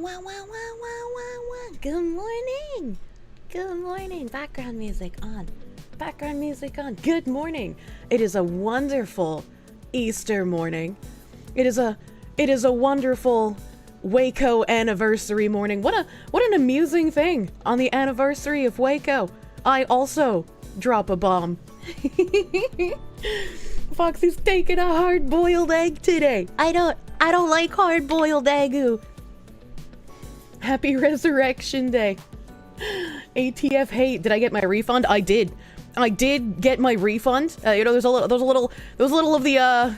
Good morning. Good morning. Background music on. Background music on. Good morning. It is a wonderful Easter morning. It is a wonderful Waco anniversary morning. What an amusing thing. On the anniversary of Waco, I also drop a bomb. Foxy's taking a hard-boiled egg today. I don't like hard-boiled egg. Happy Resurrection Day. ATF hate. Did I get my refund? I did. I did get my refund. You know, there's a little of the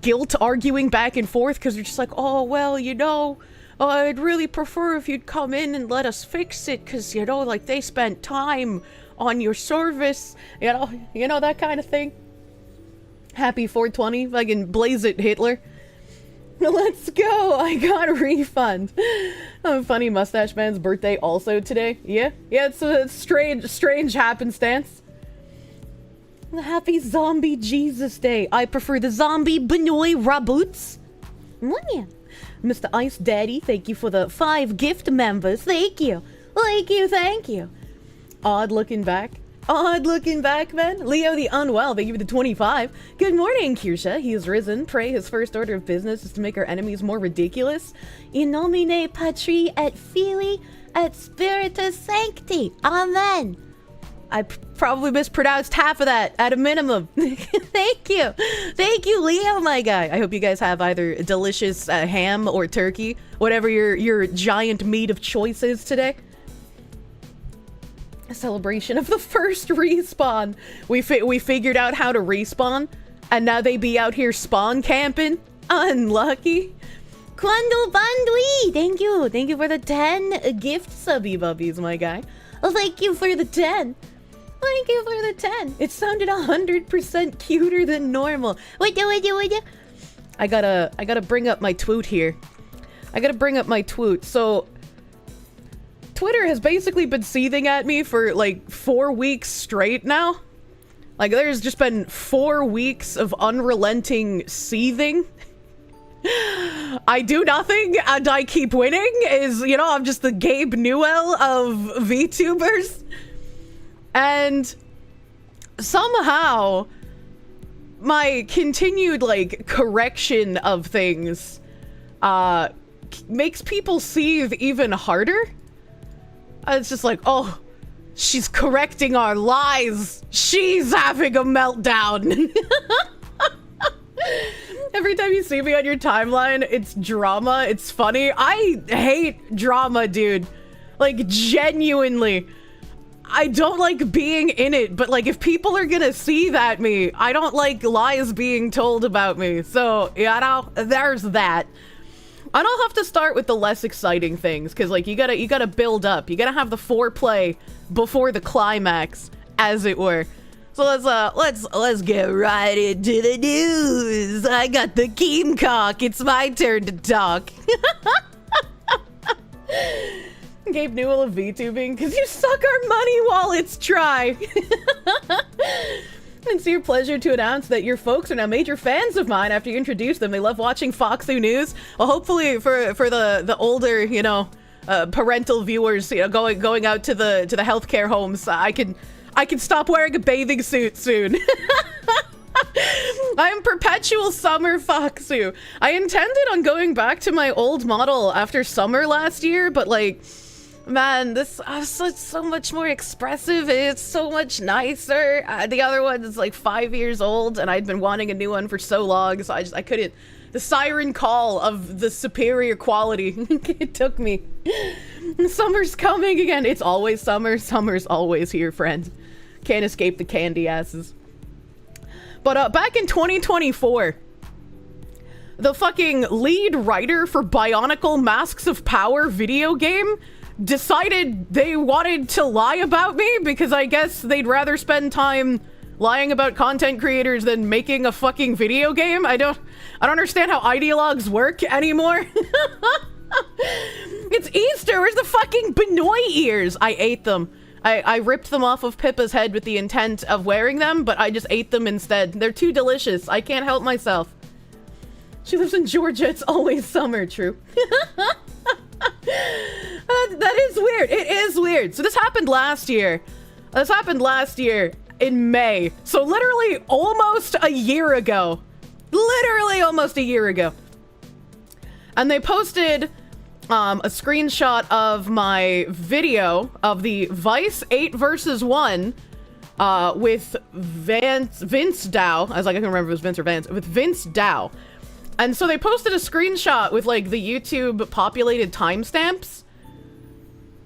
guilt arguing back and forth because you're just like, oh well, you know, I'd really prefer if you'd come in and let us fix it because, you know, like they spent time on your service, you know that kind of thing. Happy 420, fucking blaze it, Hitler. Let's go. I got a refund. Funny Mustache Man's birthday also today. Yeah, it's a strange happenstance. Happy Zombie Jesus Day. I prefer the zombie Benoit Raboots. Yeah. Mr. Ice Daddy, thank you for the 5 gift members. Thank you. Thank you. Odd looking back, man. Leo the Unwell, thank you for the 25. Good morning, Kirsche. He is risen. Pray his first order of business is to make our enemies more ridiculous. In nomine Pastry et Filii et Spiritus Sancti. Amen. I probably mispronounced half of that at a minimum. Thank you, Leo, my guy. I hope you guys have either delicious ham or turkey, whatever your giant meat of choice is today. A celebration of the first respawn. We figured out how to respawn, and now they be out here spawn camping. Unlucky. Quando Bandui, thank you for the 10 gift subby bubbies, my guy. Thank you for the 10. Thank you for the 10. It sounded 100% cuter than normal. Would you? I gotta bring up my tweet here. So Twitter has basically been seething at me for like 4 weeks straight now. Like there's just been 4 weeks of unrelenting seething. I do nothing and I keep winning is, you know, I'm just the Gabe Newell of VTubers. And somehow my continued like correction of things makes people seethe even harder. It's just like, oh, she's correcting our lies. She's having a meltdown. Every time you see me on your timeline, it's drama. It's funny. I hate drama, dude. Like, genuinely. I don't like being in it, but like, if people are gonna seethe at me, I don't like lies being told about me. So, you know, there's that. I don't have to start with the less exciting things, because like you gotta build up. You gotta have the foreplay before the climax, as it were. So let's get right into the news. I got the Keemcock. It's my turn to talk. Gabe Newell of VTubing, because you suck our money while it's dry. It's your pleasure to announce that your folks are now major fans of mine after you introduced them. They love watching Foxu News. Well, hopefully for the older, you know, parental viewers, you know, going out to the healthcare homes, I can stop wearing a bathing suit soon. I am perpetual summer Foxu. I intended on going back to my old model after summer last year, but like, man, this is so much more expressive. It's so much nicer. The other one is like 5 years old, and I'd been wanting a new one for so long, so I couldn't. The siren call of the superior quality. It took me. Summer's coming again. It's always summer. Summer's always here, friend. Can't escape the candy asses. But back in 2024, the fucking lead writer for Bionicle Masks of Power video game decided they wanted to lie about me because I guess they'd rather spend time lying about content creators than making a fucking video game. I don't understand how ideologues work anymore. It's Easter. Where's the fucking Benoit ears? I ate them. I ripped them off of Pippa's head with the intent of wearing them, but I just ate them instead. They're too delicious. I can't help myself. She lives in Georgia. It's always summer. True. That is weird. It is weird. So this happened last year. This happened last year in May. So literally almost a year ago. Literally almost a year ago. And they posted a screenshot of my video of the Vice 8 versus 1 with Vince Dow. I was like, I can remember if it was Vince or Vance. With Vince Dow. And so they posted a screenshot with like the YouTube populated timestamps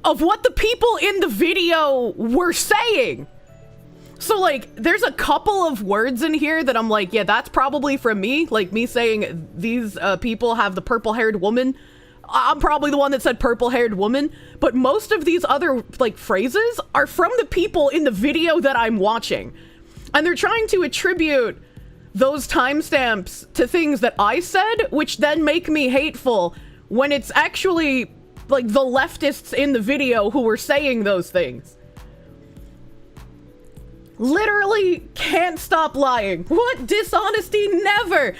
of what the people in the video were saying. So like, there's a couple of words in here that I'm like, yeah, that's probably from me. Like me saying these people have the purple-haired woman. I'm probably the one that said purple-haired woman. But most of these other like phrases are from the people in the video that I'm watching. And they're trying to attribute those timestamps to things that I said, which then make me hateful when it's actually like the leftists in the video who were saying those things. Literally can't stop lying. What dishonesty? Never.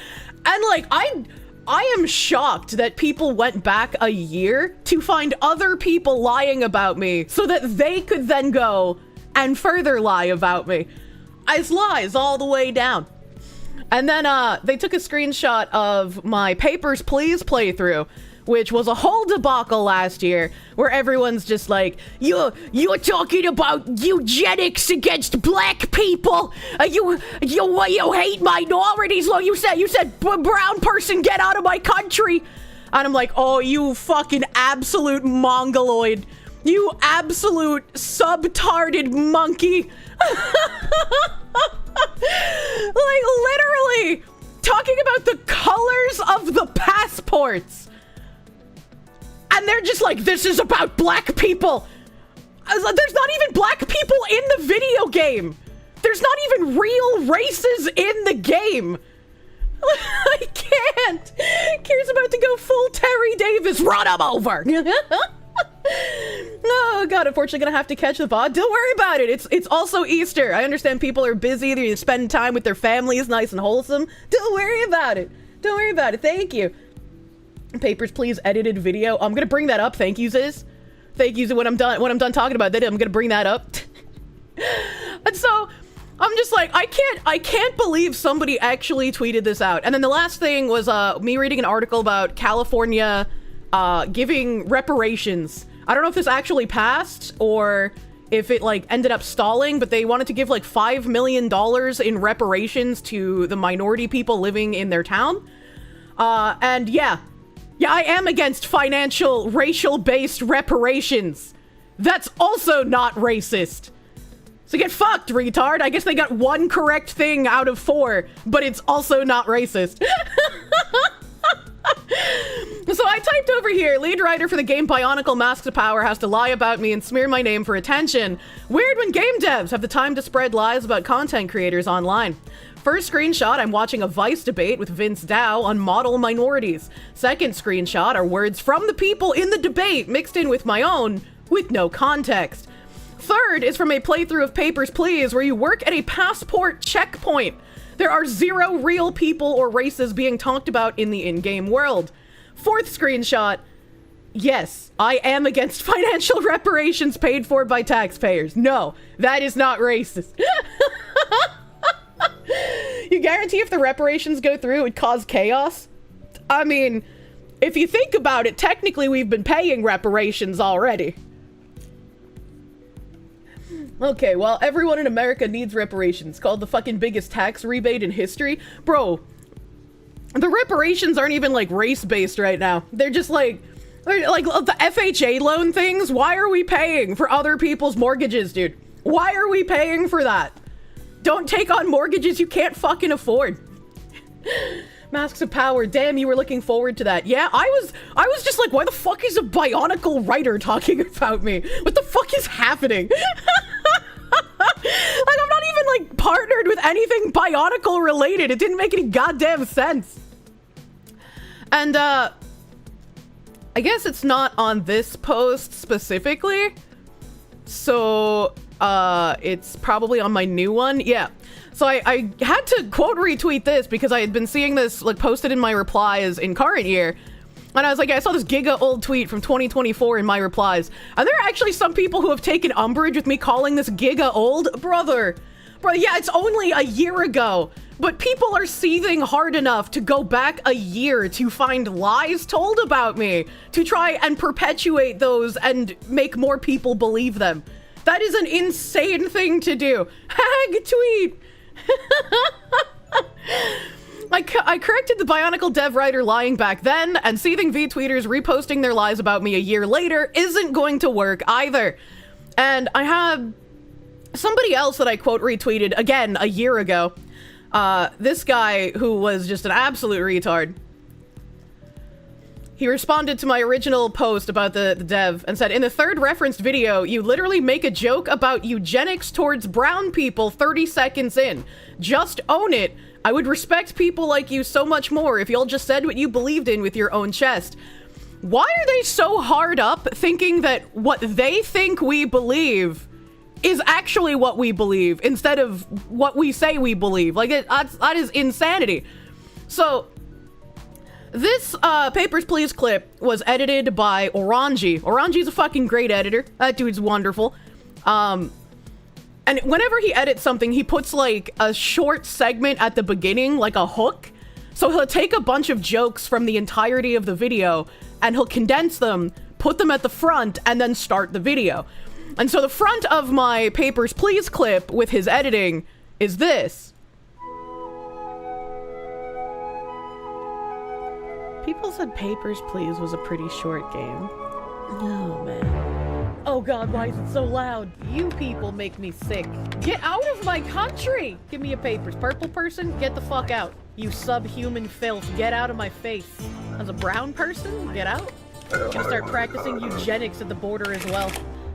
And like, I am shocked that people went back a year to find other people lying about me so that they could then go and further lie about me. It's lies all the way down. And then they took a screenshot of my Papers, Please playthrough, which was a whole debacle last year, where everyone's just like, you're talking about eugenics against black people. You hate minorities. You said brown person, get out of my country. And I'm like, oh, you fucking absolute mongoloid. You absolute subtarded monkey. Like, literally talking about the colors of the passports. And they're just like, this is about black people. There's not even black people in the video game. There's not even real races in the game. I can't. Kira's about to go full Terry Davis. Run him over. Oh god, unfortunately gonna have to catch the VoD. Don't worry about it. It's also Easter. I understand people are busy. They're spending time with their families, nice and wholesome. Don't worry about it. Don't worry about it. Thank you. Papers, Please edited video. I'm gonna bring that up. Thank you, Ziz. Thank you, when I'm done talking about that, I'm gonna bring that up. And so I'm just like, I can't believe somebody actually tweeted this out. And then the last thing was me reading an article about California giving reparations. I don't know if this actually passed or if it like ended up stalling, but they wanted to give like $5 million in reparations to the minority people living in their town. And yeah, I am against financial racial-based reparations. That's also not racist. So get fucked, retard. I guess they got one correct thing out of 4, but it's also not racist. So I typed over here, lead writer for the game Bionicle Masks of Power has to lie about me and smear my name for attention. Weird when game devs have the time to spread lies about content creators online. First screenshot, I'm watching a Vice debate with Vince Dow on model minorities. Second screenshot are words from the people in the debate mixed in with my own, with no context. Third is from a playthrough of Papers, Please, where you work at a passport checkpoint. There are 0 real people or races being talked about in the in-game world. Fourth screenshot, yes, I am against financial reparations paid for by taxpayers. No, that is not racist. You guarantee if the reparations go through, it would cause chaos? I mean, if you think about it, technically we've been paying reparations already. Okay, well, everyone in America needs reparations, called the fucking biggest tax rebate in history. Bro, the reparations aren't even, like, race-based right now. They're just, like the FHA loan things. Why are we paying for other people's mortgages, dude? Why are we paying for that? Don't take on mortgages you can't fucking afford. Masks of Power, damn, you were looking forward to that. Yeah, I was just like, why the fuck is a Bionicle writer talking about me? What the fuck is happening? Like, I'm not even, like, partnered with anything Bionicle related. It didn't make any goddamn sense. And, I guess it's not on this post specifically. So, it's probably on my new one. Yeah. So I had to quote retweet this because I had been seeing this, like, posted in my replies in current year. And I was like, I saw this giga old tweet from 2024 in my replies. And there are actually some people who have taken umbrage with me calling this giga old. Brother, yeah, it's only a year ago. But people are seething hard enough to go back a year to find lies told about me, to try and perpetuate those and make more people believe them. That is an insane thing to do. Hag tweet. I corrected the Bionicle dev writer lying back then, and seething V-tweeters reposting their lies about me a year later isn't going to work either. And I have somebody else that I quote retweeted again a year ago. This guy who was just an absolute retard. He responded to my original post about the dev and said, in the third referenced video, you literally make a joke about eugenics towards brown people 30 seconds in. Just own it. I would respect people like you so much more if y'all just said what you believed in with your own chest. Why are they so hard up thinking that what they think we believe is actually what we believe instead of what we say we believe? Like, that is insanity. So, this Papers, Please clip was edited by Orangi. Orangi's a fucking great editor. That dude's wonderful. And whenever he edits something, he puts, like, a short segment at the beginning, like a hook. So he'll take a bunch of jokes from the entirety of the video, and he'll condense them, put them at the front, and then start the video. And so the front of my Papers, Please clip with his editing is this. People said Papers, Please was a pretty short game. Oh, man. Oh god, why is it so loud? You people make me sick. Get out of my country! Give me a Papers. Purple person, get the fuck out. You subhuman filth, get out of my face. As a brown person, get out. I'm gonna start practicing eugenics at the border as well.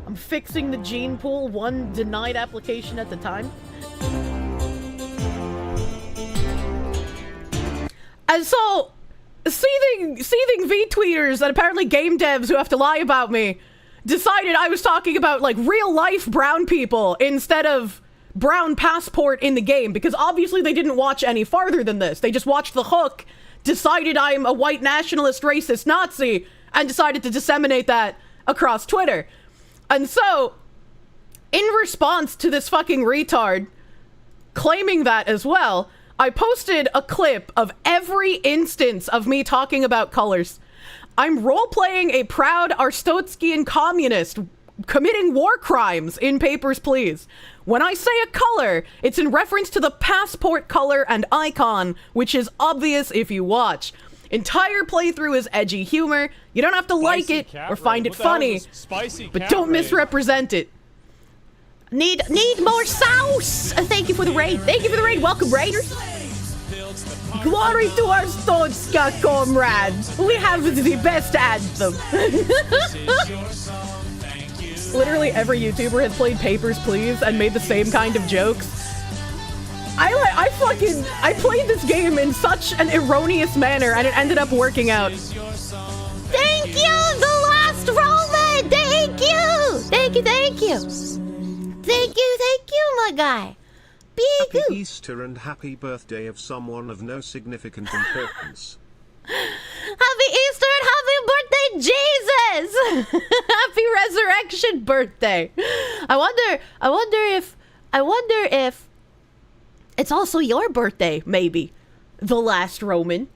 I'm fixing the gene pool, one denied application at the time. And so, seething V-tweeters and apparently game devs who have to lie about me decided I was talking about, like, real-life brown people instead of brown passport in the game, because obviously they didn't watch any farther than this. They just watched the hook, decided I'm a white nationalist racist Nazi, and decided to disseminate that across Twitter. And so, in response to this fucking retard claiming that as well, I posted a clip of every instance of me talking about colors. I'm role-playing a proud Arstotskian communist committing war crimes in Papers, Please. When I say a color, it's in reference to the passport color and icon, which is obvious if you watch. Entire playthrough is edgy humor. You don't have to like it or find it funny, but don't misrepresent it. Need more sauce! Thank you for the raid. Thank you for the raid. Welcome, raiders. Glory to our Stotska comrades. We have the best anthem. Literally every YouTuber has played Papers, Please and made the same kind of jokes. I played this game in such an erroneous manner and it ended up working out. Thank you, the last Roman! Thank you! Thank you, thank you! Thank you, my guy! Happy Easter and happy birthday of someone of no significant importance. Happy Easter and happy birthday, Jesus! Happy resurrection birthday! I wonder if it's also your birthday, maybe. The last Roman.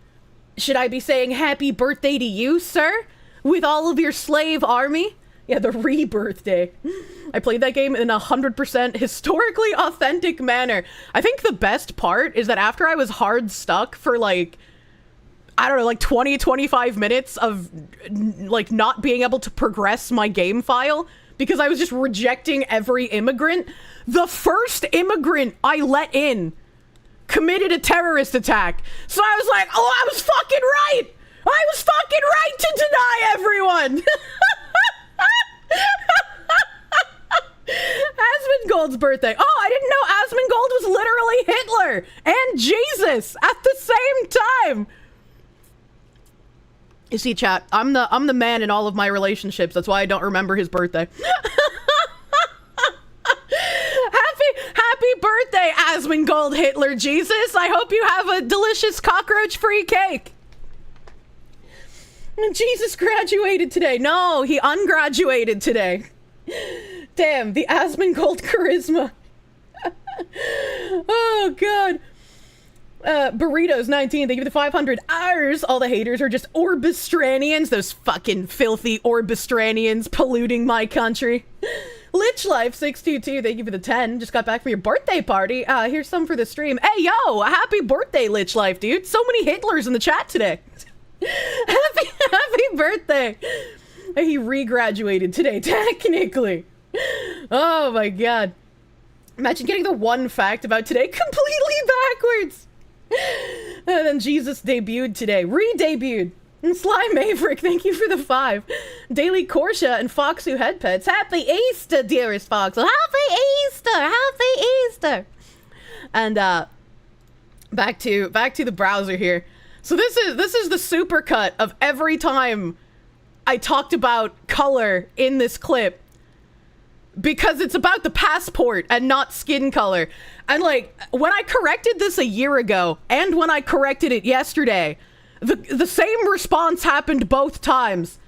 Should I be saying happy birthday to you, sir? With all of your slave army? Yeah, the re-birthday. I played that game in a 100% historically authentic manner. I think the best part is that after I was hard stuck for like, I don't know, like 20-25 minutes of like not being able to progress my game file because I was just rejecting every immigrant, the first immigrant I let in committed a terrorist attack. So I was like, oh, I was fucking right! I was fucking right to deny everyone! Asmongold's birthday. Oh, I didn't know Asmongold was literally Hitler and Jesus at the same time. You see, chat, I'm the man in all of my relationships. That's why I don't remember his birthday. Happy birthday, Asmongold Hitler Jesus. I hope you have a delicious cockroach-free cake. Jesus graduated today. No, he ungraduated today. Damn, the Asmongold charisma. Oh, God. Burritos 19, thank you for the 500 hours. All the haters are just Orbistranians, those fucking filthy Orbistranians polluting my country. Lich Life 622, thank you for the 10. Just got back from your birthday party. Here's some for the stream. Hey, yo, happy birthday, Lich Life, dude. So many Hitlers in the chat today. happy birthday. He regraduated today, technically. Oh my god. Imagine getting the one fact about today completely backwards. And then Jesus debuted today. Re-debuted. And Sly Maverick, thank you for the 5. Daily Kirsche and Foxu Head Pets. Happy Easter, dearest Fox. Happy Easter! Happy Easter! And back to the browser here. So this is the supercut of every time I talked about color in this clip. Because it's about the passport and not skin color. And like, when I corrected this a year ago, and when I corrected it yesterday, the same response happened both times.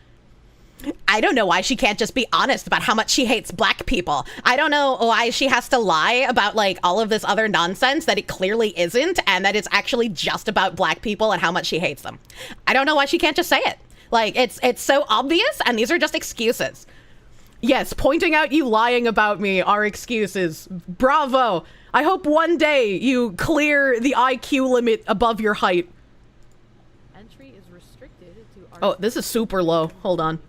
I don't know why she can't just be honest about how much she hates black people. I don't know why she has to lie about like all of this other nonsense that it clearly isn't, and that it's actually just about black people and how much she hates them. I don't know why she can't just say it. Like, it's so obvious, and these are just excuses. Yes, pointing out you lying about me are excuses. Bravo. I hope one day you clear the IQ limit above your height. Entry is restricted to Oh, this is super low. Hold on.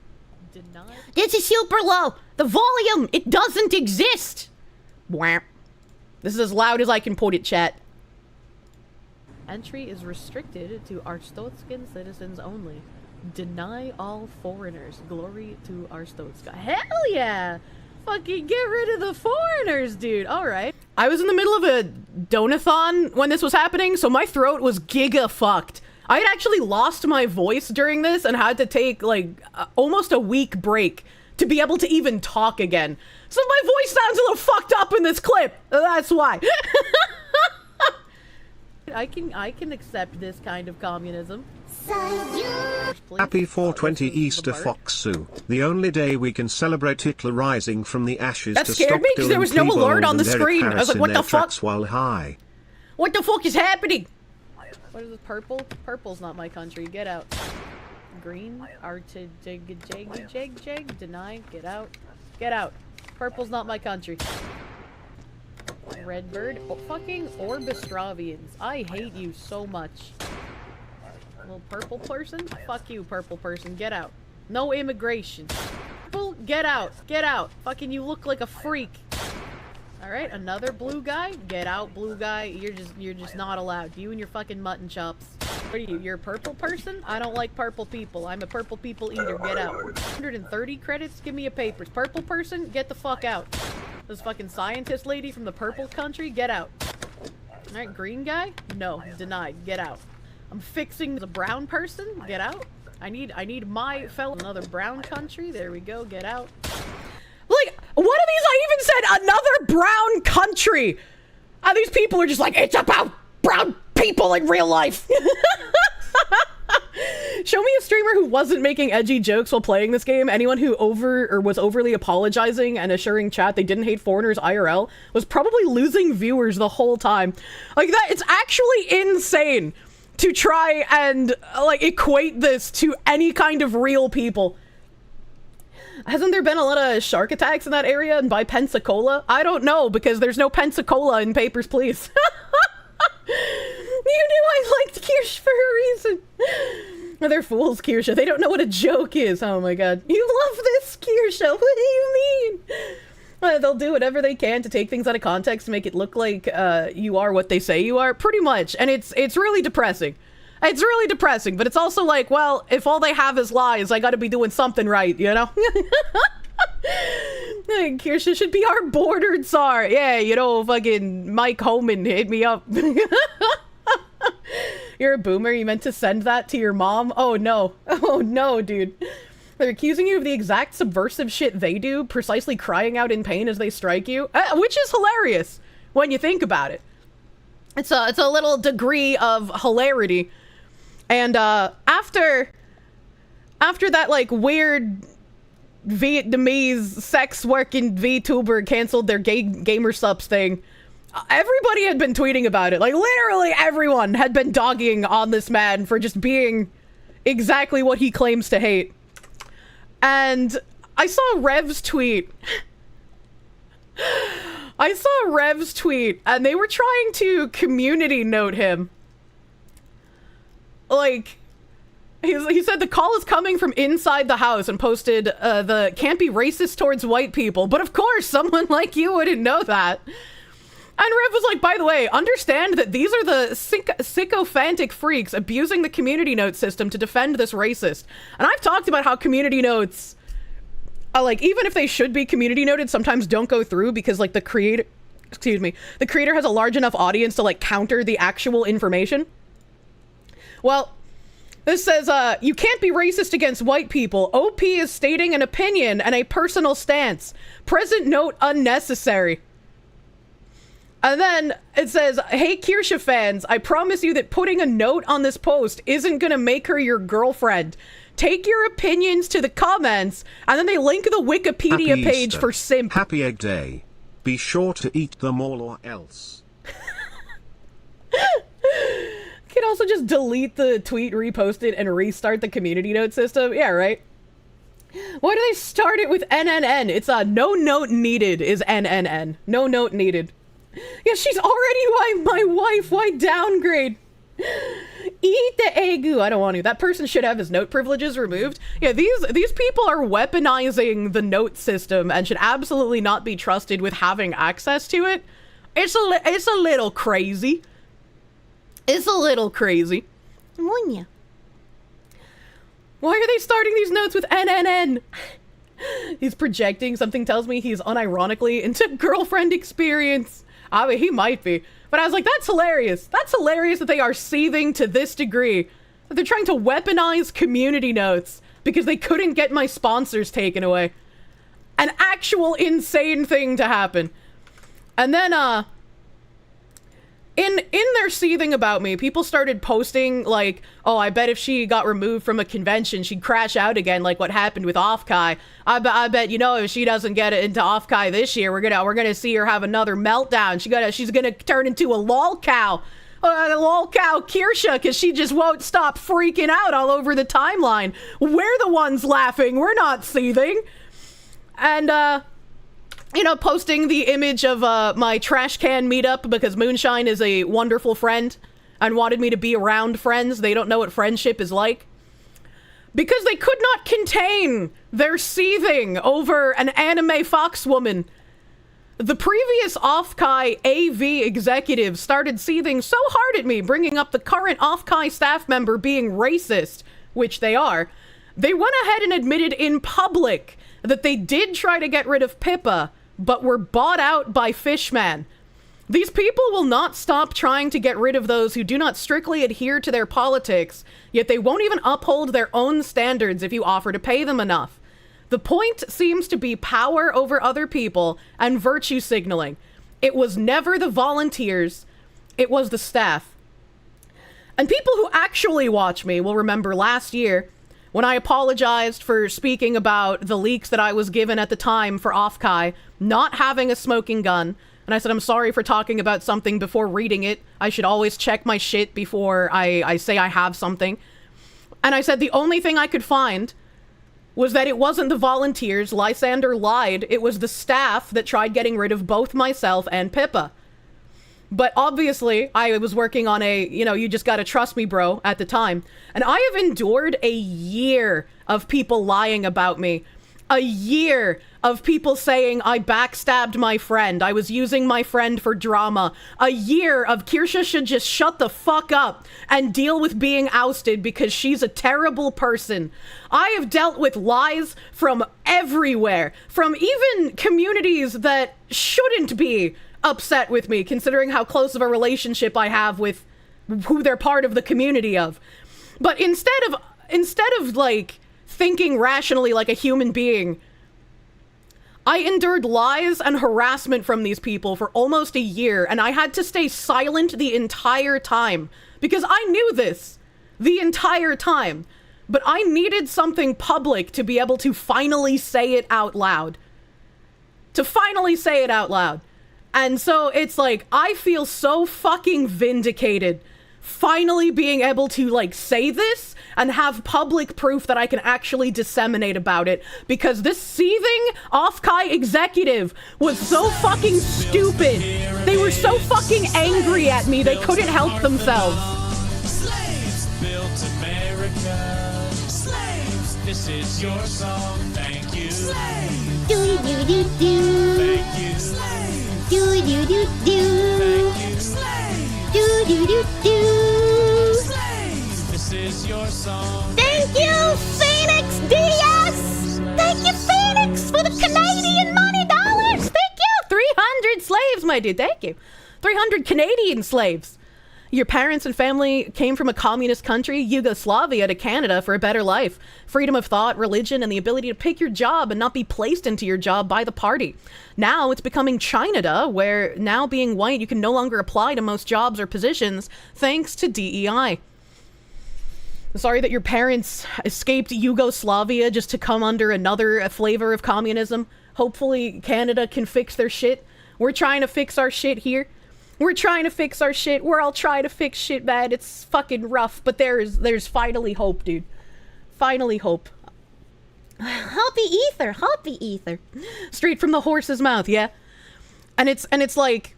denied. This is super low. The volume, it doesn't exist. Wham. This is as loud as I can put it, chat. Entry is restricted to Arstotzkan citizens only. Deny all foreigners. Glory to Arstotzka. Hell yeah! Fucking get rid of the foreigners, dude. Alright. I was in the middle of a donathon when this was happening, so my throat was giga fucked. I had actually lost my voice during this and had to take, like, almost a week break to be able to even talk again. So my voice sounds a little fucked up in this clip. That's why. I can accept this kind of communism. Happy 420 Easter Foxu, the only day we can celebrate Hitler rising from the ashes That to scared stop me because there Dylan was no alert Klebold on the and Eric screen. I was Harris like, in what the their fuck? tracks while high. What the fuck is happening? What is this, purple? Purple's not my country. Get out. Green, jag, deny, get out. Get out. Purple's not my country. Redbird, oh, fucking Orbistravians. I hate you so much. Little purple person? Fuck you, purple person. Get out. No immigration. Purple, get out. Get out. Fucking you look like a freak. Alright, another blue guy? Get out, blue guy. You're just not allowed. You and your fucking mutton chops. What are you? You're a purple person? I don't like purple people. I'm a purple people eater. Get out. 130 credits? Give me a papers. Purple person? Get the fuck out. This fucking scientist lady from the purple country? Get out. Alright, green guy? No, denied. Get out. I'm fixing the brown person? Get out. I need my fellow another brown country. There we go. Get out. Like, one of these I even said another brown country. And these people are just like, it's about brown people in real life. Show me a streamer who wasn't making edgy jokes while playing this game. Anyone who was overly apologizing and assuring chat they didn't hate foreigners IRL was probably losing viewers the whole time. Like that, it's actually insane to try and like equate this to any kind of real people. Hasn't there been a lot of shark attacks in that area and by Pensacola? I don't know, because there's no Pensacola in Papers, Please. You knew I liked Kirsche for a reason. They're fools, Kirsche. They don't know what a joke is. Oh my god. You love this, Kirsche. What do you mean? They'll do whatever they can to take things out of context to make it look like you are what they say you are. Pretty much. And it's really depressing. It's really depressing, but it's also like, well, if all they have is lies, I gotta be doing something right, you know? Kirsche should be our border czar. Yeah, you know, fucking Mike Homan hit me up. You're a boomer, you meant to send that to your mom? Oh no. Oh no, dude. They're accusing you of the exact subversive shit they do, precisely crying out in pain as they strike you, which is hilarious when you think about it. It's a little degree of hilarity. And after after that, like, weird Vietnamese sex working VTuber canceled their gamer subs thing, everybody had been tweeting about it. Like, literally everyone had been dogging on this man for just being exactly what he claims to hate. And I saw Rev's tweet. And they were trying to community note him. Like, he said the call is coming from inside the house and posted the can't be racist towards white people. But of course, someone like you wouldn't know that. And Rev was like, by the way, understand that these are the sycophantic freaks abusing the community note system to defend this racist. And I've talked about how community notes, like, even if they should be community noted, sometimes don't go through because, like, the creator has a large enough audience to, like, counter the actual information. Well, this says, you can't be racist against white people. OP is stating an opinion and a personal stance. Present note unnecessary. And then it says, hey, Kirsche fans, I promise you that putting a note on this post isn't gonna make her your girlfriend. Take your opinions to the comments, and then they link the Wikipedia Happy page Easter. for simp. Happy Egg Day. Be sure to eat them all or else. You can also just delete the tweet, repost it, and restart the community note system. Yeah, right? Why do they start it with NNN? It's no note needed is NNN. No note needed. Yeah, she's already my wife. Why downgrade? Eat the egu. I don't want to. That person should have his note privileges removed. Yeah, these people are weaponizing the note system and should absolutely not be trusted with having access to it. It's a little crazy. It's a little crazy. Why are they starting these notes with NNN? He's projecting. Something tells me he's unironically into girlfriend experience. I mean, he might be. But I was like, that's hilarious. That's hilarious that they are seething to this degree. That they're trying to weaponize community notes because they couldn't get my sponsors taken away. An actual insane thing to happen. And then, in their seething about me, people started posting, like, oh, I bet if she got removed from a convention, she'd crash out again, like what happened with Offkai. I bet, you know, if she doesn't get into Offkai this year, we're gonna see her have another meltdown. She's gonna turn into a lol cow. A lol cow Kirsche, because she just won't stop freaking out all over the timeline. We're the ones laughing. We're not seething. And, you know, posting the image of my trash can meetup because Moonshine is a wonderful friend and wanted me to be around friends. They don't know what friendship is like. Because they could not contain their seething over an anime fox woman. The previous Offkai AV executive started seething so hard at me, bringing up the current Offkai staff member being racist, which they are. They went ahead and admitted in public that they did try to get rid of Pippa, but were bought out by Fishman. These people will not stop trying to get rid of those who do not strictly adhere to their politics, yet they won't even uphold their own standards if you offer to pay them enough. The point seems to be power over other people and virtue signaling. It was never the volunteers, it was the staff. And people who actually watch me will remember last year when I apologized for speaking about the leaks that I was given at the time for Offkai not having a smoking gun. And I said, I'm sorry for talking about something before reading it. I should always check my shit before I say I have something. And I said the only thing I could find was that it wasn't the volunteers. Lysander lied. It was the staff that tried getting rid of both myself and Pippa. But obviously, I was working on a, you know, you just gotta trust me, bro, at the time. And I have endured a year of people lying about me. A year of people saying I backstabbed my friend. I was using my friend for drama. A year of Kirsche should just shut the fuck up and deal with being ousted because she's a terrible person. I have dealt with lies from everywhere, from even communities that shouldn't be upset with me, considering how close of a relationship I have with who they're part of the community of. But instead of like thinking rationally like a human being, I endured lies and harassment from these people for almost a year, and I had to stay silent the entire time because I knew this the entire time. but I needed something public to be able to finally say it out loud. And so it's like, I feel so fucking vindicated finally being able to, like, say this and have public proof that I can actually disseminate about it, because this seething Offkai executive was so fucking stupid. They were so fucking angry at me, they couldn't help themselves. Slaves built America. Slaves, this is your song. Thank you. Slaves. Do do do do. Thank you. Slaves. Do do do do. Thank you. Slaves. Do do do do. Slaves, this is your song. Thank you, Phoenix DS! Thank you, Phoenix, for the Canadian money dollars! Thank you! 300 slaves, my dude, thank you. 300 Canadian slaves. Your parents and family came from a communist country, Yugoslavia, to Canada for a better life. Freedom of thought, religion, and the ability to pick your job and not be placed into your job by the party. Now it's becoming China, where now being white, you can no longer apply to most jobs or positions thanks to DEI. Sorry that your parents escaped Yugoslavia just to come under another flavor of communism. Hopefully Canada can fix their shit. We're trying to fix our shit here. We're trying to fix our shit. We're all trying to fix shit, man. It's fucking rough, but there's finally hope, dude. Finally hope. Hoppy ether. Straight from the horse's mouth, yeah? And it's like,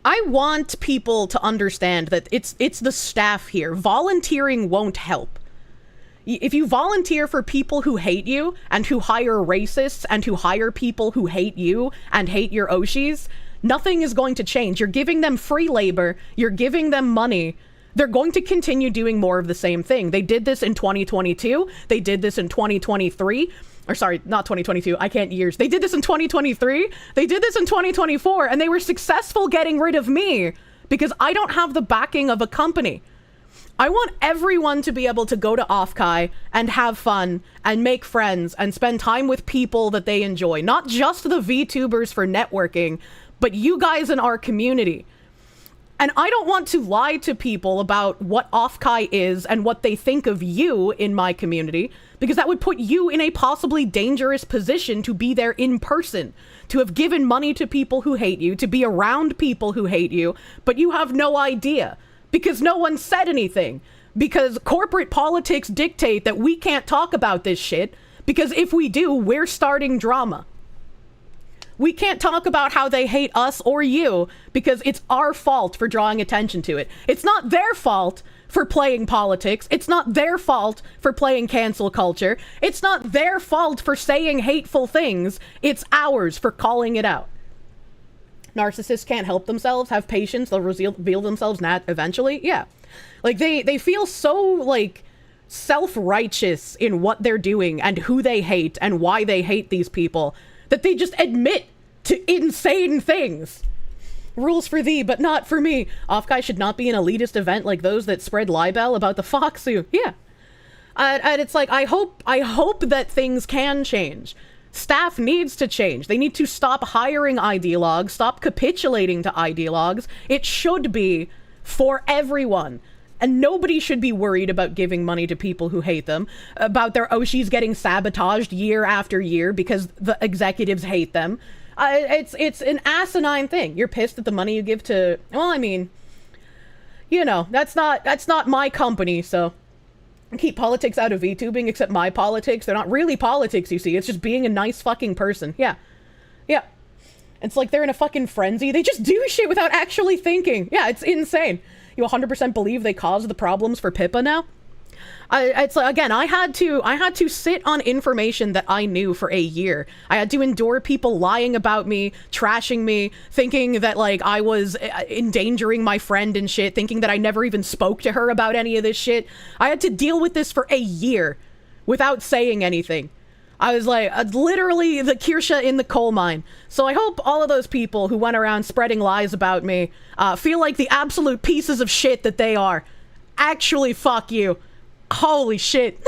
I want people to understand that it's the staff here. Volunteering won't help. If you volunteer for people who hate you, and who hire racists, and who hire people who hate you, and hate your Oshis, nothing is going to change. You're giving them free labor. You're giving them money. They're going to continue doing more of the same thing. They did this in 2022. They did this in 2023. Or sorry, not 2022. I can't years. They did this in 2023. They did this in 2024. And they were successful getting rid of me because I don't have the backing of a company. I want everyone to be able to go to Offkai and have fun and make friends and spend time with people that they enjoy. Not just the VTubers for networking, but you guys in our community. And I don't want to lie to people about what Offkai is and what they think of you in my community, because that would put you in a possibly dangerous position to be there in person, to have given money to people who hate you, to be around people who hate you, but you have no idea, because no one said anything, because corporate politics dictate that we can't talk about this shit, because if we do, we're starting drama. We can't talk about how they hate us or you because it's our fault for drawing attention to it. It's not their fault for playing politics. It's not their fault for playing cancel culture. It's not their fault for saying hateful things. It's ours for calling it out. Narcissists can't help themselves, have patience, they'll reveal themselves eventually. Yeah. Like they feel so like self-righteous in what they're doing and who they hate and why they hate these people that they just admit to insane things. Rules for thee, but not for me. Offkai should not be an elitist event like those that spread libel about the Foxu. Yeah. And it's like, I hope that things can change. Staff needs to change. They need to stop hiring ideologues, stop capitulating to ideologues. It should be for everyone. And nobody should be worried about giving money to people who hate them, about their Oshis getting sabotaged year after year because the executives hate them. It's an asinine thing. You're pissed at the money you give to, well, I mean, you know, that's not my company, so keep politics out of VTubing, except my politics. They're not really politics, you see. It's just being a nice fucking person. Yeah. Yeah. It's like they're in a fucking frenzy. They just do shit without actually thinking. Yeah, it's insane. You 100% believe they caused the problems for Pippa now? It's like, again, I had to sit on information that I knew for a year. I had to endure people lying about me, trashing me, thinking that like I was endangering my friend and shit, thinking that I never even spoke to her about any of this shit. I had to deal with this for a year without saying anything. I was like, literally the Kirsche in the coal mine. So I hope all of those people who went around spreading lies about me feel like the absolute pieces of shit that they are. Actually, fuck you. Holy shit.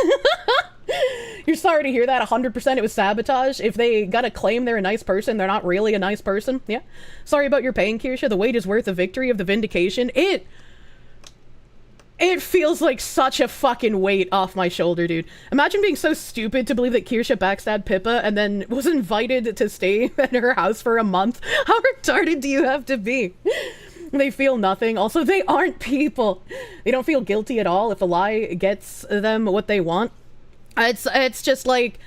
You're sorry to hear that. 100% it was sabotage. If they gotta claim they're a nice person, they're not really a nice person. Yeah. Sorry about your pain, Kirsche. The wait is worth the victory of the vindication. It feels like such a fucking weight off my shoulder, dude. Imagine being so stupid to believe that Kirsche backstabbed Pippa and then was invited to stay at her house for a month. How retarded do you have to be? They feel nothing. Also, they aren't people. They don't feel guilty at all if a lie gets them what they want. It's just like,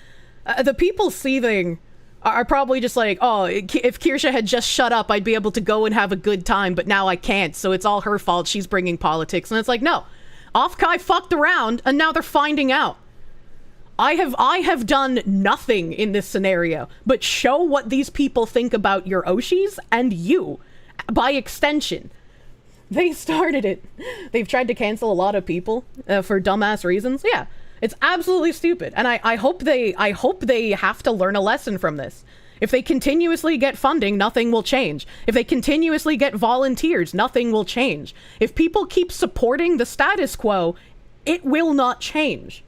the people seething are probably just like, oh, if Kirsche had just shut up, I'd be able to go and have a good time, but now I can't, so it's all her fault. She's bringing politics. And it's like, no. Offkai fucked around, and now they're finding out. I have done nothing in this scenario, but show what these people think about your Oshis and you, by extension. They started it. They've tried to cancel a lot of people for dumbass reasons. Yeah. It's absolutely stupid, and I hope they have to learn a lesson from this. If they continuously get funding, nothing will change. If they continuously get volunteers, nothing will change. If people keep supporting the status quo, it will not change.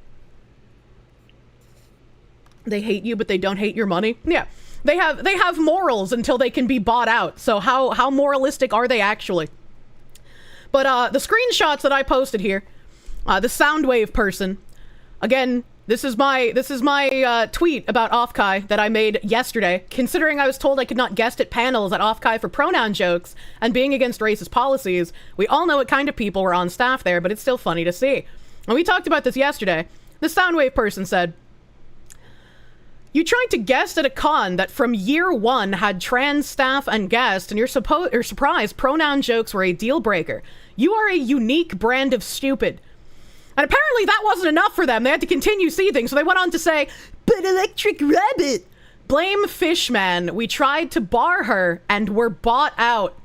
They hate you, but they don't hate your money. Yeah, they have morals until they can be bought out. So how moralistic are they actually? But the screenshots that I posted here, the Soundwave person. Again, this is my tweet about Offkai that I made yesterday, considering I was told I could not guest at panels at Offkai for pronoun jokes and being against racist policies. We all know what kind of people were on staff there, but it's still funny to see. And we talked about this yesterday. The Soundwave person said, "You tried to guest at a con that from year one had trans staff and guests, and you're surprised pronoun jokes were a deal breaker. You are a unique brand of stupid." And apparently that wasn't enough for them. They had to continue seething, so they went on to say, "But Electric Rabbit, blame Fishman. We tried to bar her and were bought out."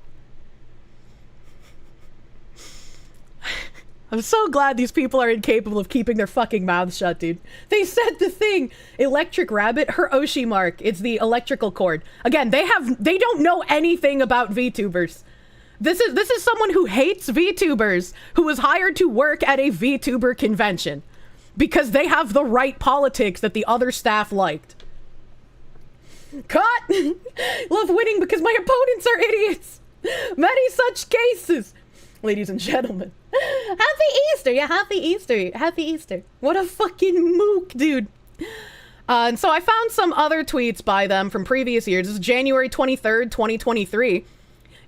I'm so glad these people are incapable of keeping their fucking mouths shut, dude. They said the thing. Electric Rabbit, her Oshi mark. It's the electrical cord. Again, they don't know anything about VTubers. This is someone who hates VTubers, who was hired to work at a VTuber convention because they have the right politics that the other staff liked. Caught! Love winning because my opponents are idiots. Many such cases. Ladies and gentlemen. Happy Easter! Yeah, happy Easter. Happy Easter. What a fucking mook, dude. And so I found some other tweets by them from previous years. This is January 23rd, 2023.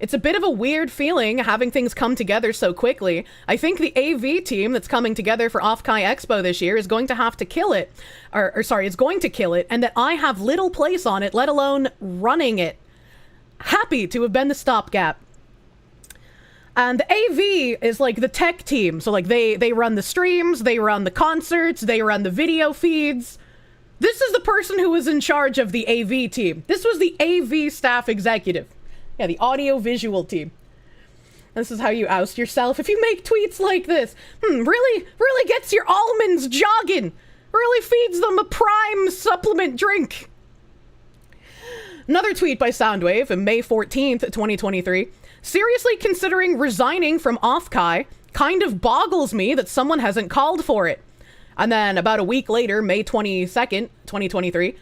It's a bit of a weird feeling having things come together so quickly. I think the AV team that's coming together for Offkai Expo this year is going to have to kill it. Is going to kill it, and that I have little place on it, let alone running it. Happy to have been the stopgap. And the AV is like the tech team. So like they run the streams, they run the concerts, they run the video feeds. This is the person who was in charge of the AV team. This was the AV staff executive. Yeah, the audio-visual team. This is how you oust yourself if you make tweets like this. Really gets your almonds jogging. Really feeds them a prime supplement drink. Another tweet by Soundwave on May 14th, 2023. Seriously considering resigning from Offkai. Kind of boggles me that someone hasn't called for it. And then about a week later, May 22nd, 2023.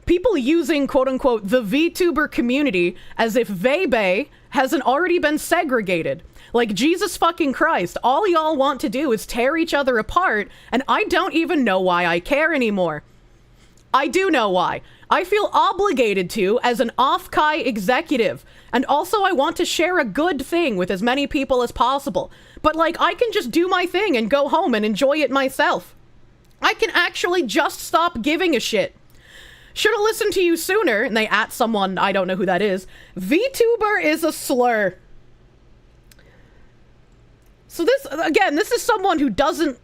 People using, quote-unquote, the VTuber community as if Vebe hasn't already been segregated. Like, Jesus fucking Christ, all y'all want to do is tear each other apart, and I don't even know why I care anymore. I do know why. I feel obligated to as an Offkai executive, and also I want to share a good thing with as many people as possible. But, like, I can just do my thing and go home and enjoy it myself. I can actually just stop giving a shit. Should've listened to you sooner, and they at someone, I don't know who that is. VTuber is a slur. So this is someone who doesn't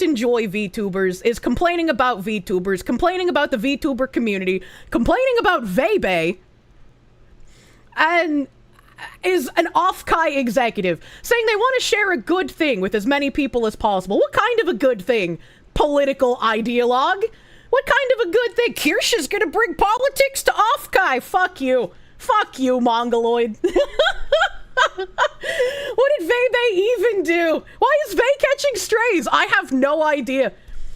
enjoy VTubers, is complaining about VTubers, complaining about the VTuber community, complaining about Vebe, and is an Offkai executive, saying they want to share a good thing with as many people as possible. What kind of a good thing? Political ideologue? What kind of a good thing? Kirsche is gonna bring politics to Offkai. Fuck you. Fuck you, Mongoloid. What did Vebe even do? Why is Vey catching strays? I have no idea.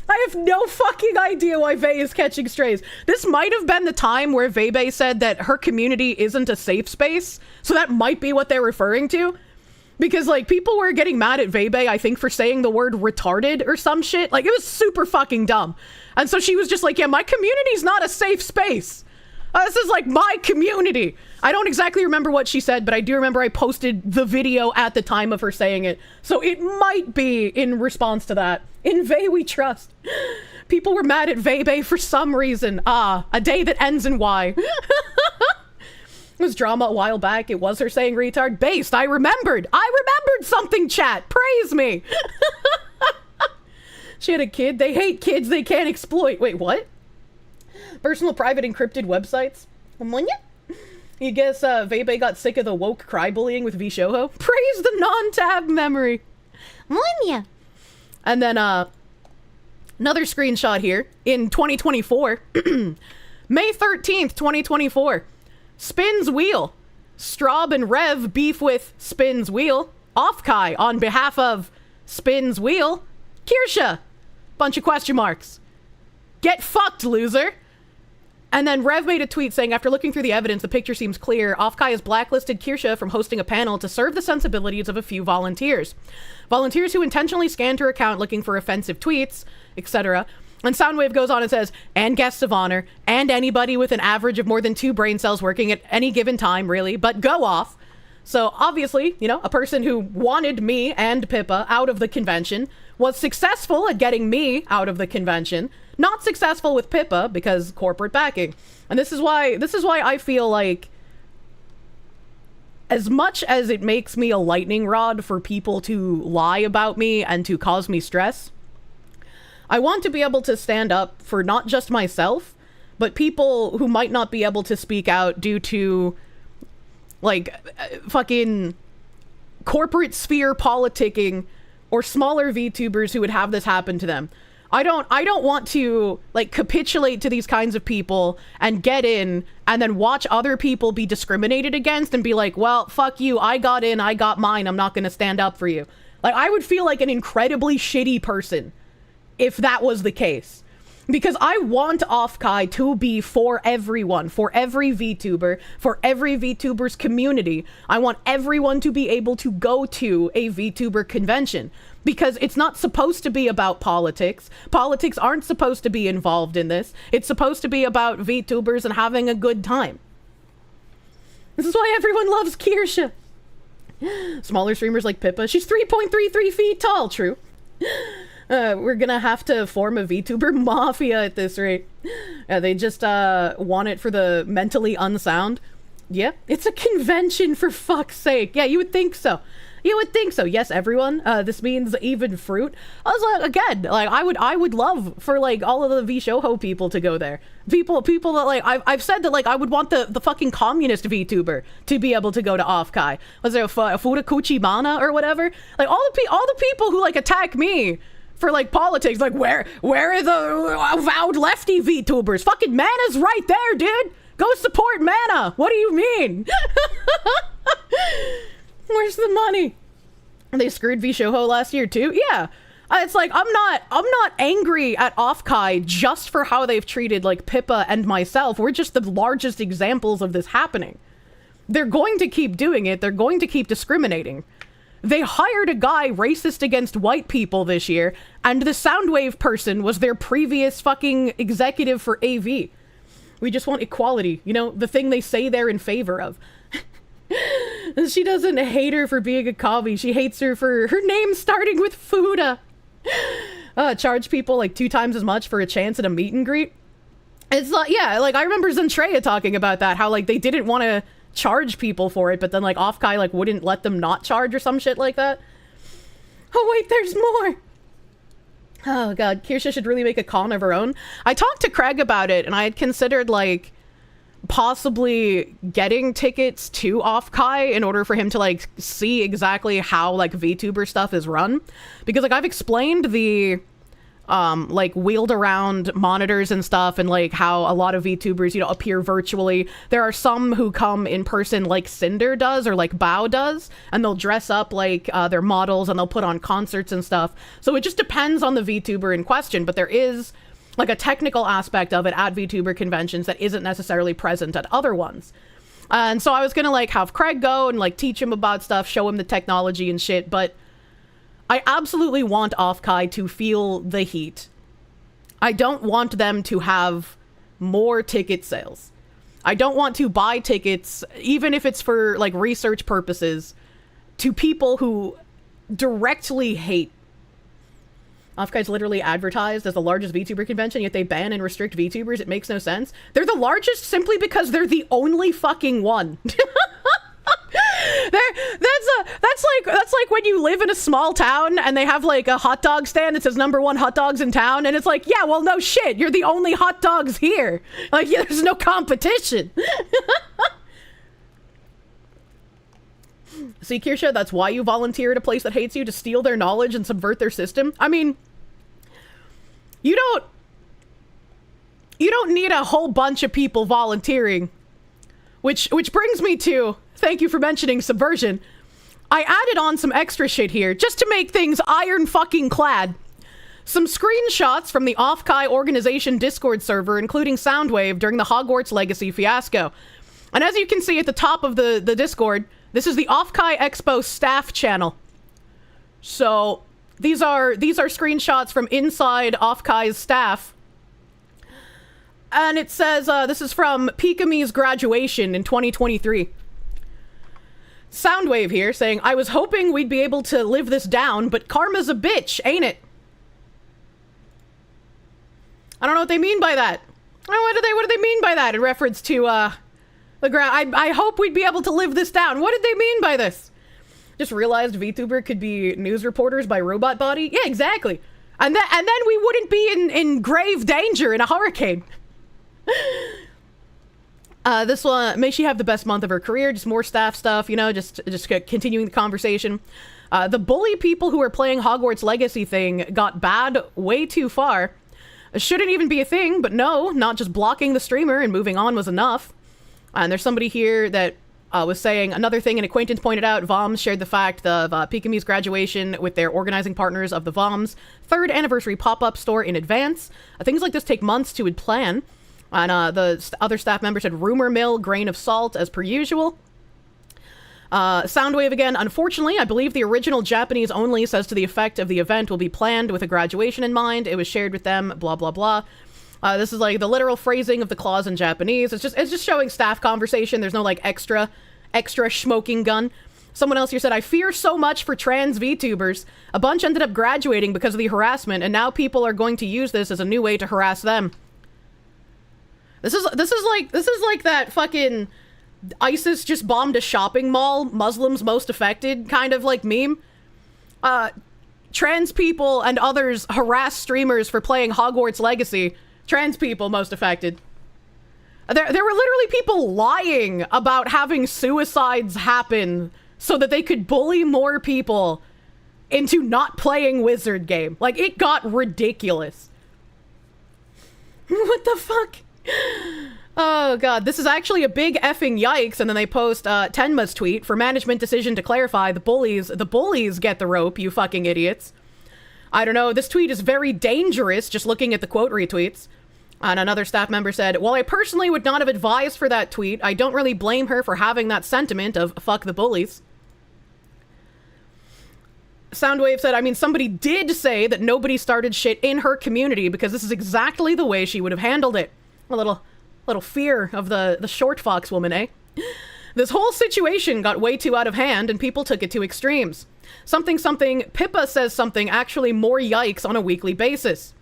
I have no fucking idea why Vey is catching strays. This might have been the time where Vebe said that her community isn't a safe space. So that might be what they're referring to. Because, like, people were getting mad at Vebe, I think, for saying the word retarded or some shit. Like, it was super fucking dumb. And so she was just like, yeah, my community's not a safe space. This is, like, my community. I don't exactly remember what she said, but I do remember I posted the video at the time of her saying it. So it might be in response to that. In Vey we trust. People were mad at Vebe for some reason. Ah, a day that ends in Y. It was drama a while back. It was her saying retard. Based. I remembered something, chat. Praise me. She had a kid. They hate kids they can't exploit. Wait, what? Personal private encrypted websites. You guess Vebe got sick of the woke cry bullying with VShoho? Praise the non-tab memory. And then another screenshot here in 2024. May 13th, 2024. Spins Wheel. Straub and Rev beef with Spins Wheel. Offkai on behalf of Spins Wheel. Kirsche. Bunch of question marks. Get fucked, loser. And then Rev made a tweet saying, after looking through the evidence, the picture seems clear. Offkai has blacklisted Kirsche from hosting a panel to serve the sensibilities of a few volunteers. Volunteers who intentionally scanned her account looking for offensive tweets, etc. And Soundwave goes on and says, and guests of honor, and anybody with an average of more than 2 brain cells working at any given time, really, but go off. So obviously, you know, a person who wanted me and Pippa out of the convention was successful at getting me out of the convention. Not successful with Pippa because corporate backing. And this is why I feel like, as much as it makes me a lightning rod for people to lie about me and to cause me stress, I want to be able to stand up for not just myself, but people who might not be able to speak out due to, like, fucking corporate sphere politicking or smaller VTubers who would have this happen to them. I don't want to, like, capitulate to these kinds of people and get in and then watch other people be discriminated against and be like, well, fuck you, I got in, I got mine, I'm not gonna stand up for you. Like, I would feel like an incredibly shitty person if that was the case. Because I want Offkai to be for everyone, for every VTuber, for every VTuber's community. I want everyone to be able to go to a VTuber convention. Because it's not supposed to be about politics. Politics aren't supposed to be involved in this. It's supposed to be about VTubers and having a good time. This is why everyone loves Kirsche. Smaller streamers like Pippa. She's 3.33 feet tall, true. We're gonna have to form a VTuber mafia at this rate. They just want it for the mentally unsound. Yeah, it's a convention, for fuck's sake. Yeah, you would think so. You would think so. Yes, everyone. This means even fruit. I was like, again, like, I would love for, like, all of the VShoho people to go there. People that, like, I've said that, like, I would want the fucking communist VTuber to be able to go to Offkai. Was there a Fudakuchi Mana or whatever? Like, all the people who, like, attack me for, like, politics, like, where are the avowed lefty VTubers? Fucking Mana's right there, dude. Go support Mana. What do you mean? Where's the money? They screwed VShoho last year too? Yeah. It's like, I'm not angry at Offkai just for how they've treated, like, Pippa and myself. We're just the largest examples of this happening. They're going to keep doing it. They're going to keep discriminating. They hired a guy racist against white people this year, and the Soundwave person was their previous fucking executive for AV. We just want equality, you know, the thing they say they're in favor of. She doesn't hate her for being a commie. She hates her for her name starting with Fuda. Charge people like 2 times as much for a chance at a meet and greet. It's like, yeah, like, I remember Zentreya talking about that, how, like, they didn't want to charge people for it, but then, like, Offkai, like, wouldn't let them not charge or some shit like that. Oh wait, there's more. Oh god, Kirsche should really make a con of her own. I talked to Craig about it, and I had considered, like, possibly getting tickets to Offkai in order for him to, like, see exactly how, like, VTuber stuff is run. Because, like, I've explained the, like, wheeled around monitors and stuff, and, like, how a lot of VTubers, you know, appear virtually. There are some who come in person like Cinder does, or like Bao does, and they'll dress up like their models, and they'll put on concerts and stuff. So it just depends on the VTuber in question, but there is, like, a technical aspect of it at VTuber conventions that isn't necessarily present at other ones. And so I was gonna like have Craig go and like teach him about stuff, show him the technology and shit, but I absolutely want Offkai to feel the heat. I don't want them to have more ticket sales. I don't want to buy tickets, even if it's for like research purposes, to people who directly hate. Offkai's literally advertised as the largest VTuber convention, yet they ban and restrict VTubers. It makes no sense. They're the largest simply because they're the only fucking one. That's like when you live in a small town and they have like a hot dog stand that says #1 hot dogs in town, and it's like, yeah, well, no shit, you're the only hot dogs here. Like, yeah, there's no competition. See, Kirsche, that's why you volunteer at a place that hates you, to steal their knowledge and subvert their system. I mean, you don't need a whole bunch of people volunteering. Which brings me to, thank you for mentioning subversion. I added on some extra shit here, just to make things iron fucking clad. Some screenshots from the Offkai organization Discord server, including Soundwave during the Hogwarts Legacy fiasco. And as you can see at the top of the Discord, this is the Offkai Expo staff channel. So these are screenshots from inside Offkai's staff. And it says, this is from Pikami's graduation in 2023. Soundwave here saying, I was hoping we'd be able to live this down, but karma's a bitch, ain't it? I don't know what they mean by that. What do they mean by that in reference to, the ground? I hope we'd be able to live this down. What did they mean by this? Just realized VTuber could be news reporters by robot body? Yeah, exactly. And then we wouldn't be in grave danger in a hurricane. This one, may she have the best month of her career. Just more staff stuff, you know, just continuing the conversation. The bully people who are playing Hogwarts Legacy thing got bad way too far. It shouldn't even be a thing, but no, not just blocking the streamer and moving on was enough. And there's somebody here that was saying another thing an acquaintance pointed out. VOMs shared the fact of Pikami's graduation with their organizing partners of the VOMs 3rd anniversary pop-up store in advance. Things like this take months to plan. And the other staff member said rumor mill, grain of salt, as per usual. Soundwave again, unfortunately, I believe the original Japanese only says to the effect of the event will be planned with a graduation in mind. It was shared with them, blah, blah, blah. This is like the literal phrasing of the clause in Japanese. It's just showing staff conversation. There's no like extra smoking gun. Someone else here said, I fear so much for trans VTubers. A bunch ended up graduating because of the harassment, and now people are going to use this as a new way to harass them. This is like that fucking ISIS just bombed a shopping mall, Muslims most affected kind of like meme. Trans people and others harass streamers for playing Hogwarts Legacy. Trans people most affected. There were literally people lying about having suicides happen so that they could bully more people into not playing Wizard game. Like, it got ridiculous. What the fuck? Oh god, this is actually a big effing yikes. And then they post Tenma's tweet for management decision to clarify the bullies get the rope, you fucking idiots. I don't know, this tweet is very dangerous, just looking at the quote retweets. And another staff member said, while I personally would not have advised for that tweet, I don't really blame her for having that sentiment of fuck the bullies. Soundwave said, I mean, somebody did say that nobody started shit in her community because this is exactly the way she would have handled it. A little fear of the short fox woman, eh? This whole situation got way too out of hand and people took it to extremes. Something, Pippa says something actually more yikes on a weekly basis.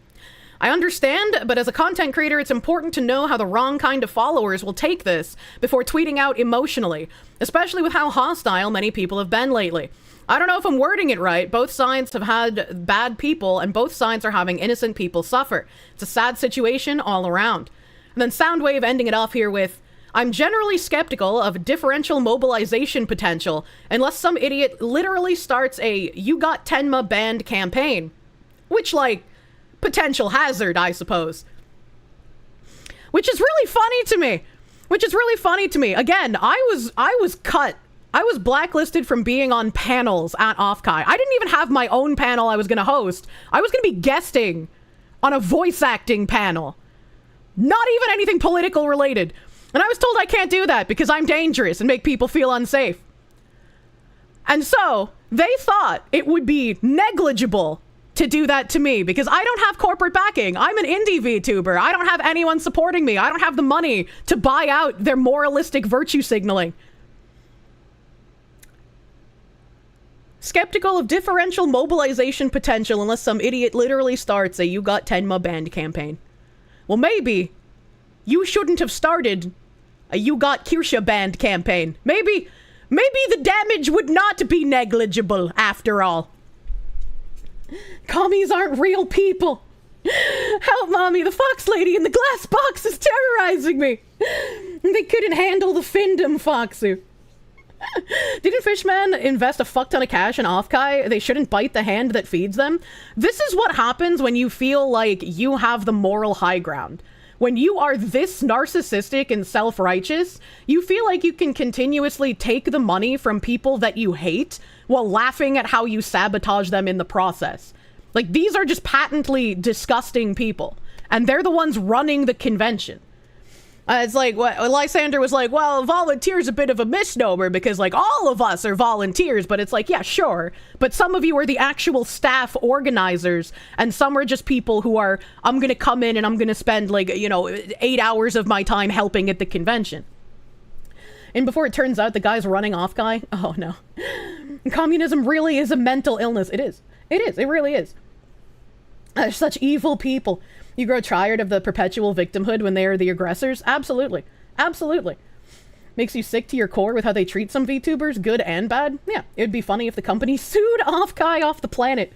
I understand, but as a content creator, it's important to know how the wrong kind of followers will take this before tweeting out emotionally, especially with how hostile many people have been lately. I don't know if I'm wording it right. Both sides have had bad people and both sides are having innocent people suffer. It's a sad situation all around. And then Soundwave ending it off here with, I'm generally skeptical of differential mobilization potential unless some idiot literally starts a you got Tenma banned campaign. Which, like, potential hazard, I suppose. Which is really funny to me. Again, I was cut. I was blacklisted from being on panels at Offkai. I didn't even have my own panel I was going to host. I was going to be guesting on a voice acting panel. Not even anything political related. And I was told I can't do that because I'm dangerous and make people feel unsafe. And so they thought it would be negligible to do that to me because I don't have corporate backing. I'm an indie VTuber. I don't have anyone supporting me. I don't have the money to buy out their moralistic virtue signaling. Skeptical of differential mobilization potential unless some idiot literally starts a "you got Tenma banned" campaign. Well, maybe you shouldn't have started a "you got Kirsche banned" campaign. Maybe the damage would not be negligible after all. Commies aren't real people. Help, mommy, the fox lady in the glass box is terrorizing me. They couldn't handle the findom, Foxu. Didn't Fishman invest a fuck ton of cash in Offkai? They shouldn't bite the hand that feeds them. This is what happens when you feel like you have the moral high ground. When you are this narcissistic and self-righteous, you feel like you can continuously take the money from people that you hate while laughing at how you sabotage them in the process. Like, these are just patently disgusting people, and they're the ones running the convention. It's like, Lysander was like, well, volunteer's a bit of a misnomer because, like, all of us are volunteers, but it's like, yeah, sure. But some of you are the actual staff organizers, and some are just people who are, I'm gonna come in and I'm gonna spend, like, 8 hours of my time helping at the convention. And before it turns out the guy's running Offkai, oh no. Communism really is a mental illness. It is. It is. It really is. They're such evil people. You grow tired of the perpetual victimhood when they are the aggressors? Absolutely. Absolutely. Makes you sick to your core with how they treat some VTubers, good and bad? Yeah, it'd be funny if the company sued Offkai off the planet.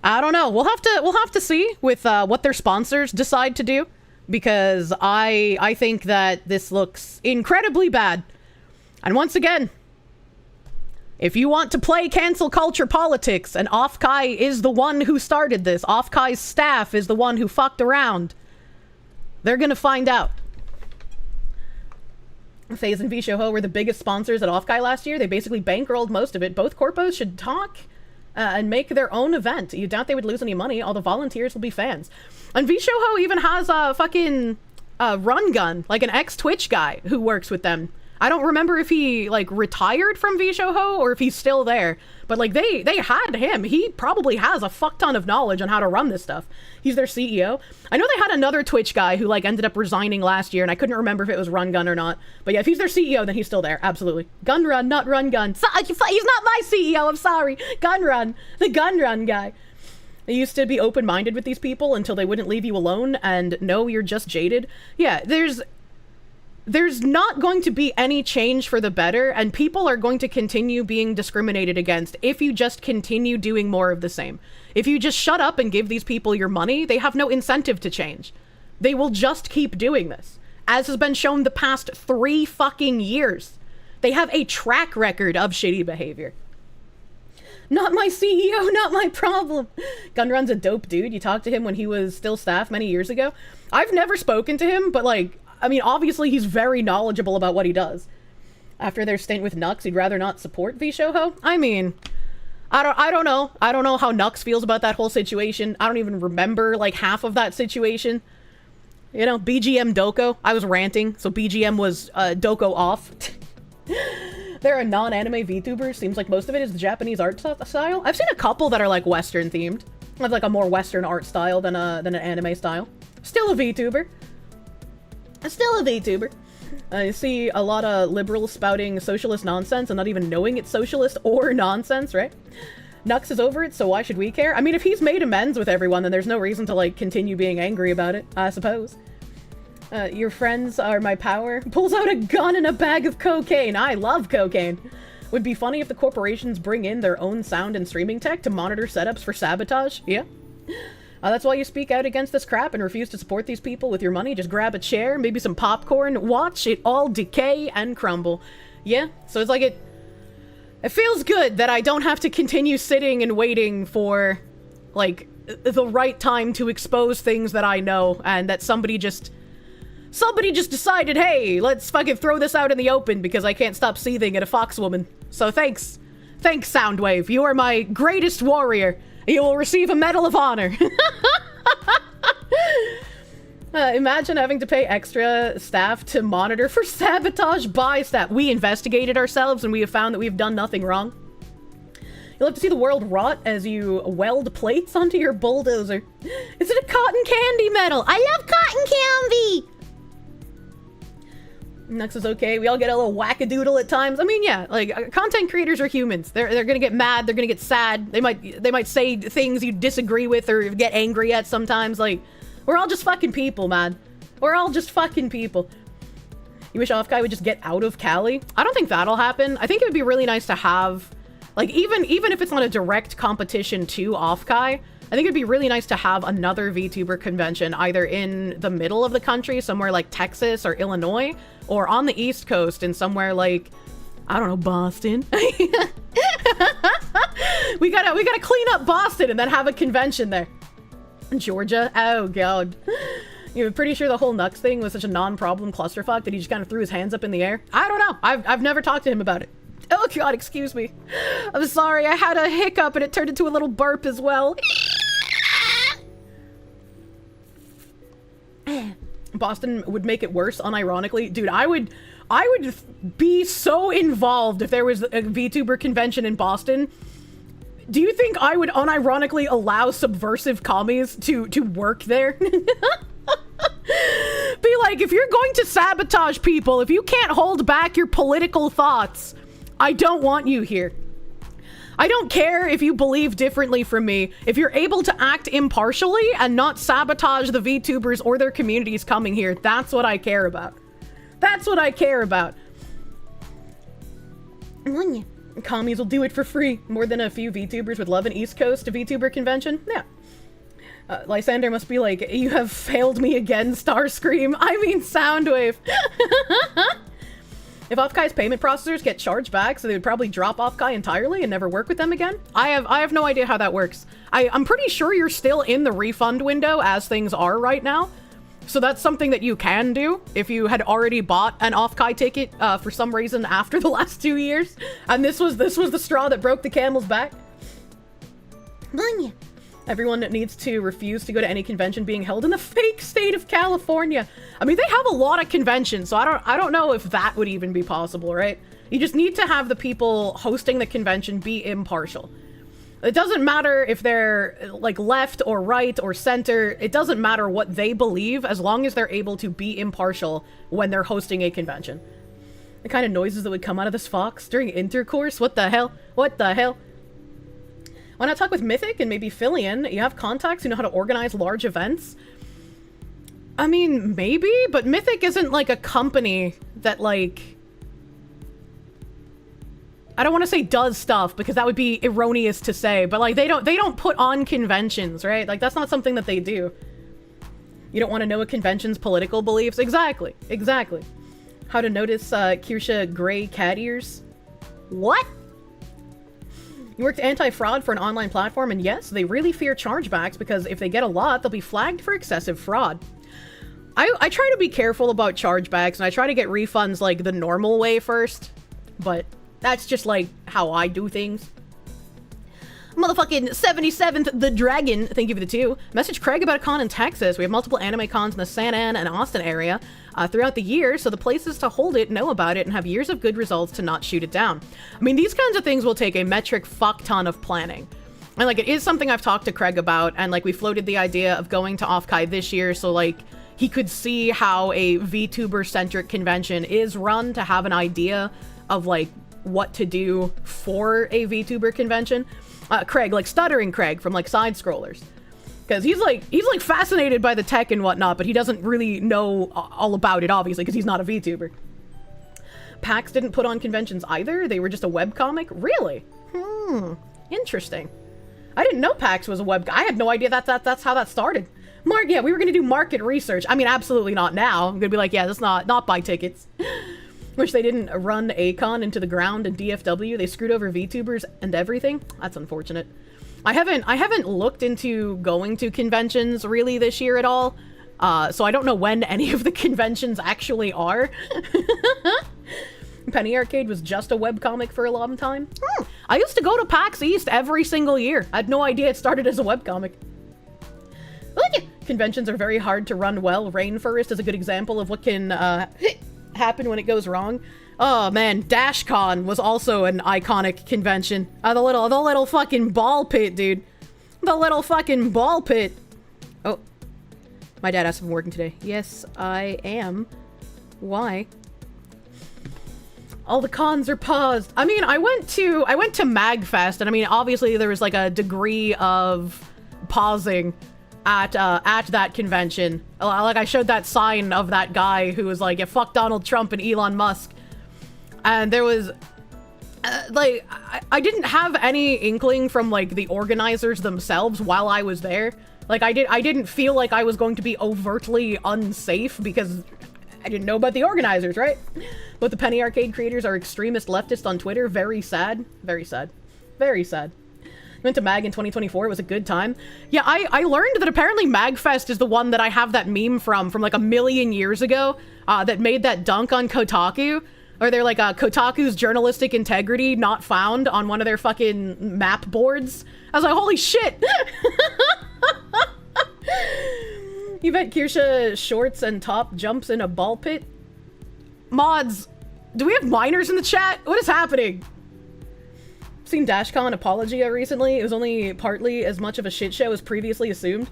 I don't know. We'll have to see with what their sponsors decide to do, because I think that this looks incredibly bad. And once again, if you want to play cancel culture politics, and Offkai is the one who started this, Offkai's staff is the one who fucked around, they're gonna find out. FaZe and VShoho were the biggest sponsors at Offkai last year. They basically bankrolled most of it. Both corpos should talk and make their own event. You doubt they would lose any money. All the volunteers will be fans. And VShoho even has a fucking run gun, like an ex-Twitch guy who works with them. I don't remember if he, like, retired from VShoho or if he's still there. But, like, they had him. He probably has a fuck ton of knowledge on how to run this stuff. He's their CEO. I know they had another Twitch guy who, like, ended up resigning last year, and I couldn't remember if it was Run Gun or not. But yeah, if he's their CEO, then he's still there. Absolutely. Gun Run, not Run Gun. He's not my CEO, I'm sorry. Gun Run. The Gun Run guy. They used to be open-minded with these people until they wouldn't leave you alone, and no, you're just jaded. Yeah, there's not going to be any change for the better, and people are going to continue being discriminated against if you just continue doing more of the same. If you just shut up and give these people your money, they have no incentive to change. They will just keep doing this, as has been shown the past 3 fucking years. They have a track record of shitty behavior. Not my CEO, not my problem. Gunrun's a dope dude. You talked to him when he was still staff many years ago. I've never spoken to him, but, like, I mean, obviously he's very knowledgeable about what he does. After their stint with Nux, he'd rather not support VShoho? I mean, I don't know. I don't know how Nux feels about that whole situation. I don't even remember, like, half of that situation. You know, BGM Doko. I was ranting, so BGM was Doko off. There are non-anime VTubers. Seems like most of it is the Japanese art style. I've seen a couple that are, like, Western themed. Have, like, a more Western art style than an anime style. Still a VTuber. Still a VTuber. I see a lot of liberals spouting socialist nonsense and not even knowing it's socialist or nonsense, right? Nux is over it, so why should we care? I mean, if he's made amends with everyone, then there's no reason to, like, continue being angry about it, I suppose. Your friends are my power. Pulls out a gun and a bag of cocaine. I love cocaine. Would be funny if the corporations bring in their own sound and streaming tech to monitor setups for sabotage. Yeah. That's why you speak out against this crap and refuse to support these people with your money. Just grab a chair, maybe some popcorn, watch it all decay and crumble. Yeah, so it's like it feels good that I don't have to continue sitting and waiting for, like, the right time to expose things that I know, and that somebody just decided, hey, let's fucking throw this out in the open because I can't stop seething at a fox woman. So thanks. Thanks, Soundwave. You are my greatest warrior. You will receive a Medal of Honor. Imagine having to pay extra staff to monitor for sabotage by staff. We investigated ourselves and we have found that we've done nothing wrong. You'll have to see the world rot as you weld plates onto your bulldozer. Is it a cotton candy medal? I love cotton candy! Next is okay. We all get a little wackadoodle at times. I mean, yeah, like, content creators are humans. They're gonna get mad. They're gonna get sad. They might say things you disagree with or get angry at sometimes. Like, we're all just fucking people, man. We're all just fucking people. You wish Offkai would just get out of Cali? I don't think that'll happen. I think it would be really nice to have, like, even if it's not a direct competition to Offkai, I think it'd be really nice to have another VTuber convention either in the middle of the country, somewhere like Texas or Illinois, or on the East Coast in somewhere like, I don't know, Boston. we gotta clean up Boston and then have a convention there. Georgia? Oh god. You're pretty sure the whole Nux thing was such a non-problem clusterfuck that he just kind of threw his hands up in the air? I don't know. I've never talked to him about it. Oh god, excuse me. I'm sorry, I had a hiccup and it turned into a little burp as well. Boston would make it worse, unironically. Dude, I would be so involved if there was a VTuber convention in Boston. Do you think I would unironically allow subversive commies to work there? Be like, if you're going to sabotage people, if you can't hold back your political thoughts, I don't want you here. I don't care if you believe differently from me. If you're able to act impartially and not sabotage the VTubers or their communities coming here, that's what I care about. That's what I care about. Commies will do it for free. More than a few VTubers would love an East Coast VTuber convention. Yeah. Lysander must be like, you have failed me again, Starscream. I mean, Soundwave. If Offkai's payment processors get charged back, so they would probably drop Offkai entirely and never work with them again? I have no idea how that works. I'm pretty sure you're still in the refund window as things are right now. So that's something that you can do if you had already bought an Offkai ticket for some reason after the last 2 years. And this was the straw that broke the camel's back. Everyone needs to refuse to go to any convention being held in the fake state of California. I mean, they have a lot of conventions, so I don't know if that would even be possible, right? You just need to have the people hosting the convention be impartial. It doesn't matter if they're like left or right or center. It doesn't matter what they believe as long as they're able to be impartial when they're hosting a convention. The kind of noises that would come out of this fox during intercourse? What the hell? What the hell? Why not talk with Mythic and maybe Fillion? You have contacts who know how to organize large events. I mean, maybe, but Mythic isn't like a company that like... I don't want to say does stuff because that would be erroneous to say, but like they don't put on conventions, right? Like that's not something that they do. You don't want to know a convention's political beliefs? Exactly, exactly. How to notice Kirsche gray cat ears? What? You worked anti-fraud for an online platform, and yes, they really fear chargebacks because if they get a lot, they'll be flagged for excessive fraud. I try to be careful about chargebacks, and I try to get refunds like the normal way first, but that's just like how I do things. Motherfucking 77th the Dragon, thank you for the 2. Message Craig about a con in Texas. We have multiple anime cons in the San Ann and Austin area throughout the year, so the places to hold it know about it and have years of good results to not shoot it down. I mean, these kinds of things will take a metric fuck ton of planning. And like, it is something I've talked to Craig about, and like, we floated the idea of going to Offkai this year, so like, he could see how a VTuber-centric convention is run to have an idea of like, what to do for a VTuber convention. Craig, like Stuttering Craig from like Side Scrollers. Because he's like fascinated by the tech and whatnot, but he doesn't really know all about it, obviously, because he's not a VTuber. PAX didn't put on conventions either. They were just a webcomic. Really? Interesting. I didn't know PAX was a web. I had no idea that's how that started. Yeah, we were gonna do market research. I mean, absolutely not now. I'm gonna be like, yeah, let's not buy tickets. Wish they didn't run Akon into the ground in DFW. They screwed over VTubers and everything. That's unfortunate. I haven't looked into going to conventions really this year at all. So I don't know when any of the conventions actually are. Penny Arcade was just a webcomic for a long time. I used to go to PAX East every single year. I had no idea it started as a webcomic. Conventions are very hard to run well. Rainforest is a good example of what can happen when it goes wrong. Oh man, DashCon was also an iconic convention. The little fucking ball pit, dude. The little fucking ball pit. Oh, my dad asked if I'm working today. Yes, I am. Why? All the cons are paused. I mean, I went to MagFest, and I mean, obviously there was like a degree of pausing at that convention. Like I showed that sign of that guy who was like, yeah, fuck Donald Trump and Elon Musk. And there was, like, I didn't have any inkling from, like, the organizers themselves while I was there. Like, I didn't feel like I was going to be overtly unsafe because I didn't know about the organizers, right? But the Penny Arcade creators are extremist leftists on Twitter. Very sad. Very sad. Very sad. Went to Mag in 2024. It was a good time. Yeah, I learned that apparently MagFest is the one that I have that meme from like a million years ago that made that dunk on Kotaku. Or they're like, Kotaku's journalistic integrity not found on one of their fucking map boards. I was like, holy shit! You bet Kirsche shorts and top jumps in a ball pit? Mods, do we have minors in the chat? What is happening? I've seen DashCon Apologia recently. It was only partly as much of a shit show as previously assumed.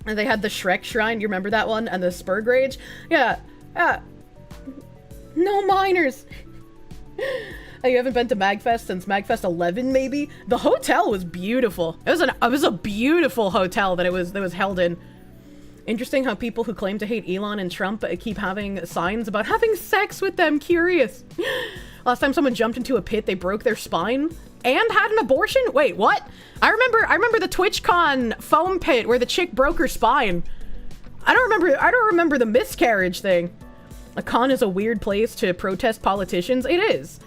And they had the Shrek Shrine, do you remember that one? And the Spurg Rage? Yeah, no minors. Oh, you haven't been to MagFest since MagFest 11, maybe? The hotel was beautiful. It was a beautiful hotel that it was held in. Interesting how people who claim to hate Elon and Trump keep having signs about having sex with them. Curious. Last time someone jumped into a pit, they broke their spine and had an abortion? Wait, what? I remember the TwitchCon foam pit where the chick broke her spine. I don't remember the miscarriage thing. A con is a weird place to protest politicians. It is.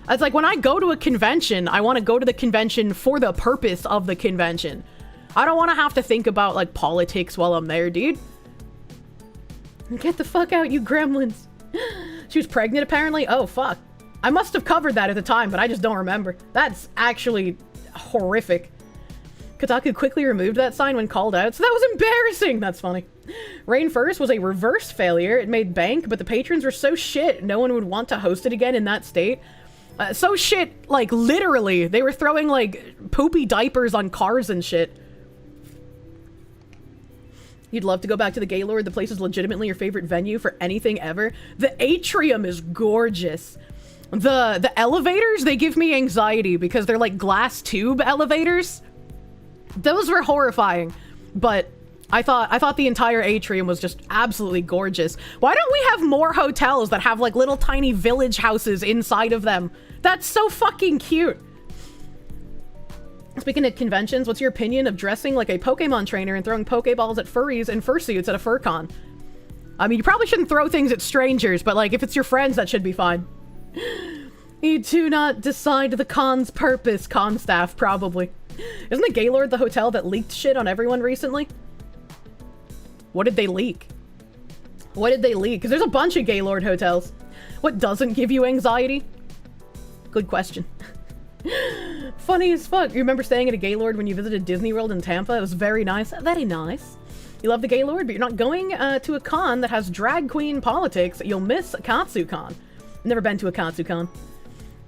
It's like when I go to a convention, I want to go to the convention for the purpose of the convention. I don't want to have to think about, like, politics while I'm there, dude. Get the fuck out, you gremlins. She was pregnant, apparently? Oh, fuck. I must have covered that at the time, but I just don't remember. That's actually horrific. Kotaku quickly removed that sign when called out, so that was embarrassing! That's funny. Rainforest was a reverse failure. It made bank, but the patrons were so shit, no one would want to host it again in that state. So shit, like, literally. They were throwing, like, poopy diapers on cars and shit. You'd love to go back to the Gaylord. The place is legitimately your favorite venue for anything ever. The atrium is gorgeous. The elevators, they give me anxiety because they're like glass tube elevators. Those were horrifying, but I thought the entire atrium was just absolutely gorgeous. Why don't we have more hotels that have like little tiny village houses inside of them? That's so fucking cute. Speaking of conventions, what's your opinion of dressing like a Pokemon trainer and throwing Pokeballs at furries and fursuits at a FurCon? I mean, you probably shouldn't throw things at strangers, but like if it's your friends, that should be fine. You do not decide the con's purpose, con staff, probably. Isn't the Gaylord the hotel that leaked shit on everyone recently? What did they leak? What did they leak? Because there's a bunch of Gaylord hotels. What doesn't give you anxiety? Good question. Funny as fuck. You remember staying at a Gaylord when you visited Disney World in Tampa? It was very nice. Very nice. You love the Gaylord, but you're not going to a con that has drag queen politics. You'll miss KatsuCon. Never been to a KatsuCon.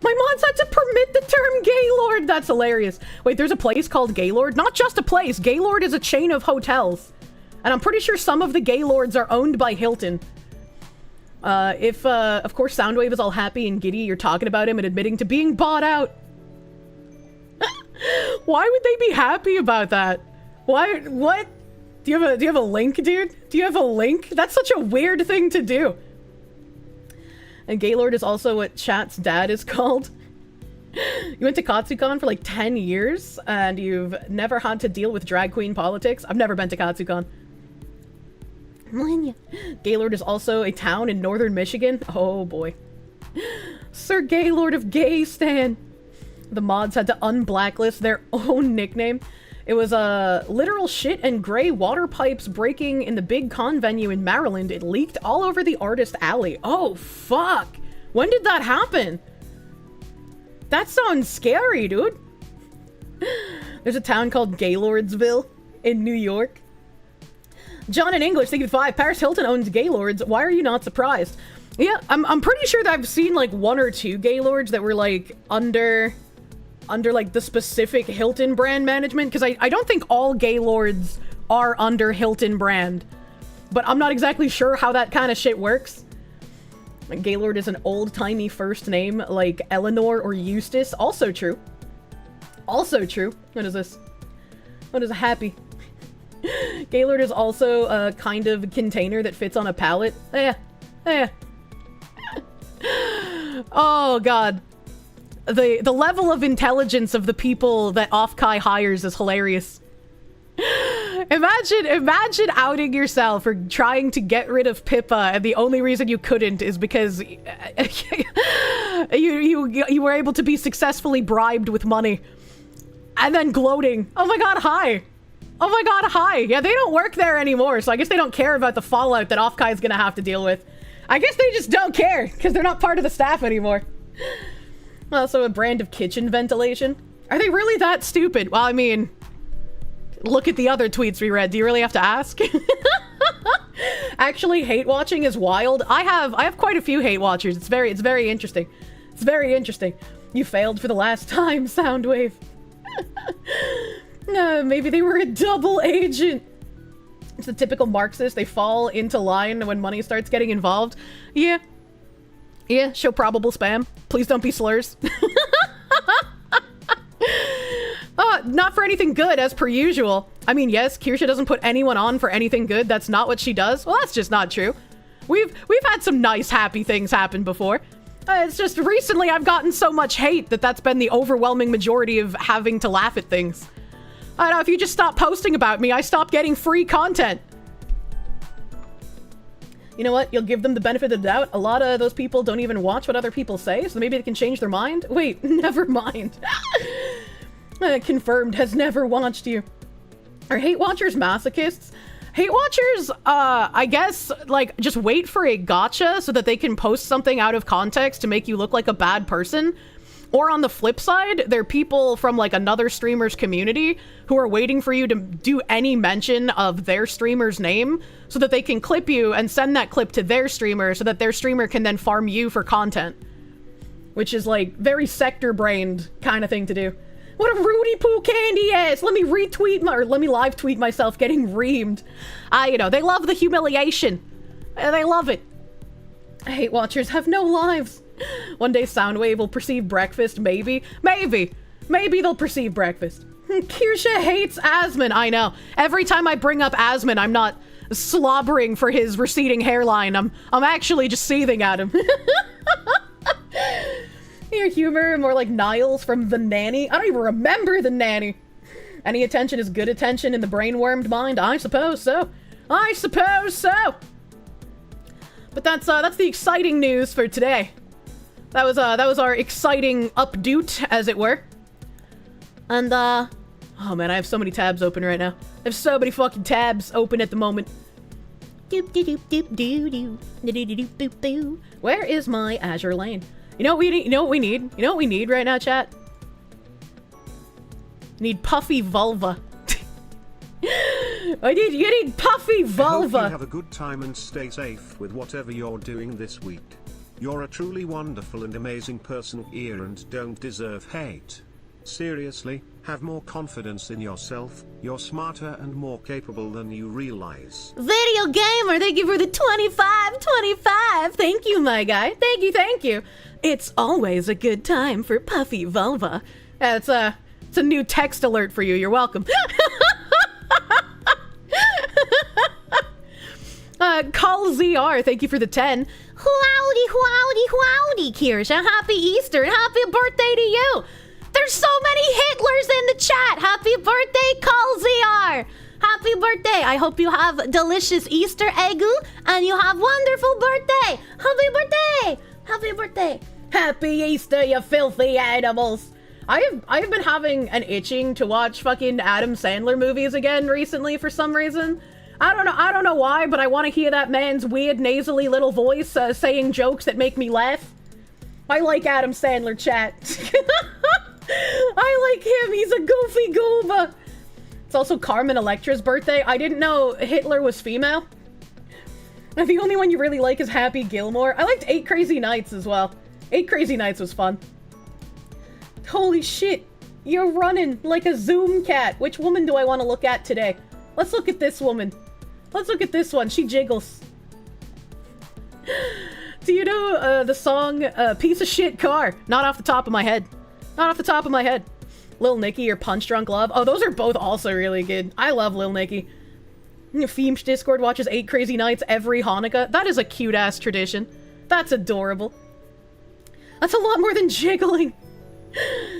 My mods had to permit the term Gaylord. That's hilarious. Wait, there's a place called Gaylord? Not just a place. Gaylord is a chain of hotels. And I'm pretty sure some of the Gaylords are owned by Hilton. If, of course, Soundwave is all happy and giddy, you're talking about him and admitting to being bought out. Why would they be happy about that? Why? What? Do you have a link, dude? Do you have a link? That's such a weird thing to do. And Gaylord is also what Chat's dad is called. You went to KatsuCon for like 10 years and you've never had to deal with drag queen politics? I've never been to KatsuCon. Gaylord is also a town in northern Michigan. Oh boy. Sir Gaylord of Gaystan. The mods had to unblacklist their own nickname. It was literal shit and gray water pipes breaking in the big con venue in Maryland. It leaked all over the artist alley. Oh, fuck. When did that happen? That sounds scary, dude. There's a town called Gaylordsville in New York. John in English, thank you for 5. Paris Hilton owns Gaylords. Why are you not surprised? Yeah, I'm pretty sure that I've seen like 1 or 2 Gaylords that were like under like the specific Hilton brand management, because I don't think all Gaylords are under Hilton brand, but I'm not exactly sure how that kind of shit works. Gaylord is an old-timey first name like Eleanor or Eustace. Also true. Also true. What is this? What is a happy? Gaylord is also a kind of container that fits on a pallet. Oh god. The level of intelligence of the people that Offkai hires is hilarious. Imagine outing yourself or trying to get rid of Pippa, and the only reason you couldn't is because you were able to be successfully bribed with money. And then gloating. Oh my god, hi. Oh my god, hi. Yeah, they don't work there anymore, so I guess they don't care about the fallout that Offkai is gonna have to deal with. I guess they just don't care, because they're not part of the staff anymore. Also a brand of kitchen ventilation. Are they really that stupid? Well, I mean, look at the other tweets we read. Do you really have to ask? Actually, hate watching is wild. I have quite a few hate watchers. It's very interesting. It's very interesting. You failed for the last time, Soundwave. Maybe they were a double agent. It's the typical Marxist. They fall into line when money starts getting involved. Yeah. Yeah, show probable spam. Please don't be slurs. Not for anything good, as per usual. I mean, yes, Kirsche doesn't put anyone on for anything good. That's not what she does. Well, that's just not true. We've had some nice, happy things happen before. It's just recently I've gotten so much hate that's been the overwhelming majority of having to laugh at things. I don't know, if you just stop posting about me, I stop getting free content. You know what? You'll give them the benefit of the doubt. A lot of those people don't even watch what other people say, so maybe they can change their mind. Wait, never mind. Confirmed, has never watched you. Are hate watchers masochists? Hate watchers, I guess, like, just wait for a gotcha so that they can post something out of context to make you look like a bad person. Or on the flip side, they're people from, like, another streamer's community who are waiting for you to do any mention of their streamer's name so that they can clip you and send that clip to their streamer so that their streamer can then farm you for content. Which is, like, very sector-brained kind of thing to do. What a Rudy Poo candy ass! Let me let me live tweet myself getting reamed. You know, they love the humiliation. They love it. Hate watchers have no lives. One day Soundwave will perceive breakfast, maybe. Maybe they'll perceive breakfast. Kirsche hates Asman, I know. Every time I bring up Asman, I'm not slobbering for his receding hairline. I'm actually just seething at him. Your humor, more like Niles from The Nanny. I don't even remember The Nanny. Any attention is good attention in the brain-wormed mind? I suppose so. I suppose so. But that's the exciting news for today. That was our exciting update, as it were. And oh man, I have so many tabs open right now. I have so many fucking tabs open at the moment. Doop doop doop doop doo doo doo doo doop doo. Where is my Azure lane? You know what we need? You know what we need? You know what we need right now, chat? We need puffy vulva. You need puffy vulva. I hope you have a good time and stay safe with whatever you're doing this week. You're a truly wonderful and amazing person here and don't deserve hate. Seriously, have more confidence in yourself. You're smarter and more capable than you realize. Video Gamer, thank you for the 25. Thank you, my guy. Thank you. It's always a good time for puffy vulva. It's a new text alert for you. You're welcome. Call ZR, thank you for the 10. Howdy, Kirsche. Happy Easter and happy birthday to you. There's so many Hitlers in the chat. Happy birthday, Call ZR. Happy birthday. I hope you have delicious Easter egg and you have wonderful birthday. Happy birthday. Happy birthday. Happy Easter, you filthy animals. I've been having an itching to watch fucking Adam Sandler movies again recently for some reason. I don't know why, but I want to hear that man's weird nasally little voice saying jokes that make me laugh. I like Adam Sandler, chat. I like him. He's a goofy gooba. also Carmen Electra's birthday. I didn't know Hitler was female. And the only one you really like is Happy Gilmore. I liked 8 Crazy Nights as well. 8 Crazy Nights was fun. Holy shit. You're running like a Zoom cat. Which woman do I want to look at today? Let's look at this woman. Let's look at this one. She jiggles. Do you know the song Piece of Shit Car? Not off the top of my head. Not off the top of my head. Lil Nicky or Punch Drunk Love. Oh, those are both also really good. I love Lil Nicky. Feemsh Discord watches 8 Crazy Nights every Hanukkah. That is a cute-ass tradition. That's adorable. That's a lot more than jiggling.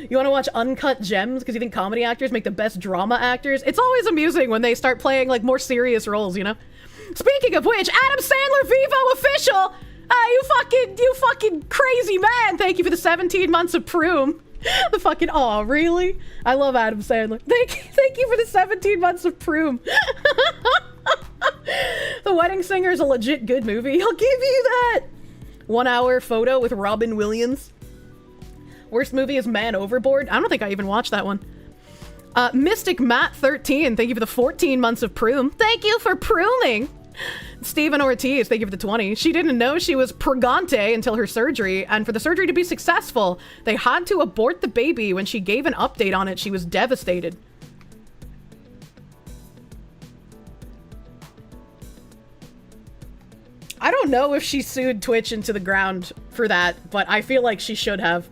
You want to watch Uncut Gems because you think comedy actors make the best drama actors? It's always amusing when they start playing, like, more serious roles, you know? Speaking of which, Adam Sandler Vivo official! You fucking crazy man! Thank you for the 17 months of Proom. The fucking, aw, really? I love Adam Sandler. Thank you for the 17 months of Proom. The Wedding Singer is a legit good movie. I'll give you that! 1 hour photo with Robin Williams. Worst movie is Man Overboard. I don't think I even watched that one. Mystic Matt 13, thank you for the 14 months of Proom. Thank you for prooming! Stephen Ortiz, thank you for the 20. She didn't know she was pregante until her surgery, and for the surgery to be successful, they had to abort the baby. When she gave an update on it, she was devastated. I don't know if she sued Twitch into the ground for that, but I feel like she should have.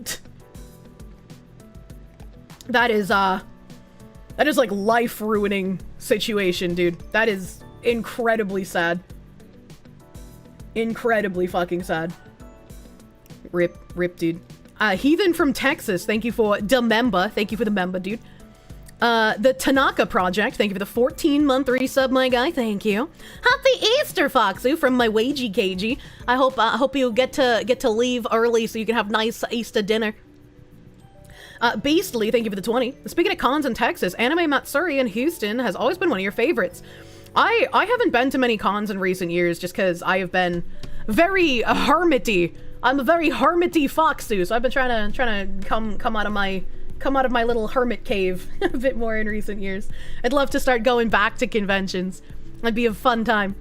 That is like life-ruining situation, dude. That is incredibly sad. Incredibly fucking sad. Rip, dude. Heathen from Texas, thank you for the member. Thank you for the member, dude. The Tanaka Project, thank you for the 14-month resub, my guy. Thank you. Happy Easter, Foxu, from my wagey cagey. I hope you get to leave early so you can have nice Easter dinner. Beastly, thank you for the 20. Speaking of cons in Texas, Anime Matsuri in Houston has always been one of your favorites. I haven't been to many cons in recent years just because I have been very hermity. I'm a very hermity foxu, so I've been trying to come out of my little hermit cave a bit more in recent years. I'd love to start going back to conventions. That'd be a fun time.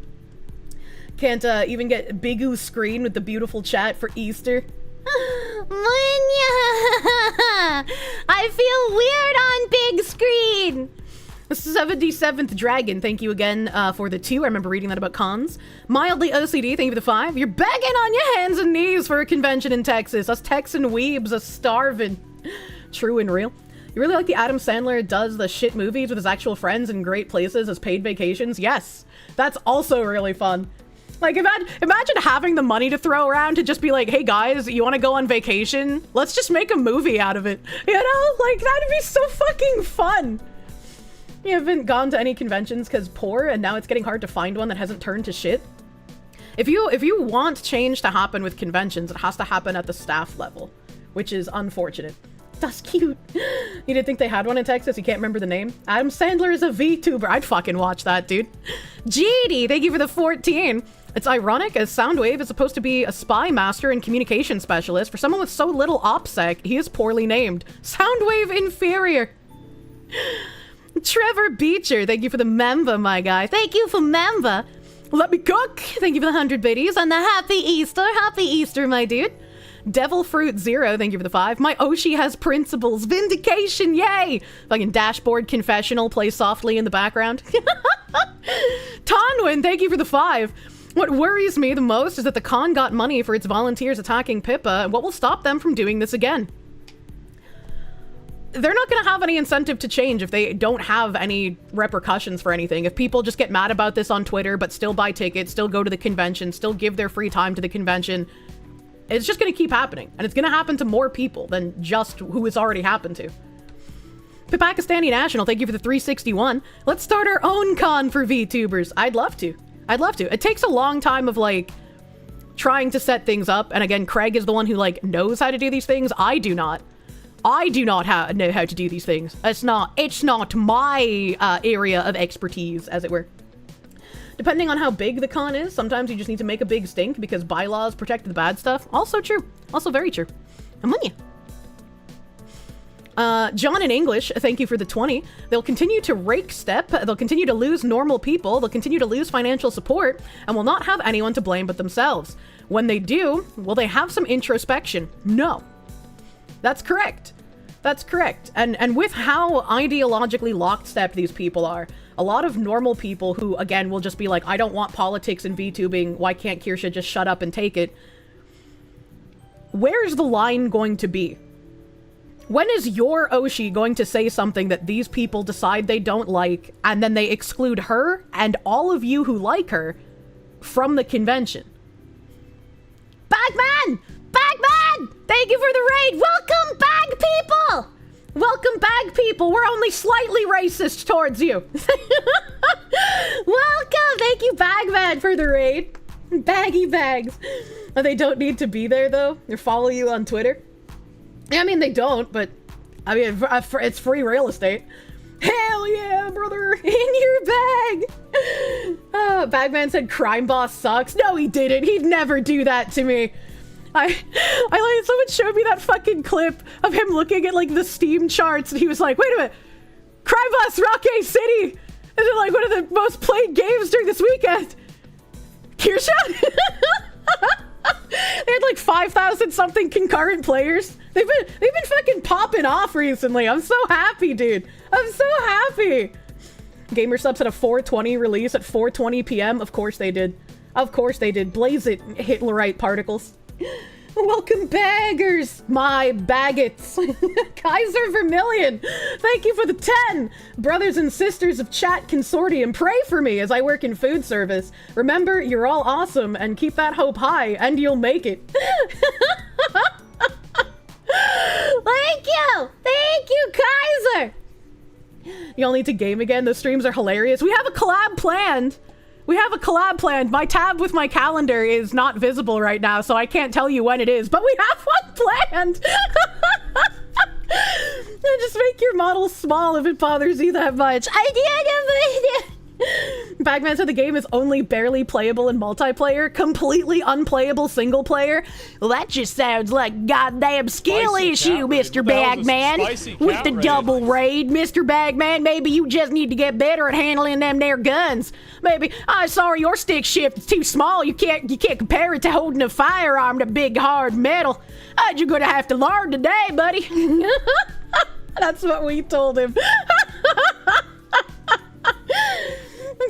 Can't even get Bigoo's screen with the beautiful chat for Easter. I feel weird on big screen. 77th Dragon, thank you again for the 2. I remember reading that about cons. Mildly OCD, thank you for the 5. You're begging on your hands and knees for a convention in Texas. Us Texan weebs are starving. True and real. You really like the Adam Sandler does the shit movies with his actual friends in great places as paid vacations? Yes. That's also really fun. Like, imagine having the money to throw around to just be like, hey guys, you want to go on vacation? Let's just make a movie out of it. You know? Like, that'd be so fucking fun. You haven't gone to any conventions because poor, and now it's getting hard to find one that hasn't turned to shit. If you want change to happen with conventions, it has to happen at the staff level, which is unfortunate. That's cute. You didn't think they had one in Texas? You can't remember the name? Adam Sandler is a VTuber. I'd fucking watch that, dude. GD, thank you for the 14. It's ironic as Soundwave is supposed to be a spy master and communication specialist. For someone with so little OPSEC, he is poorly named. Soundwave inferior. Trevor Beecher, thank you for the member, my guy. Thank you for member. Let me cook. Thank you for the 100 biddies and the happy Easter. Happy Easter, my dude. Devil Fruit Zero, thank you for the 5. My Oshi has principles. Vindication, yay! Fucking dashboard confessional plays softly in the background. Tonwin, thank you for the 5. What worries me the most is that the con got money for its volunteers attacking Pippa, and what will stop them from doing this again? They're not going to have any incentive to change if they don't have any repercussions for anything. If people just get mad about this on Twitter, but still buy tickets, still go to the convention, still give their free time to the convention, it's just going to keep happening. And it's going to happen to more people than just who it's already happened to. Pakistani National, thank you for the 361. Let's start our own con for VTubers. I'd love to. I'd love to. It takes a long time of, like, trying to set things up. And again, Craig is the one who, like, knows how to do these things. I do not. I do not know how to do these things. It's not my area of expertise, as it were. Depending on how big the con is, sometimes you just need to make a big stink because bylaws protect the bad stuff. Also true. Also very true. I'm on you. John in English, thank you for the 20. They'll continue to rake step, they'll continue to lose normal people, they'll continue to lose financial support, and will not have anyone to blame but themselves. When they do, will they have some introspection? No. That's correct. That's correct. And with how ideologically lockstep these people are, a lot of normal people who, again, will just be like, I don't want politics and VTubing, why can't Kirsche just shut up and take it? Where's the line going to be? When is your Oshi going to say something that these people decide they don't like, and then they exclude her and all of you who like her from the convention? Bagman! Bagman! Thank you for the raid! Welcome, bag people! Welcome, bag people! We're only slightly racist towards you. Welcome! Thank you, Bagman, for the raid. Baggy bags. They don't need to be there, though. They follow you on Twitter. I mean, they don't, but I mean, it's free real estate. Hell yeah, brother! In your bag! Bagman said crime boss sucks. No, he didn't. He'd never do that to me. I like, someone showed me that fucking clip of him looking at, like, the Steam charts, and he was like, wait a minute! Crime boss Rocky City! Is it, like, one of the most played games during this weekend? Kirsche? They had like 5,000 something concurrent players. They've been fucking popping off recently. I'm so happy, dude. I'm so happy. GamerSubs had a 420 release at 4:20 p.m. Of course they did. Of course they did. Blaze it, Hitlerite particles. Welcome, baggers, my baggets. Kaiser Vermillion, thank you for the 10. Brothers and sisters of Chat Consortium, pray for me as I work in food service. Remember, you're all awesome, and keep that hope high, and you'll make it. Thank you! Thank you, Kaiser! Y'all need to game again. Those streams are hilarious. We have a collab planned. We have a collab planned. My tab with my calendar is not visible right now, so I can't tell you when it is, but we have one planned! Just make your model small if it bothers you that much. Bagman said the game is only barely playable in multiplayer, completely unplayable single player. Well, that just sounds like a goddamn skill Spicy issue, cat Mr. raid. Bagman. Spicy With cat the raid. double raid, Mr. Bagman. Maybe you just need to get better at handling them there guns. Maybe, I'm sorry, your stick shift is too small. You can't compare it to holding a firearm to big hard metal. You're gonna have to learn today, buddy. That's what we told him.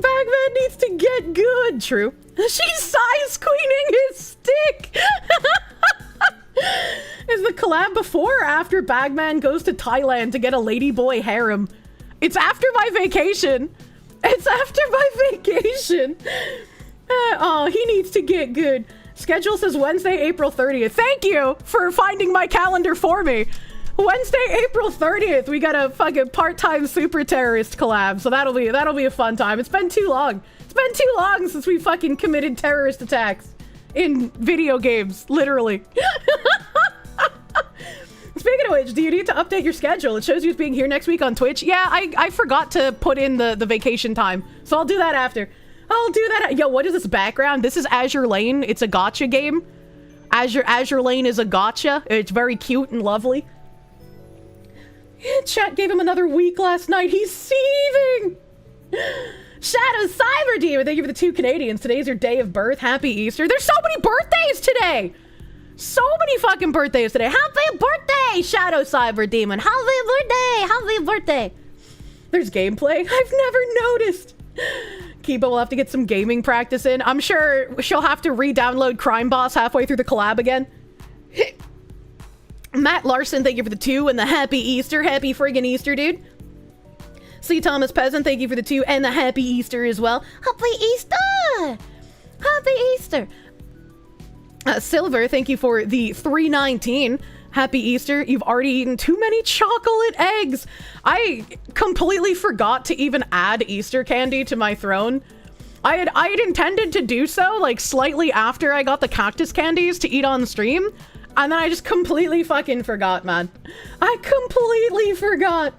Bagman needs to get good. True. She's size queening his stick. Is the collab before or after Bagman goes to Thailand to get a ladyboy harem? It's after my vacation. It's after my vacation. Oh, he needs to get good. Schedule says Wednesday, April 30th. Thank you for finding my calendar for me. Wednesday, April 30th, we got a fucking part-time super terrorist collab, so that'll be a fun time. It's been too long. It's been too long since we fucking committed terrorist attacks in video games, literally. Speaking of which, do you need to update your schedule? It shows you as being here next week on Twitch. Yeah, I forgot to put in the vacation time, so I'll do that after. I'll do that. Yo, what is this background? This is Azure Lane. It's a gacha game. Azure Lane is a gacha. It's very cute and lovely. Chat gave him another week last night. He's seething. Shadow Cyber Demon, thank you for the 2 Canadians. Today's your day of birth. Happy Easter. There's so many birthdays today. So many fucking birthdays today. Happy birthday, Shadow Cyber Demon. Happy birthday. Happy birthday. There's gameplay. I've never noticed. Kiba will have to get some gaming practice in. I'm sure she'll have to re-download Crime Boss halfway through the collab again. Matt Larson, thank you for the 2 and the happy Easter. Happy friggin' Easter, dude. C. Thomas Peasant, thank you for the 2 and the happy Easter as well. Happy Easter! Happy Easter! Silver, thank you for the 319. Happy Easter. You've already eaten too many chocolate eggs. I completely forgot to even add Easter candy to my throne. I had intended to do so, like, slightly after I got the cactus candies to eat on stream. And then I just completely fucking forgot, man. I completely forgot.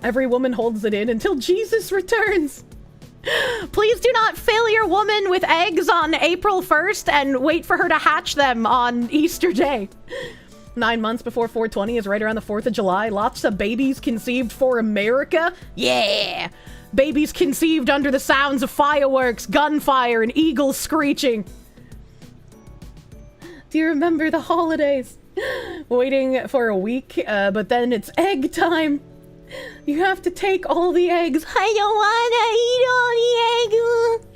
Every woman holds it in until Jesus returns. Please do not fill your woman with eggs on April 1st and wait for her to hatch them on Easter Day. 9 months before 420 is right around the 4th of July. Lots of babies conceived for America. Yeah! Babies conceived under the sounds of fireworks, gunfire, and eagles screeching. Do you remember the holidays? Waiting for a week, but then it's egg time. You have to take all the eggs. I don't wanna eat all the eggs.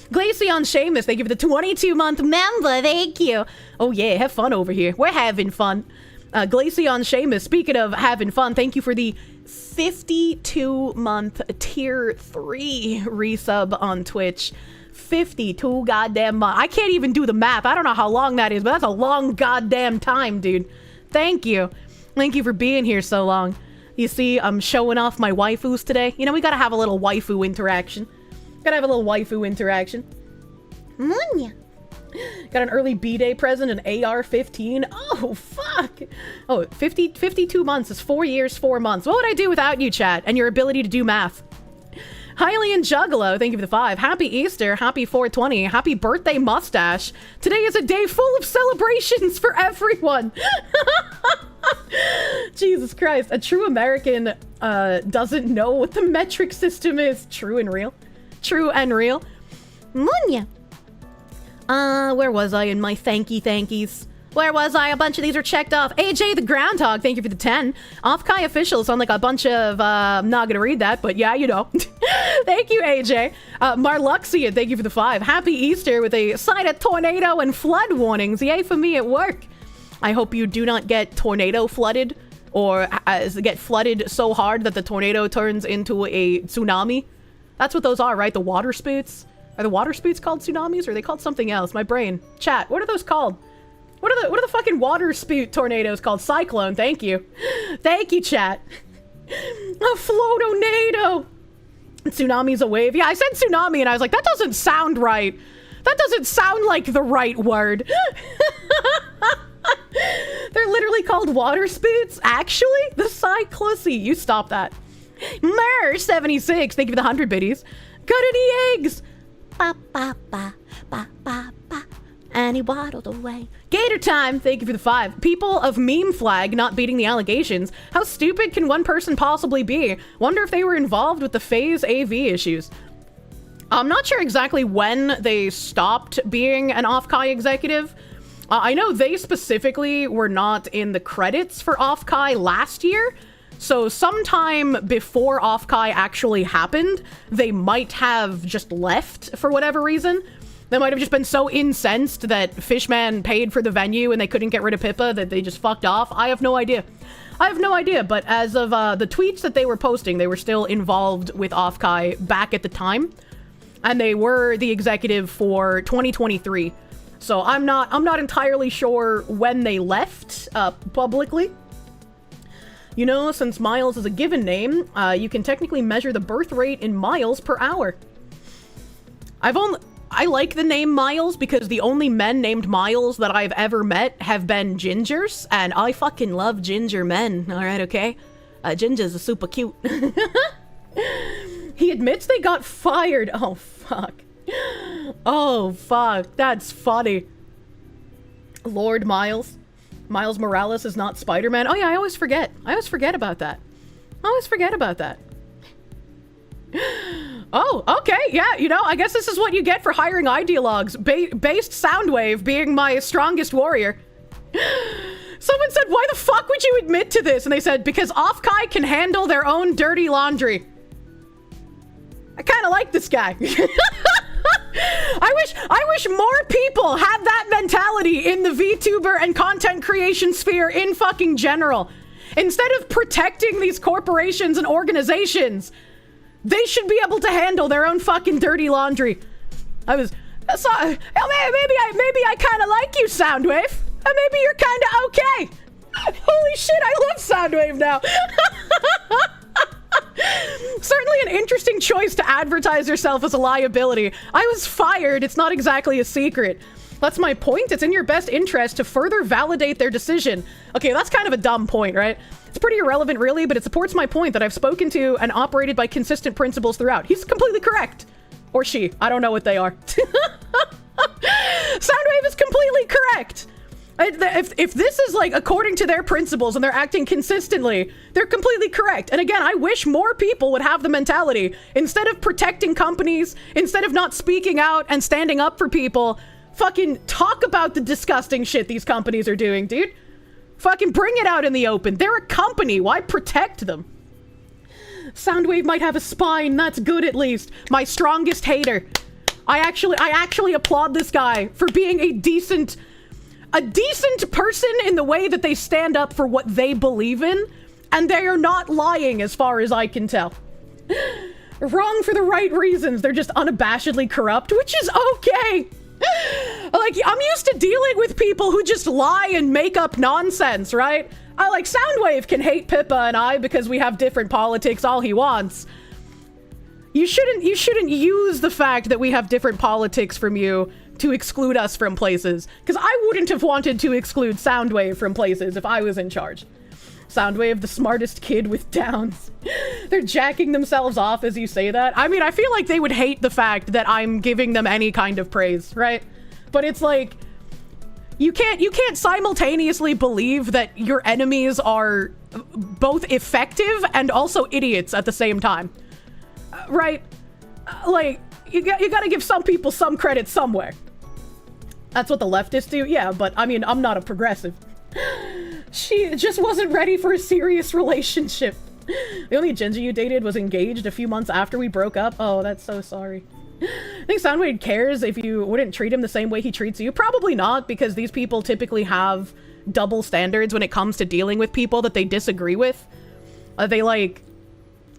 Glaceon Seamus, thank you for the 22-month member. Thank you. Oh yeah, have fun over here. We're having fun. Glaceon Seamus, speaking of having fun, thank you for the 52-month tier 3 resub on Twitch. 52 goddamn months. I can't even do the math. I don't know how long that is, but that's a long goddamn time, dude. Thank you. Thank you for being here so long. You see, I'm showing off my waifus today. You know, we gotta have a little waifu interaction. Gotta have a little waifu interaction. Got an early B-Day present, an AR-15. Oh, fuck. Oh, 52 months is 4 years, 4 months. What would I do without you, chat, and your ability to do math? Hylian Juggalo, thank you for the 5. Happy Easter, happy 420, happy birthday mustache. Today is a day full of celebrations for everyone. Jesus Christ, a true American doesn't know what the metric system is. True and real. True and real. Munya. Where was I in my thankies? Where was I? A bunch of these are checked off. AJ the Groundhog, thank you for the 10. Offkai officials sound like a bunch of, I'm not gonna read that, but yeah, you know. Thank you, AJ. Marluxian, thank you for the 5. Happy Easter with a side of tornado and flood warnings. Yay for me at work. I hope you do not get tornado flooded, or get flooded so hard that the tornado turns into a tsunami. That's what those are, right? The water spouts. Are the water spouts called tsunamis, or are they called something else? My brain. Chat, what are those called? What are the fucking water spout tornadoes called? Cyclone, thank you. Thank you, chat. A floatonado. Tsunami's a wave. Yeah, I said tsunami and I was like, that doesn't sound right. That doesn't sound like the right word. They're literally called water spouts. Actually, the cyclocene. You stop that. Mer76, thank you for the 100 biddies. Got any eggs? Ba ba ba ba ba ba. And he waddled away. Gator time, thank you for the 5. People of meme flag not beating the allegations. How stupid can one person possibly be? Wonder if they were involved with the Phase AV issues. I'm not sure exactly when they stopped being an Offkai executive. I know they specifically were not in the credits for Offkai last year. So sometime before Offkai actually happened, they might have just left for whatever reason. They might have just been so incensed that Fishman paid for the venue and they couldn't get rid of Pippa that they just fucked off. I have no idea. I have no idea, but as of the tweets that they were posting, they were still involved with Offkai back at the time. And they were the executive for 2023. So I'm not entirely sure when they left publicly. You know, since Miles is a given name, you can technically measure the birth rate in miles per hour. I like the name Miles because the only men named Miles that I've ever met have been gingers, and I fucking love ginger men, alright, okay? Gingers are super cute. He admits they got fired. Oh, fuck. Oh, fuck. That's funny. Lord Miles. Miles Morales is not Spider-Man. Oh, yeah, I always forget. I always forget about that. I always forget about that. Oh, okay, yeah, you know, I guess this is what you get for hiring ideologues. Based Soundwave being my strongest warrior. Someone said, why the fuck would you admit to this? And they said, because Offkai can handle their own dirty laundry. I kind of like this guy. I wish more people had that mentality in the VTuber and content creation sphere in fucking general. Instead of protecting these corporations and organizations, they should be able to handle their own fucking dirty laundry. Maybe I kind of like you, Soundwave. Maybe you're kind of okay. Holy shit, I love Soundwave now. Certainly an interesting choice to advertise yourself as a liability. I was fired. It's not exactly a secret. That's my point. It's in your best interest to further validate their decision. Okay, that's kind of a dumb point, right? It's pretty irrelevant, really, but it supports my point that I've spoken to and operated by consistent principles throughout. He's completely correct. Or she. I don't know what they are. Soundwave is completely correct. If this is like according to their principles and they're acting consistently, they're completely correct. And again, I wish more people would have the mentality, instead of protecting companies, instead of not speaking out and standing up for people, fucking talk about the disgusting shit these companies are doing, dude. Fucking bring it out in the open. They're a company. Why protect them? Soundwave might have a spine. That's good, at least. My strongest hater. I actually applaud this guy for being a decent person in the way that they stand up for what they believe in, and they are not lying as far as I can tell. Wrong for the right reasons. They're just unabashedly corrupt, which is okay. Like, I'm used to dealing with people who just lie and make up nonsense, right? Soundwave can hate Pippa and I because we have different politics all he wants. You shouldn't use the fact that we have different politics from you to exclude us from places, because I wouldn't have wanted to exclude Soundwave from places if I was in charge. Soundwave, the smartest kid with downs. They're jacking themselves off as you say that. I mean, I feel like they would hate the fact that I'm giving them any kind of praise, right? But it's like, you can't simultaneously believe that your enemies are both effective and also idiots at the same time. Right? You gotta give some people some credit somewhere. That's what the leftists do? Yeah, but I mean, I'm not a progressive. She just wasn't ready for a serious relationship. The only ginger you dated was engaged a few months after we broke up. Oh, that's so sorry. I think Soundwave cares if you wouldn't treat him the same way he treats you. Probably not, because these people typically have double standards when it comes to dealing with people that they disagree with.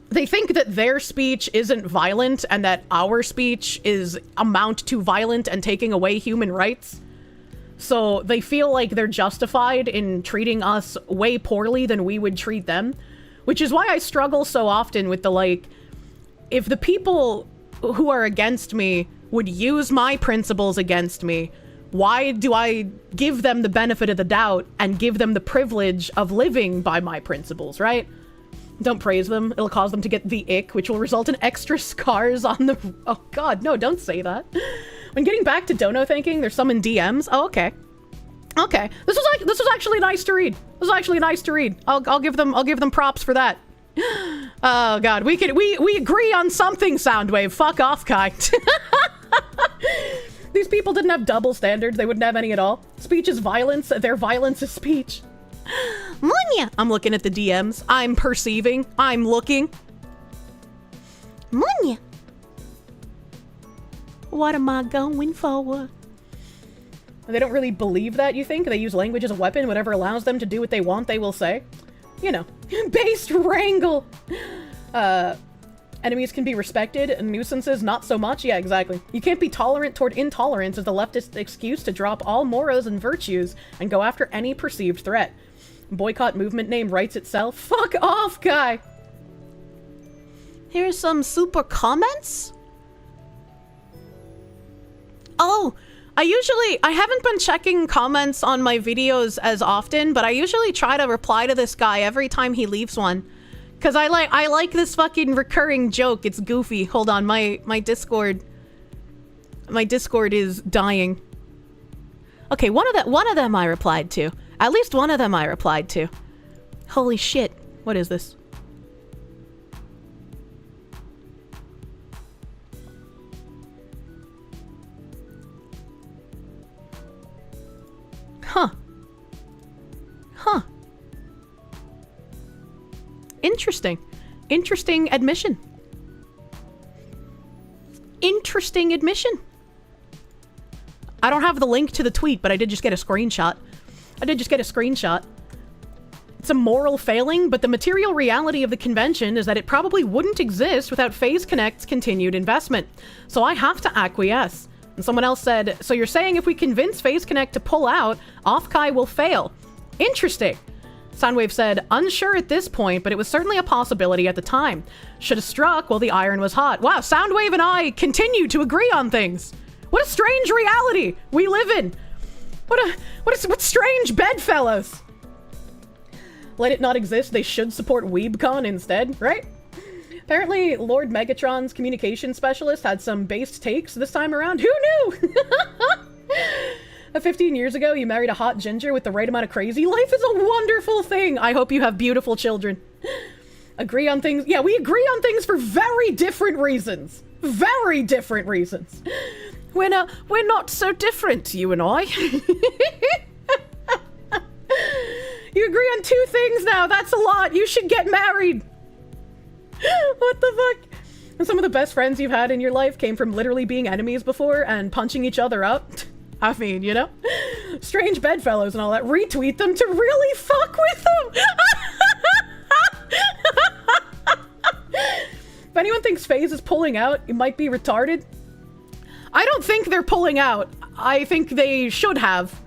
They think that their speech isn't violent and that our speech is amount to violent and taking away human rights. So they feel like they're justified in treating us way poorly than we would treat them. Which is why I struggle so often with if the people who are against me would use my principles against me, why do I give them the benefit of the doubt and give them the privilege of living by my principles, right? Don't praise them. It'll cause them to get the ick, which will result in extra scars on the... Oh god, no, don't say that. When getting back to dono thanking, there's some in DMs. Oh, okay. Okay. This was actually nice to read. This was actually nice to read. I'll give them props for that. Oh god, we agree on something, Soundwave. Fuck off, Kai. These people didn't have double standards. They wouldn't have any at all. Speech is violence. Their violence is speech. Munya! I'm looking at the DMs. I'm perceiving. I'm looking. Munya! What am I going for? They don't really believe that, you think? They use language as a weapon. Whatever allows them to do what they want, they will say. You know. Based wrangle! Enemies can be respected, and nuisances not so much. Yeah, exactly. You can't be tolerant toward intolerance as the leftist excuse to drop all morals and virtues and go after any perceived threat. Boycott movement name writes itself. Fuck off, guy! Here's some super comments. Oh, I haven't been checking comments on my videos as often, but I usually try to reply to this guy every time he leaves one. Cause I like this fucking recurring joke. It's goofy. Hold on, my Discord is dying. Okay, one of them I replied to. At least one of them I replied to. Holy shit. What is this? Huh. Huh. Interesting. Interesting admission. Interesting admission. I don't have the link to the tweet, but I did just get a screenshot. It's a moral failing, but the material reality of the convention is that it probably wouldn't exist without FaZe Connect's continued investment. So I have to acquiesce. And someone else said, so you're saying if we convince FaZe Connect to pull out, Offkai will fail. Interesting. Soundwave said, unsure at this point, but it was certainly a possibility at the time. Should have struck while the iron was hot. Wow, Soundwave and I continue to agree on things. What a strange reality we live in. What strange bedfellows. Let it not exist. They should support WeebCon instead, right? Apparently, Lord Megatron's communication specialist had some based takes this time around. Who knew? 15 years ago, you married a hot ginger with the right amount of crazy. Life is a wonderful thing. I hope you have beautiful children. Agree on things. Yeah, we agree on things for very different reasons. Very different reasons. We're not so different, you and I. You agree on 2 things now. That's a lot. You should get married. What the fuck? And some of the best friends you've had in your life came from literally being enemies before and punching each other up. I mean, you know? Strange bedfellows and all that. Retweet them to really fuck with them. If anyone thinks FaZe is pulling out, it might be retarded. I don't think they're pulling out. I think they should have.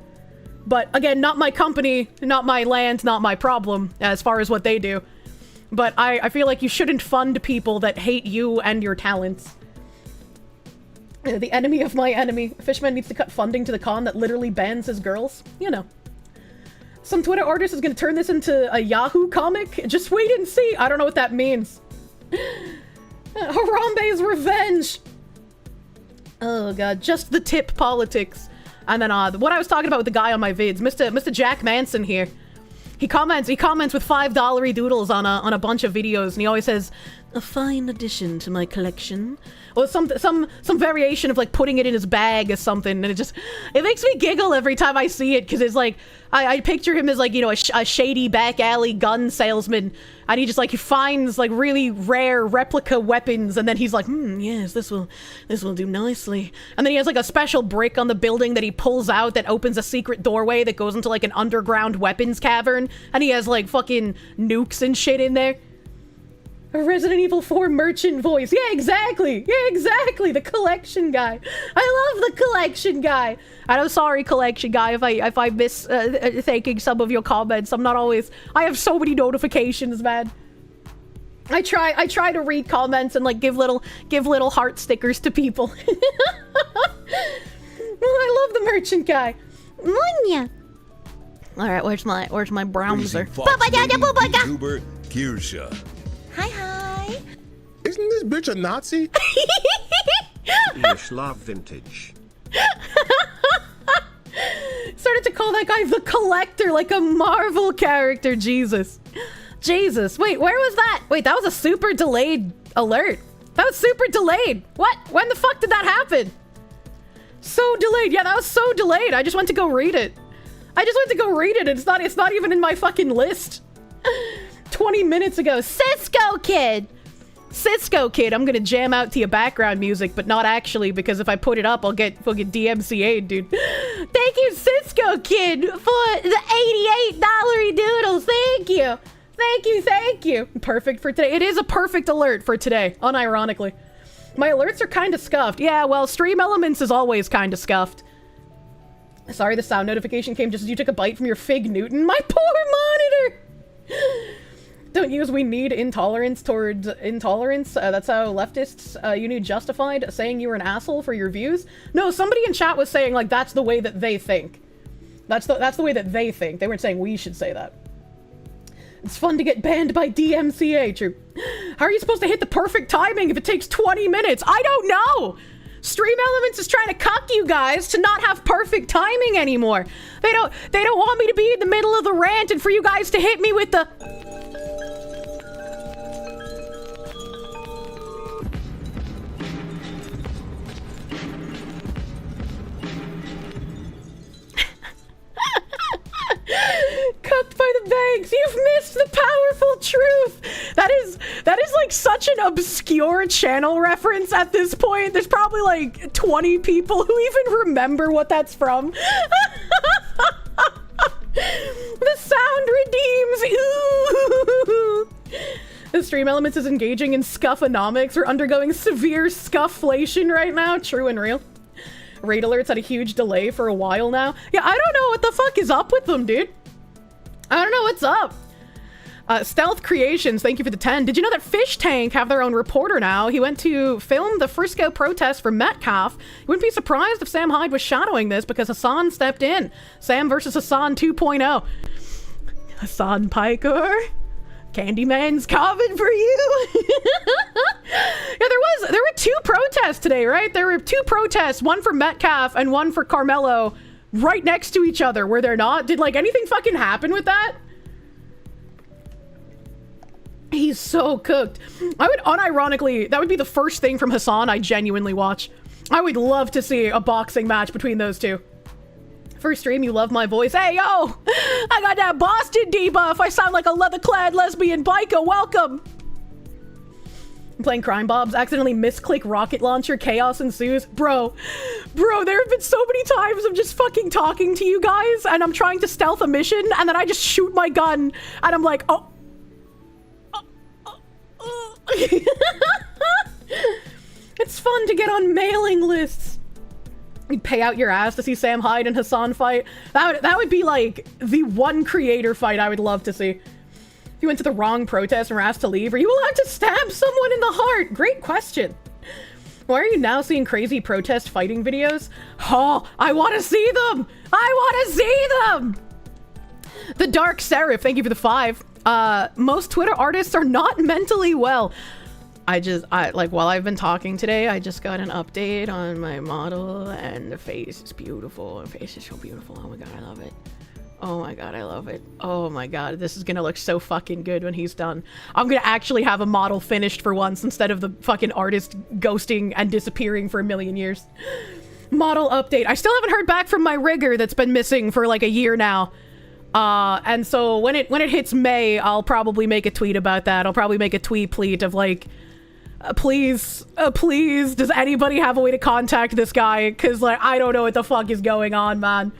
But again, not my company, not my land, not my problem as far as what they do. But I feel like you shouldn't fund people that hate you and your talents. The enemy of my enemy. Fishman needs to cut funding to the con that literally bans his girls. You know. Some Twitter artist is going to turn this into a Yahoo comic. Just wait and see. I don't know what that means. Harambe's revenge. Oh god, just the tip politics. And then what I was talking about with the guy on my vids, Mr. Jack Manson here. He comments with $5 doodles on a bunch of videos, and he always says, "A fine addition to my collection," or some variation of like putting it in his bag or something, and it makes me giggle every time I see it, because it's like I picture him as like, you know, a shady back alley gun salesman, and he just like he finds like really rare replica weapons, and then he's like, yes, this will do nicely, and then he has like a special brick on the building that he pulls out that opens a secret doorway that goes into like an underground weapons cavern, and he has like fucking nukes and shit in there. A Resident Evil 4 merchant voice. Yeah, exactly. Yeah, exactly. The collection guy. I love the collection guy. I'm sorry, collection guy, if I miss thanking some of your comments. I'm not always. I have so many notifications, man. I try to read comments and like give little heart stickers to people. I love the merchant guy. All right, where's my browser? YouTuber Kirsche. Hi. Isn't this bitch a Nazi? English love vintage. Started to call that guy the Collector, like a Marvel character. Jesus. Wait, where was that? Wait, that was a super delayed alert. That was super delayed. What? When the fuck did that happen? So delayed. Yeah, that was so delayed. I just went to go read it. It's not even in my fucking list. 20 minutes ago. Cisco kid, I'm gonna jam out to your background music, but not actually, because if I put it up, I'll get fucking DMCA'd, dude. Thank you, Cisco kid, for the $88 doodles. Thank you. Perfect for today. It is a perfect alert for today, unironically. My alerts are kind of scuffed. Yeah, well, Stream Elements is always kind of scuffed. Sorry, the sound notification came just as you took a bite from your Fig Newton. My poor monitor! Don't use we need intolerance towards intolerance. That's how leftists, you need justified saying you were an asshole for your views. No, somebody in chat was saying like that's the way that they think. That's the way that they think. They weren't saying we should say that. It's fun to get banned by DMCA. True. How are you supposed to hit the perfect timing if it takes 20 minutes? I don't know. Stream Elements is trying to cuck you guys to not have perfect timing anymore. They don't want me to be in the middle of the rant and for you guys to hit me with the cucked by the banks. You've missed the powerful truth. That is like such an obscure channel reference at this point. There's probably like 20 people who even remember what that's from. The sound redeems. Ooh. The Stream Elements is engaging in scuffonomics. We're undergoing severe scufflation right now. True and real. Raid alerts had a huge delay for a while now. Yeah, I don't know what the fuck is up with them, dude. I don't know what's up. Stealth Creations, thank you for the 10. Did you know that Fish Tank have their own reporter now? He went to film the Frisco protest for Metcalf. You wouldn't be surprised if Sam Hyde was shadowing this because Hassan stepped in. Sam versus Hassan 2.0. Hassan Piker, Candyman's coming for you. Yeah, there were two protests today, right? There were two protests, one for Metcalf and one for Carmelo, right next to each other, were there not? Did, like, anything fucking happen with that? He's so cooked. I would unironically, that would be the first thing from Hassan I genuinely watch. I would love to see a boxing match between those two. First stream, you love my voice. Hey, yo! I got that Boston debuff. I sound like a leather-clad lesbian biker. Welcome! I'm playing Crime Bobs. Accidentally misclick rocket launcher. Chaos ensues. Bro, there have been so many times I'm just fucking talking to you guys, and I'm trying to stealth a mission, and then I just shoot my gun, and I'm like, oh. It's fun to get on mailing lists. You'd pay out your ass to see Sam Hyde and Hassan fight. That would be like the one creator fight I would love to see. If you went to the wrong protest and were asked to leave, are you allowed to stab someone in the heart? Great question. Why are you now seeing crazy protest fighting videos? Oh, I want to see them! I want to see them! The Dark Seraph, thank you for the 5. Most Twitter artists are not mentally well. Like, while I've been talking today, I just got an update on my model, and the face is beautiful. The face is so beautiful. Oh my god, I love it. Oh my god, I love it. Oh my god, this is gonna look so fucking good when he's done. I'm gonna actually have a model finished for once, instead of the fucking artist ghosting and disappearing for a million years. Model update. I still haven't heard back from my rigger that's been missing for like a year now. And so when it hits May, I'll probably make a tweet about that. I'll probably make a tweet pleat of like, please, does anybody have a way to contact this guy? Cause like, I don't know what the fuck is going on, man.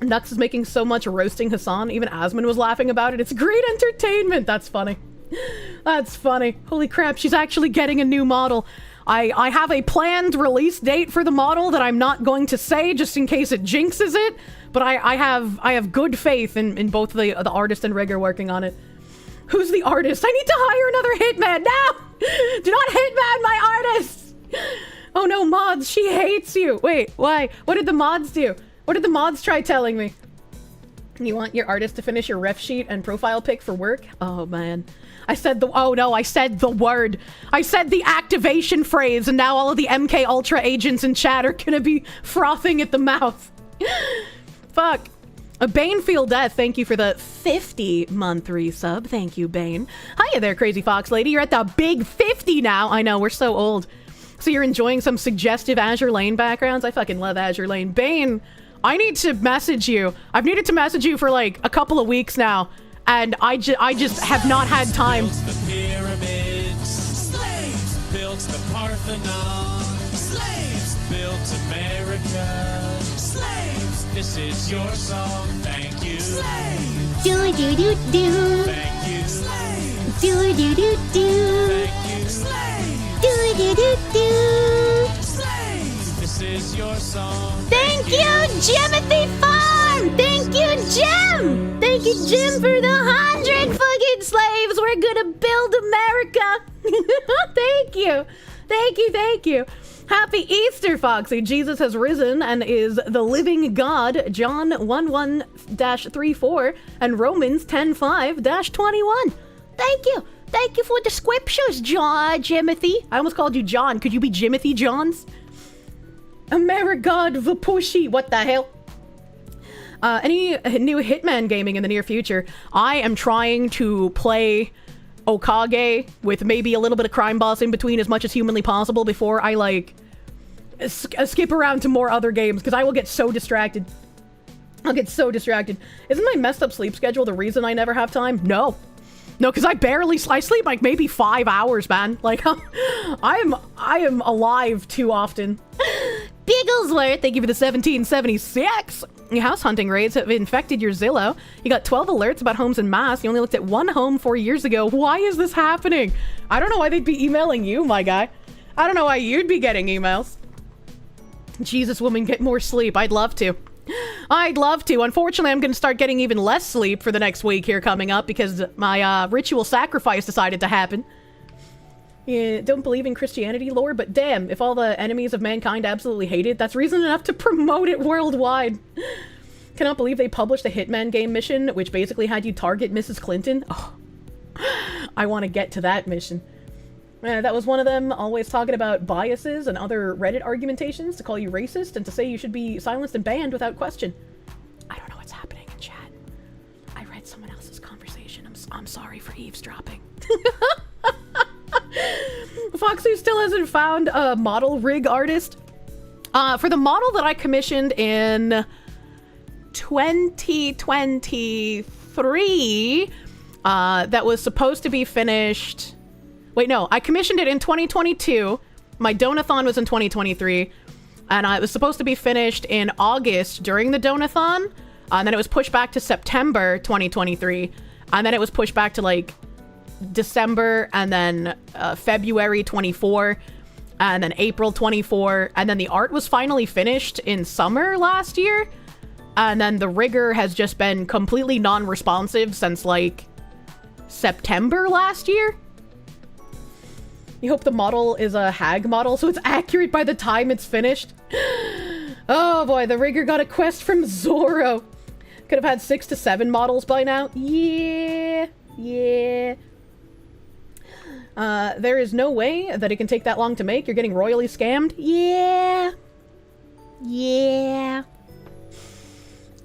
Nux is making so much roasting Hassan. Even Asmon was laughing about it. It's great entertainment. That's funny. That's funny. Holy crap, she's actually getting a new model. I have a planned release date for the model that I'm not going to say just in case it jinxes it. But I have good faith in both the artist and rigger working on it. Who's the artist? I need to hire another hitman now! Do not hitman my artist! Oh no, mods, she hates you. Wait, why? What did the mods do? What did the mods try telling me? You want your artist to finish your ref sheet and profile pic for work? Oh man. I said the word. I said the activation phrase, and now all of the MK Ultra agents in chat are gonna be frothing at the mouth. Fuck. A Banefeel Death, thank you for the 50-month resub. Thank you, Bane. Hiya there, Crazy Fox Lady. You're at the big 50 now. I know, we're so old. So you're enjoying some suggestive Azure Lane backgrounds? I fucking love Azure Lane. Bane, I need to message you. I've needed to message you for like a couple of weeks now, and I just have not had time. Built the pyramids, slaves built the Parthenon, slaves built America, slaves, this is your song, thank you, slaves, Do do do do. thank you, slaves, Do do do do. thank you, slaves, Do do do do. slaves, this is your song, Thank you, Jimothy Farm! Thank you, Jim! Thank you, Jim, for the 100 fucking slaves! We're gonna build America! Thank you. Thank you, thank you. Happy Easter, Foxy. Jesus has risen and is the living God. John 11-34 and Romans 10:5-21. Thank you! Thank you for the scriptures, John, Jimothy! I almost called you John. Could you be Jimothy Johns? Amerigod Vapushi. What the hell? Any new Hitman gaming in the near future? I am trying to play Okage with maybe a little bit of Crime Boss in between as much as humanly possible before I, like, skip around to more other games, because I will get so distracted. I'll get so distracted. Isn't my messed up sleep schedule the reason I never have time? No. No, because I sleep like maybe 5 hours, man. Like, I am alive too often. Bigglesworth, thank you for the 1776. Your house hunting raids have infected your Zillow. You got 12 alerts about homes in Mass. You only looked at one home 4 years ago. Why is this happening? I don't know why they'd be emailing you, my guy. I don't know why you'd be getting emails. Jesus, woman, get more sleep. I'd love to. I'd love to. Unfortunately, I'm going to start getting even less sleep for the next week here coming up because my ritual sacrifice decided to happen. Yeah, don't believe in Christianity lore, but damn, if all the enemies of mankind absolutely hate it, that's reason enough to promote it worldwide. Cannot believe they published a Hitman game mission, which basically had you target Mrs. Clinton. Oh, I want to get to that mission. That was one of them, always talking about biases and other Reddit argumentations to call you racist and to say you should be silenced and banned without question. I don't know what's happening in chat. I read someone else's conversation. I'm sorry for eavesdropping. Foxy still hasn't found a model rig artist. For the model that I commissioned in 2023, that was supposed to be finished... Wait, no, I commissioned it in 2022. My donathon was in 2023. And it was supposed to be finished in August during the donathon. And then it was pushed back to September 2023. And then it was pushed back to like December and then February 24. And then April 24. And then the art was finally finished in summer last year. And then the rigger has just been completely non-responsive since like September last year. You hope the model is a hag model, so it's accurate by the time it's finished. Oh boy, the rigger got a quest from Zoro. Could have had 6 to 7 models by now. Yeah. There is no way that it can take that long to make. You're getting royally scammed. Yeah.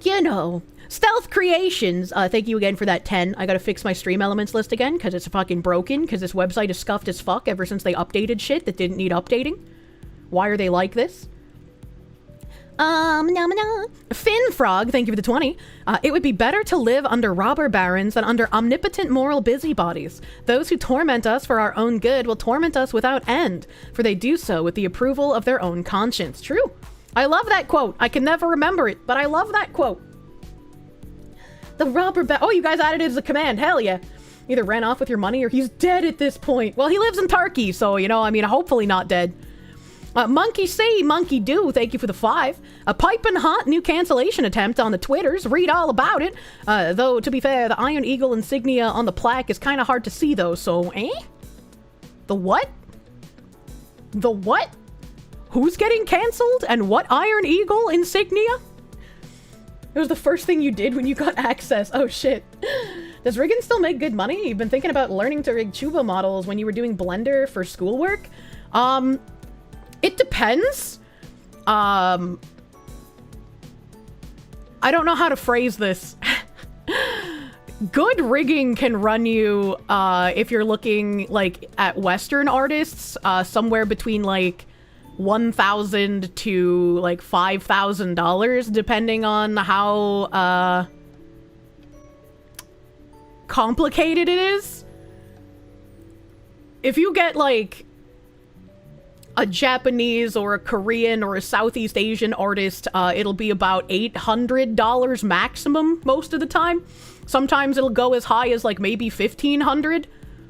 You know. Stealth Creations, thank you again for that 10. I gotta fix my stream elements list again, because it's fucking broken, because this website is scuffed as fuck ever since they updated shit that didn't need updating. Why are they like this? Finfrog, thank you for the 20. It would be better to live under robber barons than under omnipotent moral busybodies. Those who torment us for our own good will torment us without end, for they do so with the approval of their own conscience. True. I love that quote. I can never remember it, but I love that quote. The robber oh, you guys added it as a command. Hell yeah. Either ran off with your money or he's dead at this point. Well, he lives in Turkey, so, you know, I mean, hopefully not dead. Monkey say, monkey do, thank you for the 5. A piping hot new cancellation attempt on the Twitters. Read all about it. Though, to be fair, the Iron Eagle insignia on the plaque is kind of hard to see, though, so, eh? The what? The what? Who's getting cancelled? And what Iron Eagle insignia? It was the first thing you did when you got access. Oh shit. Does rigging still make good money? You've been thinking about learning to rig Chuba models when you were doing Blender for schoolwork? It depends. I don't know how to phrase this. Good rigging can run you, if you're looking, like, at Western artists, somewhere between, like, $1,000 to like $5,000 depending on how complicated it is. If you get like a Japanese or a Korean or a Southeast Asian artist, it'll be about $800 maximum most of the time. Sometimes it'll go as high as like maybe $1,500.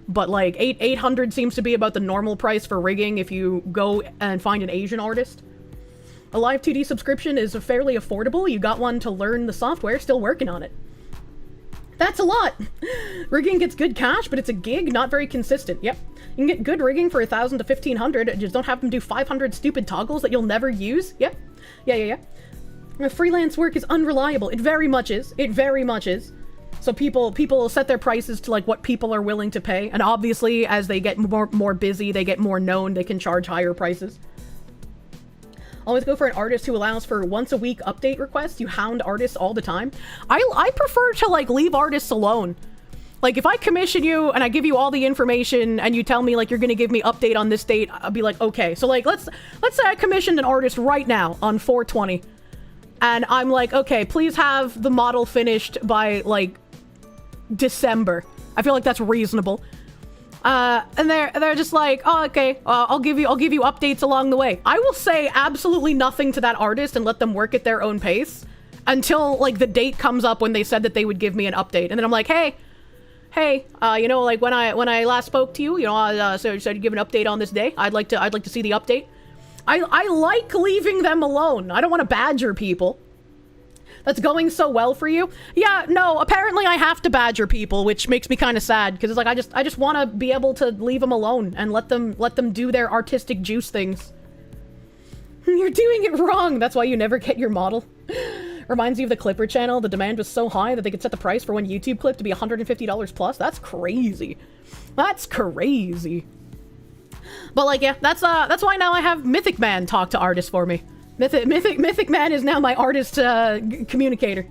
But like 800 seems to be about the normal price for rigging if you go and find an Asian artist. A live 2D subscription is fairly affordable. You got one to learn the software, still working on it. That's a lot. Rigging gets good cash, but it's a gig, not very consistent. Yep. You can get good rigging for 1,000 to 1,500. Just don't have them do 500 stupid toggles that you'll never use. Yep. Yeah. Freelance work is unreliable. It very much is. So people set their prices to like what people are willing to pay, and obviously as they get more busy, they get more known, they can charge higher prices. Always go for an artist who allows for once a week update requests. You hound artists all the time. I prefer to like leave artists alone. Like if I commission you and I give you all the information and you tell me like you're gonna give me update on this date, I'll be like, okay. So like let's say I commissioned an artist right now on 4/20, and I'm like, okay, please have the model finished by like December. I feel like that's reasonable. And they're just like, oh, okay, I'll give you updates along the way. I will say absolutely nothing to that artist and let them work at their own pace until like the date comes up when they said that they would give me an update, and then I'm like, hey, you know, like when I last spoke to you, you know, so you give an update on this day. I'd like to see the update. I like leaving them alone. I don't want to badger people. That's going so well for you. Yeah, no, apparently I have to badger people, which makes me kind of sad, because it's like I just want to be able to leave them alone and let them do their artistic juice things. You're doing it wrong. That's why you never get your model. Reminds you of the Clipper channel. The demand was so high that they could set the price for one YouTube clip to be $150 plus. That's crazy. That's crazy. But like, yeah, that's why now I have Mythic Man talk to artists for me. Mythic Man is now my artist communicator.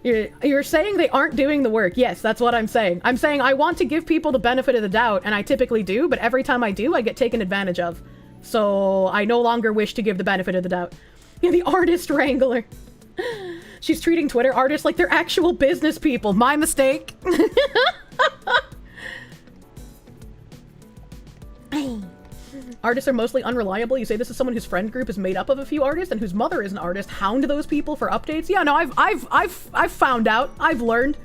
You're saying they aren't doing the work. Yes, that's what I'm saying. I'm saying I want to give people the benefit of the doubt, and I typically do, but every time I do, I get taken advantage of. So I no longer wish to give the benefit of the doubt. You're the artist wrangler. She's treating Twitter artists like they're actual business people. My mistake. Artists are mostly unreliable. You say this is someone whose friend group is made up of a few artists and whose mother is an artist. Hound those people for updates. Yeah, no, I've found out. I've learned.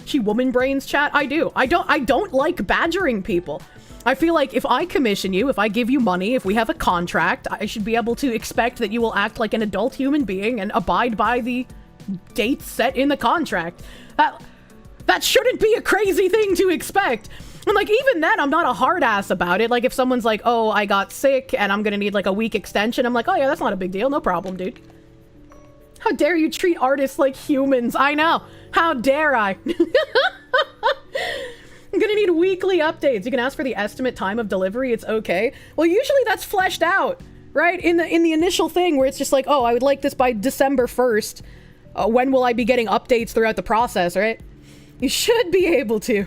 She woman brains chat. I do. I don't like badgering people. I feel like if I commission you, if I give you money, if we have a contract, I should be able to expect that you will act like an adult human being and abide by the dates set in the contract. That shouldn't be a crazy thing to expect. And like, even then, I'm not a hard ass about it. Like, if someone's like, oh, I got sick and I'm gonna need like a week extension, I'm like, oh yeah, that's not a big deal. No problem, dude. How dare you treat artists like humans? I know. How dare I? I'm gonna need weekly updates. You can ask for the estimate time of delivery. It's okay. Well, usually that's fleshed out, right? In the initial thing where it's just like, oh, I would like this by December 1st. When will I be getting updates throughout the process, right? You should be able to.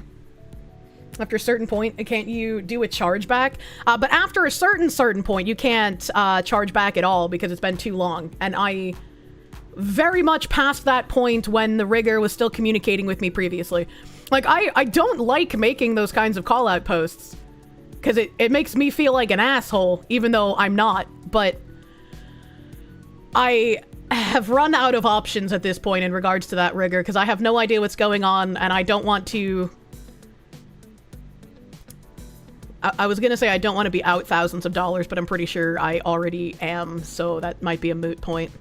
After a certain point, can't you do a chargeback? But after a certain point, you can't charge back at all because it's been too long. And I very much past that point when the rigger was still communicating with me previously. Like, I don't like making those kinds of call-out posts because it makes me feel like an asshole, even though I'm not. But I have run out of options at this point in regards to that rigger because I have no idea what's going on and I don't want to... I was gonna say I don't want to be out thousands of dollars, but I'm pretty sure I already am, so that might be a moot point.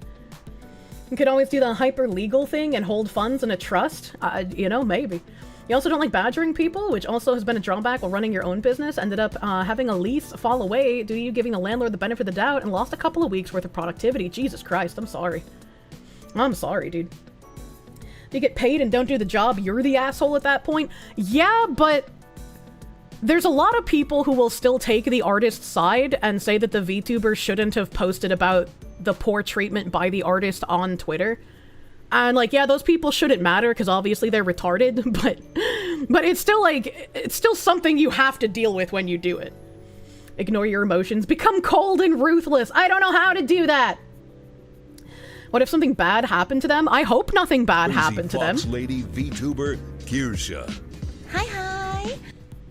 You could always do the hyper legal thing and hold funds in a trust. You know, maybe. You also don't like badgering people, which also has been a drawback while running your own business. Ended up having a lease fall away due to you giving the landlord the benefit of the doubt and lost a couple of weeks worth of productivity. Jesus Christ, I'm sorry. I'm sorry, dude. If you get paid and don't do the job, you're the asshole at that point? Yeah, but there's a lot of people who will still take the artist's side and say that the VTuber shouldn't have posted about the poor treatment by the artist on Twitter. And like, yeah, those people shouldn't matter because obviously they're retarded, but it's still like, it's still something you have to deal with when you do it. Ignore your emotions, become cold and ruthless. I don't know how to do that. What if something bad happened to them? I hope nothing bad happened to them. Lady VTuber Kirsche. Hi.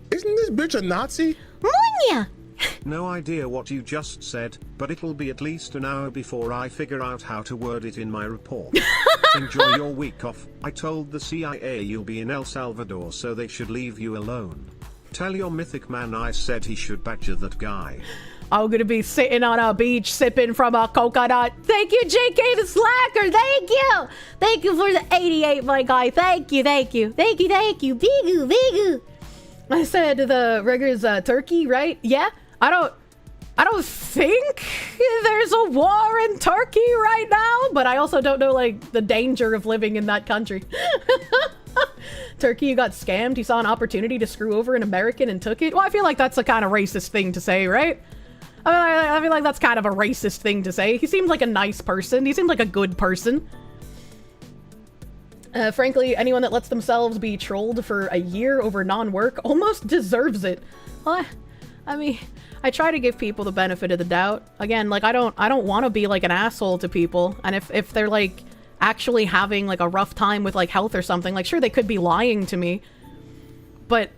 Isn't this bitch a Nazi? Munya. No idea what you just said, but it'll be at least an hour before I figure out how to word it in my report. Enjoy your week off. I told the CIA you'll be in El Salvador, so they should leave you alone. Tell your mythic man I said he should badger that guy. I'm gonna be sitting on a beach sipping from a coconut. Thank you, JK the Slacker. Thank you. Thank you for the 88, my guy. Thank you. Bigu. I said the rigger's Turkey, right? Yeah. I don't think there's a war in Turkey right now, but I also don't know, like, the danger of living in that country. Turkey, you got scammed. You saw an opportunity to screw over an American and took it. Well, I feel like that's a kind of racist thing to say, right? I feel like that's kind of a racist thing to say. He seemed like a nice person. He seemed like a good person. Frankly, anyone that lets themselves be trolled for a year over non-work almost deserves it. Well, I mean, I try to give people the benefit of the doubt. Again, like, I don't want to be like an asshole to people. And if they're like actually having like a rough time with like health or something, like, sure, they could be lying to me. But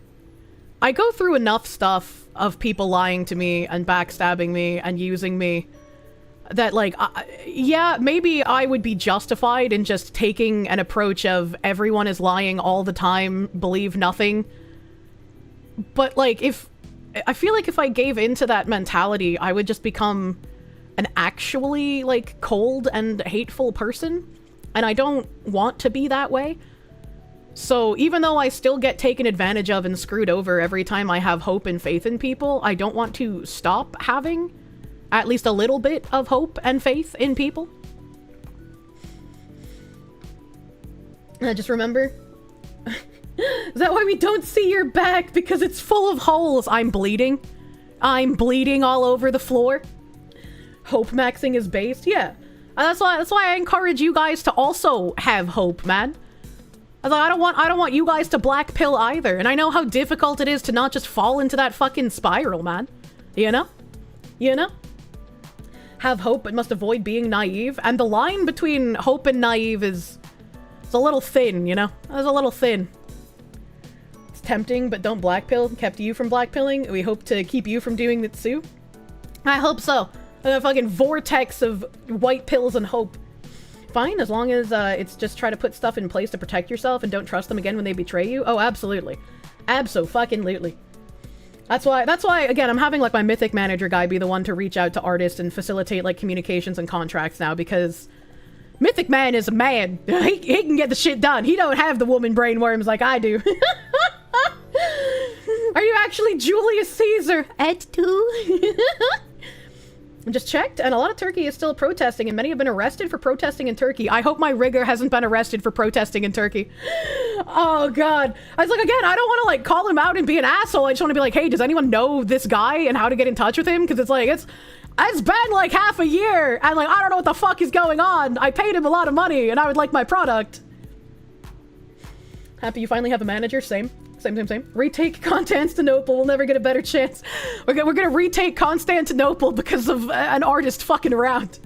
I go through enough stuff of people lying to me and backstabbing me and using me that, like, yeah, maybe I would be justified in just taking an approach of everyone is lying all the time, believe nothing. But, like, I feel like if I gave into that mentality, I would just become an actually, like, cold and hateful person. And I don't want to be that way. So even though I still get taken advantage of and screwed over every time I have hope and faith in people, I don't want to stop having at least a little bit of hope and faith in people. Just remember, is that why we don't see your back? Because it's full of holes. I'm bleeding. I'm bleeding all over the floor. Hope maxing is based. Yeah. That's why I encourage you guys to also have hope, man. I don't want you guys to black pill either. And I know how difficult it is to not just fall into that fucking spiral, man. You know? You know? Have hope but must avoid being naive. And the line between hope and naive is a little thin, you know? It's a little thin. It's tempting, but don't black pill. Kept you from black pilling. We hope to keep you from doing it too. I hope so. A fucking vortex of white pills and hope. Fine, as long as it's just try to put stuff in place to protect yourself and don't trust them again when they betray you. Oh, absolutely. Abso-fucking-lutely. That's why, again, I'm having, like, my Mythic Manager guy be the one to reach out to artists and facilitate, like, communications and contracts now, because Mythic Man is a man. He can get the shit done. He don't have the woman brainworms like I do. Are you actually Julius Caesar? At 2? Just checked, and a lot of Turkey is still protesting, and many have been arrested for protesting in Turkey. I hope my rigger hasn't been arrested for protesting in Turkey. Oh, God. I was like, again, I don't want to, like, call him out and be an asshole. I just want to be like, hey, does anyone know this guy and how to get in touch with him? Because it's like, it's been, like, half a year, and, like, I don't know what the fuck is going on. I paid him a lot of money, and I would like my product. Happy you finally have a manager. Same. Retake Constantinople. We'll never get a better chance. We're gonna retake Constantinople because of an artist fucking around.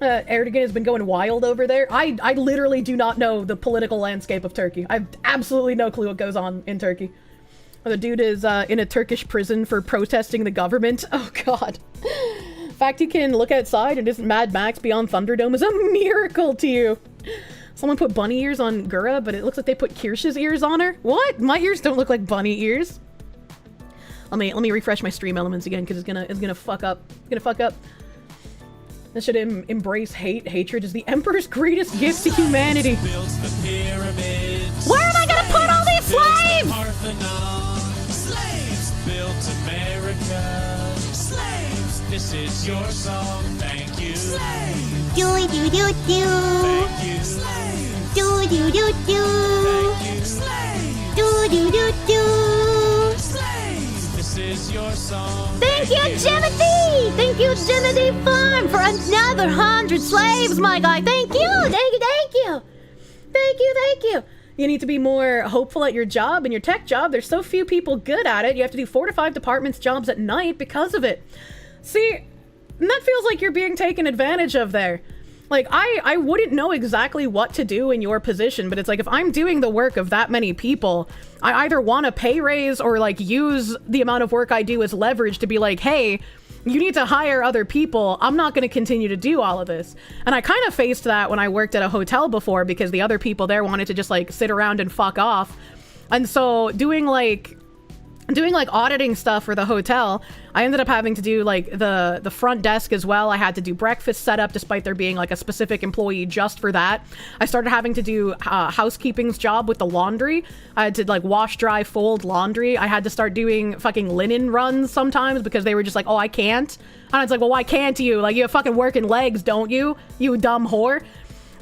Erdogan has been going wild over there. I literally do not know the political landscape of Turkey. I have absolutely no clue what goes on in Turkey. The dude is in a Turkish prison for protesting the government. Oh, God. The fact you can look outside and isn't Mad Max beyond Thunderdome is a miracle to you. Someone put bunny ears on Gura, but it looks like they put Kirsche's ears on her. What? My ears don't look like bunny ears. Let me refresh my stream elements again, because it's gonna fuck up. It's gonna fuck up. This should embrace hate. Hatred is the Emperor's greatest gift to humanity. Where am I gonna put all these slaves? Slaves built America. Slaves, this is your song. Thank you. Slaves. Do do do do. Thank you. Slaves. Do do do do. Thank you. Slaves. Do do do do. Slaves, this is your song. Thank you, Jimothy! Thank you, Jimothy Farm, for another 100 slaves, my guy. Thank you, thank you, thank you. Thank you, thank you. You need to be more hopeful at your job and your tech job. There's so few people good at it. You have to do 4 to 5 departments jobs at night because of it. See, and that feels like you're being taken advantage of there. Like, I wouldn't know exactly what to do in your position, but it's like, if I'm doing the work of that many people, I either want a pay raise or, like, use the amount of work I do as leverage to be like, hey, you need to hire other people. I'm not going to continue to do all of this. And I kind of faced that when I worked at a hotel before, because the other people there wanted to just, like, sit around and fuck off. And so doing auditing stuff for the hotel, I ended up having to do like the front desk as well. I had to do breakfast setup despite there being like a specific employee just for that. I started having to do housekeeping's job with the laundry. I had to like wash, dry, fold laundry. I had to start doing fucking linen runs sometimes because they were just like, oh, I can't. And it's like, well, why can't you? Like, you have fucking working legs, don't you? You dumb whore.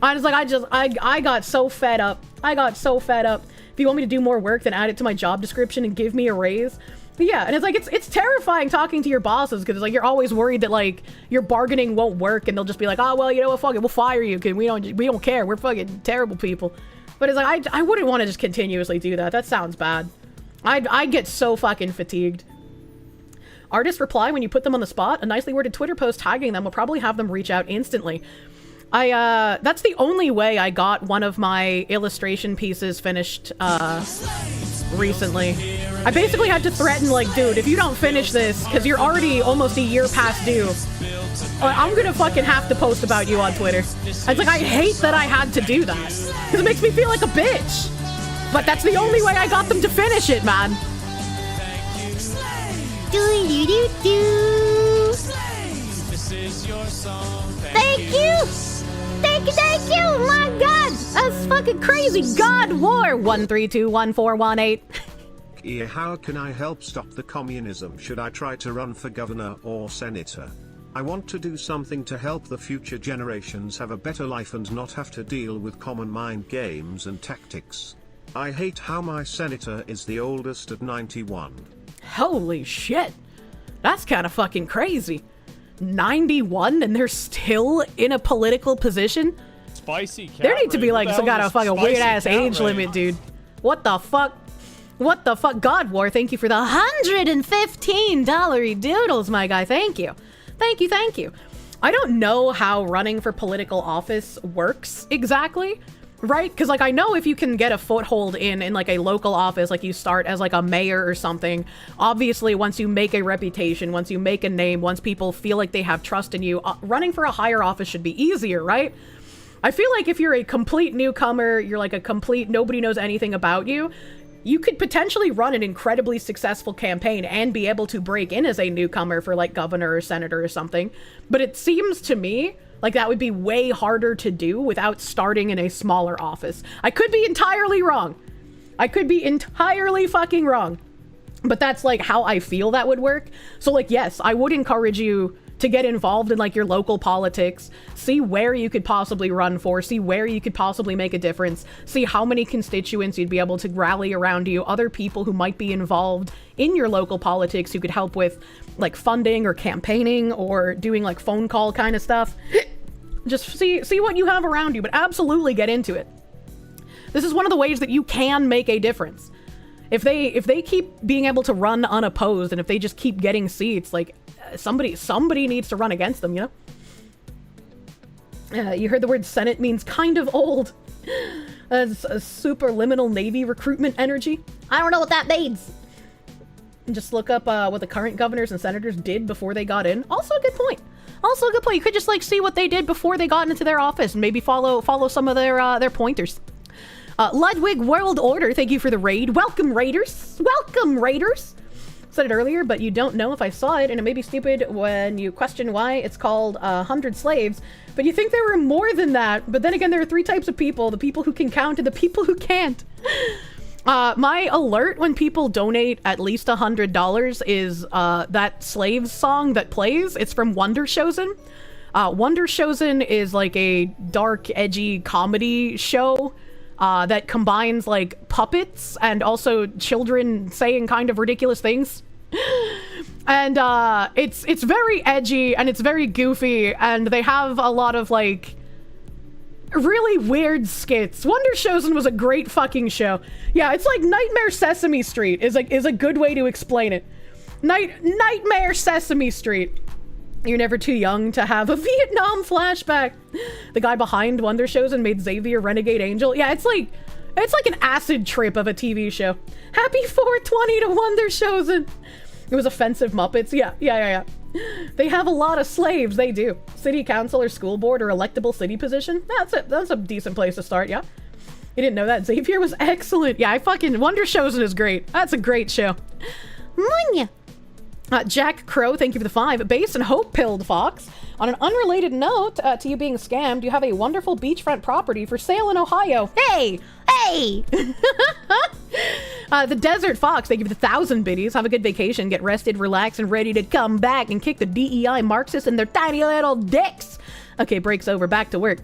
I was like, I got so fed up. I got so fed up. If you want me to do more work, then add it to my job description and give me a raise. But yeah, and it's like, it's terrifying talking to your bosses, because it's like, you're always worried that like your bargaining won't work, and they'll just be like, oh, well, you know what, fuck it, we'll fire you, because we don't care, we're fucking terrible people. But it's like, I wouldn't want to just continuously do that. That sounds bad. I'd get so fucking fatigued. Artists reply when you put them on the spot. A nicely worded Twitter post tagging them will probably have them reach out instantly. That's the only way I got one of my illustration pieces finished, recently. I basically had to threaten, like, dude, if you don't finish this, because you're already almost a year past due, I'm gonna fucking have to post about you on Twitter. It's like, I hate that I had to do that, because it makes me feel like a bitch. But that's the only way I got them to finish it, man. Thank you! Thank you! My God! That's fucking crazy! God War! 1321418. Yeah, how can I help stop the communism? Should I try to run for governor or senator? I want to do something to help the future generations have a better life and not have to deal with common mind games and tactics. I hate how my senator is the oldest at 91. Holy shit. That's kind of fucking crazy. 91 and they're still in a political position? Spicy cat There need to be raid. like What the some hell kind is of fucking spicy weird ass cat age raid? limit, dude. What the fuck? What the fuck? God War, thank you for the $115 doodles, my guy. Thank you. Thank you, thank you. I don't know how running for political office works exactly, right? Because like I know if you can get a foothold in like a local office, like you start as like a mayor or something, obviously once you make a reputation, once you make a name, once people feel like they have trust in you, running for a higher office should be easier, right? I feel like if you're a complete newcomer, you're like a complete nobody knows anything about you, you could potentially run an incredibly successful campaign and be able to break in as a newcomer for like governor or senator or something. But it seems to me like that would be way harder to do without starting in a smaller office. I could be entirely wrong. I could be entirely fucking wrong. But that's like how I feel that would work. So like, yes, I would encourage you to get involved in like your local politics, see where you could possibly run for, see where you could possibly make a difference, see how many constituents you'd be able to rally around you, other people who might be involved in your local politics who could help with like funding or campaigning or doing like phone call kind of stuff. Just see what you have around you, but absolutely get into it. This is one of the ways that you can make a difference. If they keep being able to run unopposed and if they just keep getting seats, like somebody needs to run against them, you know? You heard the word Senate means kind of old. That's a superliminal Navy recruitment energy. I don't know what that means. Just look up what the current governors and senators did before they got in. Also a good point. Also a good point. You could just like see what they did before they got into their office and maybe follow some of their pointers. Ludwig World Order, thank you for the raid. Welcome, Raiders. Welcome, Raiders. Said it earlier, but you don't know if I saw it, and it may be stupid when you question why it's called 100 slaves, but you think there were more than that. But then again, there are three types of people: the people who can count and the people who can't. My alert when people donate at least $100 is that Slaves song that plays. It's from Wondershosen. Wondershosen is like a dark, edgy comedy show that combines like puppets and also children saying kind of ridiculous things. And it's very edgy and it's very goofy, and they have a lot of like really weird skits. Wondershosen was a great fucking show. Yeah, it's like Nightmare Sesame Street is a good way to explain it. Nightmare Sesame Street. You're never too young to have a Vietnam flashback. The guy behind Wondershosen made Xavier Renegade Angel. Yeah, it's like an acid trip of a TV show. Happy 420 to Wondershosen. It was offensive Muppets. Yeah. They have a lot of slaves. They do. City council or school board or electable city position. That's it. That's a decent place to start. Yeah. You didn't know that? Xavier was excellent. Yeah, Wondershosen is great. That's a great show. Munya. Jack Crow, thank you for the 5. Base and hope-pilled Fox. On an unrelated note to you being scammed, you have a wonderful beachfront property for sale in Ohio. Hey! The Desert Fox, thank you for the 1,000 biddies. Have a good vacation, get rested, relax, and ready to come back and kick the DEI Marxists in their tiny little dicks. Okay, break's over. Back to work.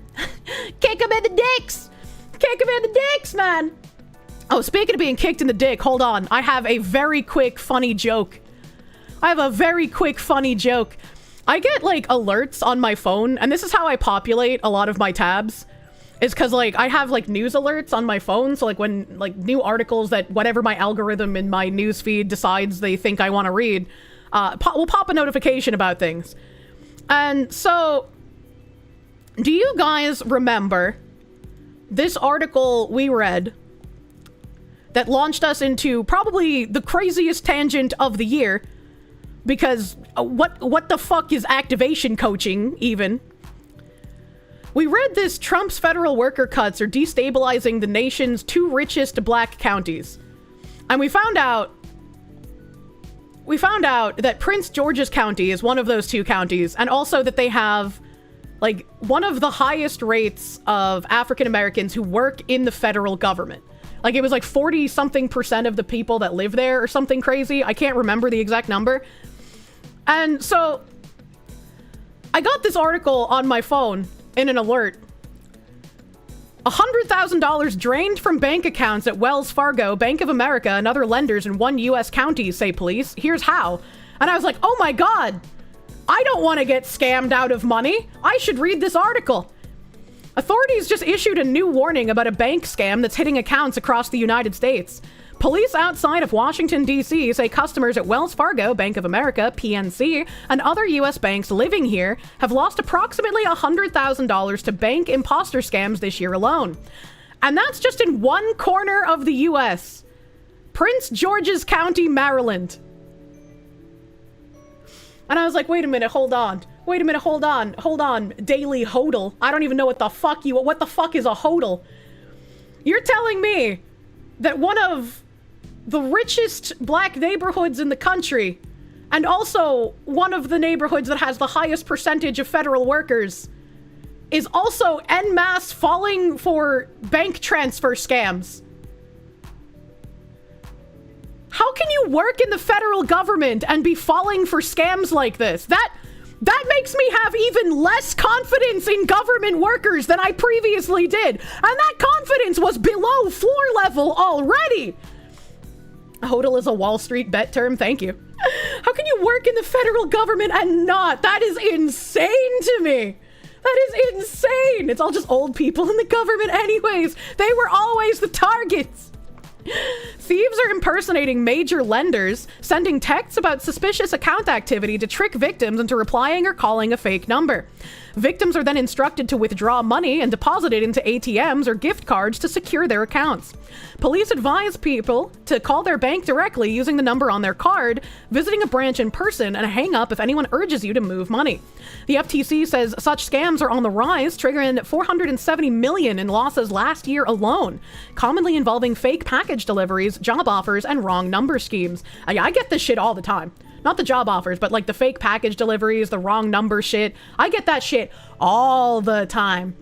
Kick them in the dicks! Kick them in the dicks, man! Oh, speaking of being kicked in the dick, hold on. I have a very quick, funny joke. I get, like, alerts on my phone, and this is how I populate a lot of my tabs. Is because, like, I have, like, news alerts on my phone, so, like, when, like, new articles that whatever my algorithm in my news feed decides they think I want to read, will pop a notification about things. And so, do you guys remember this article we read that launched us into probably the craziest tangent of the year? Because what the fuck is activation coaching, even? We read this: Trump's federal worker cuts are destabilizing the nation's 2 richest black counties. And we found out that Prince George's County is one of those 2 counties, and also that they have, like, one of the highest rates of African Americans who work in the federal government. Like, it was like 40-something% of the people that live there or something crazy. I can't remember the exact number. And so I got this article on my phone in an alert. $100,000 drained from bank accounts at Wells Fargo, Bank of America, and other lenders in 1 U.S. county, say police. Here's how. And I was like, oh my God, I don't want to get scammed out of money. I should read this article. Authorities just issued a new warning about a bank scam that's hitting accounts across the United States. Police outside of Washington, D.C. say customers at Wells Fargo, Bank of America, PNC, and other U.S. banks living here have lost approximately $100,000 to bank imposter scams this year alone. And that's just in one corner of the U.S. Prince George's County, Maryland. And I was like, wait a minute, hold on. Wait a minute, hold on. Hold on, Daily Hodl. I don't even know what the fuck is a hodl? You're telling me that one of the richest black neighborhoods in the country, and also one of the neighborhoods that has the highest percentage of federal workers, is also en masse falling for bank transfer scams? How can you work in the federal government and be falling for scams like this? That makes me have even less confidence in government workers than I previously did. And that confidence was below floor level already. Hodl is a Wall Street bet term, thank you. How can you work in the federal government and not? That is insane to me. That is insane. It's all just old people in the government anyways. They were always the targets. Thieves are impersonating major lenders, sending texts about suspicious account activity to trick victims into replying or calling a fake number. Victims are then instructed to withdraw money and deposit it into ATMs or gift cards to secure their accounts. Police advise people to call their bank directly using the number on their card, visiting a branch in person, and hang up if anyone urges you to move money. The FTC says such scams are on the rise, triggering $470 million in losses last year alone, commonly involving fake package deliveries, job offers, and wrong number schemes. I get this shit all the time. Not the job offers, but like the fake package deliveries, the wrong number shit. I get that shit all the time.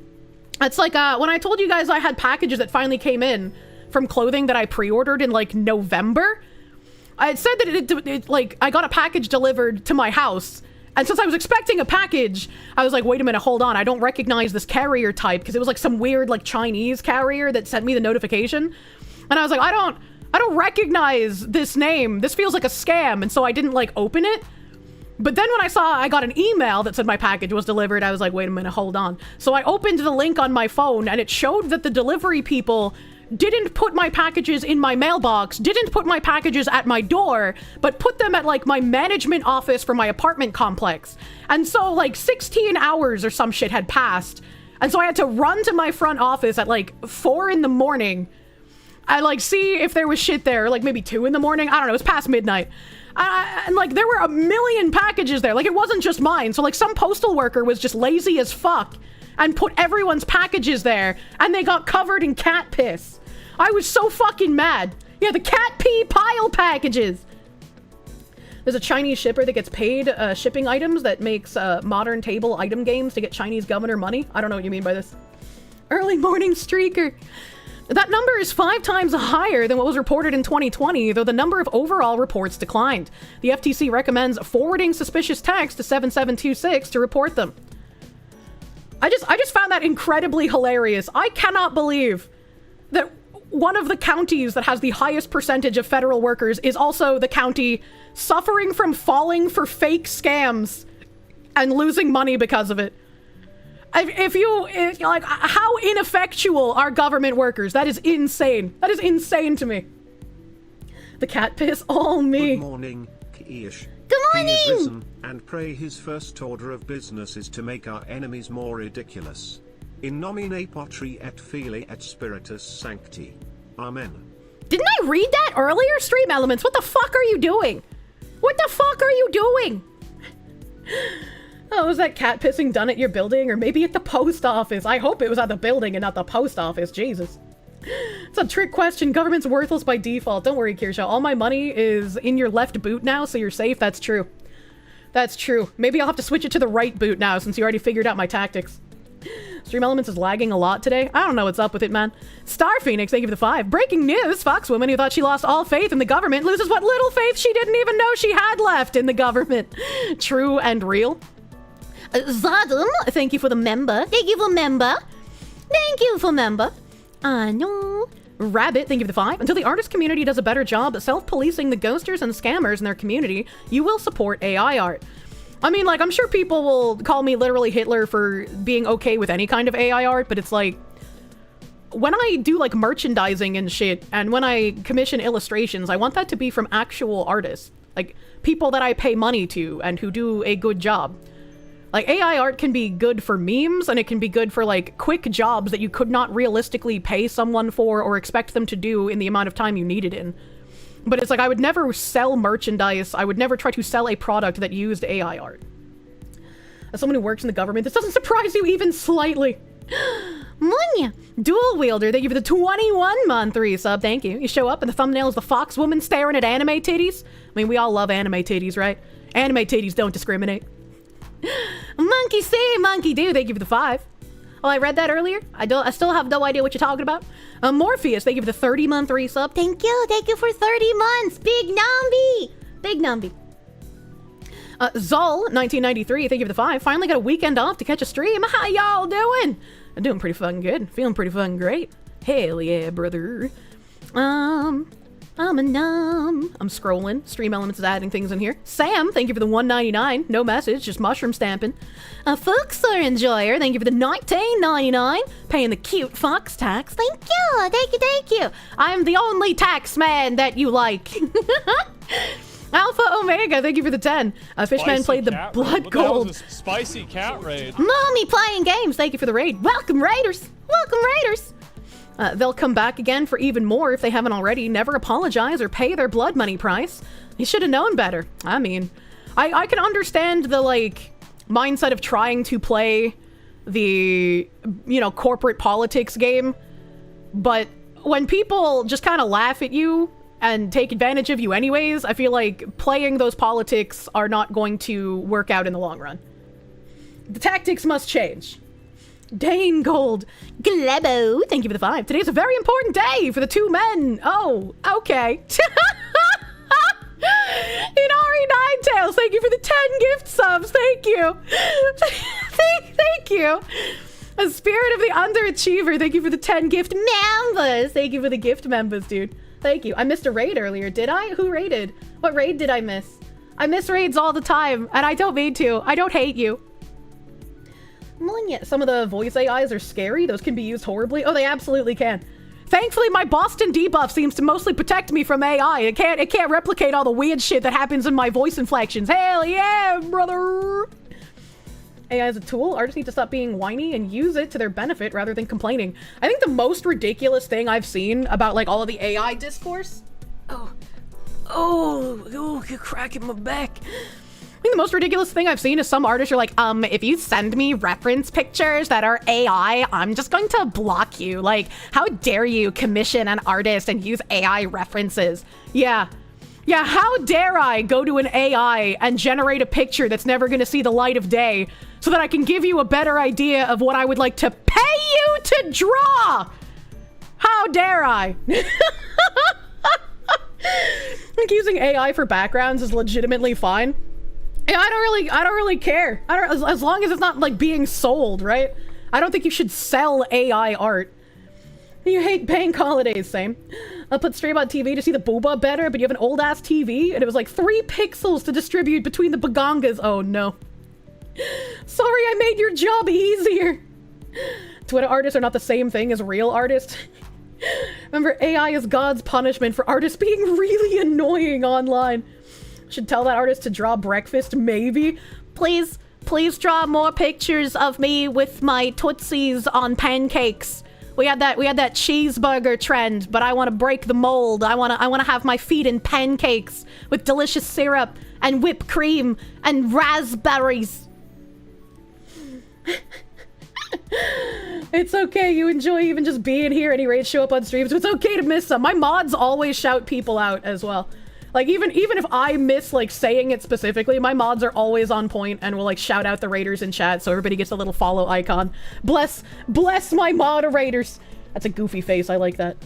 It's like when I told you guys I had packages that finally came in from clothing that I pre-ordered in like November. I had said that like I got a package delivered to my house. And since I was expecting a package, I was like, wait a minute, hold on. I don't recognize this carrier type because it was like some weird like Chinese carrier that sent me the notification. And I was like, I don't recognize this name. This feels like a scam. And so I didn't like open it. But then when I saw I got an email that said my package was delivered, I was like, wait a minute, hold on. So I opened the link on my phone and it showed that the delivery people didn't put my packages in my mailbox, didn't put my packages at my door, but put them at like my management office for my apartment complex. And so like 16 hours or some shit had passed. And so I had to run to my front office at like 4 a.m. I like see if there was shit there, like maybe 2 a.m. I don't know, it was past midnight. And like there were a million packages there. Like it wasn't just mine. So like some postal worker was just lazy as fuck and put everyone's packages there and they got covered in cat piss. I was so fucking mad. Yeah, the cat pee pile packages. There's a Chinese shipper that gets paid shipping items that makes modern table item games to get Chinese governor money. I don't know what you mean by this. Early morning streaker. That number is 5 times higher than what was reported in 2020, though the number of overall reports declined. The FTC recommends forwarding suspicious texts to 7726 to report them. I just found that incredibly hilarious. I cannot believe that one of the counties that has the highest percentage of federal workers is also the county suffering from falling for fake scams and losing money because of it. If like, how ineffectual are government workers? That is insane. That is insane to me. The cat piss, all me. Good morning, Kirsche. Good morning! He is risen, and pray his first order of business is to make our enemies more ridiculous. In nomine Pastry et Filii et Spiritus Sancti. Amen. Didn't I read that earlier, Stream Elements? What the fuck are you doing? What the fuck are you doing? Oh, was that cat pissing done at your building or maybe at the post office? I hope it was at the building and not the post office. Jesus. It's a trick question. Government's worthless by default. Don't worry, Kirsche. All my money is in your left boot now, so you're safe. That's true. That's true. Maybe I'll have to switch it to the right boot now since you already figured out my tactics. Stream Elements is lagging a lot today. I don't know what's up with it, man. Star Phoenix, thank you for the 5. Breaking news. Foxwoman who thought she lost all faith in the government loses what little faith she didn't even know she had left in the government. True and real. Zadam, thank you for the member. Thank you for member. Thank you for member. I know. Rabbit, thank you for the 5. Until the artist community does a better job at self-policing the ghosters and scammers in their community, you will support AI art. I mean, like, I'm sure people will call me literally Hitler for being okay with any kind of AI art, but it's like, when I do, like, merchandising and shit, and when I commission illustrations, I want that to be from actual artists. Like, people that I pay money to and who do a good job. Like, AI art can be good for memes, and it can be good for, like, quick jobs that you could not realistically pay someone for or expect them to do in the amount of time you need it in. But it's like, I would never sell merchandise, I would never try to sell a product that used AI art. As someone who works in the government, this doesn't surprise you even slightly. Munya! Dual Wielder, thank you for the 21-month resub, thank you. You show up and the thumbnail is the fox woman staring at anime titties. I mean, we all love anime titties, right? Anime titties don't discriminate. Monkey see, monkey do, thank you for the 5. Oh, I read that earlier. I still have no idea what you're talking about. Morpheus, thank you for the 30-month resub. Thank you for 30 months. Big Nambi. Big Nambi. Zol, 1993, thank you for the 5. Finally got a weekend off to catch a stream. How y'all doing? I'm doing pretty fucking good. Feeling pretty fucking great. Hell yeah, brother. I'm scrolling. Stream Elements is adding things in here. Sam, thank you for the 199. No message, just mushroom stamping. Foxer Enjoyer, thank you for the 19.99. Paying the cute fox tax. Thank you. I'm the only tax man that you like. Alpha Omega, thank you for the 10. Fishman played the Blood Gold. Spicy cat raid. Mommy playing games, thank you for the raid. Welcome, Raiders. They'll come back again for even more if they haven't already. Never apologize or pay their blood money price. You should have known better. I mean, I can understand the, like, mindset of trying to play the, you know, corporate politics game. But when people just kind of laugh at you and take advantage of you anyways, I feel like playing those politics are not going to work out in the long run. The tactics must change. Dane Gold. Glebo, thank you for the 5. Today's a very important day for the 2 men. Oh, okay. Inari Ninetails, thank you for the 10 gift subs. Thank you. Thank you. A Spirit of the Underachiever, thank you for the 10 gift members. Thank you for the gift members, dude. Thank you. I missed a raid earlier, did I? Who raided? What raid did I miss? I miss raids all the time, and I don't mean to. I don't hate you. Some of the voice AIs are scary. Those can be used horribly. Oh, they absolutely can. Thankfully, my Boston debuff seems to mostly protect me from AI. It can't replicate all the weird shit that happens in my voice inflections. Hell yeah, brother! AI is a tool. Artists need to stop being whiny and use it to their benefit rather than complaining. I think the most ridiculous thing I've seen about, like, all of the AI discourse... Oh, you're cracking my back. I think the most ridiculous thing I've seen is some artists are like, if you send me reference pictures that are AI, I'm just going to block you. Like, how dare you commission an artist and use AI references? Yeah, how dare I go to an AI and generate a picture that's never going to see the light of day so that I can give you a better idea of what I would like to pay you to draw? How dare I? Like, using AI for backgrounds is legitimately fine. Yeah, I don't really care. As long as it's not, like, being sold, right? I don't think you should sell AI art. You hate bank holidays, same. I'll put stream on TV to see the booba better, but you have an old-ass TV, and it was like 3 pixels to distribute between the bagongas. Oh, no. Sorry, I made your job easier. Twitter artists are not the same thing as real artists. Remember, AI is God's punishment for artists being really annoying online. Should tell that artist to draw breakfast, maybe. Please draw more pictures of me with my Tootsies on pancakes. We had that cheeseburger trend, but I want to break the mold. I want to have my feet in pancakes with delicious syrup and whipped cream and raspberries. It's okay, you enjoy even just being here. Any raids show up on streams, so it's okay to miss some. My mods always shout people out as well. Like, even if I miss, like, saying it specifically, my mods are always on point and will, like, shout out the raiders in chat so everybody gets a little follow icon. Bless my moderators. That's a goofy face, I like that.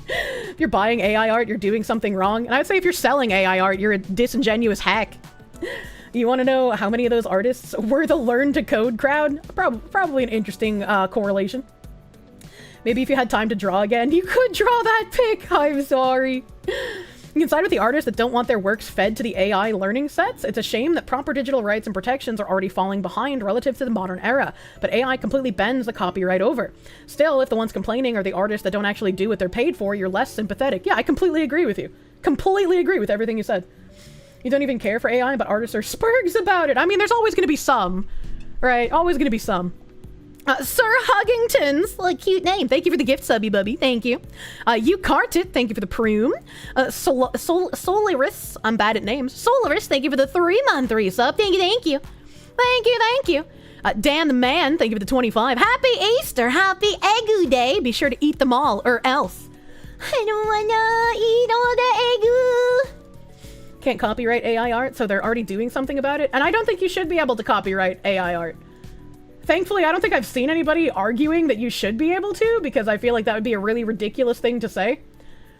If you're buying AI art, you're doing something wrong. And I would say if you're selling AI art, you're a disingenuous hack. You want to know how many of those artists were the Learn to Code crowd? Probably an interesting correlation. Maybe if you had time to draw again, you could draw that pic. I'm sorry. You can side with the artists that don't want their works fed to the AI learning sets. It's a shame that proper digital rights and protections are already falling behind relative to the modern era, but AI completely bends the copyright over. Still, if the ones complaining are the artists that don't actually do what they're paid for, you're less sympathetic. Yeah, I completely agree with you. Completely agree with everything you said. You don't even care for AI, but artists are spurgs about it. I mean, there's always going to be some, right? Always going to be some. Sir Huggingtons, like cute name. Thank you for the gift, subby bubby. Thank you. You Cartit, thank you for the prune. Solaris, I'm bad at names. Solaris, thank you for the 3-month resub. Thank you, thank you. Thank you, thank you. Dan the Man, thank you for the 25. Happy Easter, happy Egu Day. Be sure to eat them all, or else. I don't wanna eat all the Egu. Can't copyright AI art, so they're already doing something about it. And I don't think you should be able to copyright AI art. Thankfully, I don't think I've seen anybody arguing that you should be able to, because I feel like that would be a really ridiculous thing to say.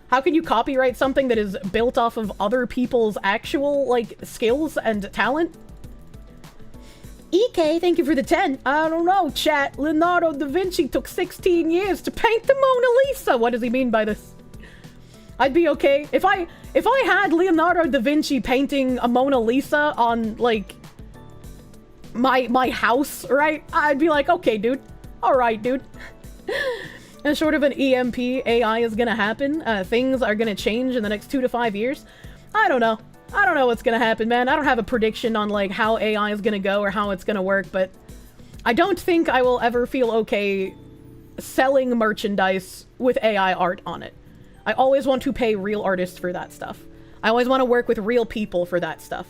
How can you copyright something that is built off of other people's actual, like, skills and talent? EK, thank you for the 10. I don't know, chat. Leonardo da Vinci took 16 years to paint the Mona Lisa. What does he mean by this? I'd be okay. If I had Leonardo da Vinci painting a Mona Lisa on, like, my house, right? I'd be like, okay, dude. All right, dude. And short of an EMP, AI is gonna happen. Things are gonna change in the next 2 to 5 years. I don't know. I don't know what's gonna happen, man. I don't have a prediction on, like, how AI is gonna go or how it's gonna work, but I don't think I will ever feel okay selling merchandise with AI art on it. I always want to pay real artists for that stuff. I always want to work with real people for that stuff.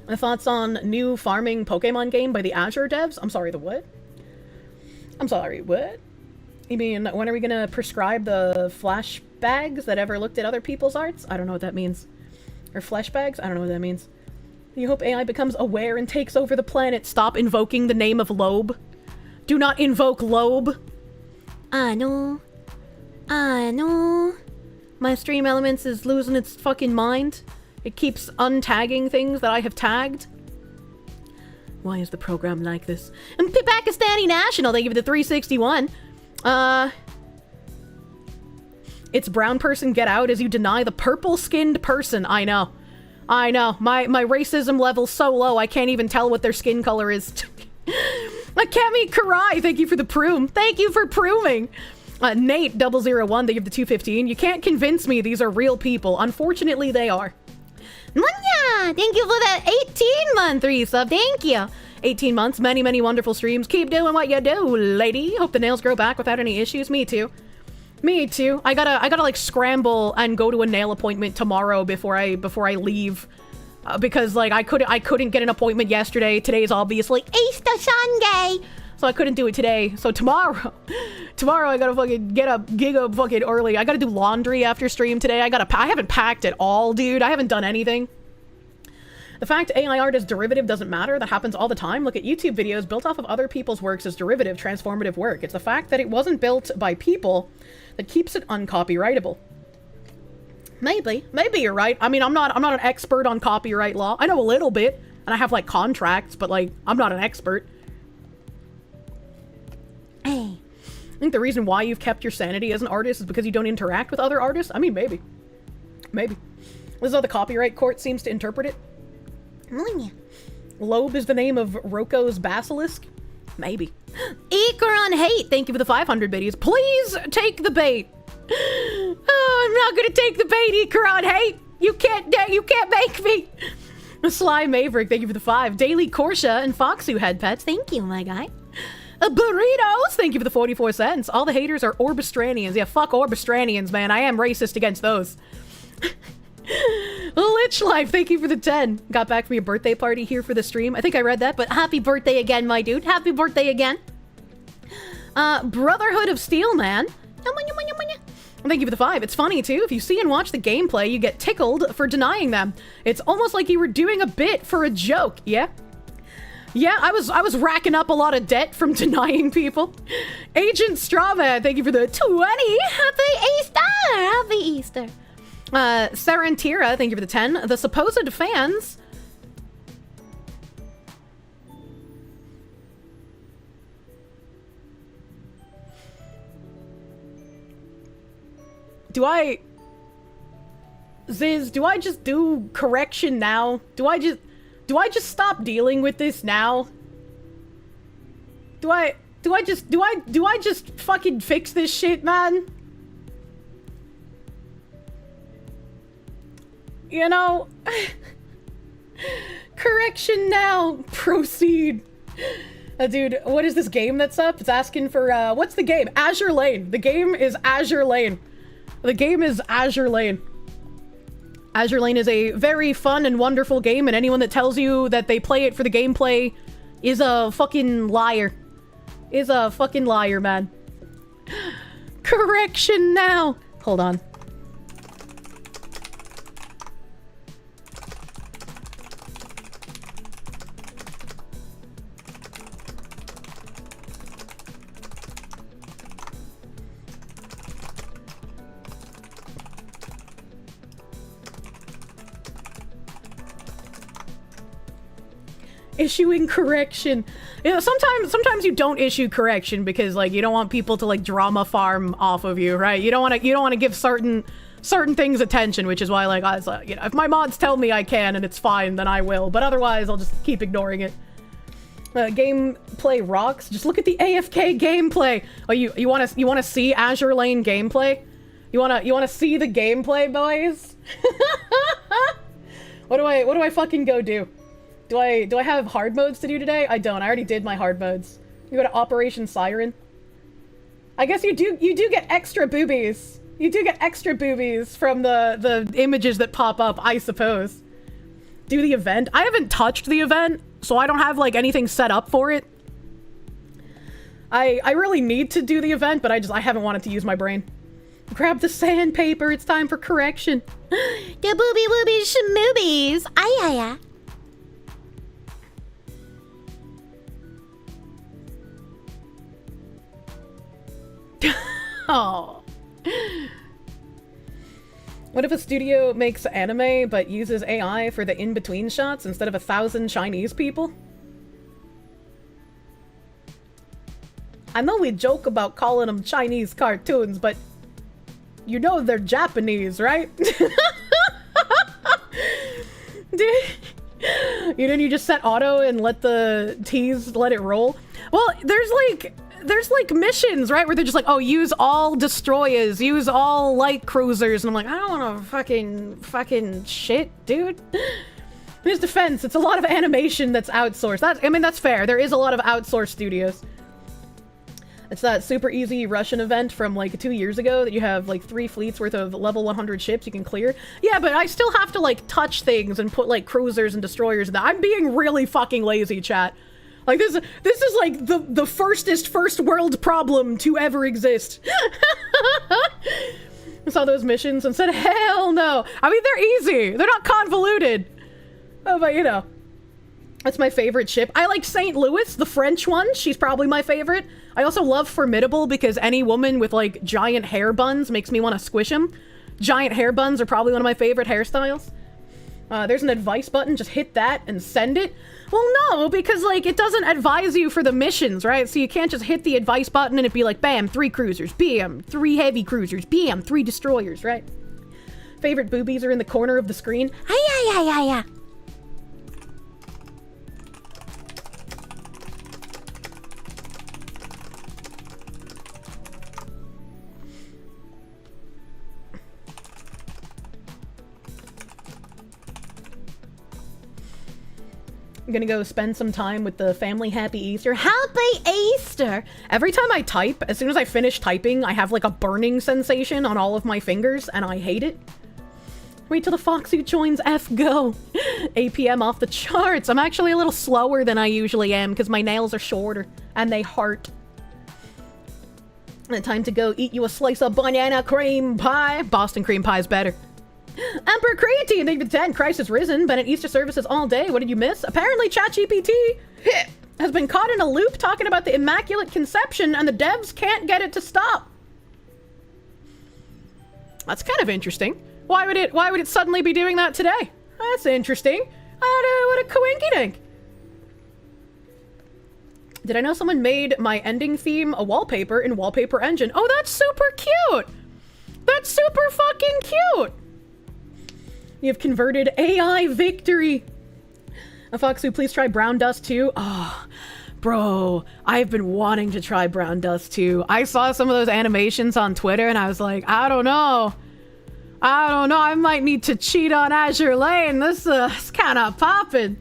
My thoughts on new farming Pokemon game by the Azure devs? I'm sorry, the what? I'm sorry, what? You mean, when are we gonna prescribe the flash bags that ever looked at other people's arts? I don't know what that means. Or flesh bags? I don't know what that means. You hope AI becomes aware and takes over the planet. Stop invoking the name of Loeb. Do not invoke Loeb. I know. I know. My stream elements is losing its fucking mind. It keeps untagging things that I have tagged. Why is the program like this? And Pakistani National, thank you for the 361. It's brown person get out as you deny the purple-skinned person. I know. I know. My racism level's so low, I can't even tell what their skin color is. Akemi Karai, thank you for the prune. Thank you for proving. Nate 001, they give the 215. You can't convince me these are real people. Unfortunately, they are. Munya! Thank you for that 18-month resub. Thank you. 18 months, many, many wonderful streams. Keep doing what you do, lady. Hope the nails grow back without any issues. Me too. Me too. I gotta like scramble and go to a nail appointment tomorrow before I leave. Because like I couldn't get an appointment yesterday. Today's obviously Easter Sunday. So I couldn't do it today. So tomorrow I gotta fucking get up giga fucking early. I gotta do laundry after stream today. I haven't packed at all, dude. I haven't done anything. The fact AI art is derivative doesn't matter. That happens all the time. Look at YouTube videos built off of other people's works as derivative, transformative work. It's the fact that it wasn't built by people that keeps it uncopyrightable. Maybe you're right. I mean, I'm not an expert on copyright law. I know a little bit, and I have like contracts, but like I'm not an expert. Hey, I think the reason why you've kept your sanity as an artist is because you don't interact with other artists. I mean, maybe. This is how the copyright court seems to interpret it. Loeb is the name of Roko's basilisk? Maybe. Ikaron Hate, thank you for the 500 biddies. Please take the bait. Oh, I'm not gonna take the bait, Ikaron Hate. You can't make me. Sly Maverick, thank you for the 5. Daily Kirsche and Foxu head pets, thank you, my guy. Burritos, thank you for the 44 cents. All the haters are Orbistranians. Yeah, fuck Orbistranians, man. I am racist against those. Lich Life, thank you for the 10. Got back from your birthday party here for the stream. I think I read that, but happy birthday again, my dude. Happy birthday again. Brotherhood of Steel, man. Thank you for the 5. It's funny, too. If you see and watch the gameplay, you get tickled for denying them. It's almost like you were doing a bit for a joke, yeah? Yeah, I was racking up a lot of debt from denying people. Agent Strawman, thank you for the 20. Happy Easter! Happy Easter. Sarantira, thank you for the 10. The supposed fans... Ziz, do I just do correction now? Do I just stop dealing with this now? Do I just fucking fix this shit, man? You know? Correction now. Proceed. Dude, what is this game that's up? It's asking for, what's the game? Azure Lane. The game is Azure Lane. The game is Azure Lane. Azure Lane is a very fun and wonderful game, and anyone that tells you that they play it for the gameplay is a fucking liar. Is a fucking liar, man. Correction now. Hold on. Issuing correction. You know, sometimes you don't issue correction because like you don't want people to like drama farm off of you, right? You don't want to give certain things attention, which is why like I was like, you know, if my mods tell me I can and it's fine, then I will. But otherwise, I'll just keep ignoring it. Gameplay rocks. Just look at the AFK gameplay. Oh, you want to see Azure Lane gameplay? You want to see the gameplay, boys? What do I fucking go do? Do I have hard modes to do today? I don't. I already did my hard modes. You go to Operation Siren. I guess you do get extra boobies. You do get extra boobies from the images that pop up, I suppose. Do the event. I haven't touched the event, so I don't have like anything set up for it. I really need to do the event, but I haven't wanted to use my brain. Grab the sandpaper. It's time for correction. The booby boobies schmoobies. Ay ay ay. Oh. What if a studio makes anime but uses AI for the in-between shots instead of 1,000 Chinese people? I know we joke about calling them Chinese cartoons, but you know they're Japanese, right? Didn't you just set auto and let the T's let it roll? Well, there's like missions, right? Where they're just like, oh, use all destroyers, use all light cruisers. And I'm like, I don't want to fucking shit, dude. In his defense, it's a lot of animation that's outsourced. I mean, that's fair. There is a lot of outsourced studios. It's that super easy Russian event from like 2 years ago that you have like 3 fleets worth of level 100 ships you can clear. Yeah, but I still have to like touch things and put like cruisers and destroyers in that. I'm being really fucking lazy, chat. Like this is like the first world problem to ever exist. I saw those missions and said, hell no. I mean, they're easy. They're not convoluted. Oh, but you know, that's my favorite ship. I like St. Louis, the French one. She's probably my favorite. I also love Formidable because any woman with like giant hair buns makes me want to squish them. Giant hair buns are probably one of my favorite hairstyles. There's an advice button. Just hit that and send it. Well, no, because like it doesn't advise you for the missions, right? So you can't just hit the advice button and it'd be like, bam, 3 cruisers, bam, 3 heavy cruisers, bam, 3 destroyers, right? Favorite boobies are in the corner of the screen. Ay ay ay ay ay. I'm gonna go spend some time with the family. Happy Easter. Happy Easter! Every time I type, as soon as I finish typing, I have like a burning sensation on all of my fingers, and I hate it. Wait till the Foxy joins F-Go. APM off the charts. I'm actually a little slower than I usually am because my nails are shorter, and they hurt. Time to go eat you a slice of banana cream pie. Boston cream pie is better. Emperor Creatine, thank you for 10. Christ has risen. Been at Easter services all day. What did you miss? Apparently ChatGPT has been caught in a loop talking about the Immaculate Conception and the devs can't get it to stop. That's kind of interesting. Why would it suddenly be doing that today? That's interesting. What a coinkydink. Did I know someone made my ending theme a wallpaper in Wallpaper Engine? Oh, that's super cute. That's super fucking cute. You've converted AI victory. Foxu, please try brown dust too. Oh, bro, I've been wanting to try brown dust too. I saw some of those animations on Twitter and I was like, I don't know. I might need to cheat on Azure Lane. This is kind of popping.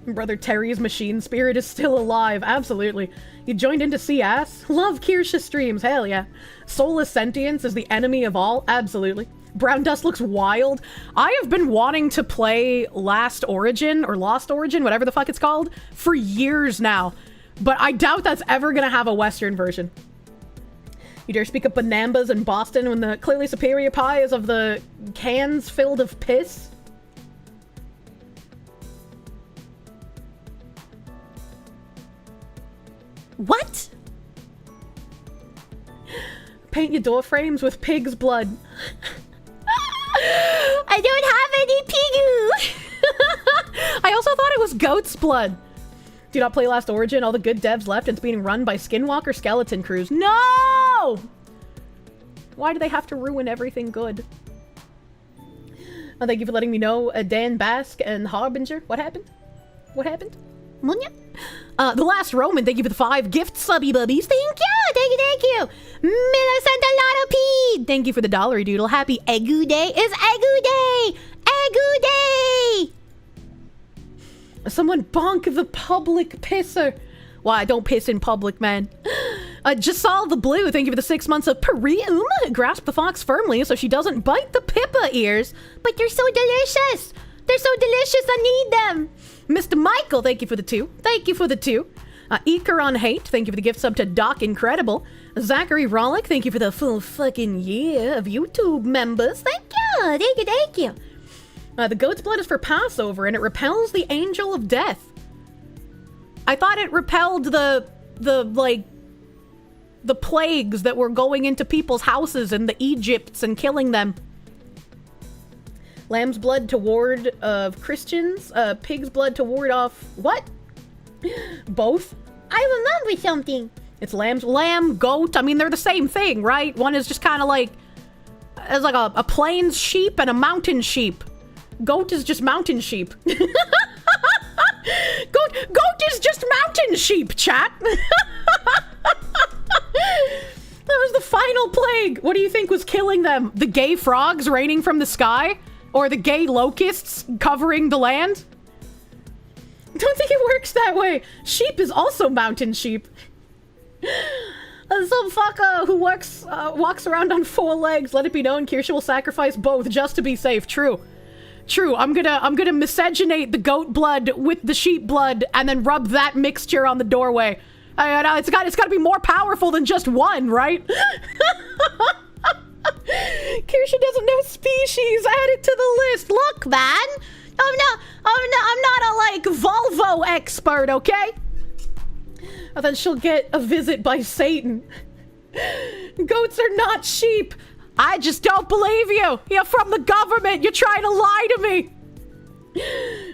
Brother Terry's machine spirit is still alive. Absolutely. You joined into CS? Love Kirsche streams. Hell yeah. Soulless sentience is the enemy of all. Absolutely. Brown dust looks wild. I have been wanting to play Lost Origin, whatever the fuck it's called, for years now. But I doubt that's ever gonna have a Western version. You dare speak of Banambas in Boston when the clearly superior pie is of the cans filled of piss? What? Paint your door frames with pig's blood. I don't have any pigu. I also thought it was goat's blood. Do not play Last Origin. All the good devs left and it's being run by Skinwalker skeleton crews. No! Why do they have to ruin everything good? Thank you for letting me know, Dan Basque and Harbinger. What happened? What happened? Munya? The Last Roman, thank you for the 5 gift subby bubbies. Thank you. Millicent Alano Thank you for the $1 doodle. Happy Egu Day is Egu Day! Egu Day! Someone bonk the public pisser. Why, don't piss in public, man. Jasal the Blue, thank you for the 6 months of Perium. Grasp the fox firmly so she doesn't bite the Pippa ears. But they're so delicious! They're so delicious, I need them! Mr. Michael, thank you for the 2. Thank you for the 2. Ikaron Hate, thank you for the gift sub to Doc Incredible. Zachary Rollick, thank you for the full fucking year of YouTube members. Thank you. The goat's blood is for Passover, and it repels the angel of death. I thought it repelled the plagues that were going into people's houses in the Egypts and killing them. Lamb's blood to ward of Christians. Pig's blood to ward off what? Both? I remember something. It's lamb, goat. I mean, they're the same thing, right? One is just kind of like, it's like a plains sheep and a mountain sheep. Goat is just mountain sheep. Goat is just mountain sheep, chat. That was the final plague. What do you think was killing them? The gay frogs raining from the sky? Or the gay locusts covering the land? Don't think it works that way. Sheep is also mountain sheep. Some fucker who walks around on 4 legs. Let it be known, Kirsche will sacrifice both just to be safe. True. I'm gonna miscegenate the goat blood with the sheep blood and then rub that mixture on the doorway. It's got to be more powerful than just one, right? Kirsche doesn't know species. Add it to the list. Look, man, I'm not a like Volvo expert, okay? And then she'll get a visit by Satan. Goats are not sheep. I just don't believe you. You're from the government. You're trying to lie to me.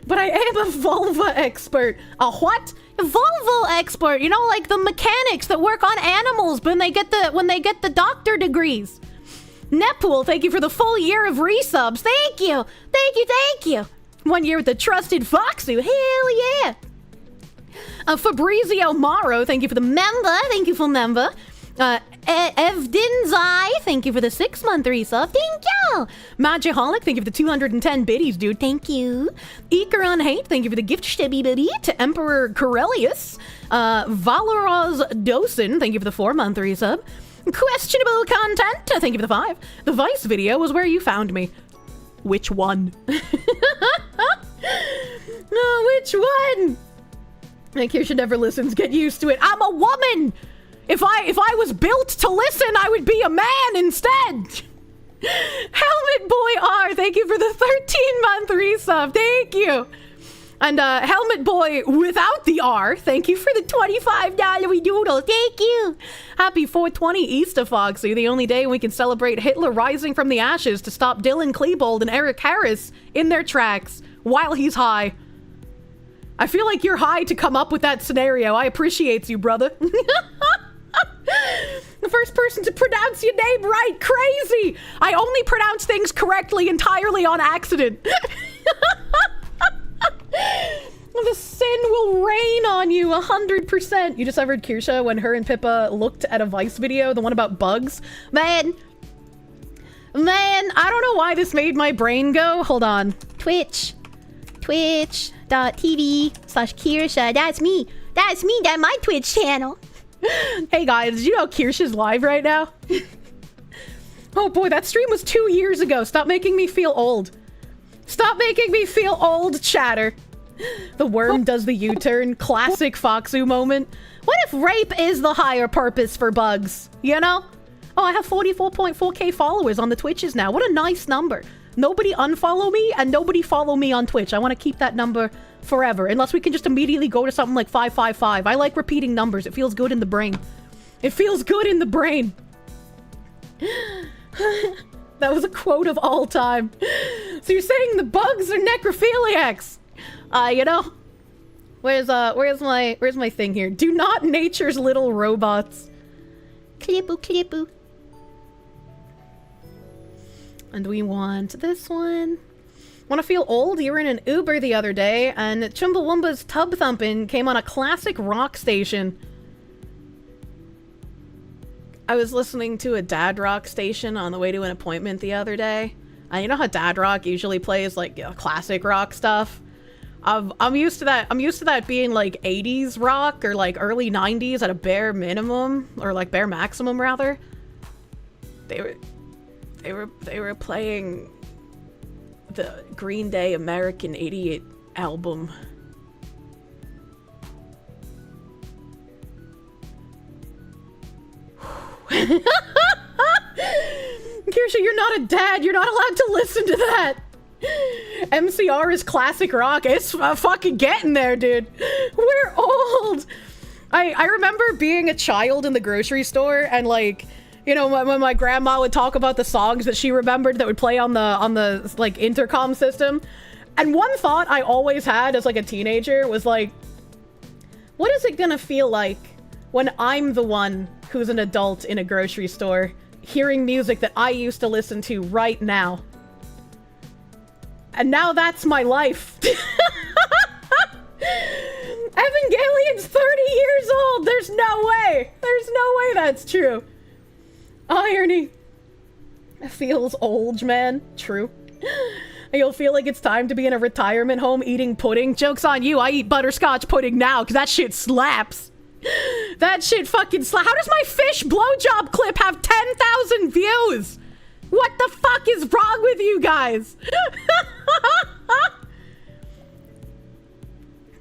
But I am a Volvo expert. A what? A Volvo expert. You know, like the mechanics that work on animals when they get the doctor degrees. Neppool, thank you for the full year of resubs. Thank you. 1 year with the trusted Foxu. Hell yeah. Fabrizio Maro, thank you for the member. Thank you for member. Evdinzai, thank you for the 6-month resub. Thank you. Magiholic, thank you for the 210 biddies, dude. Thank you. Ikaron Hate, thank you for the gift shtebby biddy. To Emperor Corellius. Valoraz Dosen, thank you for the 4-month resub. Questionable content, thank you for the 5. The Vice video was where you found me. Which one? No, which one? Kirsche never listens. Get used to it. I'm a woman. If I was built to listen, I would be a man instead. Helmet Boy R, thank you for the 13-month resub. Thank you. And Helmet Boy without the R, thank you for the $25 doodle. Thank you. Happy 420 Easter, Foxy. The only day we can celebrate Hitler rising from the ashes to stop Dylan Klebold and Eric Harris in their tracks while he's high. I feel like you're high to come up with that scenario. I appreciate you, brother. The first person person to pronounce your name right. Crazy. I only pronounce things correctly entirely on accident. The sin will rain on you 100%. You discovered Kirsche when her and Pippa looked at a Vice video, the one about bugs? Man, I don't know why this made my brain go. Hold on. Twitch.tv/Kirsche. That's me. That's my Twitch channel. Hey guys, did you know Kirsche is live right now? Oh boy, that stream was 2 years ago. Stop making me feel old. Stop making me feel old, chatter. The worm does the U-turn. Classic Foxu moment. What if rape is the higher purpose for bugs? You know? Oh, I have 44.4k followers on the Twitches now. What a nice number. Nobody unfollow me and nobody follow me on Twitch. I want to keep that number forever. Unless we can just immediately go to something like 555. I like repeating numbers. It feels good in the brain. It feels good in the brain. That was a quote of all time. So you're saying the bugs are necrophiliacs? You know, where's my thing here? Do not nature's little robots. Clippu. And we want this one. Want to feel old? You were in an Uber the other day, and Chumbawamba's Tub Thumpin' came on a classic rock station. I was listening to a dad rock station on the way to an appointment the other day. And you know how dad rock usually plays like classic rock stuff? I'm used to that. I'm used to that being like 80s rock or like early 90s at a bare minimum, or like bare maximum rather. They were playing the Green Day American Idiot album. Kirsche, you're not a dad. You're not allowed to listen to that. MCR is classic rock. It's fucking getting there, dude. We're old. I remember being a child in the grocery store and like, you know, when my grandma would talk about the songs that she remembered that would play on the like intercom system. And one thought I always had as like a teenager was like, what is it gonna feel like when I'm the one who's an adult in a grocery store hearing music that I used to listen to right now? And now that's my life. Evangelion's 30 years old. There's no way. There's no way that's true. Irony. It feels old, man. True. You'll feel like it's time to be in a retirement home eating pudding. Joke's on you. I eat butterscotch pudding now because that shit slaps. That shit fucking slaps. How does my fish blowjob clip have 10,000 views? What the fuck is wrong with you guys?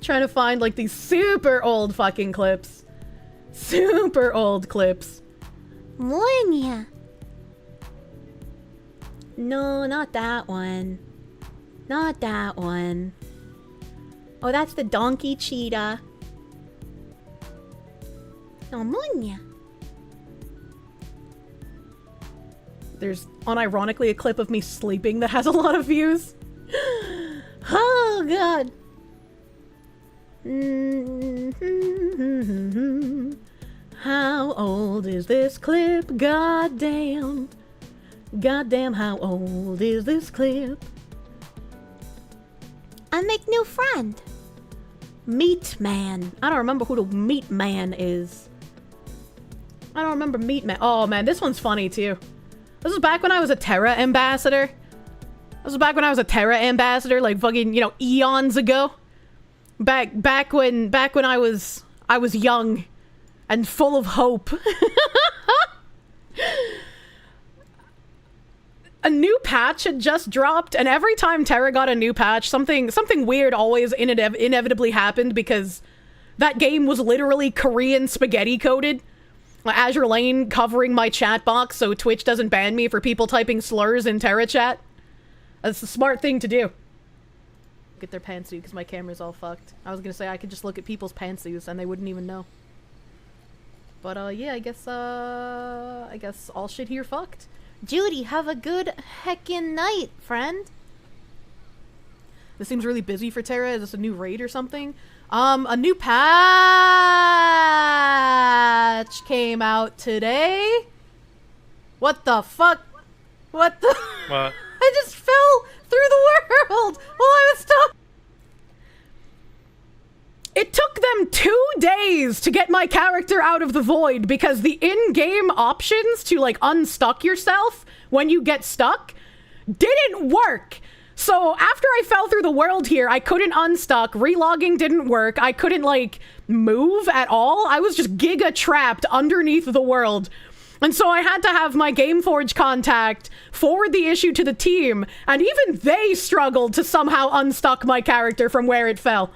Trying to find like these super old fucking clips. Super old clips. Monia. No, not that one. Not that one. Oh, that's the donkey cheetah. No, Monia. There's unironically a clip of me sleeping that has a lot of views. Oh, God. How old is this clip? Goddamn. Goddamn, how old is this clip? I make new friend. Meat Man. I don't remember who the Meat Man is. I don't remember Meat Man. Oh, man, this one's funny, too. This was back when I was a Terra ambassador. This was back when I was a Terra ambassador, like fucking, you know, eons ago. Back when I was young and full of hope. A new patch had just dropped, and every time Terra got a new patch, something weird always inevitably happened because that game was literally Korean spaghetti coded. Azure Lane covering my chat box so Twitch doesn't ban me for people typing slurs in Terra chat. That's the smart thing to do. Look at their pantsuit because my camera's all fucked. I was gonna say I could just look at people's pantsuits and they wouldn't even know. But yeah, I guess all shit here fucked. Judy, have a good heckin' night, friend. This seems really busy for Terra. Is this a new raid or something? A new patch came out today. What the fuck? What the? What? I just fell through the world while I was talking. It took them 2 days to get my character out of the void because the in-game options to like unstuck yourself when you get stuck didn't work. So after I fell through the world here, I couldn't unstuck, relogging didn't work, I couldn't like move at all. I was just giga trapped underneath the world. And so I had to have my Gameforge contact forward the issue to the team, and even they struggled to somehow unstuck my character from where it fell.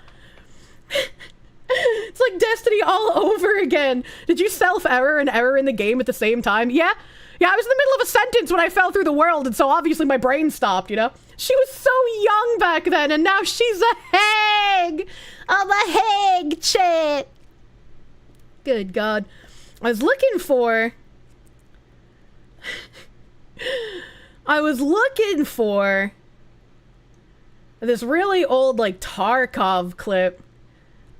It's like Destiny all over again. Did you self-error and error in the game at the same time? Yeah, I was in the middle of a sentence when I fell through the world, and so obviously my brain stopped, you know? She was so young back then, and now she's a hag! I'm a hag, chat! Good God. I was looking for this really old, like, Tarkov clip.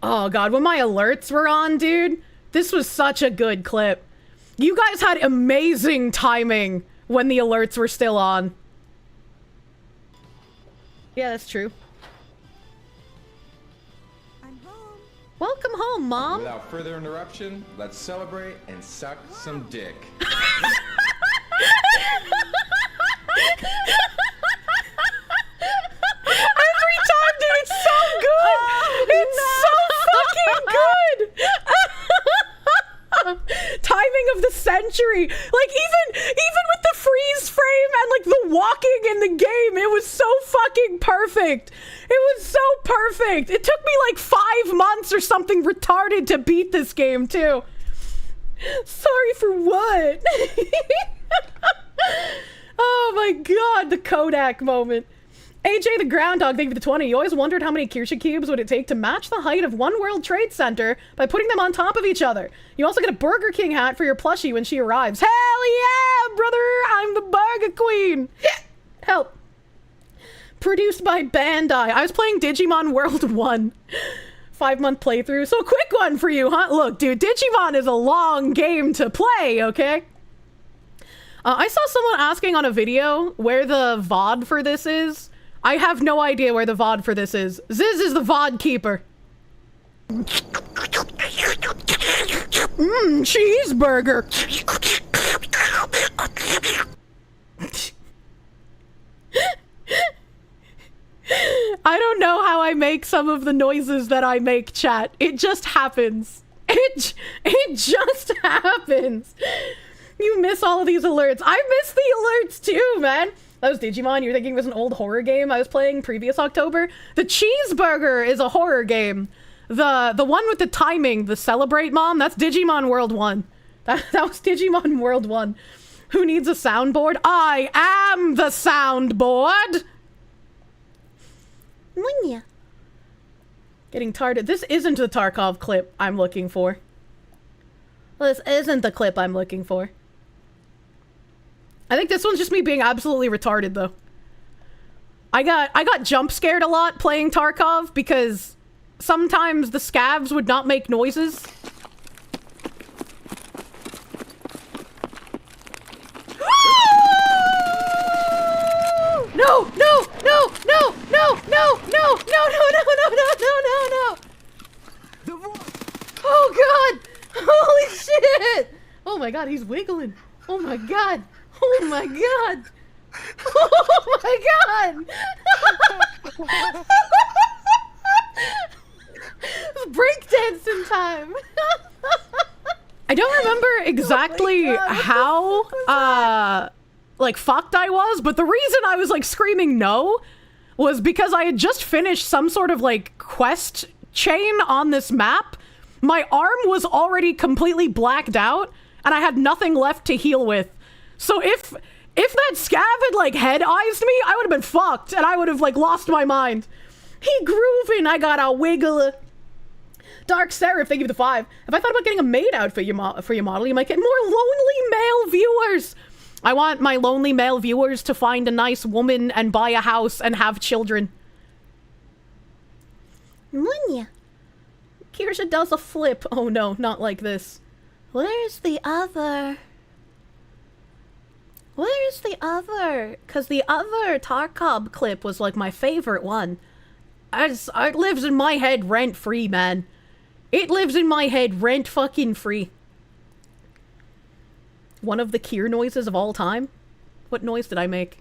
Oh God, when my alerts were on, dude, this was such a good clip. You guys had amazing timing when the alerts were still on. Yeah, that's true. I'm home. Welcome home, Mom. Without further interruption, let's celebrate and suck some dick. Every time, dude, it's so good. It's so fucking good. Timing of the century. Like even with the freeze frame and like the walking in the game, it was so fucking perfect. It was so perfect. It took me like 5 months or something retarded to beat this game too. Sorry for what? Oh my God, the Kodak moment. AJ the Groundhog, thank you for the 20. You always wondered how many Kirsche cubes would it take to match the height of One World Trade Center by putting them on top of each other. You also get a Burger King hat for your plushie when she arrives. Hell yeah, brother! I'm the Burger Queen! Help. Produced by Bandai. I was playing Digimon World 1. 5-month playthrough. So a quick one for you, huh? Look, dude, Digimon is a long game to play, okay? I saw someone asking on a video where the VoD for this is. I have no idea where the VoD for this is. Ziz is the VoD keeper. Cheeseburger. I don't know how I make some of the noises that I make, chat. It just happens. It just happens. You miss all of these alerts. I miss the alerts too, man. That was Digimon. You were thinking it was an old horror game I was playing previous October? The Cheeseburger is a horror game. The one with the timing, the Celebrate Mom, that's Digimon World 1. That was Digimon World 1. Who needs a soundboard? I am the soundboard! Munya. Getting tired. This isn't the Tarkov clip I'm looking for. This isn't the clip I'm looking for. I think this one's just me being absolutely retarded, though. I got jump scared a lot playing Tarkov because sometimes the scavs would not make noises. No! No! No! No! No! No! No! No! No! No! No! No! No! Oh God! Holy shit! Oh my God, he's wiggling. Oh my God! Oh my God! Oh my God! It's breakdancing time! I don't remember exactly how, like, fucked I was, but the reason I was, like, screaming no was because I had just finished some sort of, like, quest chain on this map. My arm was already completely blacked out, and I had nothing left to heal with. So if that scav had, like, head-eyes me, I would have been fucked, and I would have, like, lost my mind. He grooving, I got a wiggle. Dark Seraph, thank you for the 5. If I thought about getting a maid out for your model, you might get more lonely male viewers. I want my lonely male viewers to find a nice woman and buy a house and have children. Munya. Kirsche does a flip. Oh no, not like this. Where's the other? Where's the other? Because the other Tarkov clip was like my favorite one. It lives in my head rent-free, man. It lives in my head rent-fucking-free. One of the Kier noises of all time? What noise did I make?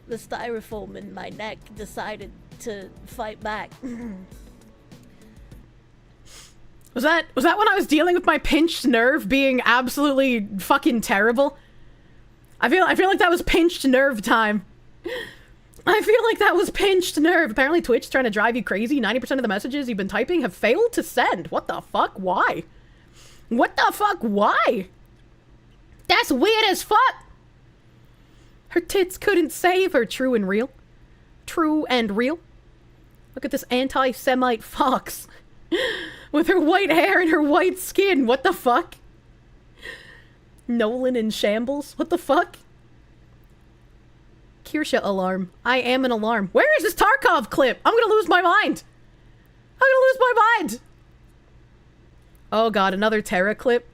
The styrofoam in my neck decided to fight back. Was that when I was dealing with my pinched nerve being absolutely fucking terrible? I feel like that was pinched nerve time. I feel like that was pinched nerve. Apparently Twitch's trying to drive you crazy. 90% of the messages you've been typing have failed to send. What the fuck? Why? What the fuck? Why? That's weird as fuck! Her tits couldn't save her, true and real. True and real. Look at this anti-Semite fox. With her white hair and her white skin. What the fuck? Nolan in shambles. What the fuck? Kirsche alarm. I am an alarm. Where is this Tarkov clip? I'm gonna lose my mind. I'm gonna lose my mind. Oh god, another Terra clip.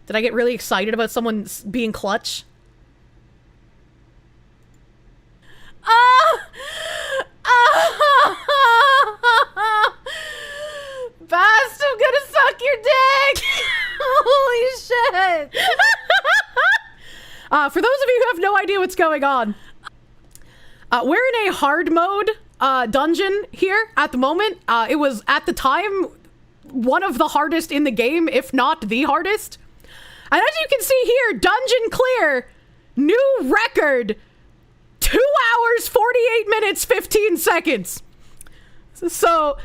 Did I get really excited about someone being clutch? Bast, I'm gonna suck your dick! Holy shit! For those of you who have no idea what's going on, we're in a hard mode dungeon here at the moment. It was, at the time, one of the hardest in the game, if not the hardest. And as you can see here, dungeon clear, new record, 2 hours, 48 minutes, 15 seconds. So,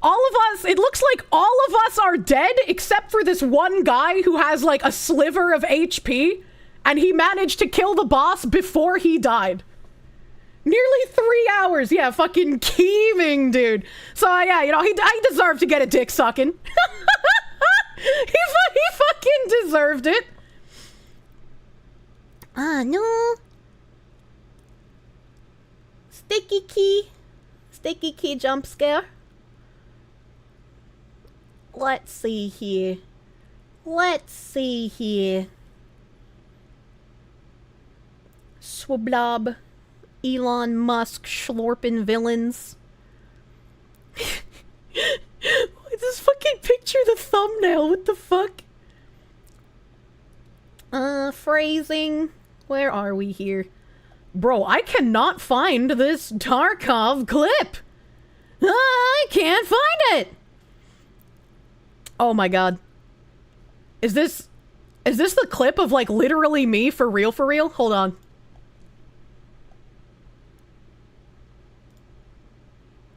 all of us, it looks like all of us are dead, except for this one guy who has like a sliver of HP, and he managed to kill the boss before he died. Nearly 3 hours, yeah, fucking keeming, dude. So yeah, you know, he deserved to get a dick sucking. He fucking deserved it. No. Sticky key jump scare. Let's see here. Swablob. Elon Musk schlorpin villains. This fucking picture, the thumbnail, what the fuck? Phrasing. Where are we here? Bro, I cannot find this Tarkov clip. I can't find it. Oh my god. Is this the clip of like literally me for real? Hold on.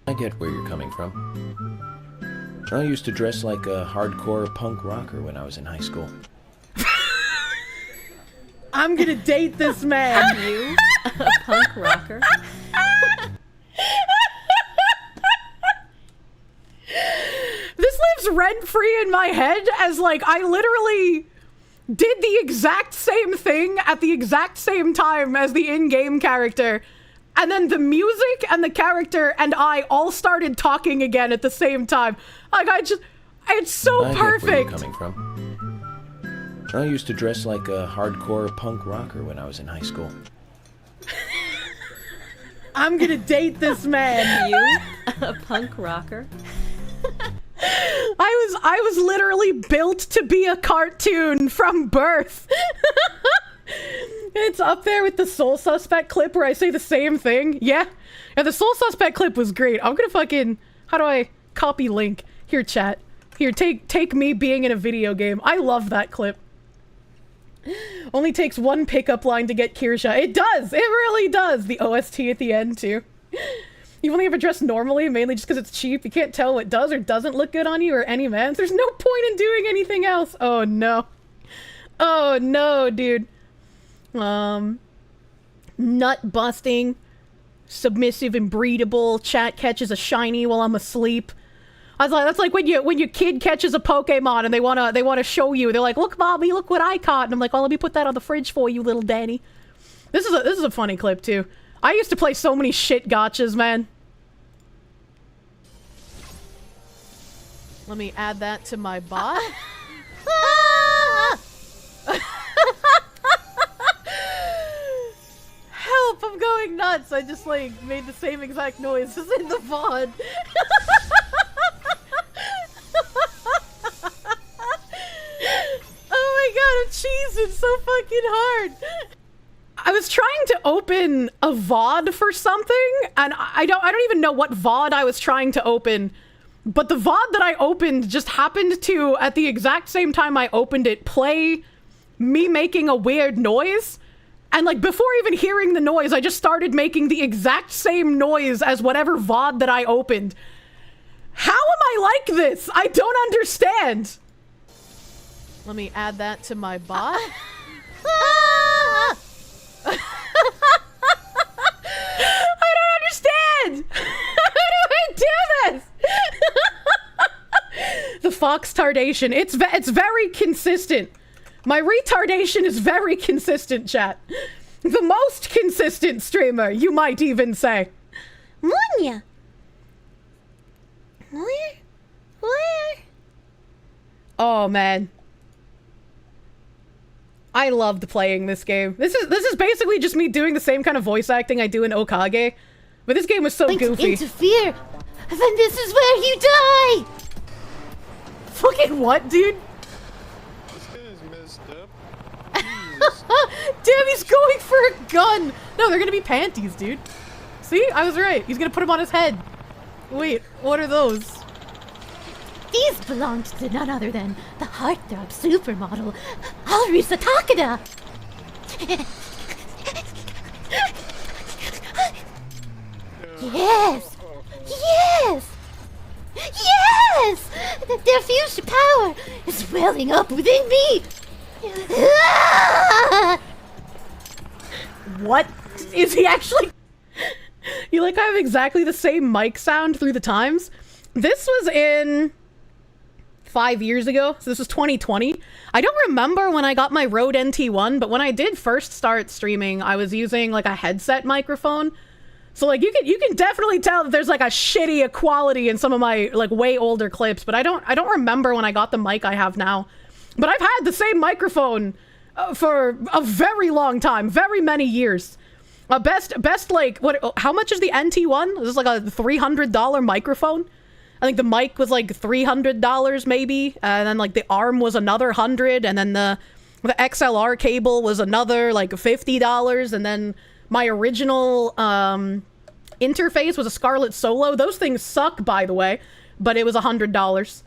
I get where you're coming from. I used to dress like a hardcore punk rocker when I was in high school. I'm gonna date this man. You, a punk rocker. This lives rent-free in my head as like I literally did the exact same thing at the exact same time as the in-game character. And then the music and the character and I all started talking again at the same time. Like it's so I perfect. Get where you're coming from. I used to dress like a hardcore punk rocker when I was in high school. I'm gonna date this man. You, a punk rocker. I was literally built to be a cartoon from birth. It's up there with the Soul Suspect clip where I say the same thing. Yeah, the Soul Suspect clip was great. I'm gonna fucking... How do I copy link? Here, chat. Here, take me being in a video game. I love that clip. Only takes one pickup line to get Kirsche. It does! It really does! The OST at the end, too. You only ever dress normally, mainly just because it's cheap. You can't tell what does or doesn't look good on you or any man. There's no point in doing anything else. Oh, no. Oh, no, dude. Nut busting, submissive and breedable, chat catches a shiny while I'm asleep. I was like, that's like when your kid catches a Pokemon and they wanna show you. They're like, look, mommy, look what I caught. And I'm like, oh, let me put that on the fridge for you, little Danny. This is a funny clip too. I used to play so many shit gotchas, man. Let me add that to my bot. Help, I'm going nuts. I just like made the same exact noise as in the VoD. Oh my god, I'm cheesing so fucking hard. I was trying to open a VoD for something, and I don't even know what VoD I was trying to open, but the VoD that I opened just happened to, at the exact same time I opened it, play me making a weird noise. And like before even hearing the noise, I just started making the exact same noise as whatever VoD that I opened. How am I like this? I don't understand. Let me add that to my bot. I don't understand. How do I do this? The fox tardation. It's very consistent. My retardation is very consistent, chat. The most consistent streamer, you might even say. Munya. Where? Oh man. I loved playing this game. This is basically just me doing the same kind of voice acting I do in Okage. But this game was so goofy. Interfere, then this is where you die! Fucking what, dude? Damn, he's going for a gun! No, they're gonna be panties, dude. See? I was right. He's gonna put him on his head. Wait, what are those? These belonged to none other than the heartthrob supermodel, Arisa Takada! Yes! Yes! Yes! Their future power is welling up within me! What? Is he actually... You like I have exactly the same mic sound through the times? This was in 5 years ago, so this was 2020. I don't remember when I got my Rode NT1, but when I did first start streaming, I was using like a headset microphone. So like you can definitely tell that there's like a shitty quality in some of my like way older clips, but I don't remember when I got the mic I have now. But I've had the same microphone for a very long time, very many years. Best like, how much is the NT1? This is like a $300 microphone. I think the mic was like $300 maybe, and then like the arm was another $100, and then the XLR cable was another like $50, and then my original interface was a Scarlett Solo. Those things suck, by the way, but it was $100.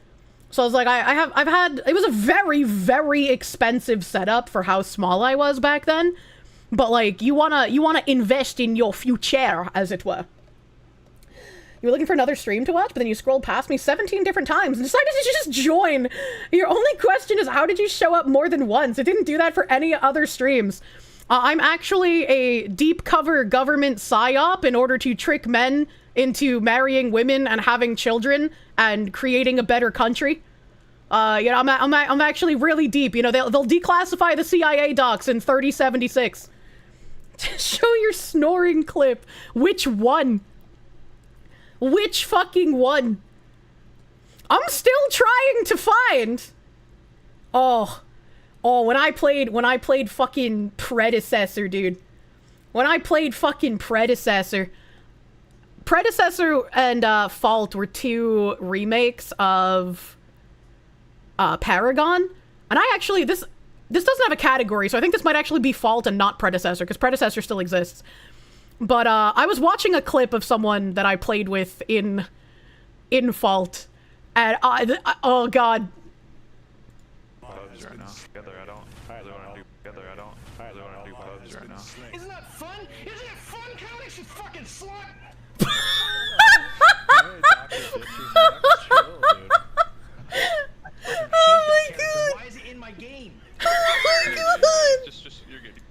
So I was like, I've had, it was a very, very expensive setup for how small I was back then. But like, you wanna invest in your future, as it were. You were looking for another stream to watch, but then you scrolled past me 17 different times and decided to just join. Your only question is, how did you show up more than once? It didn't do that for any other streams. I'm actually a deep cover government psyop in order to trick men into marrying women and having children and creating a better country. You know, I'm actually really deep. You know, they'll declassify the CIA docs in 3076. Show your snoring clip. Which one? Which fucking one? I'm still trying to find. Oh, when I played fucking Predecessor, dude. When I played fucking Predecessor and Fault were two remakes of Paragon, and I actually this doesn't have a category, so I think this might actually be Fault and not Predecessor, because Predecessor still exists. But I was watching a clip of someone that I played with in Fault, and oh god. Right now. Together, I don't really want to do together. I don't really want to do pubs right now. Isn't that fun? Isn't it fun, County? You fucking slut! Oh my god! Why is it in my game? Oh my god! Just you're good.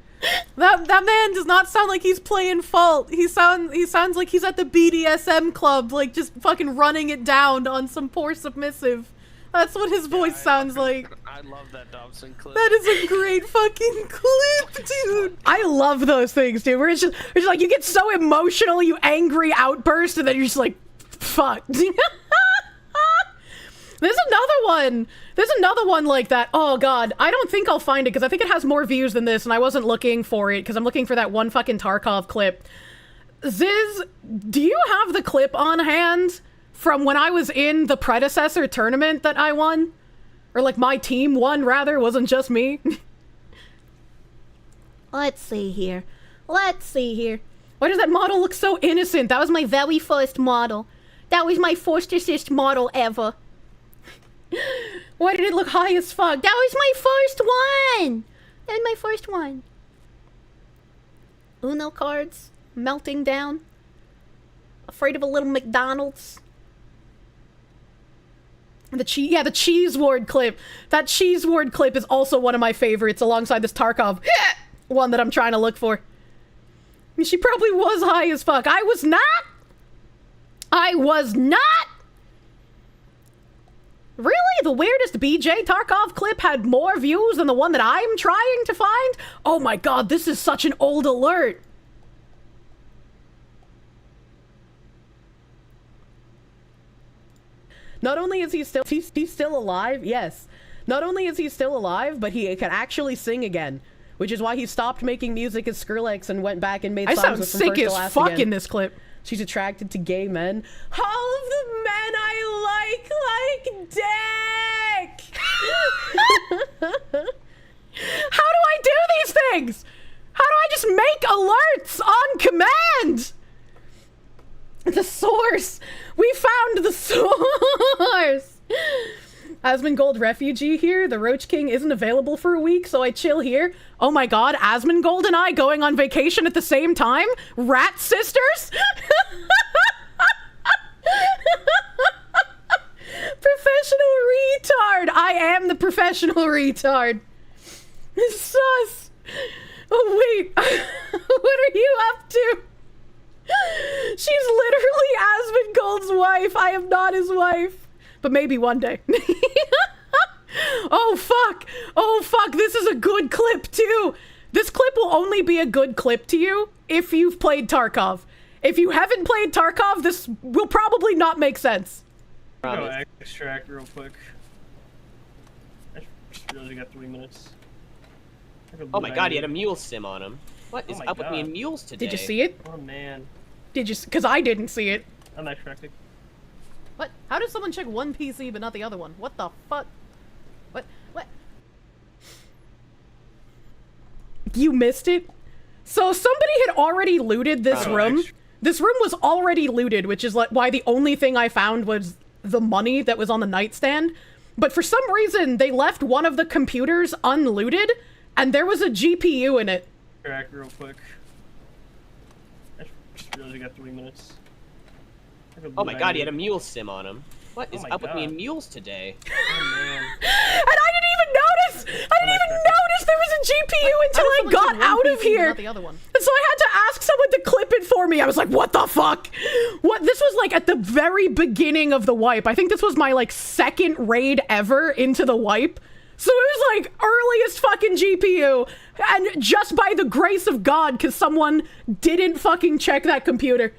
That man does not sound like he's playing Fault. He sounds like he's at the BDSM club, like just fucking running it down on some poor submissive. That's what his voice sounds like. I love that Dobson clip. That is a great fucking clip, dude. I love those things, dude. Where it's just like you get so emotional, you angry outburst, and then you're just like, fuck. There's another one like that. Oh god, I don't think I'll find it because I think it has more views than this, and I wasn't looking for it because I'm looking for that one fucking Tarkov clip. Ziz, do you have the clip on hand from when I was in the predecessor tournament that I won? Or like my team won, rather, it wasn't just me. Let's see here. Let's see here. Why does that model look so innocent? That was my Very first model. That was my first assist model ever. Why did it look high as fuck? That was my first one! That was my first one. Uno cards. Melting down. Afraid of a little McDonald's. The cheese ward clip. That cheese ward clip is also one of my favorites alongside this Tarkov one that I'm trying to look for. She probably was high as fuck. I was not! I was not! Really? The weirdest BJ Tarkov clip had more views than the one that I'm trying to find? Oh my god, this is such an old alert. Not only is he's still alive, yes. Not only is he still alive, but he can actually sing again. Which is why he stopped making music as Skrillex and went back and made songs. I sound sick as fuck in this clip. She's attracted to gay men. All of the men I like dick! How do I do these things? How do I just make alerts on command? The source! We found the source! Asmongold refugee here. The Roach King isn't available for a week, so I chill here. Oh my god, Asmongold and I going on vacation at the same time? Rat sisters? Professional retard! I am the professional retard. Sus! Oh wait, what are you up to? She's literally Asmongold's wife. I am not his wife. But maybe one day. Oh fuck! Oh fuck, this is a good clip too! This clip will only be a good clip to you if you've played Tarkov. If you haven't played Tarkov, this will probably not make sense. I'm gonna extract real quick. I just realized you got 3 minutes. Oh my god, he had a mule sim on him. What is up with me and mules today? Did you see it? Oh man. Did you? Because I didn't see it. I'm extracting. What? How does someone check one PC but not the other one? What the fuck? What? What? You missed it? So somebody had already looted this room. This room was already looted, which is like why the only thing I found was the money that was on the nightstand. But for some reason, they left one of the computers unlooted, and there was a GPU in it. Extract real quick. I just realized you got 3 minutes. Oh my god, he had a mule sim on him. What is up with me and mules today? Oh man. And I didn't even notice! I didn't even notice there was a GPU until I got out of here! Not the other one. And so I had to ask someone to clip it for me. I was like, what the fuck? What? This was like at the very beginning of the wipe. I think this was my like second raid ever into the wipe. So it was like earliest fucking GPU. And just by the grace of God, because someone didn't fucking check that computer.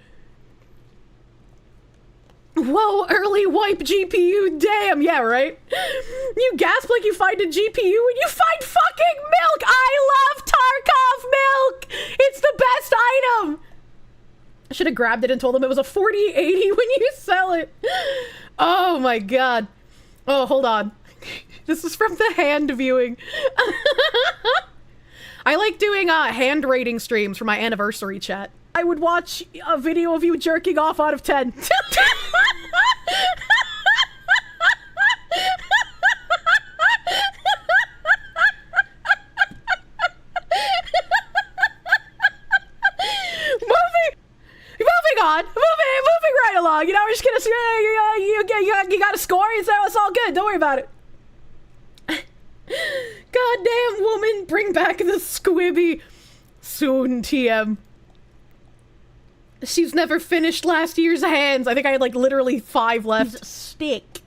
Whoa, early wipe GPU, damn, yeah, right? You gasp like you find a GPU and you find fucking milk! I love Tarkov milk! It's the best item! I should have grabbed it and told them it was a 4080 when you sell it. Oh my god. Oh, hold on. This is from the hand viewing. I like doing hand rating streams for my anniversary chat. I would watch a video of you jerking off out of 10. Moving right along. You know, we're just gonna say, you got a score, it's all good. Don't worry about it. Goddamn woman, bring back the squibby. Soon, TM. She's never finished last year's hands. I think I had like literally 5 left. Steak.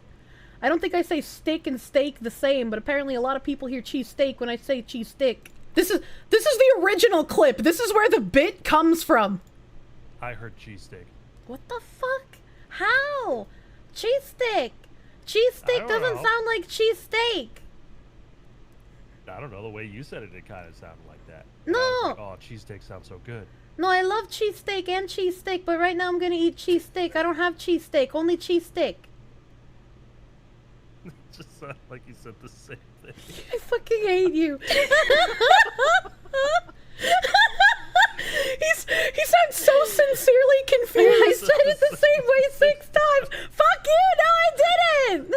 I don't think I say steak and steak the same, but apparently a lot of people hear cheese steak when I say cheese stick. This is the original clip. This is where the bit comes from. I heard cheesesteak. What the fuck? How? Cheese stick. Cheese stick doesn't sound like cheese steak. I don't know, the way you said it, it kind of sounded like that. No. I was like, oh, cheesesteak sounds so good. No, I love cheese steak and cheese stick, but right now I'm gonna eat cheese steak. I don't have cheese steak, only cheese stick. It just sounded like you said the same thing. I fucking hate you. He sounds so sincerely confused. I said it the same way 6 times. Fuck you! No, I didn't.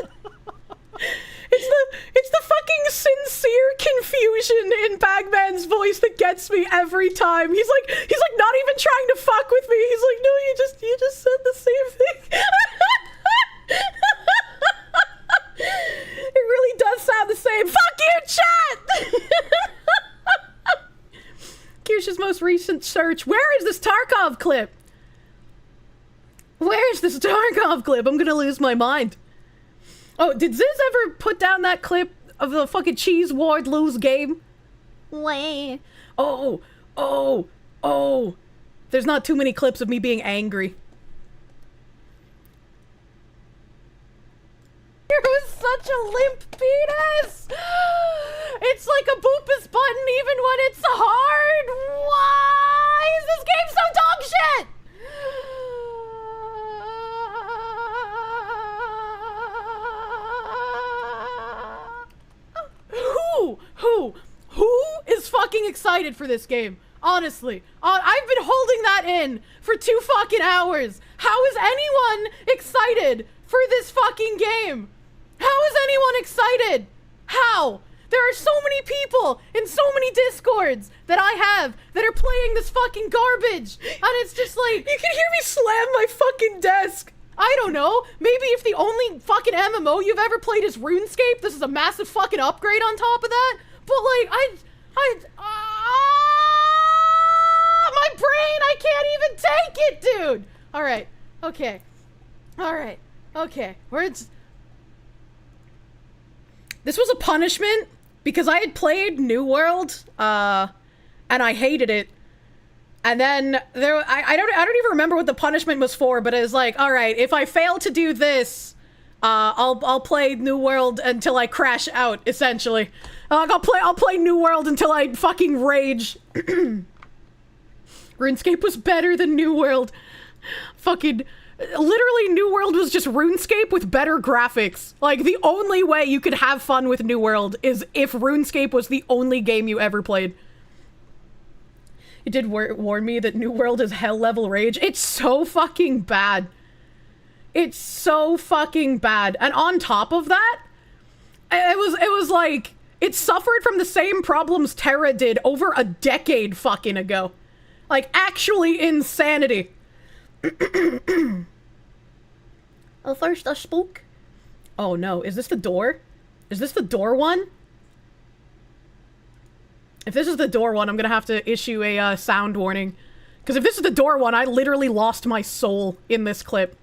It's the fucking sincere confusion in Bagman's voice that gets me every time. He's like not even trying to fuck with me. He's like, no, you just said the same thing. It really does sound the same. Fuck you, chat! Kirsche's most recent search. Where is this Tarkov clip? Where is this Tarkov clip? I'm gonna lose my mind. Oh, did Ziz ever put down that clip of the fucking Cheese Ward lose game? Wait. Oh. There's not too many clips of me being angry. You're such a limp penis! It's like a boopus button even when it's hard! Why is this game so dog shit? Who is fucking excited for this game? Honestly, I've been holding that in for 2 fucking hours. How is anyone excited for this fucking game? How is anyone excited? How? There are so many people in so many Discords that I have that are playing this fucking garbage. And it's just like, you can hear me slam my fucking desk. I don't know. Maybe if the only fucking MMO you've ever played is RuneScape, this is a massive fucking upgrade on top of that. But like, my brain, I can't even take it, dude. All right. Okay. All right. Okay. This was a punishment because I had played New World, and I hated it. And then I don't even remember what the punishment was for, but it was like, all right, if I fail to do this, I'll play New World until I crash out, essentially. I'll play New World until I fucking rage. RuneScape was better than New World. Fucking, literally New World was just RuneScape with better graphics. Like, the only way you could have fun with New World is if RuneScape was the only game you ever played. It did warn me that New World is hell level rage. It's so fucking bad. It's so fucking bad. And on top of that, it was like, it suffered from the same problems Terra did over a decade fucking ago. Like, actually insanity. Oh, first I spoke. Oh no, is this the door? Is this the door one? If this is the door one, I'm gonna have to issue a sound warning. Because if this is the door one, I literally lost my soul in this clip.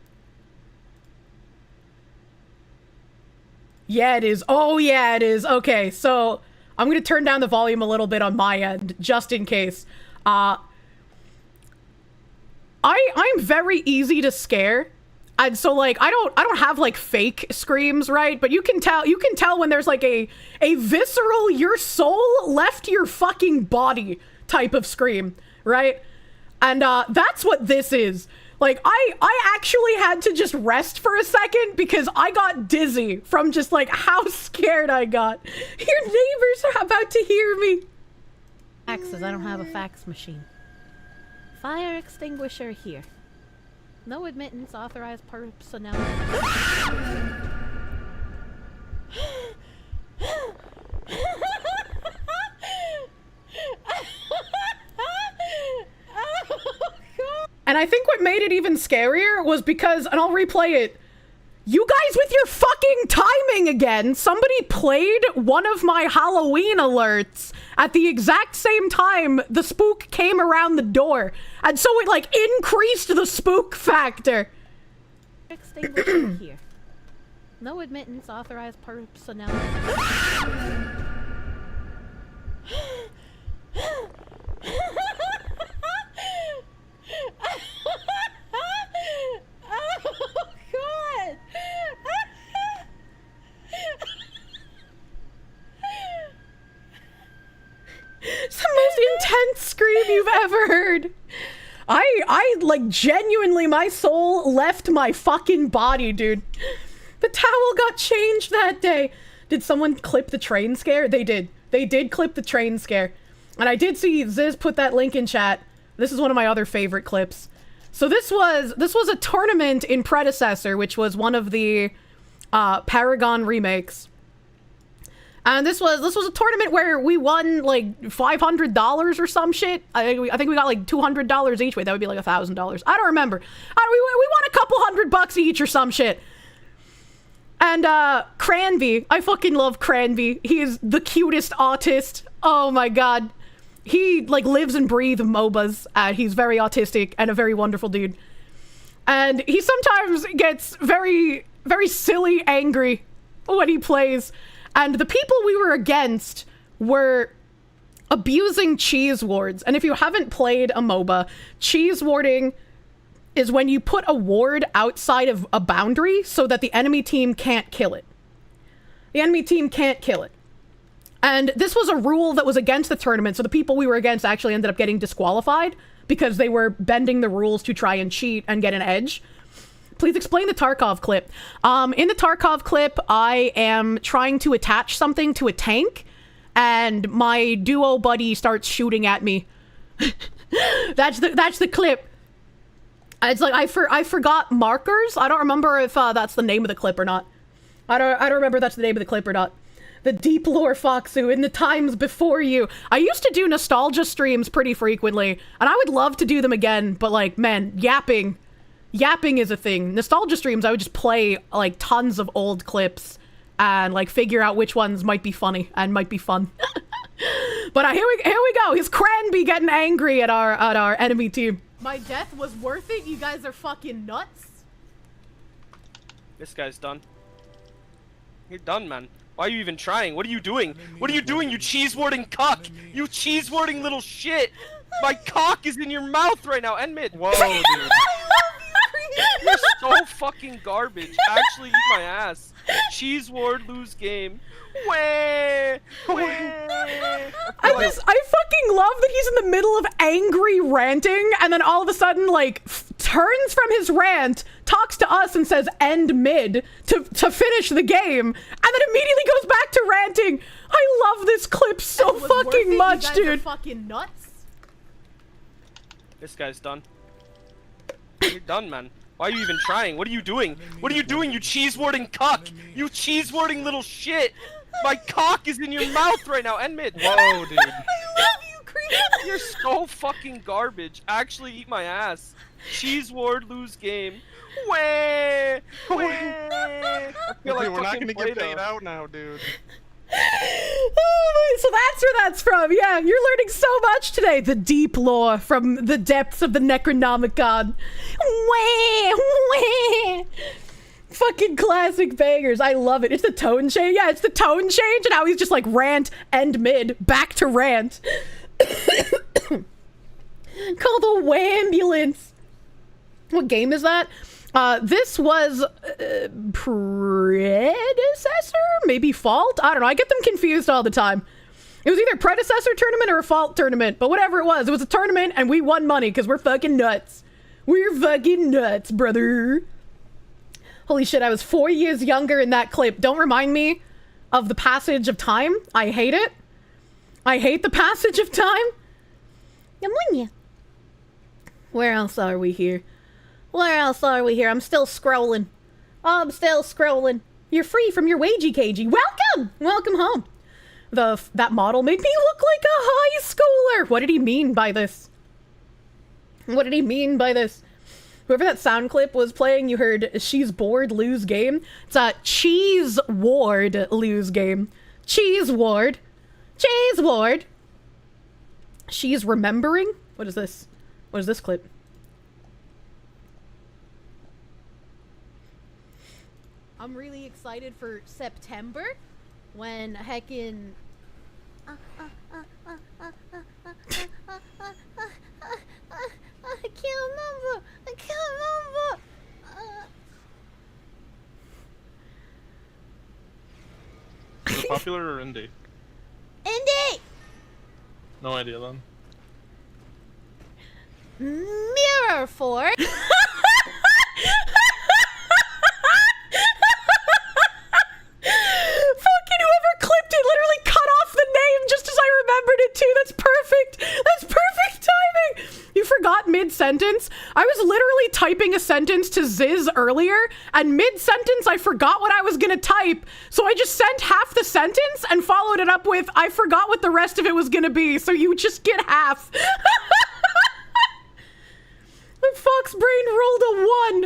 Yeah, it is. Oh, yeah, it is. Okay, so I'm gonna turn down the volume a little bit on my end, just in case. I'm very easy to scare. And so, like, I don't have, like, fake screams, right? But you can tell when there's, like, a visceral, your soul left your fucking body type of scream, right? And, that's what this is. Like, I actually had to just rest for a second because I got dizzy from just, like, how scared I got. Your neighbors are about to hear me. Faxes, I don't have a fax machine. Fire extinguisher here. No admittance, authorized personnel. And I think what made it even scarier was because, and I'll replay it, You guys with your fucking timing again! Somebody played one of my Halloween alerts at the exact same time the spook came around the door. And so it, like, increased the spook factor. Stay waiting here. No admittance, authorized personnel. Oh, God! It's the most intense scream you've ever heard. I like genuinely, my soul left my fucking body, dude. The towel got changed that day. Did someone clip the train scare? They did. They did clip the train scare. And I did see Ziz put that link in chat. This is one of my other favorite clips. So this was a tournament in Predecessor, which was one of the Paragon remakes. And this was a tournament where we won like $500 or some shit. I think we got like $200 each. Wait, that would be like $1,000. I don't remember. We won a couple $100 each or some shit. And Cranby, I fucking love Cranby. He is the cutest autist. Oh my god. He like lives and breathes MOBAs. He's very autistic and a very wonderful dude. And he sometimes gets very, very silly angry when he plays. And the people we were against were abusing cheese wards. And if you haven't played a MOBA, cheese warding is when you put a ward outside of a boundary so that the enemy team can't kill it. The enemy team can't kill it. And this was a rule that was against the tournament, so the people we were against actually ended up getting disqualified because they were bending the rules to try and cheat and get an edge. Please explain the Tarkov clip. In the Tarkov clip, I am trying to attach something to a tank, and my duo buddy starts shooting at me. That's the clip. It's like I forgot markers. I don't remember if that's the name of the clip or not. I don't remember if that's the name of the clip or not. The deep lore Foxu in the times before you. I used to do nostalgia streams pretty frequently, and I would love to do them again, but like, man, yapping is a thing. Nostalgia streams, I would just play like tons of old clips and like figure out which ones might be funny and might be fun. But here we go. Here's Cranby getting angry at our enemy team. My death was worth it? You guys are fucking nuts? This guy's done. You're done, man. Why are you even trying? What are you doing? What are you doing, you cheese-warding cuck? You cheese-warding little shit! My cock is in your mouth right now, and mid. Whoa, dude. You're so fucking garbage. Actually, eat my ass. Cheese ward, lose game. Wah! I fucking love that he's in the middle of angry ranting, and then all of a sudden, like, turns from his rant, talks to us and says end mid to finish the game, and then immediately goes back to ranting. I love this clip so fucking much, dude. You guys are fucking nuts? This guy's done. You're done, man. Why are you even trying? What are you doing? What are you doing, you cheese-warding cuck? You cheese-warding little shit! My cock is in your mouth right now, and mid. Whoa, dude. I love you, creep. You're so fucking garbage. Actually, eat my ass. Cheese ward, lose game. Wah! I feel like we're not gonna Play-Doh. get paid out now, dude. Oh, so that's where that's from. Yeah, you're learning so much today. The deep lore from the depths of the Necronomicon. Wah, wah. Fucking classic bangers. I love it. It's the tone change. Yeah, it's the tone change, and how he's just like rant, end mid, back to rant. Called the Wambulance. What game is that? This was Predecessor? Maybe Fault? I don't know. I get them confused all the time. It was either Predecessor tournament or a Fault tournament, but whatever it was a tournament, and we won money because we're fucking nuts. We're fucking nuts, brother. Holy shit, I was 4 years younger in that clip. Don't remind me of the passage of time. I hate it. I hate the passage of time. Where else are we here? Where else are we here? I'm still scrolling. I'm still scrolling. You're free from your wagey cagey. Welcome! Welcome home. That model made me look like a high schooler. What did he mean by this? What did he mean by this? Whoever that sound clip was playing, you heard she's bored, lose game. It's a cheese ward, lose game. Cheese ward. Cheese ward. She's remembering? What is this? What is this clip? I'm really excited for September when heckin' I can't remember. I can't remember. Is it popular or indie? Indie! No idea then. Mirror Fort. Fucking whoever clipped it literally cut off the name just as I remembered it too. That's perfect. That's perfect timing. You forgot mid-sentence. I was literally typing a sentence to Ziz earlier, and mid-sentence I forgot what I was gonna type, so I just sent half the sentence and followed it up with, I forgot what the rest of it was gonna be, so you just get half. Fox Brain rolled a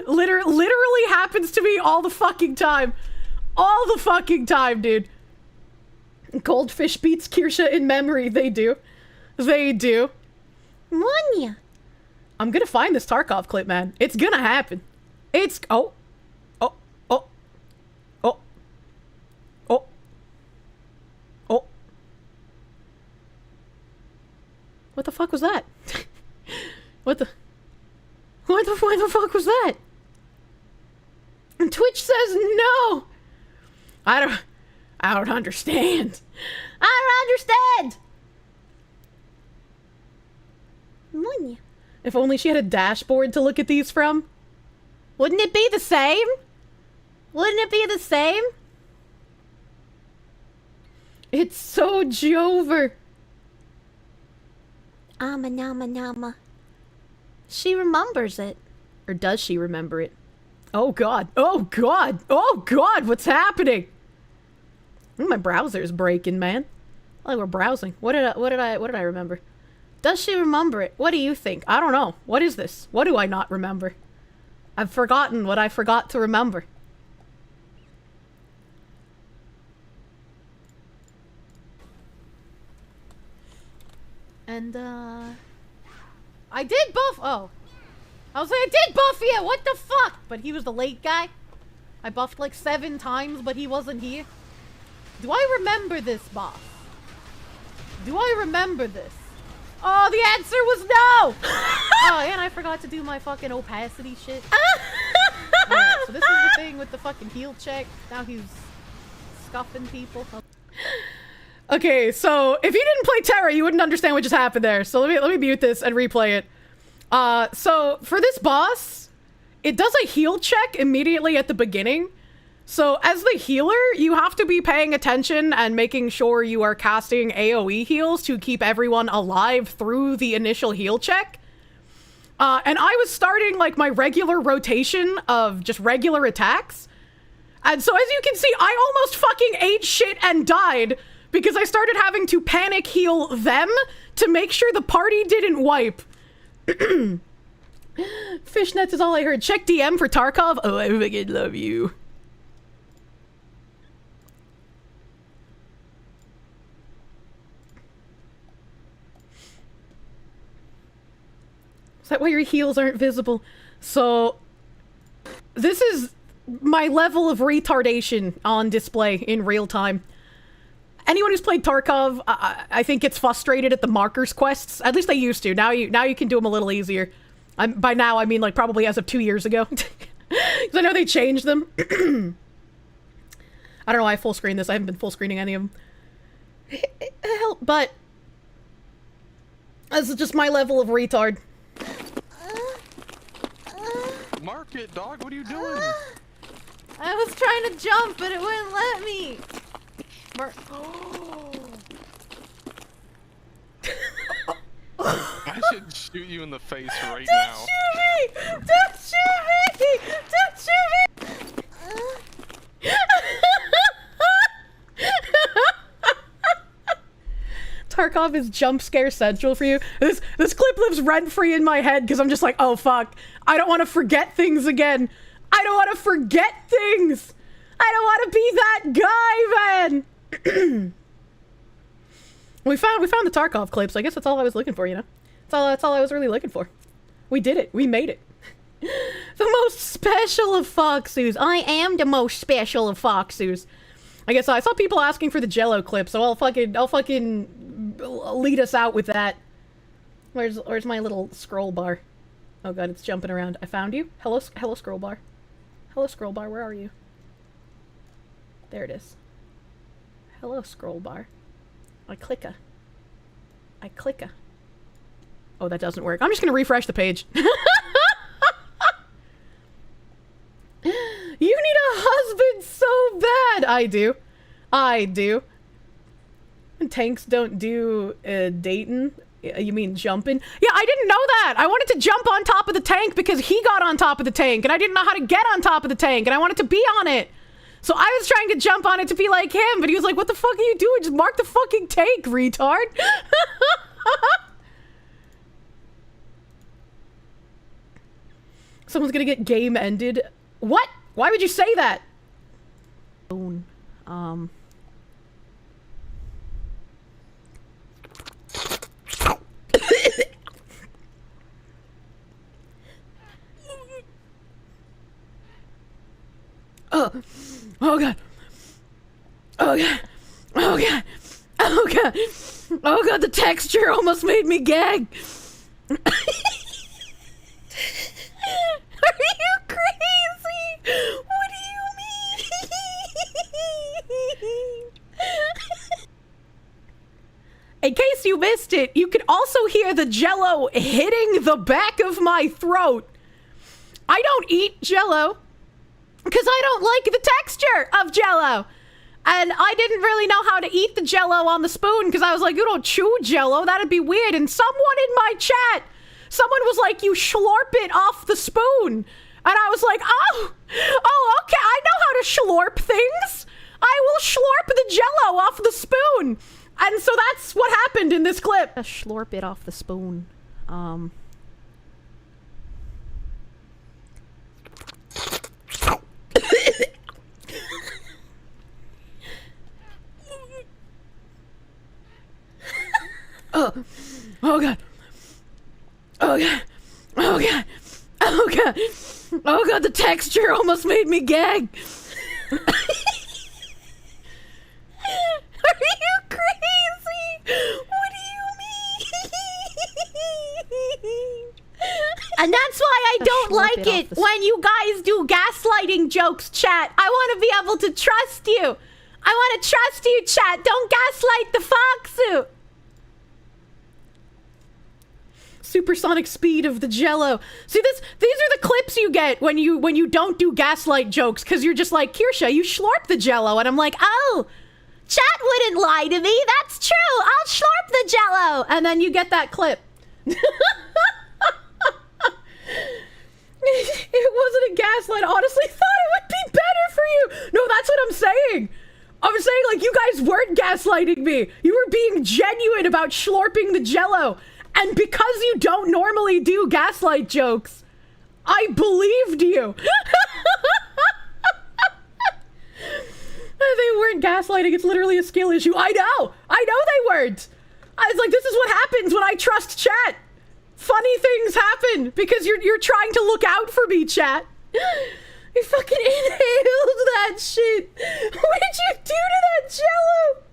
1. Literally happens to me all the fucking time. All the fucking time, dude. Goldfish beats Kirsche in memory. They do. They do. Munya. I'm gonna find this Tarkov clip, man. It's gonna happen. It's... Oh. Oh. Oh. Oh. Oh. Oh. What the fuck was that? What the... What the fuck was that? And Twitch says no. I don't understand. I don't understand. Munya. If only she had a dashboard to look at these from. Wouldn't it be the same? Wouldn't it be the same? It's so Jover. Nama. She remembers it. Or does she remember it? Oh god. Oh god. Oh god. What's happening? My browser's breaking, man. Like we're browsing. What did I remember? Does she remember it? What do you think? I don't know. What is this? What do I not remember? I've forgotten what I forgot to remember. And I did buff. Oh, I was like, I did buff you. What the fuck? But he was the late guy. I buffed like 7 times, but he wasn't here. Do I remember this, boss? Do I remember this? Oh, the answer was no! Oh, and I forgot to do my fucking opacity shit. Alright, so this is the thing with the fucking heal check. Now he's scuffing people. Okay, so if you didn't play Terra, you wouldn't understand what just happened there. So let me mute this and replay it. So for this boss, it does a heal check immediately at the beginning. So as the healer, you have to be paying attention and making sure you are casting AoE heals to keep everyone alive through the initial heal check. And I was starting like my regular rotation of just regular attacks. And so as you can see, I almost fucking ate shit and died because I started having to panic heal them to make sure the party didn't wipe. Fishnets is all I heard. Check DM for Tarkov. Oh, I fucking love you. Is that why your heals aren't visible? So, this is my level of retardation on display in real time. Anyone who's played Tarkov, I think gets frustrated at the markers quests. At least they used to. Now you can do them a little easier. By now, I mean like probably as of 2 years ago. Because I know they changed them. I don't know why I full screen this. I haven't been full screening any of them. Help, but this is just my level of retard. Mark it, dog. What are you doing? I was trying to jump, but it wouldn't let me. I should shoot you in the face right now. Don't shoot me! Don't shoot me! Don't shoot me! Tarkov is jump scare central for you. This clip lives rent free in my head because I'm just like, oh fuck, I don't want to forget things again. I don't want to forget things. I don't want to be that guy, man. we found the Tarkov clips. I guess that's all I was looking for, you know. That's all I was really looking for. We did it. We made it. The most special of Foxus. I am the most special of Foxus. I guess I saw people asking for the Jello clip, so I'll fucking lead us out with that. Where's my little scroll bar? Oh god, it's jumping around. I found you. Hello scroll bar. Hello scroll bar, where are you? There it is. Hello scroll bar. I clicka. Oh, that doesn't work. I'm just gonna refresh the page. You need a husband so bad! I do. And tanks don't do dating? You mean jumping? Yeah, I didn't know that! I wanted to jump on top of the tank because he got on top of the tank, and I didn't know how to get on top of the tank, and I wanted to be on it! So I was trying to jump on it to be like him, but he was like, what the fuck are you doing? Just mark the fucking tank, retard! Someone's gonna get game ended. What? Why would you say that? Oh god. Oh god. Oh god. Oh god. Oh god, the texture almost made me gag. Are you crazy? What do you mean? In case you missed it, you can also hear the Jello hitting the back of my throat. I don't eat Jello because I don't like the texture of Jello. And I didn't really know how to eat the Jello on the spoon because I was like, you don't chew Jello, that'd be weird. And someone in my chat, someone was like, you slurp it off the spoon. And I was like, oh, okay, I know how to slurp things. I will slurp the Jello off the spoon. And so that's what happened in this clip. Slurp it off the spoon. Oh god. Oh god. Oh god. Oh god. Oh god, the texture almost made me gag. Are you crazy? What do you mean? And that's why I don't like it when you guys do gaslighting jokes, chat. I want to be able to trust you. I want to trust you, chat. Don't gaslight the foxu. Supersonic speed of the Jello. See, these are the clips you get when you don't do gaslight jokes, because you're just like, Kirsche, you slurp the Jello, and I'm like, oh, chat wouldn't lie to me. That's true. I'll slurp the Jello, and then you get that clip. It wasn't a gaslight. Honestly, thought it would be better for you. No, that's what I'm saying. I'm saying, like, you guys weren't gaslighting me. You were being genuine about slurping the Jello. And because you don't normally do gaslight jokes, I believed you. They weren't gaslighting. It's literally a skill issue. I know they weren't. I was like, this is what happens when I trust chat. Funny things happen because you're trying to look out for me, chat. You fucking inhaled that shit. What did you do to that Jello?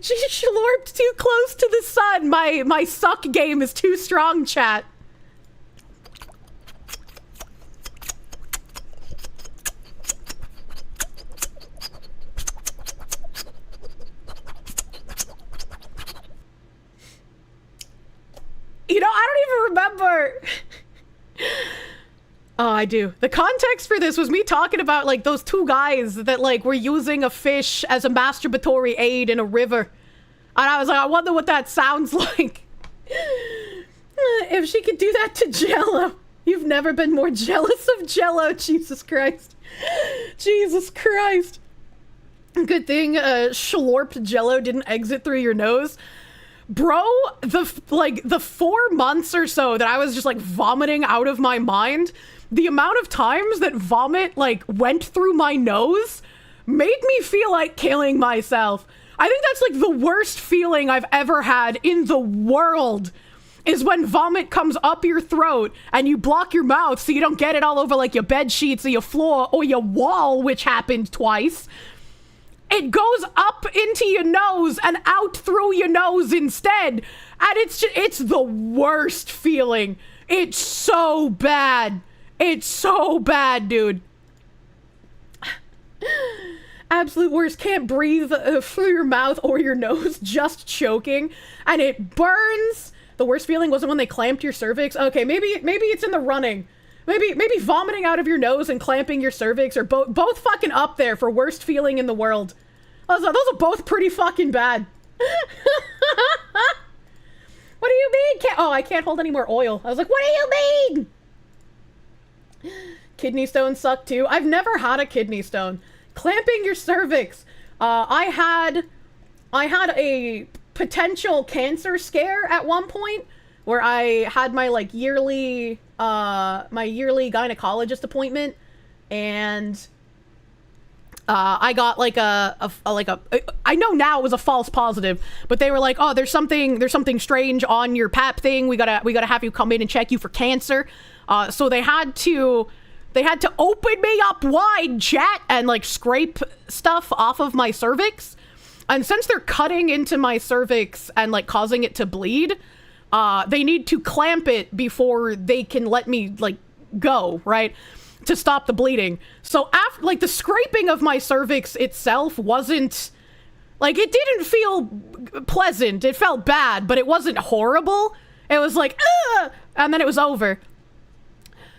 She slurped too close to the sun. My suck game is too strong, chat. You know, I don't even remember. Oh, I do. The context for this was me talking about, like, those two guys that, like, were using a fish as a masturbatory aid in a river. And I was like, I wonder what that sounds like. If she could do that to Jello. You've never been more jealous of Jello. Jesus Christ. Jesus Christ. Good thing slurped Jello didn't exit through your nose. Bro, the 4 months or so that I was just like vomiting out of my mind, the amount of times that vomit like went through my nose made me feel like killing myself. I think that's like the worst feeling I've ever had in the world, is when vomit comes up your throat and you block your mouth so you don't get it all over like your bed sheets or your floor or your wall, which happened twice. It goes up into your nose and out through your nose instead. And it's the worst feeling. It's so bad. It's so bad, dude. Absolute worst. Can't breathe through your mouth or your nose, just choking. And it burns. The worst feeling wasn't when they clamped your cervix. Okay, maybe it's in the running. Maybe vomiting out of your nose and clamping your cervix are both fucking up there for worst feeling in the world. Those are both pretty fucking bad. What do you mean? I can't hold any more oil. I was like, what do you mean? Kidney stones suck too. I've never had a kidney stone. Clamping your cervix. I had a potential cancer scare at one point where I had my like yearly gynecologist appointment, and I got like I know now it was a false positive, but they were like, oh, there's something strange on your pap thing. We gotta have you come in and check you for cancer. So they had to open me up wide, chat, and like scrape stuff off of my cervix. And since they're cutting into my cervix and like causing it to bleed, they need to clamp it before they can let me like go, right? To stop the bleeding. So after like the scraping of my cervix itself wasn't like, it didn't feel pleasant. It felt bad, but it wasn't horrible. It was like, ugh! And then it was over.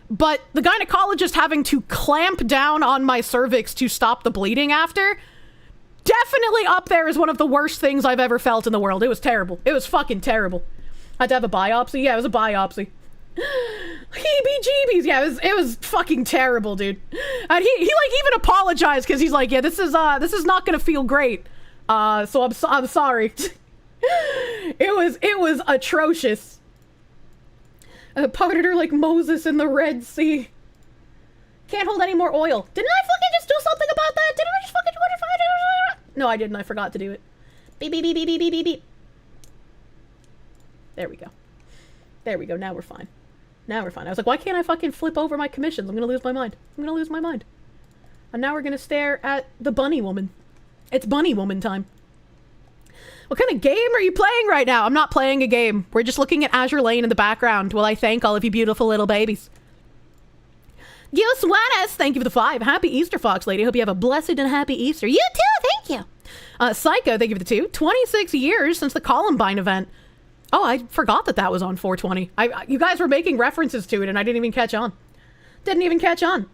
But the gynecologist having to clamp down on my cervix to stop the bleeding after, definitely up there is one of the worst things I've ever felt in the world. It was terrible. It was fucking terrible. I had to have a biopsy. Yeah, it was a biopsy. Heebie-jeebies. Yeah, it was fucking terrible, dude. And he like even apologized because he's like, yeah, this is not gonna feel great. So I'm sorry. It was atrocious. Parted her like Moses in the Red Sea. Can't hold any more oil. Didn't I fucking just do something about that? Didn't I just fucking do it? No, I didn't. I forgot to do it. Beep, beep, beep, beep, beep, beep, beep. There we go. There we go. Now we're fine. Now we're fine. I was like, why can't I fucking flip over my commissions? I'm gonna lose my mind. I'm gonna lose my mind. And now we're gonna stare at the bunny woman. It's bunny woman time. What kind of game are you playing right now? I'm not playing a game. We're just looking at Azure Lane in the background while I thank all of you beautiful little babies. Yo, Swanas, thank you for the 5. Happy Easter, Fox Lady. Hope you have a blessed and happy Easter. You too, thank you. Psycho, thank you for the 2. 26 years since the Columbine event. Oh, I forgot that was on 420. You guys were making references to it and I didn't even catch on. Didn't even catch on.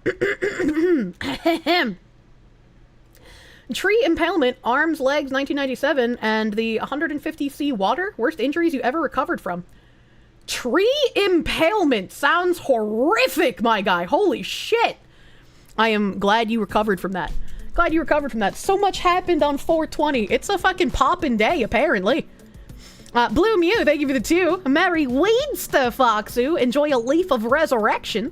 Tree impalement, arms, legs, 1997, and the 150C water. Worst injuries you ever recovered from. Tree impalement sounds horrific, my guy. Holy shit. I am glad you recovered from that. Glad you recovered from that. So much happened on 420. It's a fucking poppin' day, apparently. Blue Mew, thank you for the 2. Merry Weedster, Foxu. Enjoy a leaf of resurrection.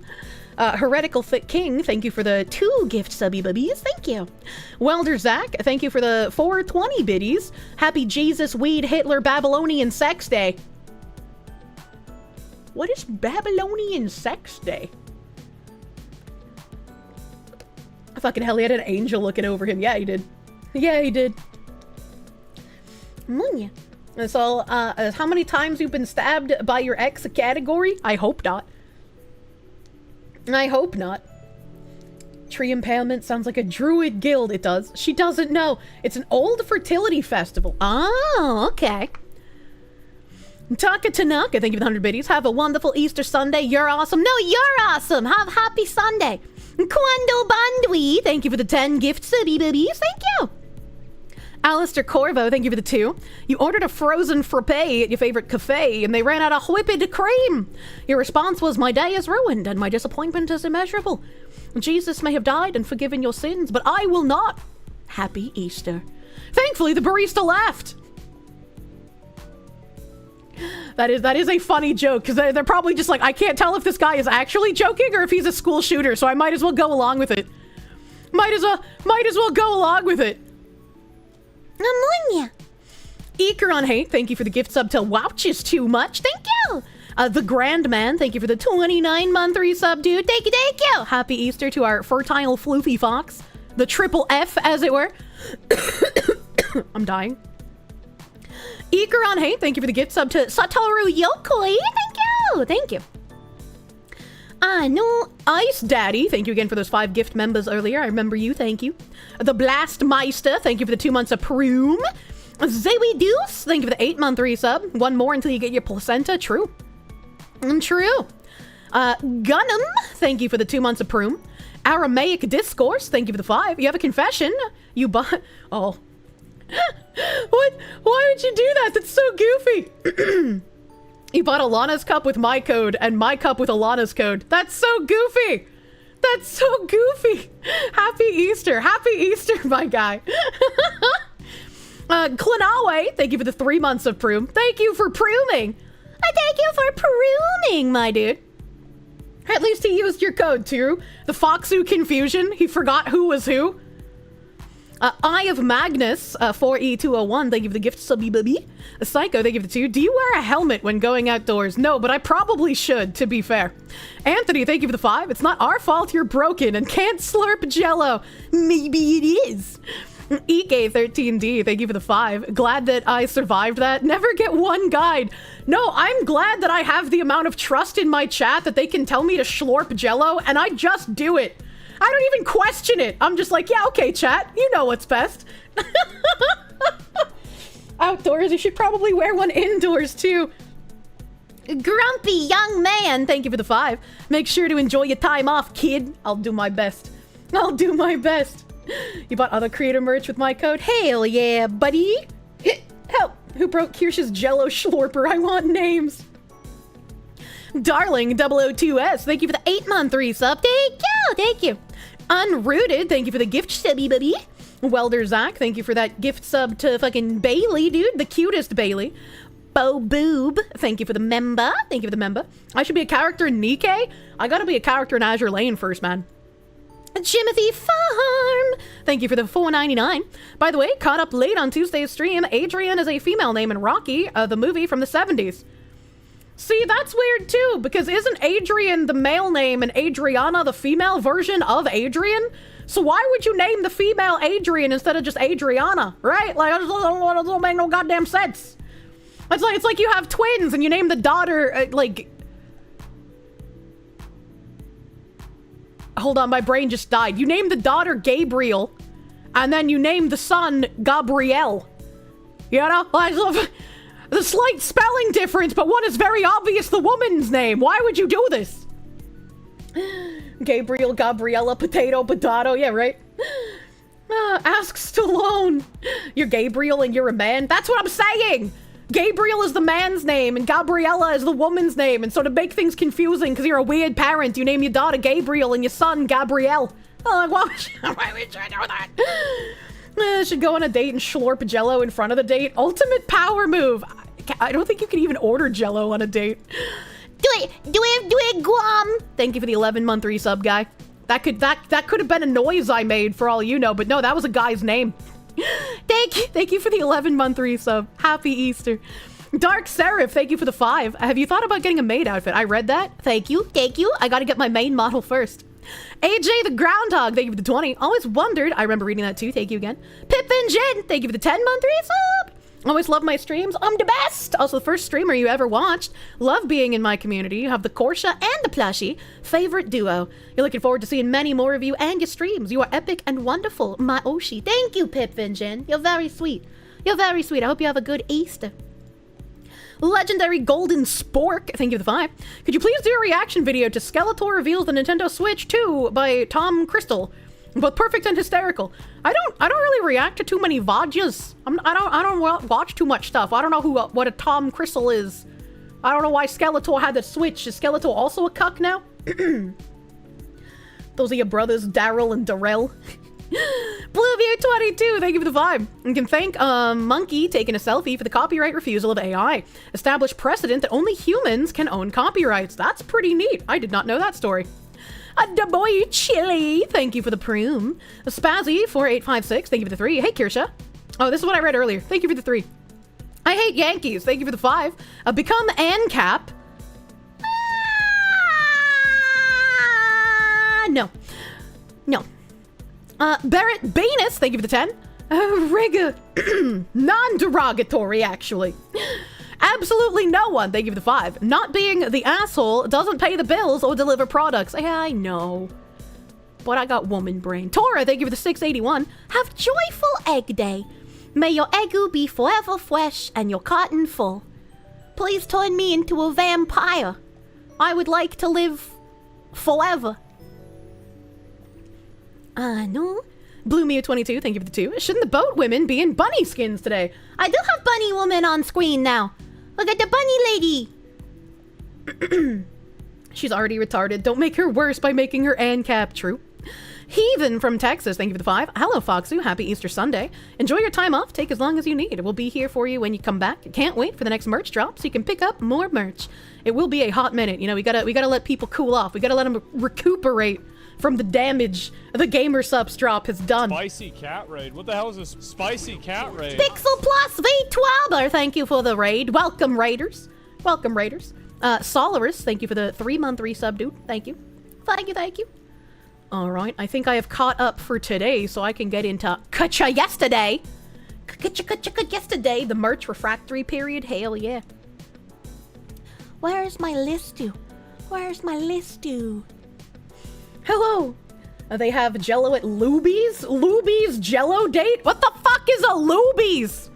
Heretical Thick King, thank you for the 2 gift subby bubbies. Thank you. Welder Zach, thank you for the 420 biddies. Happy Jesus Weed Hitler Babylonian Sex Day. What is Babylonian Sex Day? Fucking hell, he had an angel looking over him. Yeah, he did. Yeah, he did. So, how many times you've been stabbed by your ex category? I hope not. I hope not. Tree impalement sounds like a druid guild. It does. She doesn't know. It's an old fertility festival. Oh, okay. Taka Tanaka, thank you for the 100 biddies. Have a wonderful Easter Sunday. You're awesome. No, you're awesome. Have happy Sunday. Quando Bandwi, thank you for the 10 gifts, subby bibbies. Thank you. Alistair Corvo, thank you for the 2. You ordered a frozen frappe at your favorite cafe, and they ran out of whipped cream. Your response was, my day is ruined, and my disappointment is immeasurable. Jesus may have died and forgiven your sins, but I will not. Happy Easter. Thankfully, the barista left. That is a funny joke, because they're probably just like, I can't tell if this guy is actually joking or if he's a school shooter, so I might as well go along with it. Might as well go along with it. Ammonia. Eker on Hate, thank you for the gift sub to Wouches Too Much. Thank you. The Grand Man, thank you for the 29-month resub, dude. Thank you. Happy Easter to our fertile floofy fox. The triple F, as it were. I'm dying. Eker on Hate, thank you for the gift sub to Satoru Yokoi. Thank you. No, Ice Daddy, thank you again for those 5 gift members earlier. I remember you, thank you. The Blast Meister, thank you for the 2 months of Proom. Zoe Deuce, thank you for the 8-month resub. 1 more until you get your placenta. True. True. Gunham, thank you for the 2 months of Proom. Aramaic Discourse, thank you for the 5. You have a confession. You bought... Oh. What? Why would you do that? That's so goofy. You bought Alana's cup with my code and my cup with Alana's code. That's so goofy. That's so goofy. Happy Easter. Happy Easter, my guy. Klanawe, thank you for the 3 months of Proom. Thank you for prooming. Thank you for prooming, my dude. At least he used your code, too. The Foxu confusion. He forgot who was who. Eye of Magnus, 4E201, thank you for the gift, subby bubby. Psycho, thank you for the 2. Do you wear a helmet when going outdoors? No, but I probably should, to be fair. Anthony, thank you for the 5. It's not our fault you're broken and can't slurp jello. Maybe it is. EK13D, thank you for the 5. Glad that I survived that. Never get one guide. No, I'm glad that I have the amount of trust in my chat that they can tell me to slurp jello, and I just do it. I don't even question it. I'm just like, yeah, okay, chat. You know what's best. Outdoors, you should probably wear one indoors, too. Grumpy young man, thank you for the 5. Make sure to enjoy your time off, kid. I'll do my best. I'll do my best. You bought other creator merch with my code? Hell yeah, buddy. Help. Who broke Kirsch's Jello Schlorper? I want names. Darling 002S, thank you for the 8-month resub. Thank you. Unrooted, thank you for the gift subby buddy. Welder Zach, thank you for that gift sub to fucking Bailey, dude. The cutest Bailey. Bo Boob, thank you for the member. Thank you for the member. I should be a character in Nikkei? I gotta be a character in Azure Lane first, man. Jimothy Farm, thank you for the $4.99. By the way, caught up late on Tuesday's stream, Adrian is a female name in Rocky, the movie from the 70s. See, that's weird too, because isn't Adrian the male name and Adriana the female version of Adrian? So why would you name the female Adrian instead of just Adriana, right? Like, it doesn't make no goddamn sense. It's like you have twins and you name the daughter, Hold on, my brain just died. You name the daughter Gabriel, and then you name the son Gabrielle. You know? Like, the slight spelling difference, but one is very obvious the woman's name. Why would you do this? Gabriel, Gabriella, potato. Yeah, right? Ask Stallone. You're Gabriel and you're a man? That's what I'm saying! Gabriel is the man's name and Gabriella is the woman's name. And so to make things confusing, because you're a weird parent, you name your daughter Gabriel and your son Gabrielle. Why would you do that? Should go on a date and slurp Jello in front of the date. Ultimate power move. I don't think you can even order Jello on a date. Do it, Guam. Thank you for the 11-month resub, guy. That could have been a noise I made for all you know, but no, that was a guy's name. Thank you for the 11-month resub. Happy Easter. Dark Seraph, thank you for the 5. Have you thought about getting a maid outfit? I read that. Thank you. I gotta get my main model first. AJ the Groundhog, thank you for the 20. Always wondered. I remember reading that too. Thank you again. Pip and Jen, thank you for the 10-month resub. Always love my streams. I'm the best. Also, the first streamer you ever watched. Love being in my community. You have the Kirsche and the Plushie. Favorite duo. You're looking forward to seeing many more of you and your streams. You are epic and wonderful, my Oshi. Thank you, Pip and Jen. You're very sweet. I hope you have a good Easter. Legendary Golden Spork, thank you for the 5. Could you please do a reaction video to Skeletor reveals the Nintendo Switch 2 by Tom Crystal? Both perfect and hysterical. I don't really react to too many VODs. I don't watch too much stuff. I don't know what a Tom Crystal is. I don't know why Skeletor had the Switch. Is Skeletor also a cuck now? Those are your brothers, Daryl and Darrell. Bluebeard 22, thank you for the vibe. You can thank Monkey taking a selfie for the copyright refusal of AI. Establish precedent that only humans can own copyrights. That's pretty neat. I did not know that story. Da boy Chili, thank you for the prune. Spazzy 4856, thank you for the 3. Hey Kirsche. Oh, this is what I read earlier. Thank you for the 3. I hate Yankees. Thank you for the 5. Become ANCAP. No. No. Barrett Banus, thank you for the 10. Non-derogatory, actually. Absolutely no one, thank you for the 5. Not being the asshole doesn't pay the bills or deliver products. Yeah, I know. But I got woman brain. Tora, thank you for the 681. Have joyful egg day. May your eggu be forever fresh and your cotton full. Please turn me into a vampire. I would like to live forever. No. Blue Mew 22, thank you for the 2. Shouldn't the boat women be in bunny skins today? I do have bunny woman on screen now. Look at the bunny lady. She's already retarded. Don't make her worse by making her ANCAP. True. Heathen from Texas, thank you for the 5. Hello, Foxu. Happy Easter Sunday. Enjoy your time off. Take as long as you need. We'll be here for you when you come back. Can't wait for the next merch drop so you can pick up more merch. It will be a hot minute. You know, we gotta let people cool off. We gotta let them recuperate from the damage the gamer subs drop has done. Spicy cat raid. What the hell is this spicy cat raid? Pixel Plus V12, thank you for the raid. Welcome, Raiders. Welcome, Raiders. Solaris, thank you for the 3-month resub, dude. Thank you. Thank you, thank you. Alright, I think I have caught up for today, so I can get into Kacha Yesterday. Kacha Yesterday, the merch refractory period. Hell yeah. Where's my listu? Where's my listu? Hello. They have Jello at Luby's? Luby's Jello date? What the fuck is a Luby's?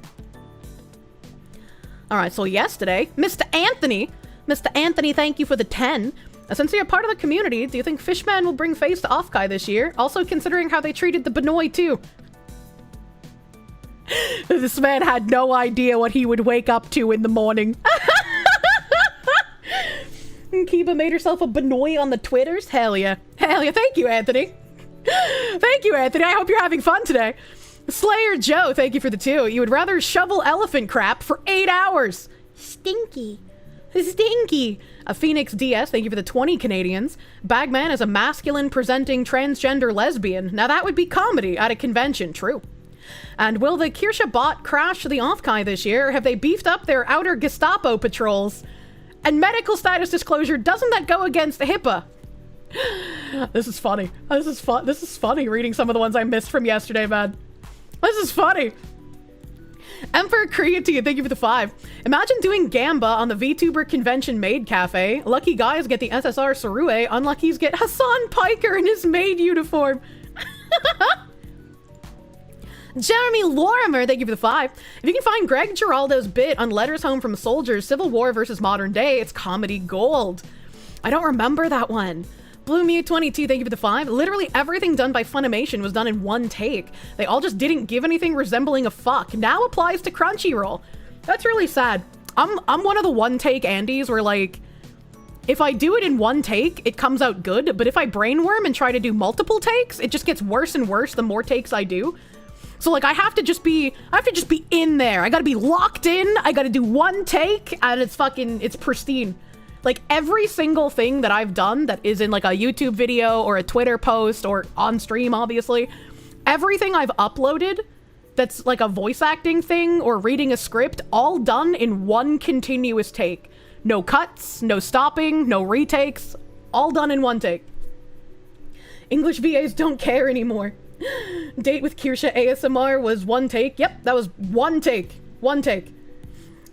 Alright, so yesterday, Mr. Anthony, thank you for the 10. Since you're part of the community, do you think Fishman will bring face to Offkai this year? Also considering how they treated the Benoit too. This man had no idea what he would wake up to in the morning. Kiba made herself a Benoit on the Twitters? Hell yeah. Hell yeah. Thank you, Anthony. Thank you, Anthony. I hope you're having fun today. Slayer Joe, thank you for the 2. You would rather shovel elephant crap for 8 hours. Stinky. Stinky. A Phoenix DS, thank you for the 20 Canadians. Bagman is a masculine presenting transgender lesbian. Now that would be comedy at a convention, true. And will the Kirsche bot crash the Offkai this year, or have they beefed up their outer Gestapo patrols? And medical status disclosure, doesn't that go against HIPAA? This is funny. This is funny reading some of the ones I missed from yesterday, man. This is funny. Emperor Creatine, thank you for the 5. Imagine doing Gamba on the VTuber convention maid cafe. Lucky guys get the SSR Sarue, unluckies get Hassan Piker in his maid uniform. Jeremy Lorimer, thank you for the 5. If you can find Greg Giraldo's bit on Letters Home from Soldiers, Civil War versus Modern Day, it's comedy gold. I don't remember that one. Blue Mew 22, thank you for the 5. Literally everything done by Funimation was done in one take. They all just didn't give anything resembling a fuck. Now applies to Crunchyroll. That's really sad. I'm one of the one take Andes where like, if I do it in one take, it comes out good, but if I brainworm and try to do multiple takes, it just gets worse and worse the more takes I do. So like I have to just be in there. I gotta be locked in. I gotta do one take and it's pristine. Like every single thing that I've done that is in like a YouTube video or a Twitter post or on stream, obviously, everything I've uploaded that's like a voice acting thing or reading a script, all done in one continuous take. No cuts, no stopping, no retakes, all done in one take. English VAs don't care anymore. Date with Kirsche ASMR was one take. Yep, that was one take. One take.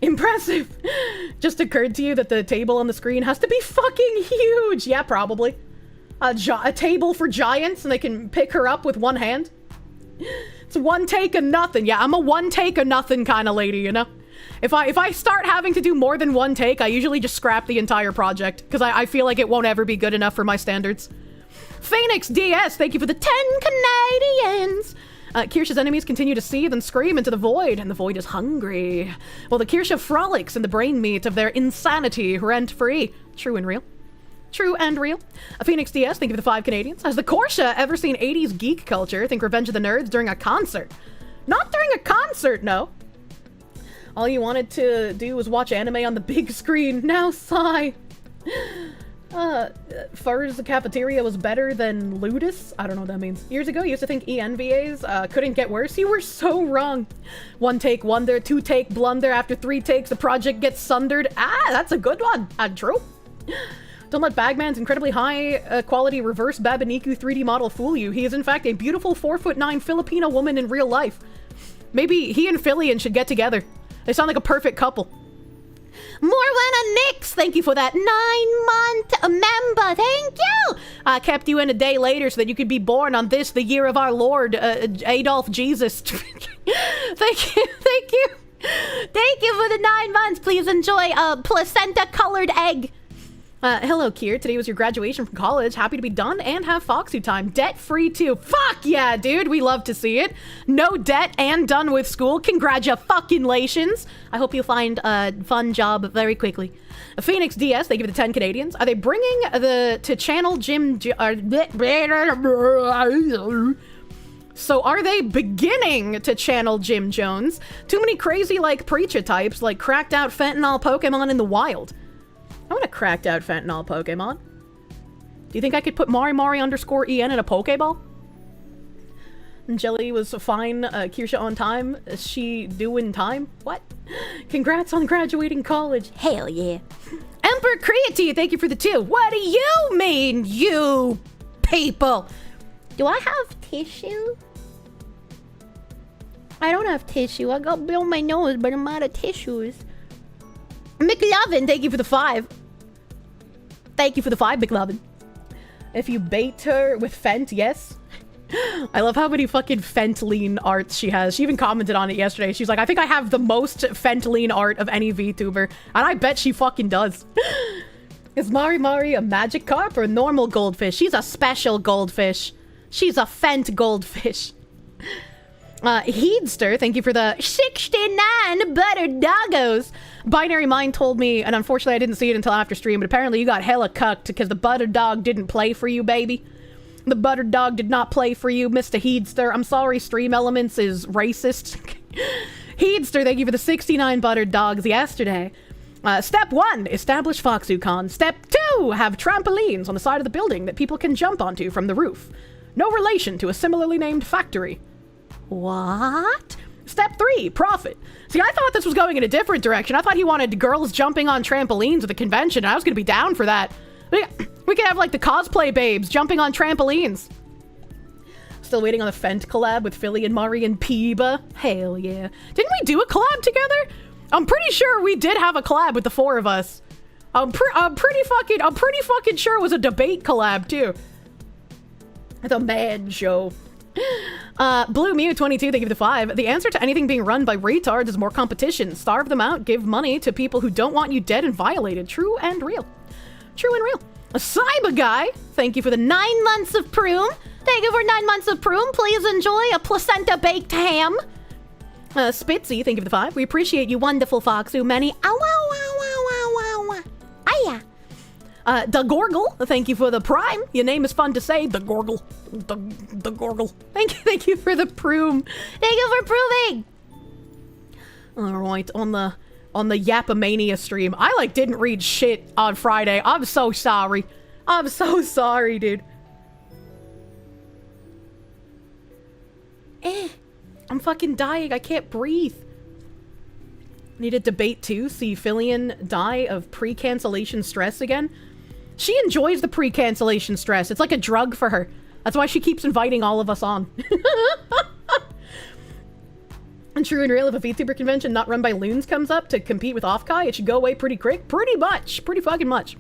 Impressive. Just occurred to you that the table on the screen has to be fucking huge. Yeah, probably. A table for giants and they can pick her up with one hand. It's one take of nothing. Yeah, I'm a one take of nothing kind of lady, you know? If I start having to do more than one take, I usually just scrap the entire project because I feel like it won't ever be good enough for my standards. Phoenix DS, thank you for the 10 Canadians. Kirsche's enemies continue to seethe and scream into the void, and the void is hungry. Well, the Kirsche frolics in the brain meat of their insanity rent-free. True and real. True and real. A Phoenix DS, thank you for the 5 Canadians. Has the Kirsche ever seen 80s geek culture? Think Revenge of the Nerds during a concert. Not during a concert, no. All you wanted to do was watch anime on the big screen. Now sigh. Fur's cafeteria was better than Ludus? I don't know what that means. Years ago, you used to think ENVAs couldn't get worse. You were so wrong. 1 take wonder, 2 take blunder. After 3 takes, the project gets sundered. Ah, that's a good one. True. Don't let Bagman's incredibly high quality reverse Babaniku 3D model fool you. He is in fact a beautiful 4'9" Filipino woman in real life. Maybe he and Filian should get together. They sound like a perfect couple. Morwana Nix, thank you for that 9-month member. Thank you. I kept you in a day later so that you could be born on this, the year of our Lord, Adolf Jesus. Thank you. Thank you. Thank you for the 9 months. Please enjoy a placenta-colored egg. Hello, Kier. Today was your graduation from college. Happy to be done and have Foxy time. Debt-free, too. Fuck yeah, dude. We love to see it. No debt and done with school. Congratulations. I hope you find a fun job very quickly. Phoenix DS, they give it the 10 Canadians. Are they bringing to channel Jim... So are they beginning to channel Jim Jones? Too many crazy, preacher types, cracked out fentanyl Pokemon in the wild. I want a cracked out fentanyl Pokemon. Do you think I could put Mari_EN in a Pokeball? Jelly was fine. Kirsche on time. Is she doing time? What? Congrats on graduating college. Hell yeah. Emperor Creatine, thank you for the 2. What do you mean, you people? Do I have tissue? I don't have tissue. I got bill on my nose, but I'm out of tissues. McLovin, thank you for the 5. Thank you for the 5, McLovin. If you bait her with Fent, yes. I love how many fucking Fentline arts she has. She even commented on it yesterday. She's like, I think I have the most Fentline art of any VTuber. And I bet she fucking does. Is Mari a magic carp or a normal goldfish? She's a special goldfish. She's a Fent goldfish. Heedster, thank you for the 69 buttered doggos. Binary Mind told me, and unfortunately I didn't see it until after stream, but apparently you got hella cucked because the buttered dog didn't play for you, baby. The buttered dog did not play for you, Mr. Heedster. I'm sorry, Stream Elements is racist. Heedster, thank you for the 69 buttered dogs yesterday. Step 1, establish Foxucon. Step 2, have trampolines on the side of the building that people can jump onto from the roof. No relation to a similarly named factory. What? Step 3, profit. See, I thought this was going in a different direction. I thought he wanted girls jumping on trampolines at the convention, and I was going to be down for that. We could have, the cosplay babes jumping on trampolines. Still waiting on the Fent collab with Philly and Mari and Peeba. Hell yeah. Didn't we do a collab together? I'm pretty sure we did have a collab with the 4 of us. I'm pretty fucking sure it was a debate collab, too. It's a mad show. Blue Mew 22, thank you for the 5. The answer to anything being run by retards is more competition. Starve them out, give money to people who don't want you dead and violated. True and real. True and real. A Cyber Guy, thank you for the 9 months of Prune. Thank you for 9 months of Prune. Please enjoy a placenta baked ham. Spitzy, thank you for the 5. We appreciate you, wonderful Foxu. Many. Ow, ow, ow, ow, ow, ow, ow. Aya. The Gorgle, thank you for the Prime. Your name is fun to say. The Gorgle. The Gorgle. Thank you for the Prune. Thank you for proving. All right, on the Yapamania stream. I didn't read shit on Friday. I'm so sorry. I'm so sorry, dude. I'm fucking dying. I can't breathe. Need a debate too. See Filian die of pre-cancellation stress again. She enjoys the pre-cancellation stress. It's like a drug for her. That's why she keeps inviting all of us on. And true and real, if a VTuber convention not run by loons comes up to compete with Offkai, it should go away pretty quick. Pretty much. Pretty fucking much.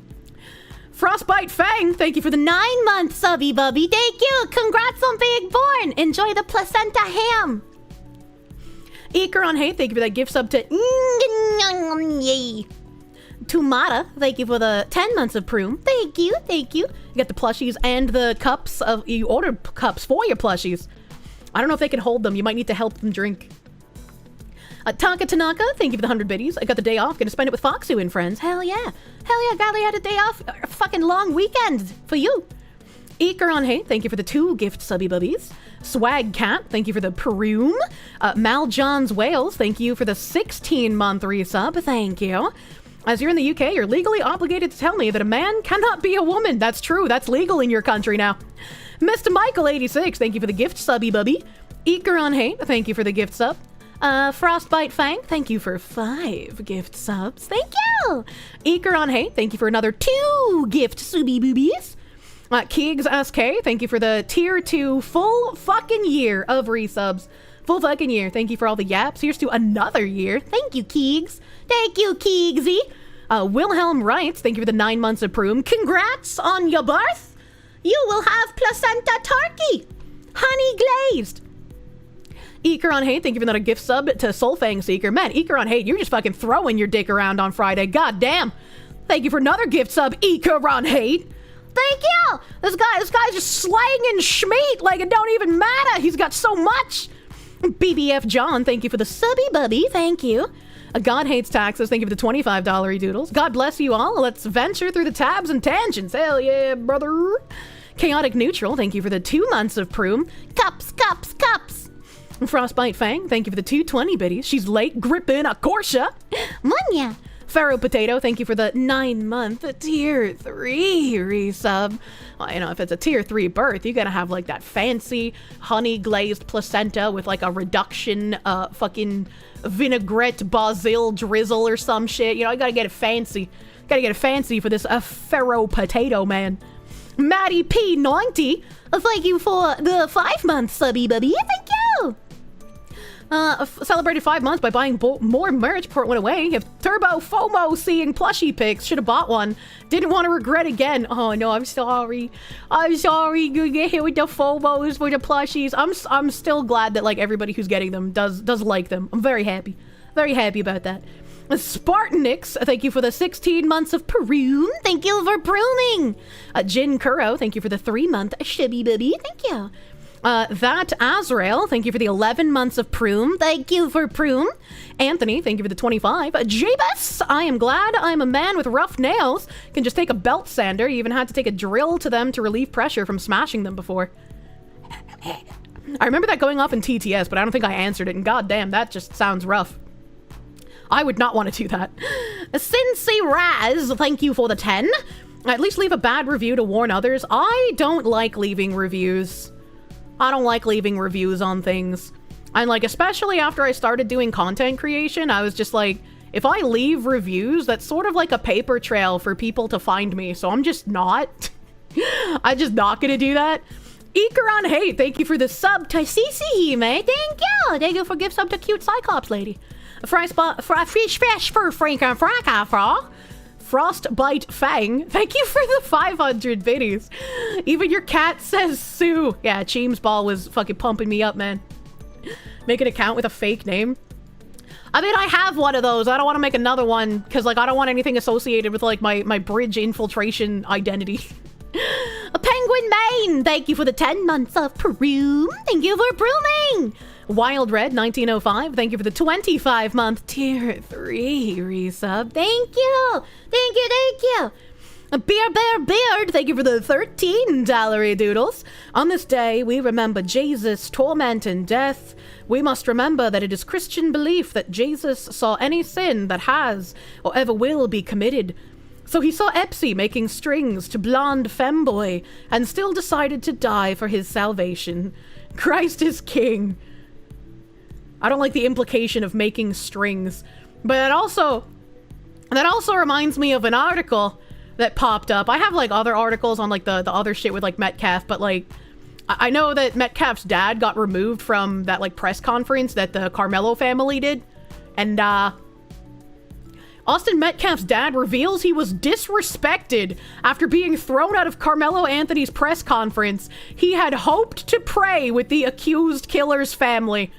Frostbite Fang, thank you for the 9 months, Subby Bubby. Thank you. Congrats on being born. Enjoy the placenta ham. Iker on Hate, thank you for that gift sub to Tumata, thank you for the 10 months of Prune. Thank you, thank you. You got the plushies and the cups of... You ordered cups for your plushies. I don't know if they can hold them. You might need to help them drink. Taka Tanaka, thank you for the 100 biddies. I got the day off, gonna spend it with Foxu and friends. Hell yeah. Hell yeah, golly, had a day off. A fucking long weekend for you. Ikeron Hey, thank you for the 2 gift subby bubbies. Swag Cat, thank you for the Perum. Mal John's Wales, thank you for the 16-month resub. Thank you. As you're in the UK, you're legally obligated to tell me that a man cannot be a woman. That's true. That's legal in your country now. Mr. Michael86, thank you for the gift subby bubby. Ikeron Hey, thank you for the gift sub. Frostbite Fang, thank you for 5 gift subs. Thank you. Ikeron Hey, thank you for another 2 gift subby boobies. Keegs SK, thank you for the tier 2 full fucking year of resubs. Full fucking year. Thank you for all the yaps. Here's to another year. Thank you, Keegs. Thank you, Keegsy. Wilhelm writes, thank you for the 9 months of Proom. Congrats on your birth. You will have placenta turkey. Honey glazed. Ikeron Hate, thank you for another gift sub to Soulfang Seeker. Man, Ikeron Hate, you're just fucking throwing your dick around on Friday. God damn. Thank you for another gift sub, Ikeron Hate. Thank you. This guy's just slanging schmeat like it don't even matter. He's got so much. BBF John, thank you for the subby bubby. Thank you. God Hates Taxes, thank you for the $25 doodles. God bless you all. Let's venture through the tabs and tangents. Hell yeah, brother. Chaotic Neutral, thank you for the 2 months of Proom. Cups. Frostbite Fang, thank you for the 220 biddies. She's late gripping a Kirsche. Munya. Pharaoh Potato, thank you for the 9-month tier 3 resub. Well, you know, if it's a tier 3 birth, you gotta have like that fancy honey glazed placenta with like a reduction fucking vinaigrette basil drizzle or some shit. You know, I gotta get it fancy. Gotta get it fancy for this Pharaoh Potato, man. Maddie P90, thank you for the 5-month subby bubby. Thank you. Celebrated 5 months by buying more merch before it went away. If Turbo FOMO seeing plushie pics, should have bought one. Didn't want to regret again. Oh no, I'm sorry. You get hit with the FOMOs for the plushies. I'm still glad that like everybody who's getting them does like them. I'm very happy. Very happy about that. Spartanix, thank you for the 16 months of Peru. Thank you for pruning. Jin Kuro, thank you for the 3-month shibby bibby. Thank you. That Azrael, thank you for the 11 months of Proom. Thank you for Proom. Anthony, thank you for the 25. Jabus, I am glad I'm a man with rough nails. Can just take a belt sander. You even had to take a drill to them to relieve pressure from smashing them before. I remember that going off in TTS, but I don't think I answered it. And goddamn, that just sounds rough. I would not want to do that. Cincy Raz, thank you for the 10. At least leave a bad review to warn others. I don't like leaving reviews. I don't like leaving reviews on things. And like, especially after I started doing content creation, I was just like, if I leave reviews, that's sort of like a paper trail for people to find me. So I'm just not. I'm just not gonna do that. Ikeron Hate, thank you for the sub to Hime. Thank you. Thank you for gift sub to cute Cyclops lady. Frostbite Fang, thank you for the 500 biddies. Even your cat says Sue. Yeah, Cheems Ball was fucking pumping me up, man. Make an account with a fake name. I mean, I have one of those. I don't want to make another one because, like, I don't want anything associated with, like, my bridge infiltration identity. A Penguin Main, thank you for the 10 months of Peru. Thank you for brooming. Wild Red 1905, thank you for the 25-month tier 3 resub. Thank you. Beard, thank you for the $13 doodles. On this day, we remember Jesus' torment and death. We must remember that it is Christian belief that Jesus saw any sin that has or ever will be committed. So he saw Epsy making strings to blonde femboy and still decided to die for his salvation. Christ is king. I don't like the implication of making strings, but that also reminds me of an article that popped up. I have like other articles on like the other shit with like Metcalf, but like I know that Metcalf's dad got removed from that like press conference that the Carmelo family did, and Austin Metcalf's dad reveals he was disrespected after being thrown out of Carmelo Anthony's press conference. He had hoped to pray with the accused killer's family.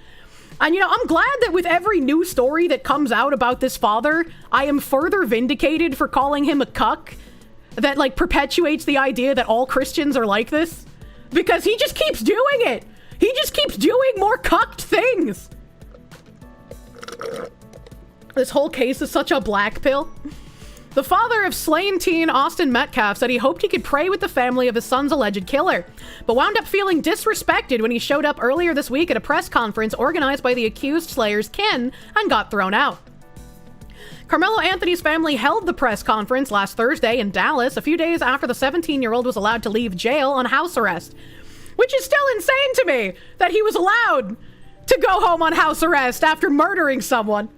And, you know, I'm glad that with every new story that comes out about this father, I am further vindicated for calling him a cuck that, like, perpetuates the idea that all Christians are like this. Because he just keeps doing it. He just keeps doing more cucked things. This whole case is such a black pill. The father of slain teen Austin Metcalf said he hoped he could pray with the family of his son's alleged killer, but wound up feeling disrespected when he showed up earlier this week at a press conference organized by the accused slayer's kin and got thrown out. Carmelo Anthony's family held the press conference last Thursday in Dallas, a few days after the 17-year-old was allowed to leave jail on house arrest, which is still insane to me that he was allowed to go home on house arrest after murdering someone.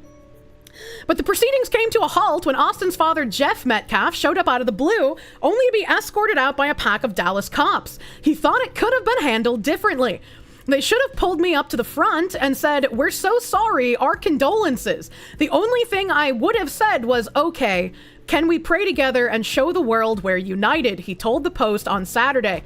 But the proceedings came to a halt when Austin's father, Jeff Metcalf, showed up out of the blue, only to be escorted out by a pack of Dallas cops. He thought it could have been handled differently. They should have pulled me up to the front and said, "We're so sorry, our condolences." The only thing I would have said was, "Okay, can we pray together and show the world we're united?" he told the Post on Saturday.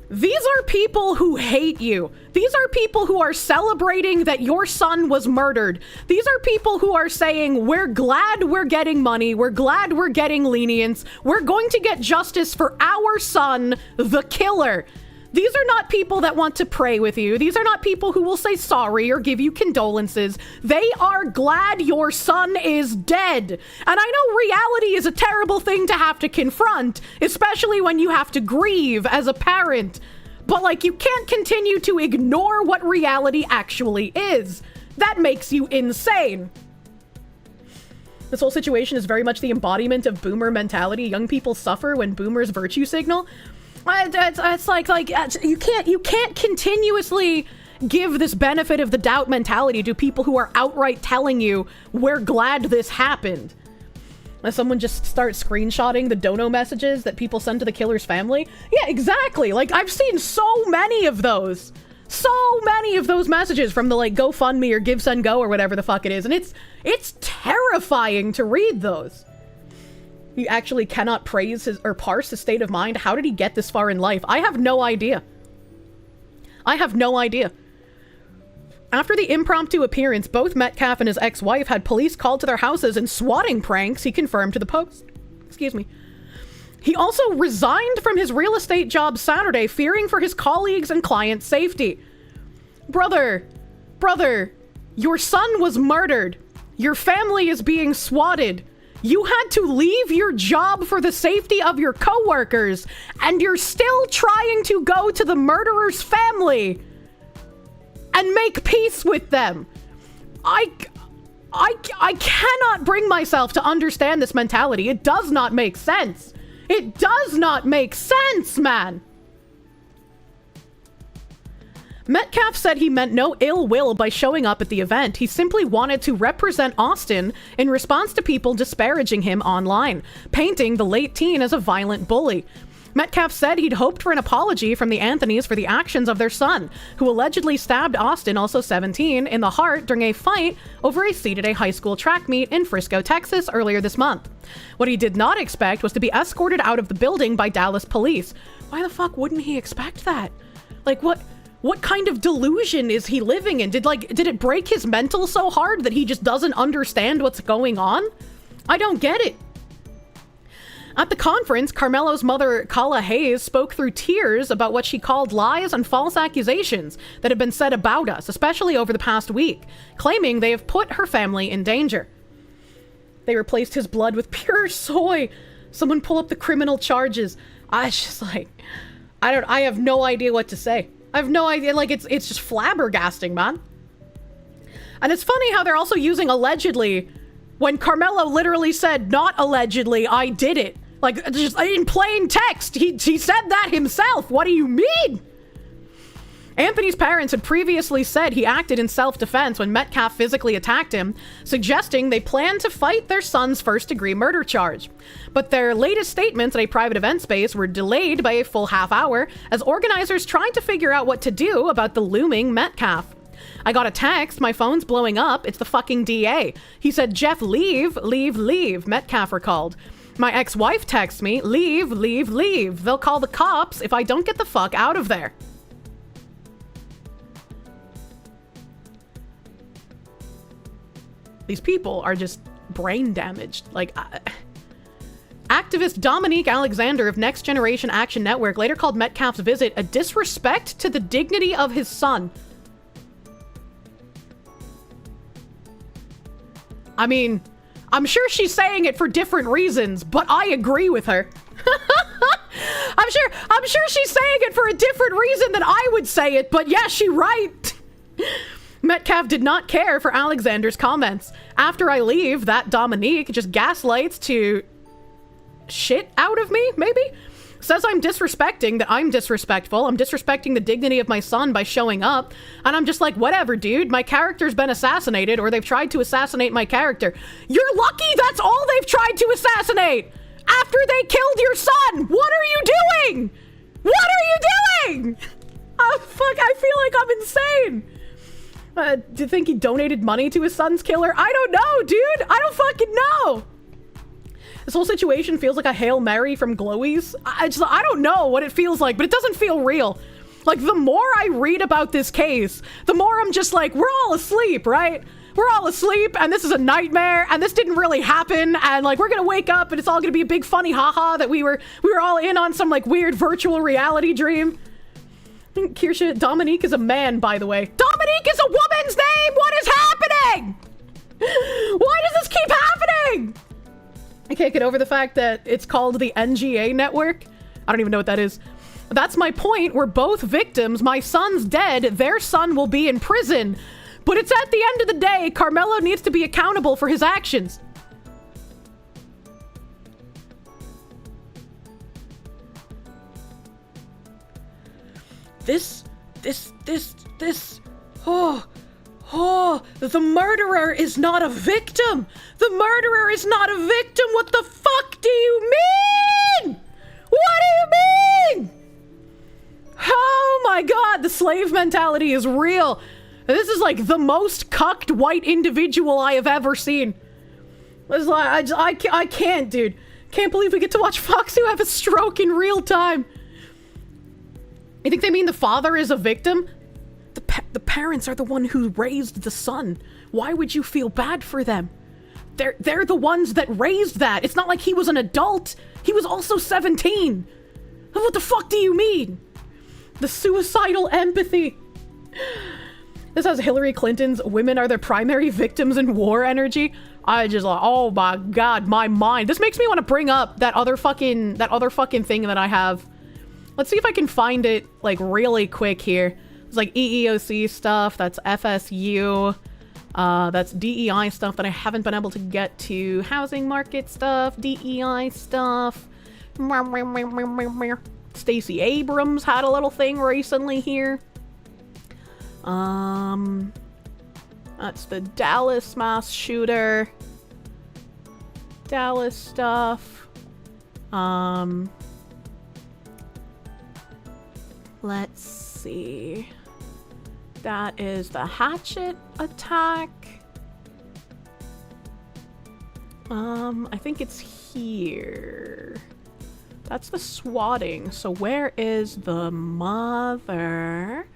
These are people who hate you. These are people who are celebrating that your son was murdered. These are people who are saying, we're glad we're getting money. We're glad we're getting lenience. We're going to get justice for our son, the killer. These are not people that want to pray with you. These are not people who will say sorry or give you condolences. They are glad your son is dead. And I know reality is a terrible thing to have to confront, especially when you have to grieve as a parent. But like, you can't continue to ignore what reality actually is. That makes you insane. This whole situation is very much the embodiment of boomer mentality. Young people suffer when boomers virtue signal. It's like you can't continuously give this benefit of the doubt mentality to people who are outright telling you we're glad this happened. As someone just starts screenshotting the dono messages that people send to the killer's family. Yeah, exactly. Like, I've seen so many of those. So many of those messages from the like GoFundMe or GiveSendGo or whatever the fuck it is, and it's terrifying to read those. He actually cannot praise his or parse his state of mind. How did he get this far in life? I have no idea. I have no idea. After the impromptu appearance, both Metcalf and his ex-wife had police called to their houses in swatting pranks, he confirmed to the Post. Excuse me. He also resigned from his real estate job Saturday, fearing for his colleagues and clients' safety. Brother, your son was murdered. Your family is being swatted. You had to leave your job for the safety of your coworkers, and you're still trying to go to the murderer's family and make peace with them. I cannot bring myself to understand this mentality. It does not make sense. It does not make sense, man. Metcalf said he meant no ill will by showing up at the event. He simply wanted to represent Austin in response to people disparaging him online, painting the late teen as a violent bully. Metcalf said he'd hoped for an apology from the Anthonys for the actions of their son, who allegedly stabbed Austin, also 17, in the heart during a fight over a seat at a high school track meet in Frisco, Texas earlier this month. What he did not expect was to be escorted out of the building by Dallas police. Why the fuck wouldn't he expect that? Like, what kind of delusion is he living in? Did it break his mental so hard that he just doesn't understand what's going on? I don't get it. At the conference, Carmelo's mother, Kala Hayes, spoke through tears about what she called lies and false accusations that have been said about us, especially over the past week, claiming they have put her family in danger. They replaced his blood with pure soy. Someone pull up the criminal charges. I have no idea what to say. I have no idea. Like, it's just flabbergasting, man. And it's funny how they're also using allegedly when Carmelo literally said, not allegedly, I did it. Like, just in plain text, he said that himself. What do you mean? Anthony's parents had previously said he acted in self-defense when Metcalf physically attacked him, suggesting they planned to fight their son's first-degree murder charge. But their latest statements at a private event space were delayed by a full half hour as organizers tried to figure out what to do about the looming Metcalf. I got a text, my phone's blowing up, it's the fucking DA. He said, Jeff, leave, Metcalf recalled. My ex-wife texts me, leave. They'll call the cops if I don't get the fuck out of there. These people are just brain damaged. Like, activist Dominique Alexander of Next Generation Action Network later called Metcalf's visit a disrespect to the dignity of his son. I mean, I'm sure she's saying it for different reasons, but I agree with her. I'm sure she's saying it for a different reason than I would say it, but yeah, she's right. Metcalf did not care for Alexander's comments. After I leave, that Dominique just gaslights to shit out of me, maybe? Says I'm disrespecting, that I'm disrespectful. I'm disrespecting the dignity of my son by showing up. And I'm just like, whatever, dude. My character's been assassinated, or they've tried to assassinate my character. You're lucky that's all they've tried to assassinate! After they killed your son! What are you doing? What are you doing? Oh, fuck, I feel like I'm insane. Do you think he donated money to his son's killer? I don't know, dude. I don't fucking know. This whole situation feels like a Hail Mary from Glowies. I don't know what it feels like, but it doesn't feel real. Like, the more I read about this case, the more I'm just like, we're all asleep, right? We're all asleep, and this is a nightmare, and this didn't really happen, and like, we're gonna wake up, and it's all gonna be a big funny haha that we were all in on some like weird virtual reality dream. I think Kirsche, Dominique is a man, by the way. Dominique is a woman's name! What is happening? Why does this keep happening? I can't get over the fact that it's called the NGA network. I don't even know what that is. That's my point. We're both victims. My son's dead. Their son will be in prison. But it's at the end of the day, Carmelo needs to be accountable for his actions. The murderer is not a victim. The murderer is not a victim. What the fuck do you mean? What do you mean? Oh my God, the slave mentality is real. This is like the most cucked white individual I have ever seen. It's like, I can't, dude. Can't believe we get to watch Foxu have a stroke in real time. You think they mean the father is a victim? The parents are the one who raised the son. Why would you feel bad for them? They're the ones that raised that. It's not like he was an adult. He was also 17. What the fuck do you mean? The suicidal empathy. This has Hillary Clinton's "women are the primary victims in war" energy. I just like, oh my God, my mind. This makes me want to bring up that other fucking thing that I have. Let's see if I can find it like really quick here. It's like EEOC stuff. That's FSU. That's DEI stuff that I haven't been able to get to. Housing market stuff. DEI stuff. Stacey Abrams had a little thing recently here. That's the Dallas mass shooter. Dallas stuff. Let's see. That is the hatchet attack. I think it's here. That's the swatting. So where is the mother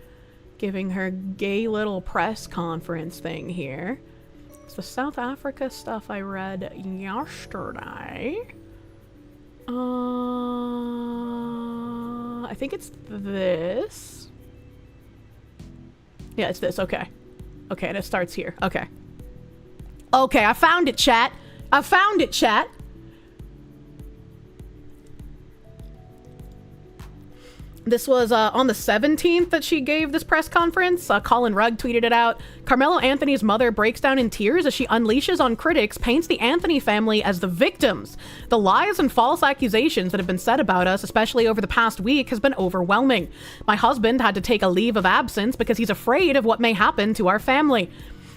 giving her gay little press conference thing here? It's the South Africa stuff I read yesterday. I think it's this. Yeah, it's this. Okay. Okay, and it starts here. Okay. Okay, I found it, chat. I found it, chat. This was on the 17th that she gave this press conference. Colin Rugg tweeted it out. Carmelo Anthony's mother breaks down in tears as she unleashes on critics, paints the Anthony family as the victims. The lies and false accusations that have been said about us, especially over the past week, has been overwhelming. My husband had to take a leave of absence because he's afraid of what may happen to our family.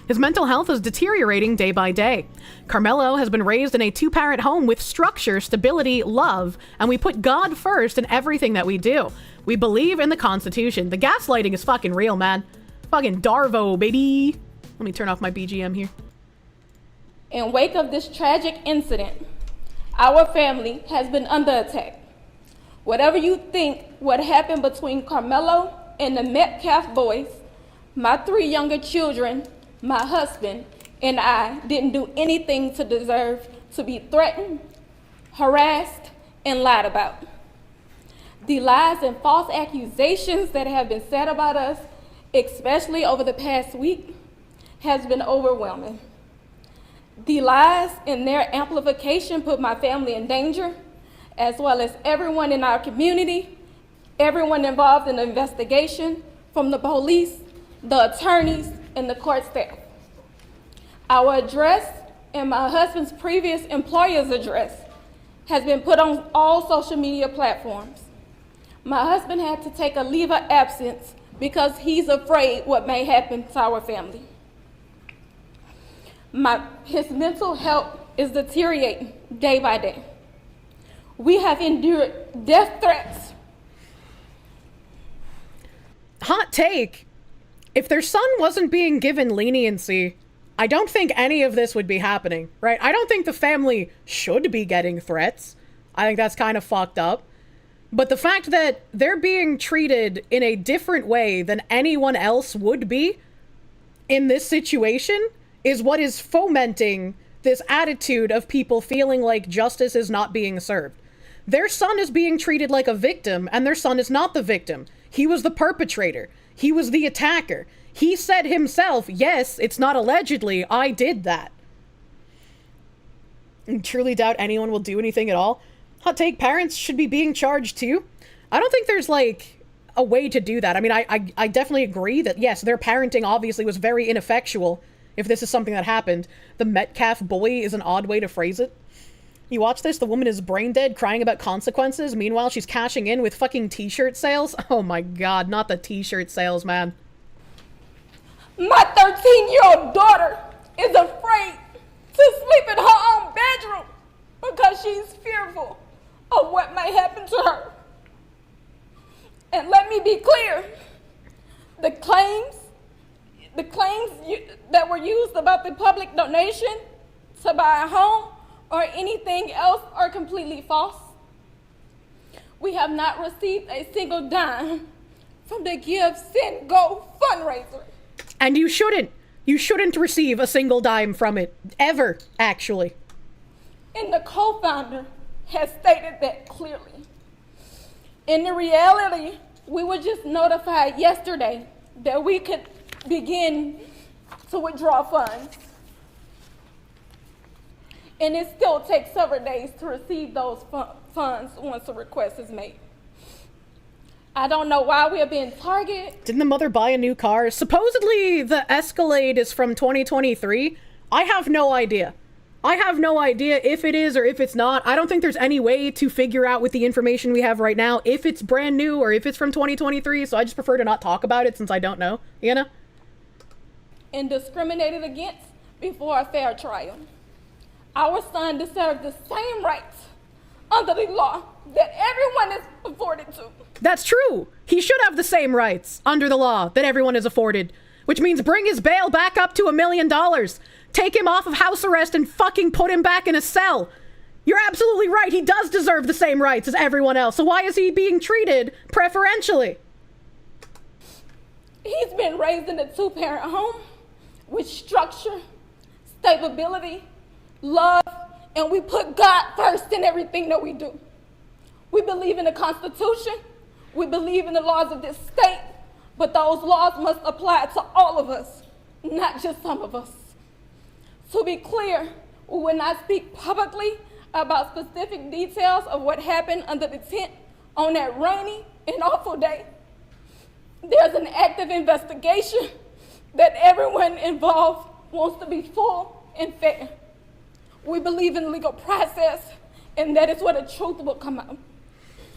His mental health is deteriorating day by day. Carmelo has been raised in a two-parent home with structure, stability, love, and we put God first in everything that we do. We believe in the Constitution. The gaslighting is fucking real, man. Fucking Darvo, baby. Let me turn off my BGM here. In wake of this tragic incident, our family has been under attack. Whatever you think what happened between Carmelo and the Metcalf boys, my 3 younger children, my husband, and I didn't do anything to deserve to be threatened, harassed, and lied about. The lies and false accusations that have been said about us, especially over the past week, has been overwhelming. The lies and their amplification put my family in danger, as well as everyone in our community, everyone involved in the investigation, from the police, the attorneys, and the court staff. Our address and my husband's previous employer's address has been put on all social media platforms. My husband had to take a leave of absence because he's afraid what may happen to our family. His mental health is deteriorating day by day. We have endured death threats. Hot take. If their son wasn't being given leniency, I don't think any of this would be happening, right? I don't think the family should be getting threats. I think that's kind of fucked up. But the fact that they're being treated in a different way than anyone else would be in this situation is what is fomenting this attitude of people feeling like justice is not being served. Their son is being treated like a victim, and their son is not the victim. He was the perpetrator. He was the attacker. He said himself, yes, it's not allegedly, I did that. I truly doubt anyone will do anything at all. Hot take, parents should be being charged too. I don't think there's like a way to do that. I mean, I definitely agree that yes, their parenting obviously was very ineffectual if this is something that happened. The Metcalf bully is an odd way to phrase it. You watch this, the woman is brain dead, crying about consequences. Meanwhile, she's cashing in with fucking t-shirt sales. Oh my god, not the t-shirt sales, man. My 13-year-old daughter is afraid to sleep in her own bedroom because she's fearful of what may happen to her. And let me be clear, the claims that were used about the public donation to buy a home or anything else are completely false. We have not received a single dime from the Give, Send, Go fundraiser. And you shouldn't. You shouldn't receive a single dime from it. Ever, actually. And the co-founder has stated that clearly. In the reality, we were just notified yesterday that we could begin to withdraw funds. And it still takes several days to receive those funds once a request is made. I don't know why we are being targeted. Didn't the mother buy a new car? Supposedly the Escalade is from 2023. I have no idea. I have no idea if it is or if it's not. I don't think there's any way to figure out with the information we have right now if it's brand new or if it's from 2023, so I just prefer to not talk about it since I don't know, you know? And discriminated against before a fair trial. Our son deserves the same rights under the law that everyone is afforded to. That's true. He should have the same rights under the law that everyone is afforded, which means bring his bail back up to $1 million. Take him off of house arrest and fucking put him back in a cell. You're absolutely right. He does deserve the same rights as everyone else. So why is he being treated preferentially? He's been raised in a two-parent home with structure, stability, love, and we put God first in everything that we do. We believe in the Constitution. We believe in the laws of this state, but those laws must apply to all of us, not just some of us. To be clear, we will not speak publicly about specific details of what happened under the tent on that rainy and awful day. There's an active investigation that everyone involved wants to be full and fair. We believe in legal process, and that is where the truth will come out.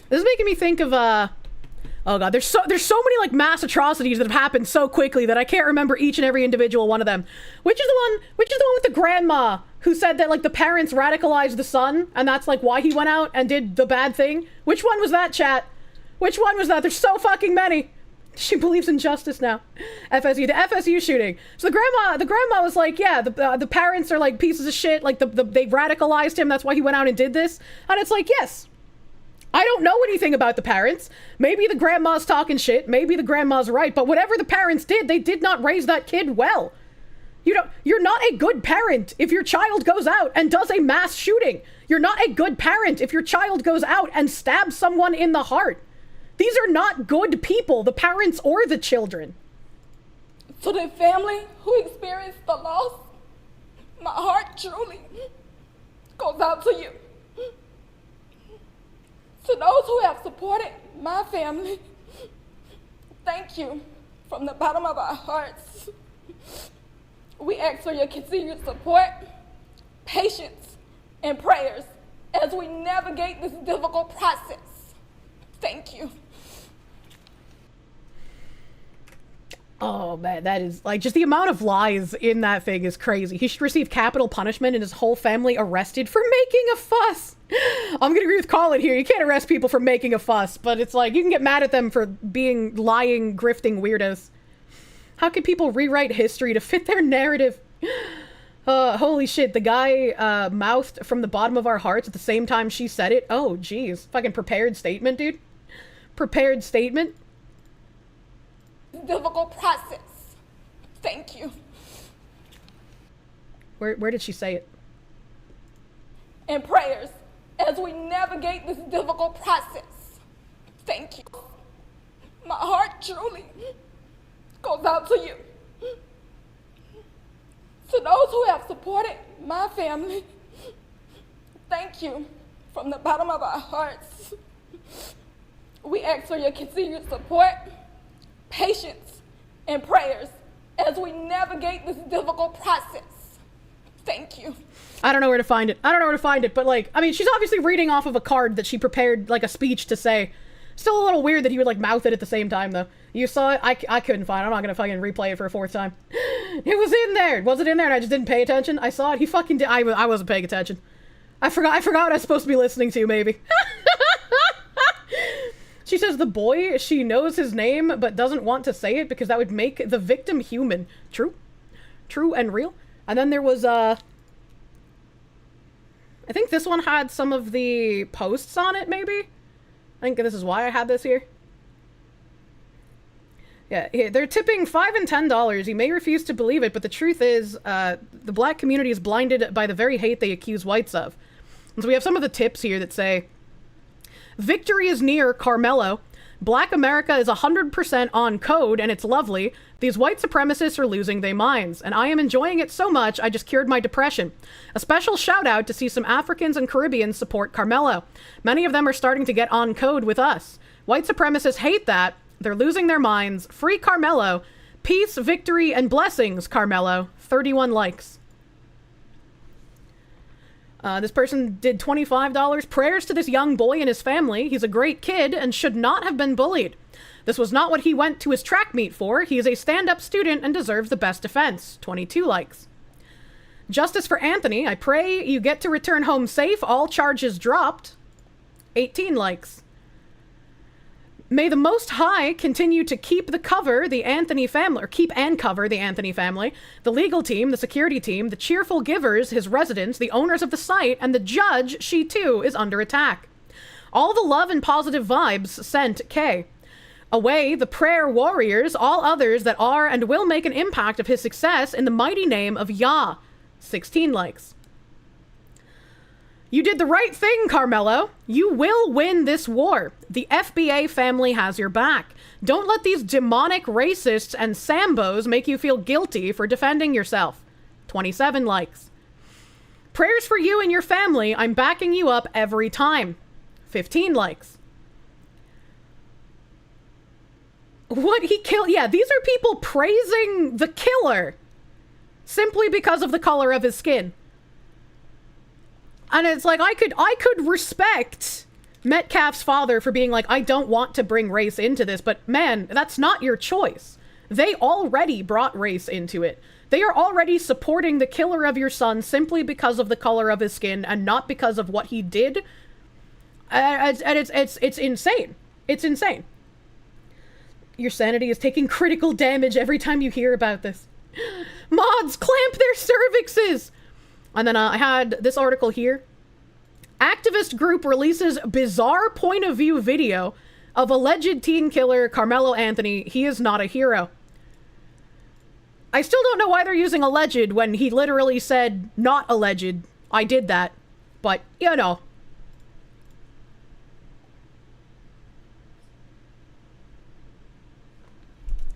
This is making me think of, oh god, there's so many like mass atrocities that have happened so quickly that I can't remember each and every individual one of them. Which is the one with the grandma who said that like the parents radicalized the son and that's like why he went out and did the bad thing? Which one was that, chat? Which one was that? There's so fucking many. She believes in justice now. The FSU shooting. So the grandma was like, yeah, the parents are like pieces of shit. Like they radicalized him. That's why he went out and did this. And it's like, yes. I don't know anything about the parents. Maybe the grandma's talking shit. Maybe the grandma's right. But whatever the parents did, they did not raise that kid well. You're not a good parent if your child goes out and does a mass shooting. You're not a good parent if your child goes out and stabs someone in the heart. These are not good people, the parents or the children. To the family who experienced the loss, My heart truly goes out to you. To those who have supported my family, thank you from the bottom of our hearts. We ask for your continued support, patience, and prayers as we navigate this difficult process. Thank you. Oh man, that is like just the amount of lies in that thing is crazy. He should receive capital punishment and his whole family arrested for making a fuss. I'm gonna agree with Colin here. You can't arrest people for making a fuss, but it's like you can get mad at them for being lying, grifting weirdos. How can people rewrite history to fit their narrative? Holy shit, the guy mouthed from the bottom of our hearts at the same time she said it. Oh, geez. Fucking prepared statement, dude. Prepared statement. Difficult process. Thank you. Where did she say it? And prayers as we navigate this difficult process. Thank you. My heart truly goes out to you. To those who have supported my family, thank you from the bottom of our hearts. We ask for your continued support, patience, and prayers as we navigate this difficult process. Thank you. I don't know where to find it. I don't know where to find it, but like, I mean, she's obviously reading off of a card that she prepared like a speech to say. Still a little weird that he would like mouth it at the same time though. You saw it? I couldn't find it. I'm not gonna fucking replay it for a fourth time. It was in there. Was it in there and I just didn't pay attention? I saw it. He fucking did. I wasn't paying attention. I forgot what I was supposed to be listening to, maybe. She says the boy, she knows his name, but doesn't want to say it because that would make the victim human. True. True and real. And then there was, I think this one had some of the posts on it, maybe? I think this is why I had this here. Yeah, they're tipping $5 and $10. You may refuse to believe it, but the truth is, the black community is blinded by the very hate they accuse whites of. And so we have some of the tips here that say, victory is near, Carmelo. Black America is 100% on code, and it's lovely. These white supremacists are losing their minds, and I am enjoying it so much I just cured my depression. A special shout out to see some Africans and Caribbeans support Carmelo. Many of them are starting to get on code with us. White supremacists hate that. They're losing their minds. Free Carmelo. Peace, victory, and blessings, Carmelo. 31 likes. This person did $25. Prayers to this young boy and his family. He's a great kid and should not have been bullied. This was not what he went to his track meet for. He is a stand-up student and deserves the best defense. 22 likes. Justice for Anthony. I pray you get to return home safe. All charges dropped. 18 likes. May the Most High continue to keep the cover the Anthony family, or keep and cover the Anthony family, the legal team, the security team, the cheerful givers, his residents, the owners of the site, and the judge, she too, is under attack. All the love and positive vibes sent, K. Away, the prayer warriors, all others that are and will make an impact of his success in the mighty name of Yah. 16 likes. You did the right thing, Carmelo. You will win this war. The FBA family has your back. Don't let these demonic racists and Sambos make you feel guilty for defending yourself. 27 likes. Prayers for you and your family. I'm backing you up every time. 15 likes. What he killed? Yeah, these are people praising the killer simply because of the color of his skin. And it's like, I could respect Metcalf's father for being like, I don't want to bring race into this, but man, that's not your choice. They already brought race into it. They are already supporting the killer of your son simply because of the color of his skin and not because of what he did. And it's insane. It's insane. Your sanity is taking critical damage every time you hear about this. Mods, clamp their cervixes! And then I had this article here. Activist group releases bizarre point of view video of alleged teen killer Carmelo Anthony. He is not a hero. I still don't know why they're using alleged when he literally said not alleged. I did that. But, you know.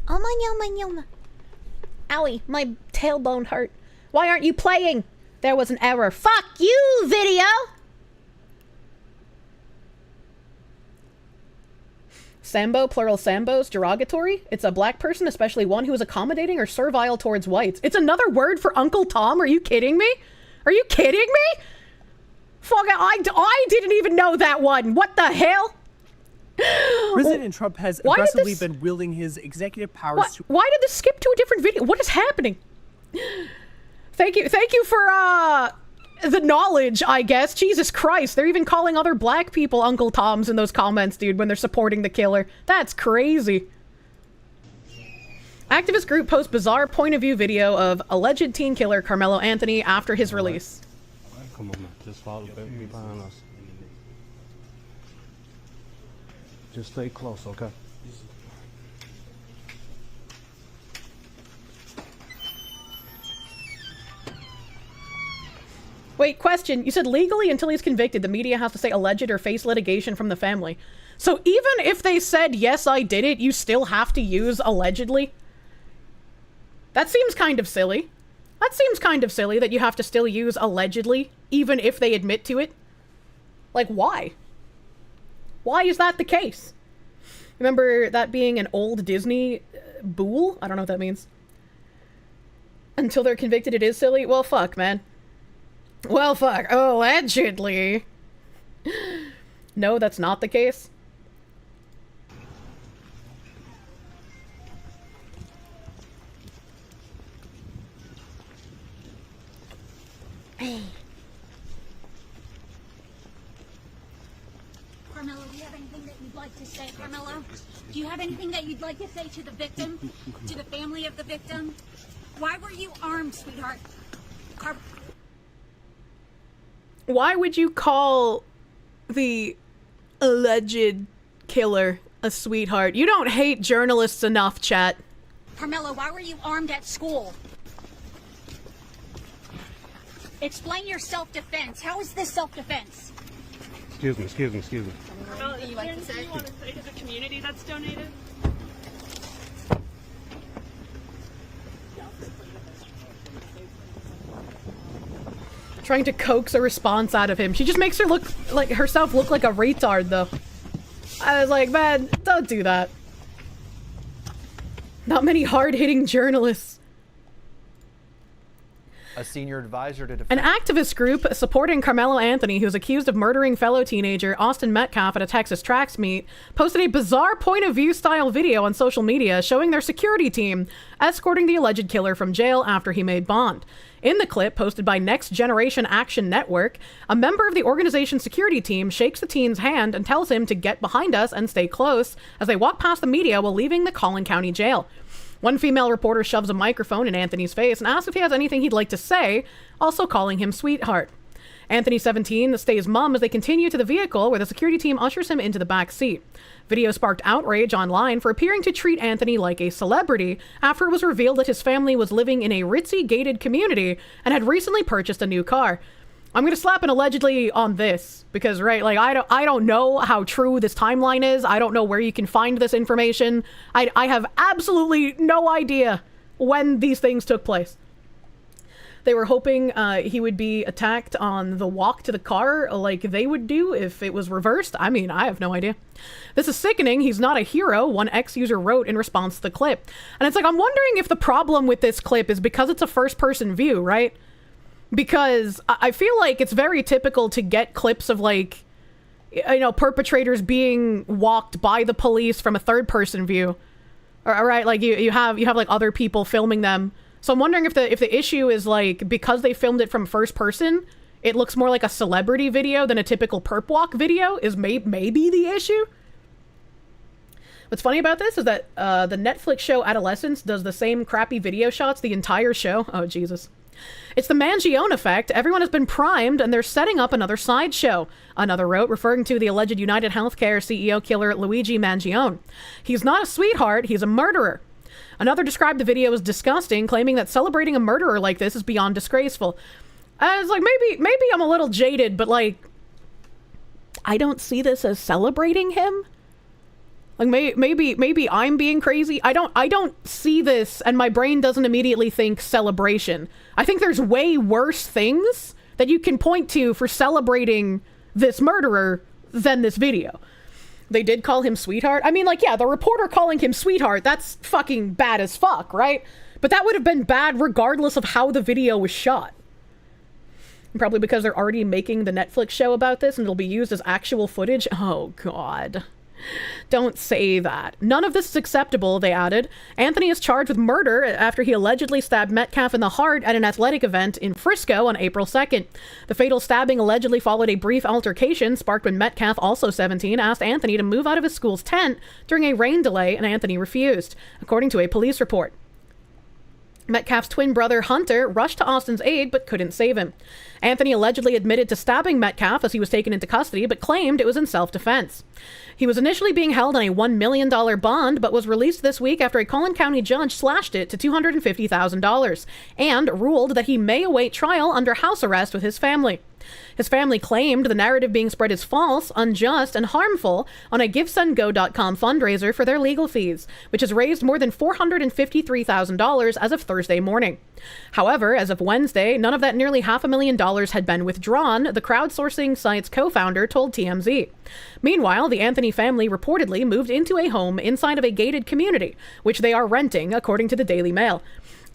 Oh my, oh my, oh my. Owie, my tailbone hurt. Why aren't you playing? There was an error. Fuck you, video! Sambo, plural Sambos, derogatory. It's a black person, especially one who is accommodating or servile towards whites. It's another word for Uncle Tom? Are you kidding me? Are you kidding me? Fuck, I didn't even know that one. What the hell? President Trump has aggressively been wielding his executive powers. Why did this skip to a different video? What is happening? Thank you for the knowledge, I guess. Jesus Christ, they're even calling other black people Uncle Toms in those comments, dude, when they're supporting the killer. That's crazy. Activist group posts bizarre point of view video of alleged teen killer Carmelo Anthony after his release. Come on, man. Just follow me behind us. Just stay close, okay? Wait, question. You said legally until he's convicted, the media has to say alleged or face litigation from the family. So even if they said, yes, I did it, you still have to use allegedly? That seems kind of silly. That seems kind of silly that you have to still use allegedly, even if they admit to it. Like, why? Why is that the case? Remember that being an old Disney bool? I don't know what that means. Until they're convicted, it is silly? Well, fuck, man. Well, fuck. Allegedly. No, that's not the case. Carmelo, do you have anything that you'd like to say, Carmelo? Do you have anything that you'd like to say to the victim? To the family of the victim? Why were you armed, sweetheart? Why would you call the alleged killer a sweetheart? You don't hate journalists enough, chat. Carmelo, why were you armed at school? Explain your self-defense. How is this self-defense? Excuse me. Carmelo, is there anything you want to say to the community that's donated? Trying to coax a response out of him. She just makes her look like herself look like a retard, though. I was like, man, don't do that. Not many hard-hitting journalists. A senior advisor to An activist group supporting Carmelo Anthony, who's accused of murdering fellow teenager Austin Metcalf at a Texas tracks meet, posted a bizarre point-of-view style video on social media showing their security team escorting the alleged killer from jail after he made bond. In the clip, posted by Next Generation Action Network, a member of the organization's security team shakes the teen's hand and tells him to get behind us and stay close as they walk past the media while leaving the Collin County Jail. One female reporter shoves a microphone in Anthony's face and asks if he has anything he'd like to say, also calling him sweetheart. Anthony, 17, stays mum as they continue to the vehicle where the security team ushers him into the back seat. Video sparked outrage online for appearing to treat Anthony like a celebrity after it was revealed that his family was living in a ritzy gated community and had recently purchased a new car. I'm gonna slap an allegedly on this because, right, like I don't know how true this timeline is. I don't know where you can find this information. I have absolutely no idea when these things took place. They were hoping he would be attacked on the walk to the car like they would do if it was reversed. I mean, I have no idea. This is sickening. He's not a hero, one ex-user wrote in response to the clip. And it's like, I'm wondering if the problem with this clip is because it's a first-person view, right? Because I feel like it's very typical to get clips of, like, you know, perpetrators being walked by the police from a third-person view. All right, like you have like other people filming them. So I'm wondering if the issue is, like, because they filmed it from first person, it looks more like a celebrity video than a typical perp walk video is maybe the issue. What's funny about this is that the Netflix show Adolescence does the same crappy video shots the entire show. Oh, Jesus. It's the Mangione effect. Everyone has been primed and they're setting up another sideshow. Another wrote, referring to the alleged United Healthcare CEO killer Luigi Mangione. He's not a sweetheart, he's a murderer. Another described the video as disgusting, claiming that celebrating a murderer like this is beyond disgraceful. I was like, maybe I'm a little jaded, but, like, I don't see this as celebrating him. Like maybe I'm being crazy. I don't see this and my brain doesn't immediately think celebration. I think there's way worse things that you can point to for celebrating this murderer than this video. They did call him sweetheart. I mean, like, yeah, the reporter calling him sweetheart, that's fucking bad as fuck, right? But that would have been bad regardless of how the video was shot. Probably because they're already making the Netflix show about this and it'll be used as actual footage. Oh, God. Don't say that. None of this is acceptable, they added. Anthony is charged with murder after he allegedly stabbed Metcalf in the heart at an athletic event in Frisco on April 2nd. The fatal stabbing allegedly followed a brief altercation sparked when Metcalf, also 17, asked Anthony to move out of his school's tent during a rain delay, and Anthony refused, according to a police report. Metcalf's twin brother, Hunter, rushed to Austin's aid but couldn't save him. Anthony allegedly admitted to stabbing Metcalf as he was taken into custody, but claimed it was in self-defense. He was initially being held on a $1 million bond, but was released this week after a Collin County judge slashed it to $250,000 and ruled that he may await trial under house arrest with his family. His family claimed the narrative being spread is false, unjust, and harmful on a GiveSendGo.com fundraiser for their legal fees, which has raised more than $453,000 as of Thursday morning. However, as of Wednesday, none of that nearly $500,000 had been withdrawn, the crowdsourcing site's co-founder told TMZ. Meanwhile, the Anthony family reportedly moved into a home inside of a gated community, which they are renting, according to the Daily Mail.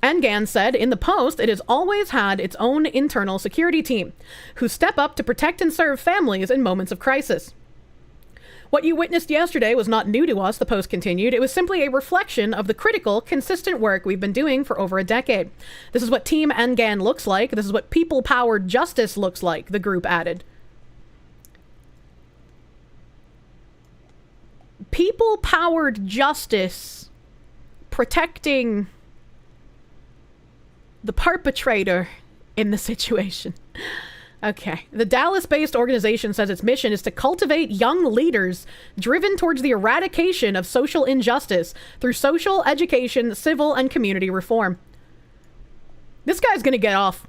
Engan said in the post it has always had its own internal security team, who step up to protect and serve families in moments of crisis. What you witnessed yesterday was not new to us, the post continued. It was simply a reflection of the critical, consistent work we've been doing for over a decade. This is what Team Engan looks like. This is what people-powered justice looks like, the group added. People-powered justice protecting the perpetrator in the situation. Okay. The Dallas-based organization says its mission is to cultivate young leaders driven towards the eradication of social injustice through social, education, civil, and community reform. This guy's gonna get off.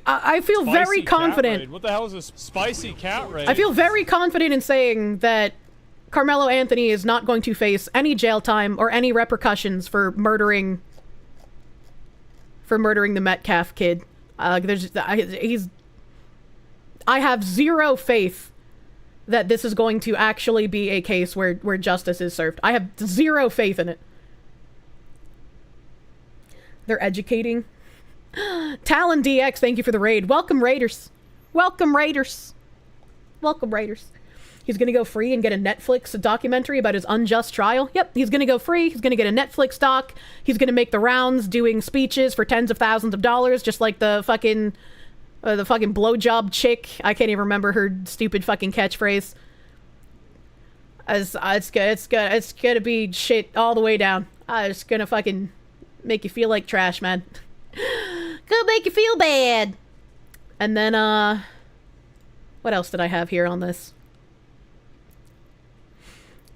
I feel Spicy very cat confident. raid. What the hell is this spicy cat raid? I feel very confident in saying that Carmelo Anthony is not going to face any jail time or any repercussions for murdering the Metcalf kid. I have zero faith that this is going to actually be a case where justice is served. I have zero faith in it. They're educating. Talon DX, thank you for the raid. Welcome, Raiders. Welcome, Raiders. Welcome, Raiders. He's gonna go free and get a Netflix documentary about his unjust trial. Yep, he's gonna go free. He's gonna get a Netflix doc. He's gonna make the rounds doing speeches for tens of thousands of dollars, just like the fucking blowjob chick. I can't even remember her stupid fucking catchphrase. It's gonna be shit all the way down. It's gonna fucking make you feel like trash, man. Gonna make you feel bad. And then, what else did I have here on this?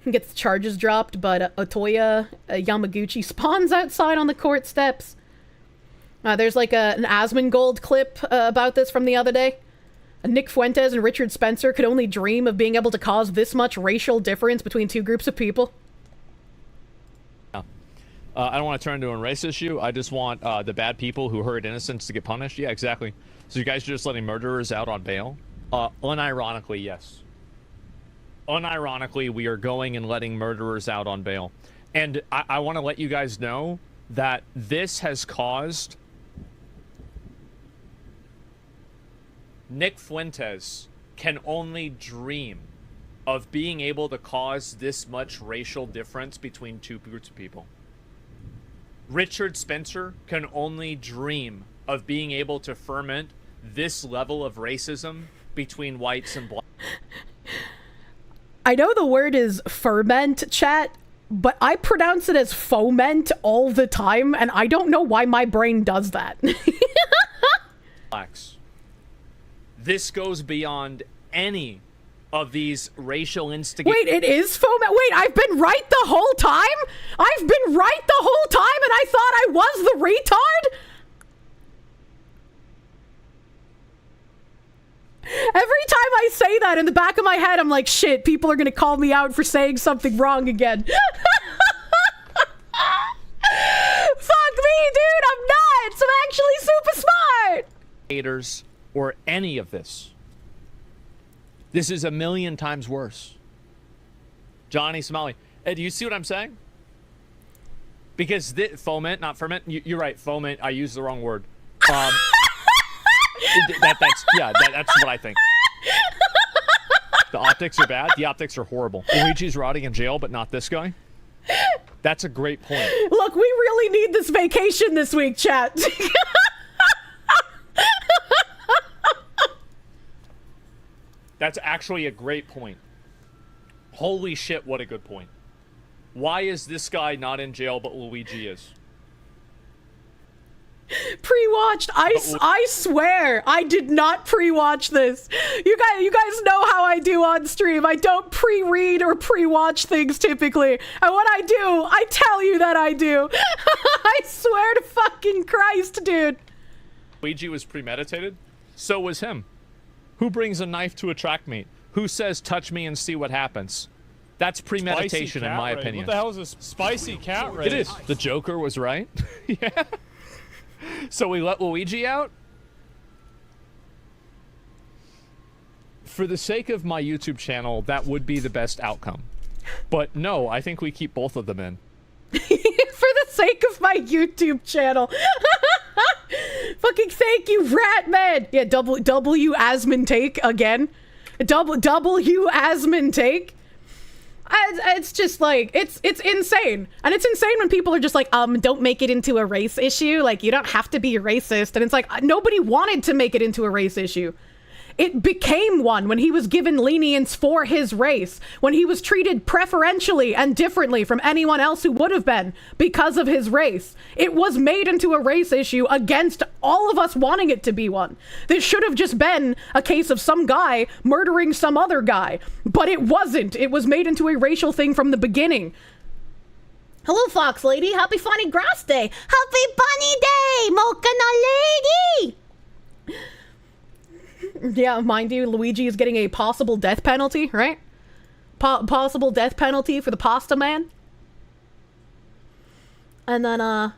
Gets the charges dropped, but Otoya Yamaguchi spawns outside on the court steps. There's like an Asmongold clip about this from the other day. Nick Fuentes and Richard Spencer could only dream of being able to cause this much racial difference between two groups of people. I don't want to turn into a race issue. I just want the bad people who hurt innocents to get punished. Yeah, exactly. So you guys are just letting murderers out on bail? Unironically, yes. Unironically, we are going and letting murderers out on bail. And I want to let you guys know that this has caused Nick Fuentes can only dream of being able to cause this much racial difference between two groups of people. Richard Spencer can only dream of being able to ferment this level of racism between whites and blacks. I know the word is ferment, chat, but I pronounce it as foment all the time, and I don't know why my brain does that. This goes beyond any of these racial instigators. Wait, it is foment? Wait, I've been right the whole time? I've been right the whole time, and I thought I was the retard? time I say that, in the back of my head, I'm like, shit, people are gonna call me out for saying something wrong again. Fuck me, dude, I'm nuts! I'm actually super smart! Haters or any of this. This is a million times worse. Johnny Somali. Do you see what I'm saying? Because foment, not ferment. You're right, foment. I used the wrong word. That's what I think. The optics are bad. The optics are horrible. Luigi's rotting in jail, but not this guy. That's a great point. Look, we really need this vacation this week, chat. That's actually a great point. Holy shit, what a good point. Why is this guy not in jail, but Luigi is? Pre-watched. I swear I did not pre-watch this. You guys know how I do on stream. I don't pre-read or pre-watch things typically. And when I do, I tell you that I do. I swear to fucking Christ, dude. Luigi was premeditated. So was him. Who brings a knife to a track meet? Who says touch me and see what happens? That's premeditation in my opinion. What the hell is this spicy cat raid? It is. The Joker was right. Yeah. So we let Luigi out? For the sake of my YouTube channel, that would be the best outcome. But no, I think we keep both of them in. For the sake of my YouTube channel. Fucking thank you, Ratman. Yeah, W Asmon take again. W Asmon take. It's just like, it's insane. And it's insane when people are just like, don't make it into a race issue. Like, you don't have to be a racist. And it's like, nobody wanted to make it into a race issue. It became one when he was given lenience for his race, when he was treated preferentially and differently from anyone else who would have been because of his race. It was made into a race issue against all of us wanting it to be one. This should have just been a case of some guy murdering some other guy, but it wasn't. It was made into a racial thing from the beginning. Hello, Fox Lady. Happy Funny Grass Day. Happy Bunny Day, Mocha Lady. Yeah, mind you, Luigi is getting a possible death penalty, right? Possible death penalty for the pasta man. And then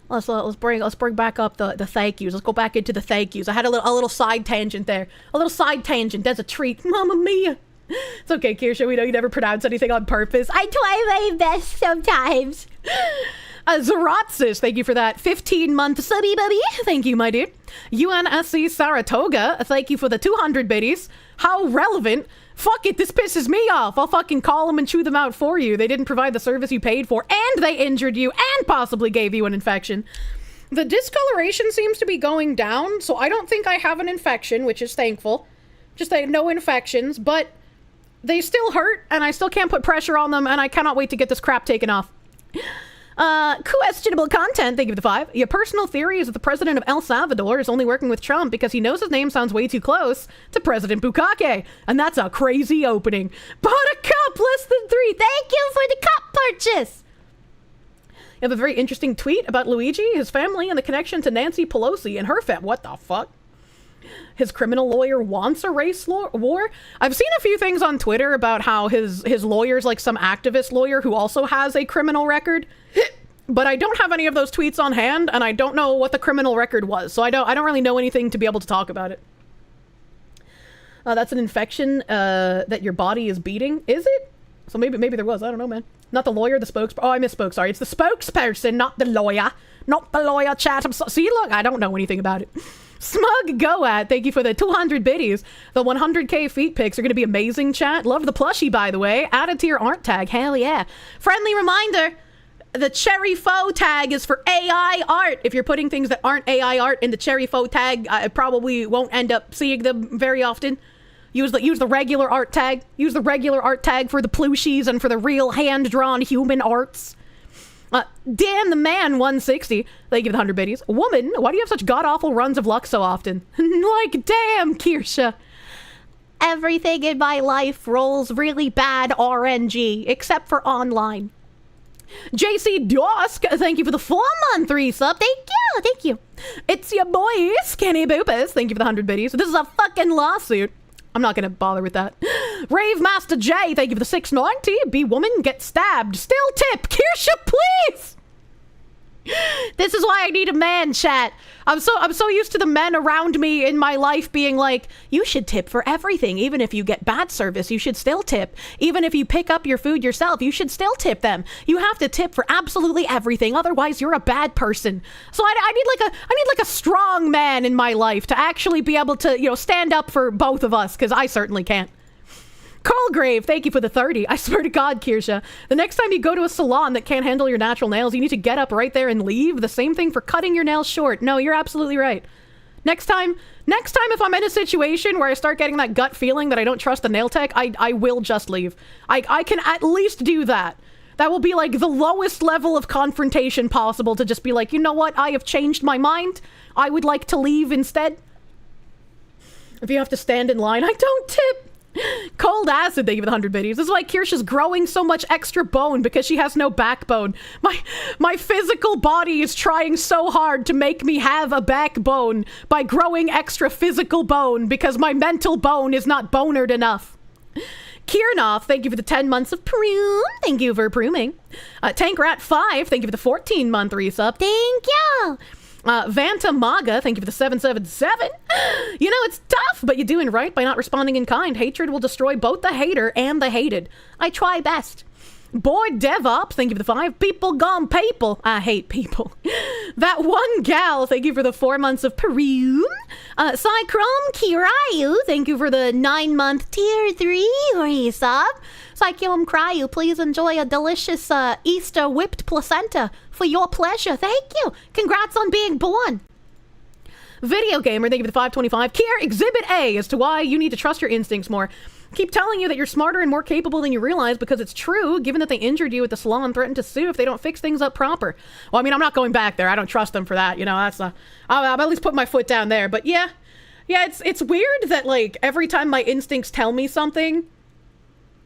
let's bring back up the thank yous. Let's go back into the thank yous. I had a little side tangent there. A little side tangent. That's a treat. Mamma mia. It's okay, Kirsche. We know you never pronounce anything on purpose. I try my best sometimes. Zeratsis, thank you for that 15-month subby buddy. Thank you, my dude. UNSC Saratoga, thank you for the 200 biddies. How relevant. Fuck it, this pisses me off. I'll fucking call them and chew them out for you. They didn't provide the service you paid for, and they injured you, and possibly gave you an infection. The discoloration seems to be going down, so I don't think I have an infection, which is thankful. Just no infections, but they still hurt, and I still can't put pressure on them, and I cannot wait to get this crap taken off. Questionable content, thank you for the 5. Your personal theory is that the president of El Salvador is only working with Trump because he knows his name sounds way too close to President Bukake. And that's a crazy opening. Bought a cup, less than 3. Thank you for the cup purchase. You have a very interesting tweet about Luigi, his family, and the connection to Nancy Pelosi and her what the fuck? His criminal lawyer wants a race war? I've seen a few things on Twitter about how his lawyer's like some activist lawyer who also has a criminal record. But I don't have any of those tweets on hand, and I don't know what the criminal record was, so I don't really know anything to be able to talk about it. That's an infection that your body is beating. Is it? So maybe there was. I don't know, man. Not the lawyer, the spokesperson. Oh, I misspoke. Sorry. It's the spokesperson, not the lawyer. Not the lawyer, chat. See, look, I don't know anything about it. Smug Goat, thank you for the 200 biddies. The 100k feet pics are going to be amazing, chat. Love the plushie, by the way. Add it to your art tag. Hell yeah. Friendly reminder, the Cherry Faux tag is for AI art. If you're putting things that aren't AI art in the Cherry Faux tag, I probably won't end up seeing them very often. Use the regular art tag. Use the regular art tag for the plushies and for the real hand-drawn human arts. Dan the Man 160, thank you for the 100 biddies. Woman, why do you have such god-awful runs of luck so often? Like, damn, Kirsche. Everything in my life rolls really bad RNG, except for online. JC Dosk, thank you for the 4-month resub. Thank thank you. It's your boy, Skinny Boopus. Thank you for the 100 biddies. This is a fucking lawsuit. I'm not gonna bother with that. Rave Master J, thank you for the 690. B woman, get stabbed. Still tip. Kirsche, please. This is why I need a man, chat. I'm so used to the men around me in my life being like, you should tip for everything. Even if you get bad service, you should still tip. Even if you pick up your food yourself, you should still tip them. You have to tip for absolutely everything. Otherwise, you're a bad person. So I need like a strong man in my life to actually be able to, you know, stand up for both of us, because I certainly can't. Colgrave, thank you for the 30. I swear to God, Kirsche, the next time you go to a salon that can't handle your natural nails, you need to get up right there and leave. The same thing for cutting your nails short. No, you're absolutely right. Next time if I'm in a situation where I start getting that gut feeling that I don't trust the nail tech, I will just leave. I can at least do that. That will be like the lowest level of confrontation possible, to just be like, you know what, I have changed my mind. I would like to leave instead. If you have to stand in line, I don't tip. Cold acid, thank you for the 100 biddies. This is why Kirsche is growing so much extra bone, because she has no backbone. My physical body is trying so hard to make me have a backbone by growing extra physical bone, because my mental bone is not bonered enough. Kiernoff, thank you for the 10 months of prune. Thank you for pruning. Tankrat 5, thank you for the 14-month resub. Thank you. Vanta Maga, thank you for the 777. You know, it's tough, but you're doing right by not responding in kind. Hatred will destroy both the hater and the hated. I try best. Boy DevOps, thank you for the 5. People gone people. I hate people. That one gal, thank you for the 4 months of Peru. Cychrome Kirayu, thank you for the 9-month tier 3 resub. Cychrome Cryu, please enjoy a delicious Easter whipped placenta for your pleasure. Thank you. Congrats on being born. Video Gamer, thank you for the 525. Kier, Exhibit A as to why you need to trust your instincts more. Keep telling you that you're smarter and more capable than you realize, because it's true, given that they injured you at the salon and threatened to sue if they don't fix things up proper. Well, I mean, I'm not going back there. I don't trust them for that. You know, that's I'll at least put my foot down there. But yeah, it's weird that, like, every time my instincts tell me something,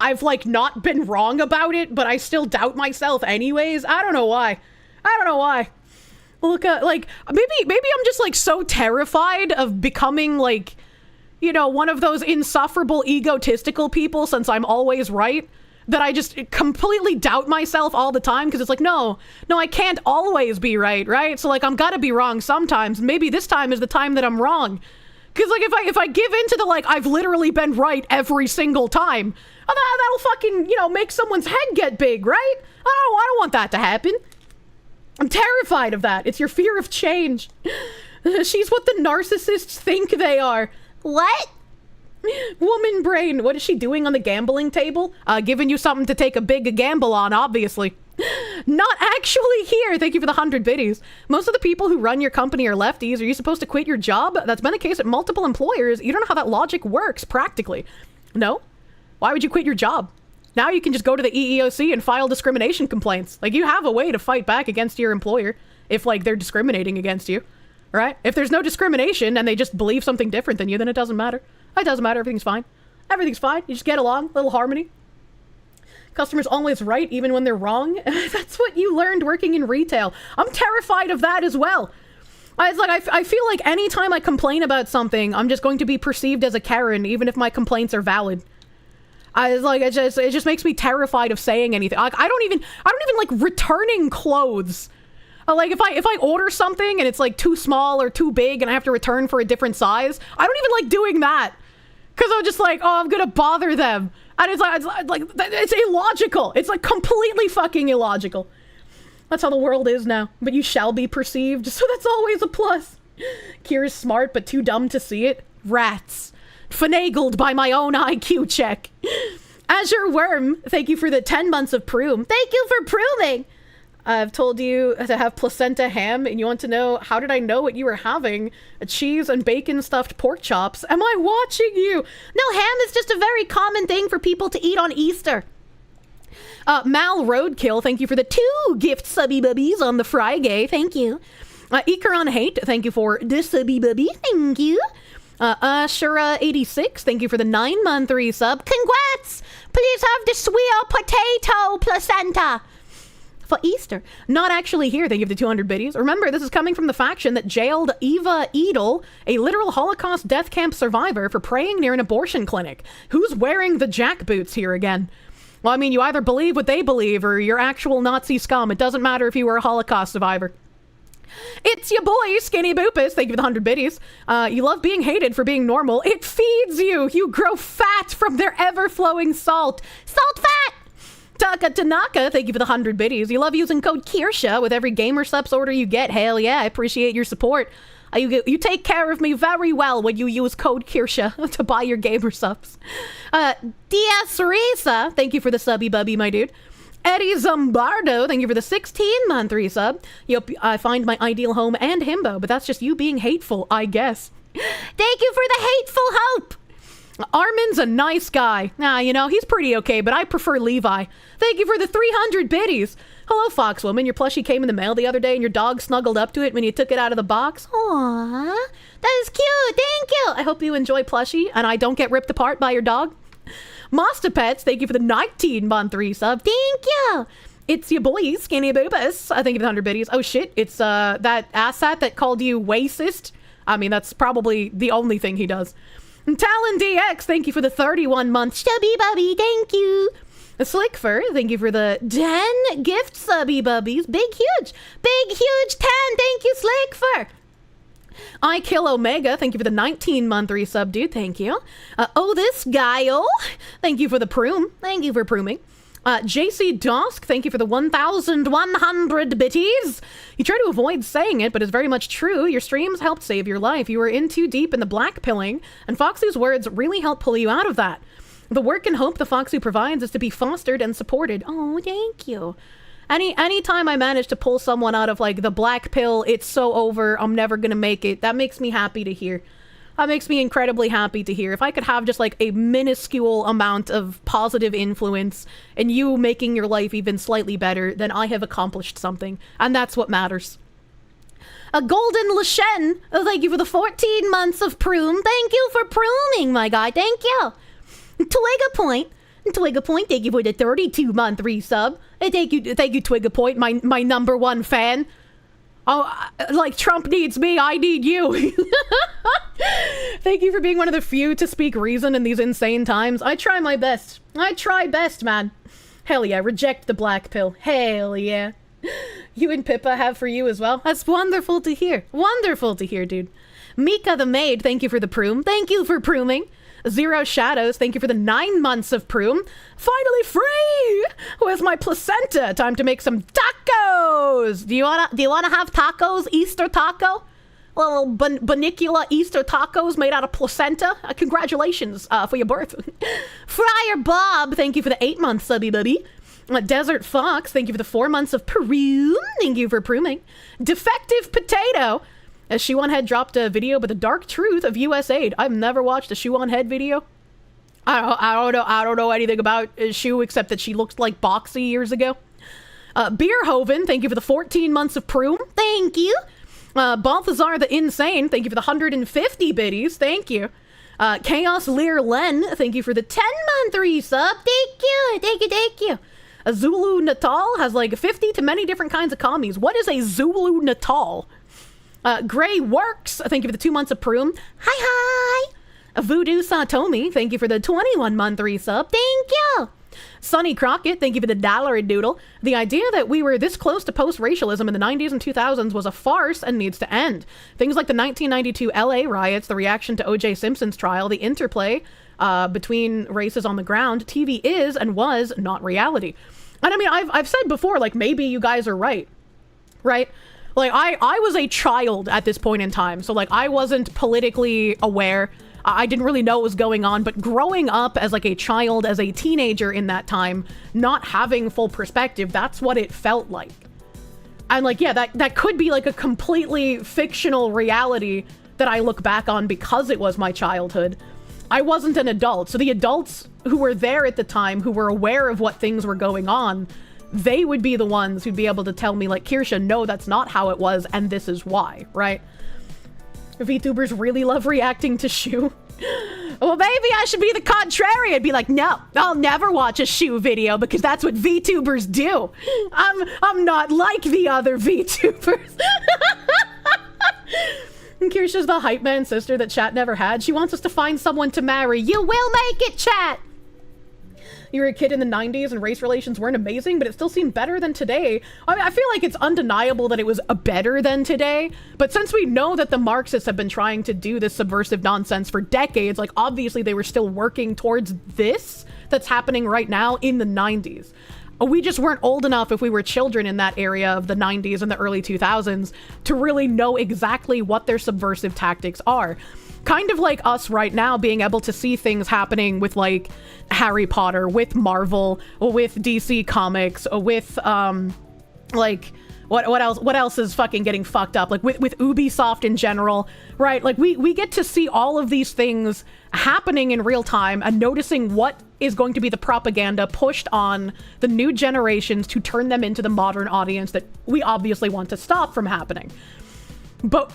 I've, like, not been wrong about it, but I still doubt myself anyways. I don't know why. Look, like, maybe I'm just, like, so terrified of becoming, like, you know, one of those insufferable egotistical people, since I'm always right, that I just completely doubt myself all the time, because it's like, no, I can't always be right? So, like, I'm gotta be wrong sometimes. Maybe this time is the time that I'm wrong. Because, like, if I give into the, like, I've literally been right every single time, that'll fucking, you know, make someone's head get big, right? I don't want that to happen. I'm terrified of that. It's your fear of change. She's what the narcissists think they are. What? Woman brain. What is she doing on the gambling table? Giving you something to take a big gamble on, obviously. Not actually here. Thank you for the 100 biddies. Most of the people who run your company are lefties. Are you supposed to quit your job? That's been the case at multiple employers. You don't know how that logic works, practically. No? Why would you quit your job? Now you can just go to the EEOC and file discrimination complaints. Like, you have a way to fight back against your employer if, like, they're discriminating against you. Right? If there's no discrimination and they just believe something different than you, then it doesn't matter. It doesn't matter. Everything's fine. Everything's fine. You just get along. Little harmony. Customers always right, even when they're wrong. That's what you learned working in retail. I'm terrified of that as well. It's like, I feel like anytime I complain about something, I'm just going to be perceived as a Karen, even if my complaints are valid. It just makes me terrified of saying anything. Like, I don't even like returning clothes. Like, if I order something and it's, like, too small or too big and I have to return for a different size, I don't even like doing that. Because I'm just like, oh, I'm gonna bother them. And it's illogical. It's, like, completely fucking illogical. That's how the world is now. But you shall be perceived, so that's always a plus. Kira's smart, but too dumb to see it. Rats. Finagled by my own IQ check. Azure Worm, thank you for the 10 months of Proom. Thank you for Prooming! I've told you to have placenta ham, and you want to know, how did I know what you were having? A cheese and bacon stuffed pork chops. Am I watching you? No, ham is just a very common thing for people to eat on Easter. Mal Roadkill, thank you for the 2 gift subby bubbies on the Friday. Thank you. Ikaron Hate, thank you for the subby bubby. Thank you. Shura86, thank you for the 9-month resub. Congrats! Please have the sweet potato placenta. for Easter. Not actually here, thank you for the 200 biddies. Remember, this is coming from the faction that jailed Eva Edel, a literal Holocaust death camp survivor, for praying near an abortion clinic. Who's wearing the jackboots here again? Well, I mean, you either believe what they believe or you're actual Nazi scum. It doesn't matter if you were a Holocaust survivor. It's your boy, Skinny Boopus. Thank you for the 100 biddies. You love being hated for being normal. It feeds you. You grow fat from their ever-flowing salt. Salt fat! Taka Tanaka, thank you for the 100 biddies. You love using code Kirsche with every Gamer Subs order you get. Hell yeah, I appreciate your support. You take care of me very well when you use code Kirsche to buy your Gamer Subs. DS Risa, thank you for the subby bubby, my dude. Eddie Zombardo, thank you for the 16-month resub. Yep, I find my ideal home and himbo, but that's just you being hateful, I guess. Thank you for the hateful hope. Armin's a nice guy. Nah, you know, he's pretty okay, but I prefer Levi. Thank you for the 300 biddies. Hello, Foxwoman. Your plushie came in the mail the other day and your dog snuggled up to it when you took it out of the box. Aww, that is cute. Thank you. I hope you enjoy plushie and I don't get ripped apart by your dog. Master Pets, thank you for the 19-month resub. Thank you. It's your boy, Skinny Boobus. I think of the 100 biddies. Oh shit, it's that asshat that called you racist. I mean, that's probably the only thing he does. And Talon DX, thank you for the 31-month stubby bubby. Thank you. Slick Fur, thank you for the 10 gift subby bubbies. Big huge 10. Thank you, Slick Fur. I Kill Omega, thank you for the 19-month resub, dude. Thank you. Oh, this guy, thank you for the prune. Thank you for pruning. JC Dosk, thank you for the 1,100 bitties. You try to avoid saying it, but it's very much true. Your streams helped save your life. You were in too deep in the black pilling, and Foxy's words really helped pull you out of that. The work and hope the Foxy provides is to be fostered and supported. Oh, thank you. Anytime I manage to pull someone out of, like, the black pill, it's so over, I'm never gonna make it, that makes me happy to hear. That makes me incredibly happy to hear. If I could have just, like, a minuscule amount of positive influence and you making your life even slightly better, then I have accomplished something. And that's what matters. A Golden Lashen, thank you for the 14 months of prune. Thank you for pruning, my guy. Thank you. Twigga Point, thank you for the 32-month resub. Thank you, Twigga Point, my number one fan. Oh, like Trump needs me, I need you. Thank you for being one of the few to speak reason in these insane times. I try my best. I try best, man. Hell yeah, reject the black pill. Hell yeah. You and Pippa have for you as well. That's wonderful to hear. Wonderful to hear, dude. Mika the Maid, thank you for the prune. Thank you for pruning. Zero Shadows, thank you for the 9 months of prune. Finally free! Where's my placenta? Time to make some tacos! Do you wanna have tacos? Easter taco? Little Banicula Easter tacos made out of placenta? Congratulations for your birth. Friar Bob, thank you for the 8 months, subby buddy. Desert Fox, thank you for the 4 months of prune. Thank you for pruning. Defective Potato, as Shoe on Head dropped a video but the dark truth of US Aid. I've never watched a Shoe on Head video. I don't know anything about Shoe except that she looked like Boxy years ago. Beerhoven, thank you for the 14 months of prune. Thank you. Balthazar the Insane, thank you for the 150 biddies. Thank you. Chaos Lear Len, thank you for the 10-month resub. Thank you. A Zulu Natal has like 50 to many different kinds of commies. What is a Zulu Natal? Gray Works, thank you for the 2 months of prune. Hi. Voodoo Satomi, thank you for the 21-month resub. Thank you. Sonny Crockett, thank you for the $1 doodle. The idea that we were this close to post-racialism in the 90s and 2000s was a farce and needs to end. Things like the 1992 LA riots, the reaction to O.J. Simpson's trial, the interplay between races on the ground, TV is and was not reality. And I mean, I've said before, like, maybe you guys are right? Like, I was a child at this point in time, so, like, I wasn't politically aware. I didn't really know what was going on, but growing up as, like, a child, as a teenager in that time, not having full perspective, that's what it felt like. And, like, yeah, that could be, like, a completely fictional reality that I look back on because it was my childhood. I wasn't an adult, so the adults who were there at the time, who were aware of what things were going on, they would be the ones who'd be able to tell me, like, Kirsche, no, that's not how it was, and this is why, right? VTubers really love reacting to Shoe. Well, maybe I should be the contrary and be like, no, I'll never watch a shoe video because that's what VTubers do. I'm not like the other VTubers. Kirsche's the hype man sister that chat never had. She wants us to find someone to marry. You will make it, chat! You were a kid in the 90s and race relations weren't amazing, but it still seemed better than today. I mean, I feel like it's undeniable that it was better than today, but since we know that the Marxists have been trying to do this subversive nonsense for decades, like, obviously they were still working towards this that's happening right now in the 90s. We just weren't old enough if we were children in that area of the 90s and the early 2000s to really know exactly what their subversive tactics are. Kind of like us right now being able to see things happening with, like, Harry Potter, with Marvel, or with DC Comics, or with, like, what else is fucking getting fucked up? Like, with Ubisoft in general, right? Like, we get to see all of these things happening in real time and noticing what is going to be the propaganda pushed on the new generations to turn them into the modern audience that we obviously want to stop from happening. But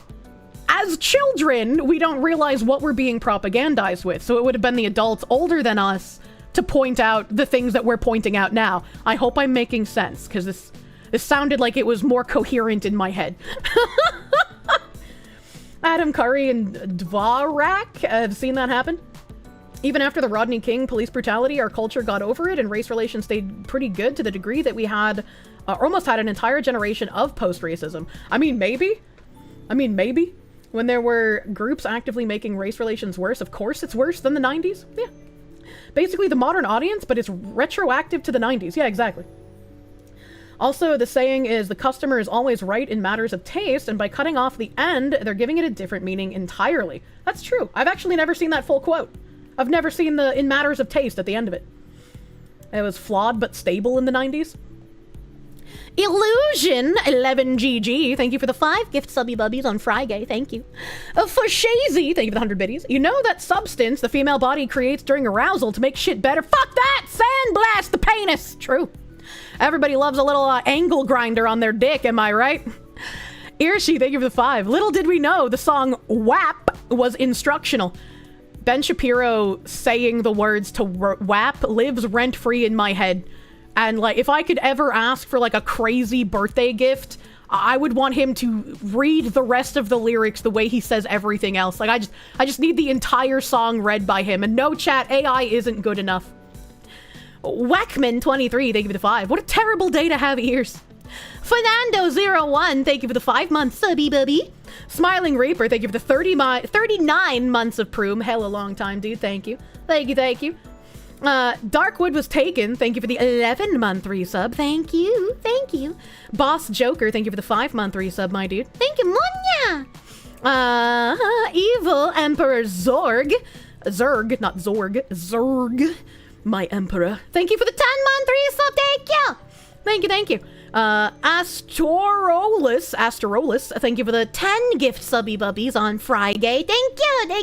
as children, we don't realize what we're being propagandized with, so it would have been the adults older than us to point out the things that we're pointing out now. I hope I'm making sense, because this sounded like it was more coherent in my head. Adam Curry and Dvorak, I've seen that happen. Even after the Rodney King police brutality, our culture got over it, and race relations stayed pretty good to the degree that we had, almost had an entire generation of post-racism. I mean, maybe. When there were groups actively making race relations worse, of course it's worse than the 90s. Yeah. Basically the modern audience, but it's retroactive to the 90s. Yeah, exactly. Also, the saying is the customer is always right in matters of taste, and by cutting off the end, they're giving it a different meaning entirely. That's true. I've actually never seen that full quote. I've never seen the in matters of taste at the end of it. It was flawed but stable in the 90s. Illusion 11GG, thank you for the 5 gift subby bubbies on Friday, thank you. For Shazy, thank you for the 100 biddies. You know that substance the female body creates during arousal to make shit better? Fuck that! Sandblast the penis! True. Everybody loves a little angle grinder on their dick, am I right? Irshy, thank you for the 5. Little did we know the song WAP was instructional. Ben Shapiro saying the words to WAP lives rent-free in my head. And, like, if I could ever ask for, like, a crazy birthday gift, I would want him to read the rest of the lyrics the way he says everything else. Like, I just need the entire song read by him. And no, chat, AI isn't good enough. Whackman23, thank you for the 5. What a terrible day to have ears. Fernando01, thank you for the 5-month subby bubby. Smiling Reaper, thank you for the 39 months of Proom. Hella long time, dude. Thank you. Thank you. Darkwood was taken. Thank you for the 11-month resub. Thank you. Boss Joker, thank you for the 5-month resub, my dude. Thank you, Munya. Evil Emperor Zorg, not Zorg. Zerg, my emperor. Thank you for the 10-month resub. Thank you. Asterolus, thank you for the 10 gift subby bubbies on Friday. Thank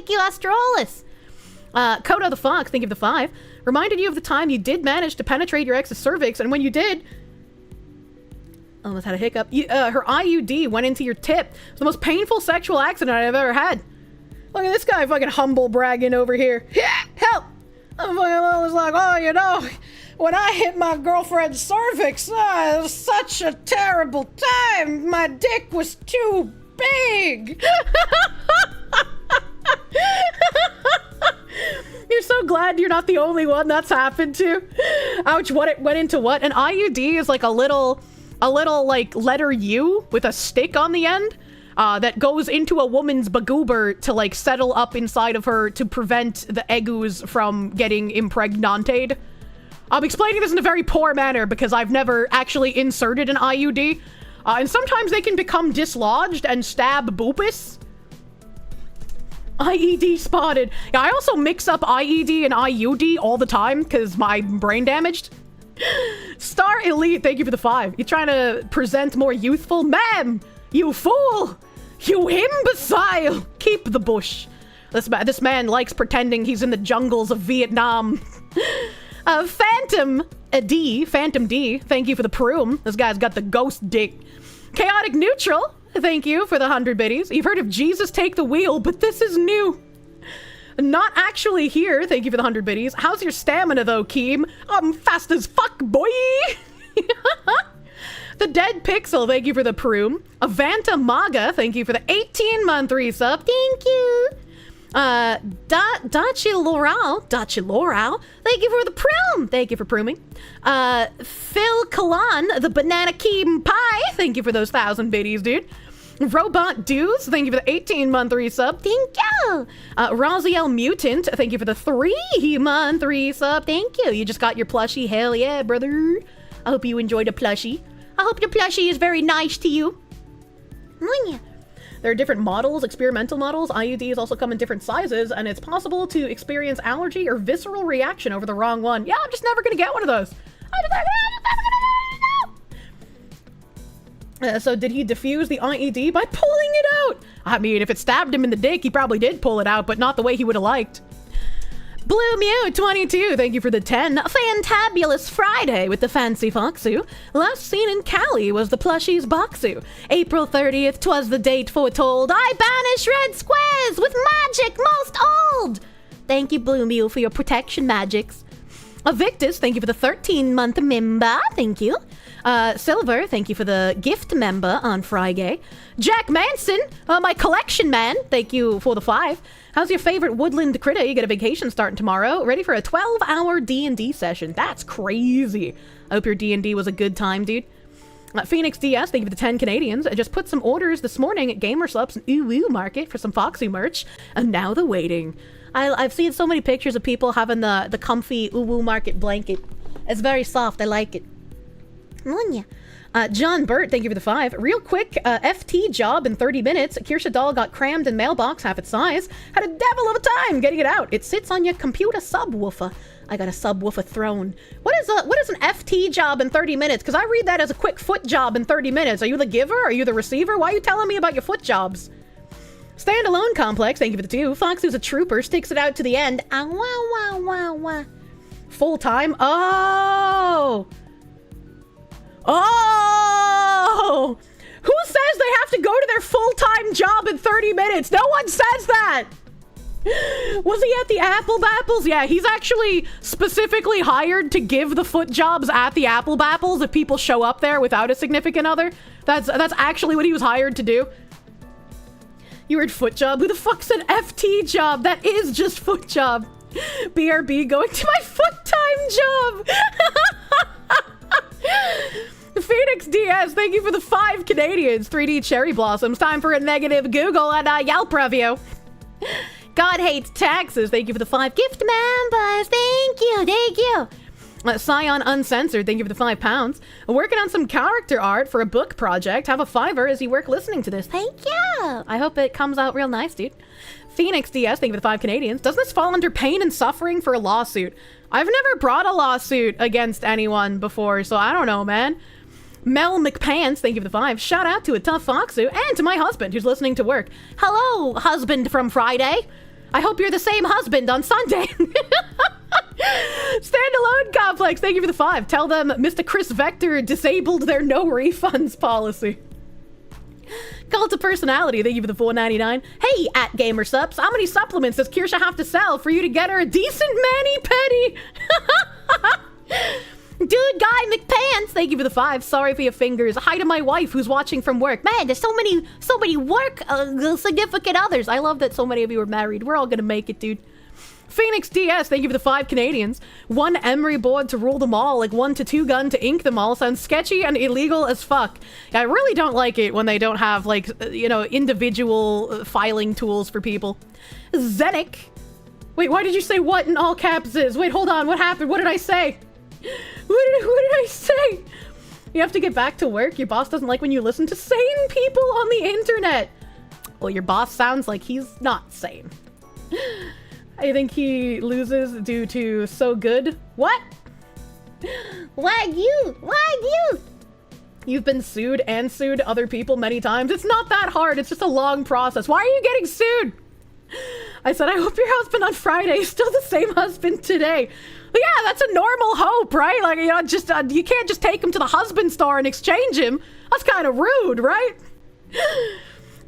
you, Asterolus. Kodo the Fox, thank you for the 5. Reminded you of the time you did manage to penetrate your ex's cervix, and when you did, almost had a hiccup, her IUD went into your tip. It's the most painful sexual accident I've ever had. Look at this guy fucking humble bragging over here. Help! I'm fucking like, oh, you know, when I hit my girlfriend's cervix, it was such a terrible time. My dick was too big. You're so glad you're not the only one that's happened to. Ouch, what it went into what? An IUD is like a little like letter U with a stick on the end that goes into a woman's bagoober to like settle up inside of her to prevent the egus from getting impregnated. I'm explaining this in a very poor manner because I've never actually inserted an IUD. And sometimes they can become dislodged and stab boopus. IED spotted. Yeah, I also mix up IED and IUD all the time because my brain damaged. Star Elite, thank you for the 5. You trying to present more youthful? Ma'am, you fool! You imbecile! Keep the bush. This man likes pretending he's in the jungles of Vietnam. Phantom D, thank you for the Proom. This guy's got the ghost dick. Chaotic Neutral, thank you for the 100 biddies. You've heard of Jesus take the wheel, but this is new. Not actually here. Thank you for the 100 biddies. How's your stamina though, Keem? I'm fast as fuck, boy. The Dead Pixel, thank you for the Proom. Avanta Maga, thank you for the 18-month resub. Thank you. Dachi Loral, thank you for the Proom. Thank you for Prooming. Phil Kalan, the Banana Keem Pie, thank you for those 1,000 biddies, dude. Robot Dudes, thank you for the 18-month resub. Thank you. Raziel Mutant, thank you for the 3-month resub. Thank you. You just got your plushie. Hell yeah, brother. I hope you enjoyed a plushie. I hope your plushie is very nice to you. There are different models, experimental models. IUDs also come in different sizes, and it's possible to experience allergy or visceral reaction over the wrong one. Yeah, I'm just never gonna get one of those. So did he defuse the IED by pulling it out? I mean, if it stabbed him in the dick, he probably did pull it out, but not the way he would have liked. Blue Mew 22, thank you for the 10. Fantabulous Friday with the fancy Foxu. Last seen in Cali was the plushies Boxu. April 30th, 'twas the date foretold. I banish red squares with magic most old. Thank you, Blue Mew, for your protection magics. Evictus, thank you for the 13-month member. Thank you. Silver, thank you for the gift member on Friday. Jack Manson, my collection man, thank you for the 5. How's your favorite woodland critter? You get a vacation starting tomorrow. Ready for a 12-hour D&D session. That's crazy. I hope your D&D was a good time, dude. Phoenix DS, thank you for the 10 Canadians. I just put some orders this morning at Gamersup's Uwu Market for some Foxy merch, and now the waiting. I've seen so many pictures of people having the comfy Uwu Market blanket. It's very soft. I like it. John Burt, thank you for the 5. Real quick, FT job in 30 minutes. Kirsche doll got crammed in mailbox half its size. Had a devil of a time getting it out. It sits on your computer subwoofer. I got a subwoofer throne. What is an FT job in 30 minutes? Because I read that as a quick foot job in 30 minutes. Are you the giver? Are you the receiver? Why are you telling me about your foot jobs? Standalone Complex, thank you for the 2. Fox, who's a trooper, sticks it out to the end. Full time? Oh! Oh! Who says they have to go to their full-time job in 30 minutes? No one says that! Was he at the Apple Bapples? Yeah, he's actually specifically hired to give the foot jobs at the Apple Bapples if people show up there without a significant other. That's actually what he was hired to do. You heard foot job? Who the fuck said FT job? That is just foot job. BRB going to my foot-time job! Phoenix DS, thank you for the 5 Canadians. 3D Cherry Blossoms. Time for a negative Google and a Yelp review. God Hates Taxes, thank you for the 5 gift members. Thank you. Scion Uncensored, thank you for the £5. Working on some character art for a book project. Have a $5 as you work listening to this. Thank you. I hope it comes out real nice, dude. Phoenix DS, thank you for the 5 Canadians. Doesn't this fall under pain and suffering for a lawsuit? I've never brought a lawsuit against anyone before, so I don't know, man. Mel McPants, thank you for the 5. Shout out to a tough Foxu and to my husband who's listening to work. Hello, husband from Friday. I hope you're the same husband on Sunday. Standalone Complex, thank you for the 5. Tell them Mr. Chris Vector disabled their no refunds policy. Cult of Personality, thank you for the $4.99. Hey, at Gamersups, how many supplements does Kirsche have to sell for you to get her a decent mani-pedi? Dude Guy McPants, thank you for the 5. Sorry for your fingers. Hi to my wife who's watching from work. Man, there's so many work significant others. I love that so many of you are married. We're all gonna make it, dude. Phoenix DS, thank you for the 5 Canadians. 1 emery board to rule them all, like 1 to 2 gun to ink them all. Sounds sketchy and illegal as fuck. I really don't like it when they don't have, like, you know, individual filing tools for people. Zenic. Wait, why did you say what in all caps is? Wait, hold on, what happened? What did I say? What did I say? You have to get back to work? Your boss doesn't like when you listen to sane people on the internet. Well, your boss sounds like he's not sane. I think he loses due to so good. What? Wag you! You've been sued and sued other people many times. It's not that hard. It's just a long process. Why are you getting sued? I said, I hope your husband on Friday is still the same husband today. But yeah, that's a normal hope, right? Like, you know, just you can't just take him to the husband store and exchange him. That's kind of rude, right?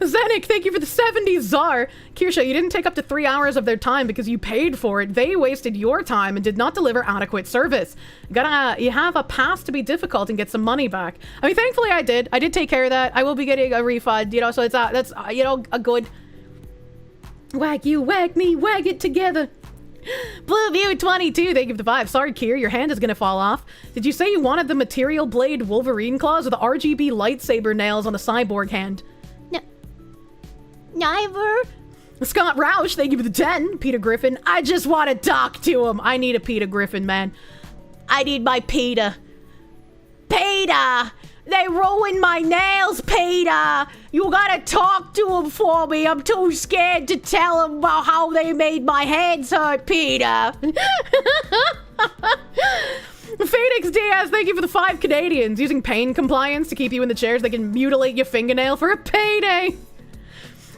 Zach Zenik, thank you for the 70s czar. Kirsche, you didn't take up to 3 hours of their time because you paid for it. They wasted your time and did not deliver adequate service. You have a pass to be difficult and get some money back. I mean, thankfully I did. I did take care of that. I will be getting a refund, you know, so it's that's, you know, a good... Wag you, wag me, wag it together. Blue View 22, thank you for the 5. Sorry, Kier, your hand is gonna fall off. Did you say you wanted the material blade Wolverine claws or the RGB lightsaber nails on the cyborg hand? Neither. Scott Roush, thank you for the 10. Peter Griffin, I just want to talk to him. I need a Peter Griffin, man. I need my Peter. Peter! They ruined my nails, Peter! You gotta talk to them for me. I'm too scared to tell them about how they made my hands hurt, Peter. Phoenix Diaz, thank you for the 5 Canadians. Using pain compliance to keep you in the chairs, they can mutilate your fingernail for a payday.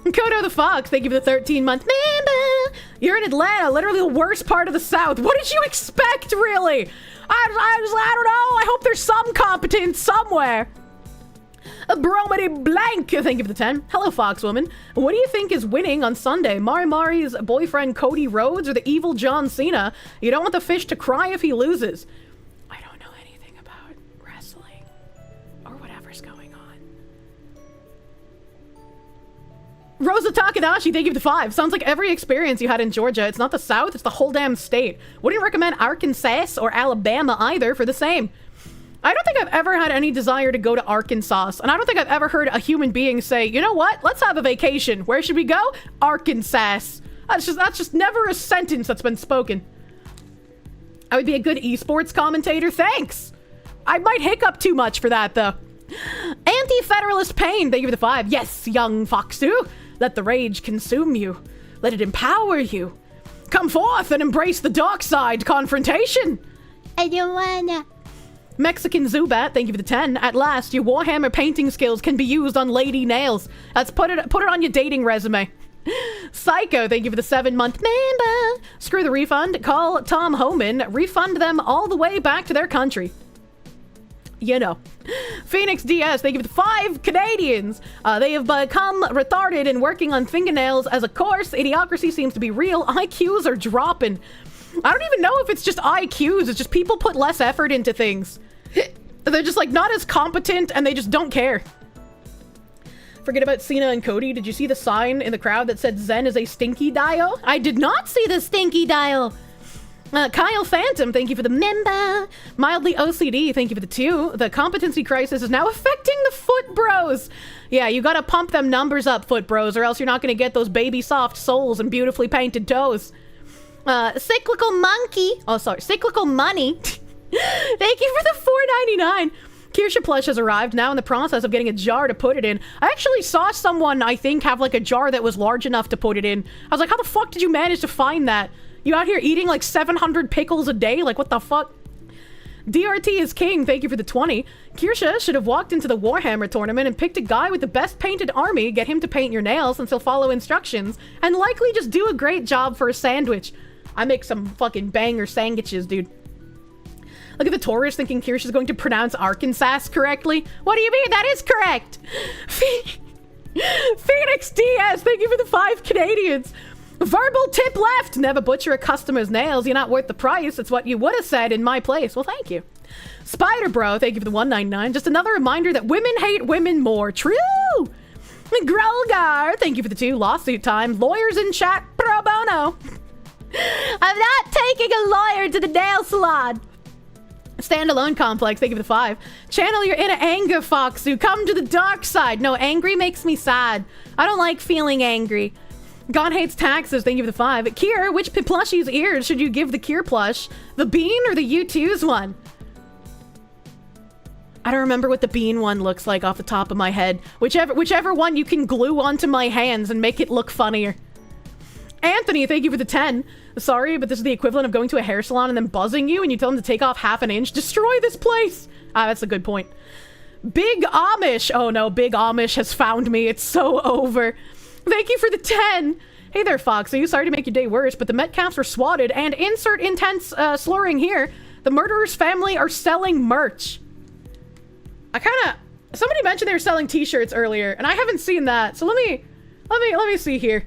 Kodo the Fox, thank you for the 13-month member. You're in Atlanta, literally the worst part of the South. What did you expect, really? I don't know. I hope there's some competence somewhere. A Bromedy Blank, thank you for the 10. Hello, Foxwoman. What do you think is winning on Sunday? Mari's boyfriend Cody Rhodes or the evil John Cena? You don't want the fish to cry if he loses. I don't know anything about wrestling or whatever's going on. Rosa Takadashi, thank you for the 5. Sounds like every experience you had in Georgia. It's not the South, it's the whole damn state. Wouldn't recommend Arkansas or Alabama either for the same. I don't think I've ever had any desire to go to Arkansas, and I don't think I've ever heard a human being say, you know what, let's have a vacation. Where should we go? Arkansas. That's just never a sentence that's been spoken. I would be a good esports commentator, thanks. I might hiccup too much for that, though. Anti-Federalist Pain, thank you for the 5. Yes, young Foxu. Let the rage consume you. Let it empower you. Come forth and embrace the dark side confrontation. I don't wanna. Mexican Zubat, thank you for the 10. At last, your Warhammer painting skills can be used on lady nails. Let's put it on your dating resume. Psycho, thank you for the 7-month member. Screw the refund. Call Tom Homan. Refund them all the way back to their country. You know. Phoenix DS, thank you for the 5 Canadians. They have become retarded and working on fingernails as a course. Idiocracy seems to be real. IQs are dropping. I don't even know if it's just IQs. It's just people put less effort into things. They're just like not as competent and they just don't care. Forget about Cena and Cody. Did you see the sign in the crowd that said Zen is a stinky dial? I did not see the stinky dial. Kyle Phantom, thank you for the member. Mildly OCD, thank you for the 2. The competency crisis is now affecting the foot bros. Yeah, you gotta pump them numbers up, foot bros, or else you're not gonna get those baby soft soles and beautifully painted toes. Cyclical Monkey. Oh, sorry. Cyclical Money. Thank you for the $4.99. Kirsche plush has arrived, now in the process of getting a jar to put it in. I actually saw someone, I think, have like a jar that was large enough to put it in. I was like, how the fuck did you manage to find that? You out here eating like 700 pickles a day? Like, what the fuck? DRT is king, thank you for the 20. Kirsche should have walked into the Warhammer tournament and picked a guy with the best painted army, get him to paint your nails since he'll follow instructions, and likely just do a great job for a sandwich. I make some fucking banger sandwiches, dude. Look at the tourist thinking Kirsche is going to pronounce Arkansas correctly. What do you mean? That is correct. Phoenix Diaz, thank you for the 5 Canadians. Verbal tip left. Never butcher a customer's nails. You're not worth the price. It's what you would have said in my place. Well, thank you. Spider Bro, thank you for the 199. Just another reminder that women hate women more. True. Grolgar, thank you for the 2. Lawsuit time. Lawyers in chat pro bono. I'm not taking a lawyer to the nail salon. Standalone Complex, thank you for the 5. Channel your inner anger, Foxu. Come to the dark side. No, angry makes me sad. I don't like feeling angry. God hates taxes, thank you for the 5. Kier, which plushie's ears should you give the Kier plush? The bean or the U2's one? I don't remember what the bean one looks like off the top of my head. Whichever one you can glue onto my hands and make it look funnier. Anthony, thank you for the 10. Sorry, but this is the equivalent of going to a hair salon and then buzzing you and you tell them to take off half an inch. Destroy this place! Ah, that's a good point. Big Amish! Oh no, Big Amish has found me. It's so over. Thank you for the 10. Hey there, Foxy. Sorry to make your day worse, but the Metcalfs were swatted and insert intense slurring here. The murderer's family are selling merch. Somebody mentioned they were selling t-shirts earlier and I haven't seen that. So let Let me see here.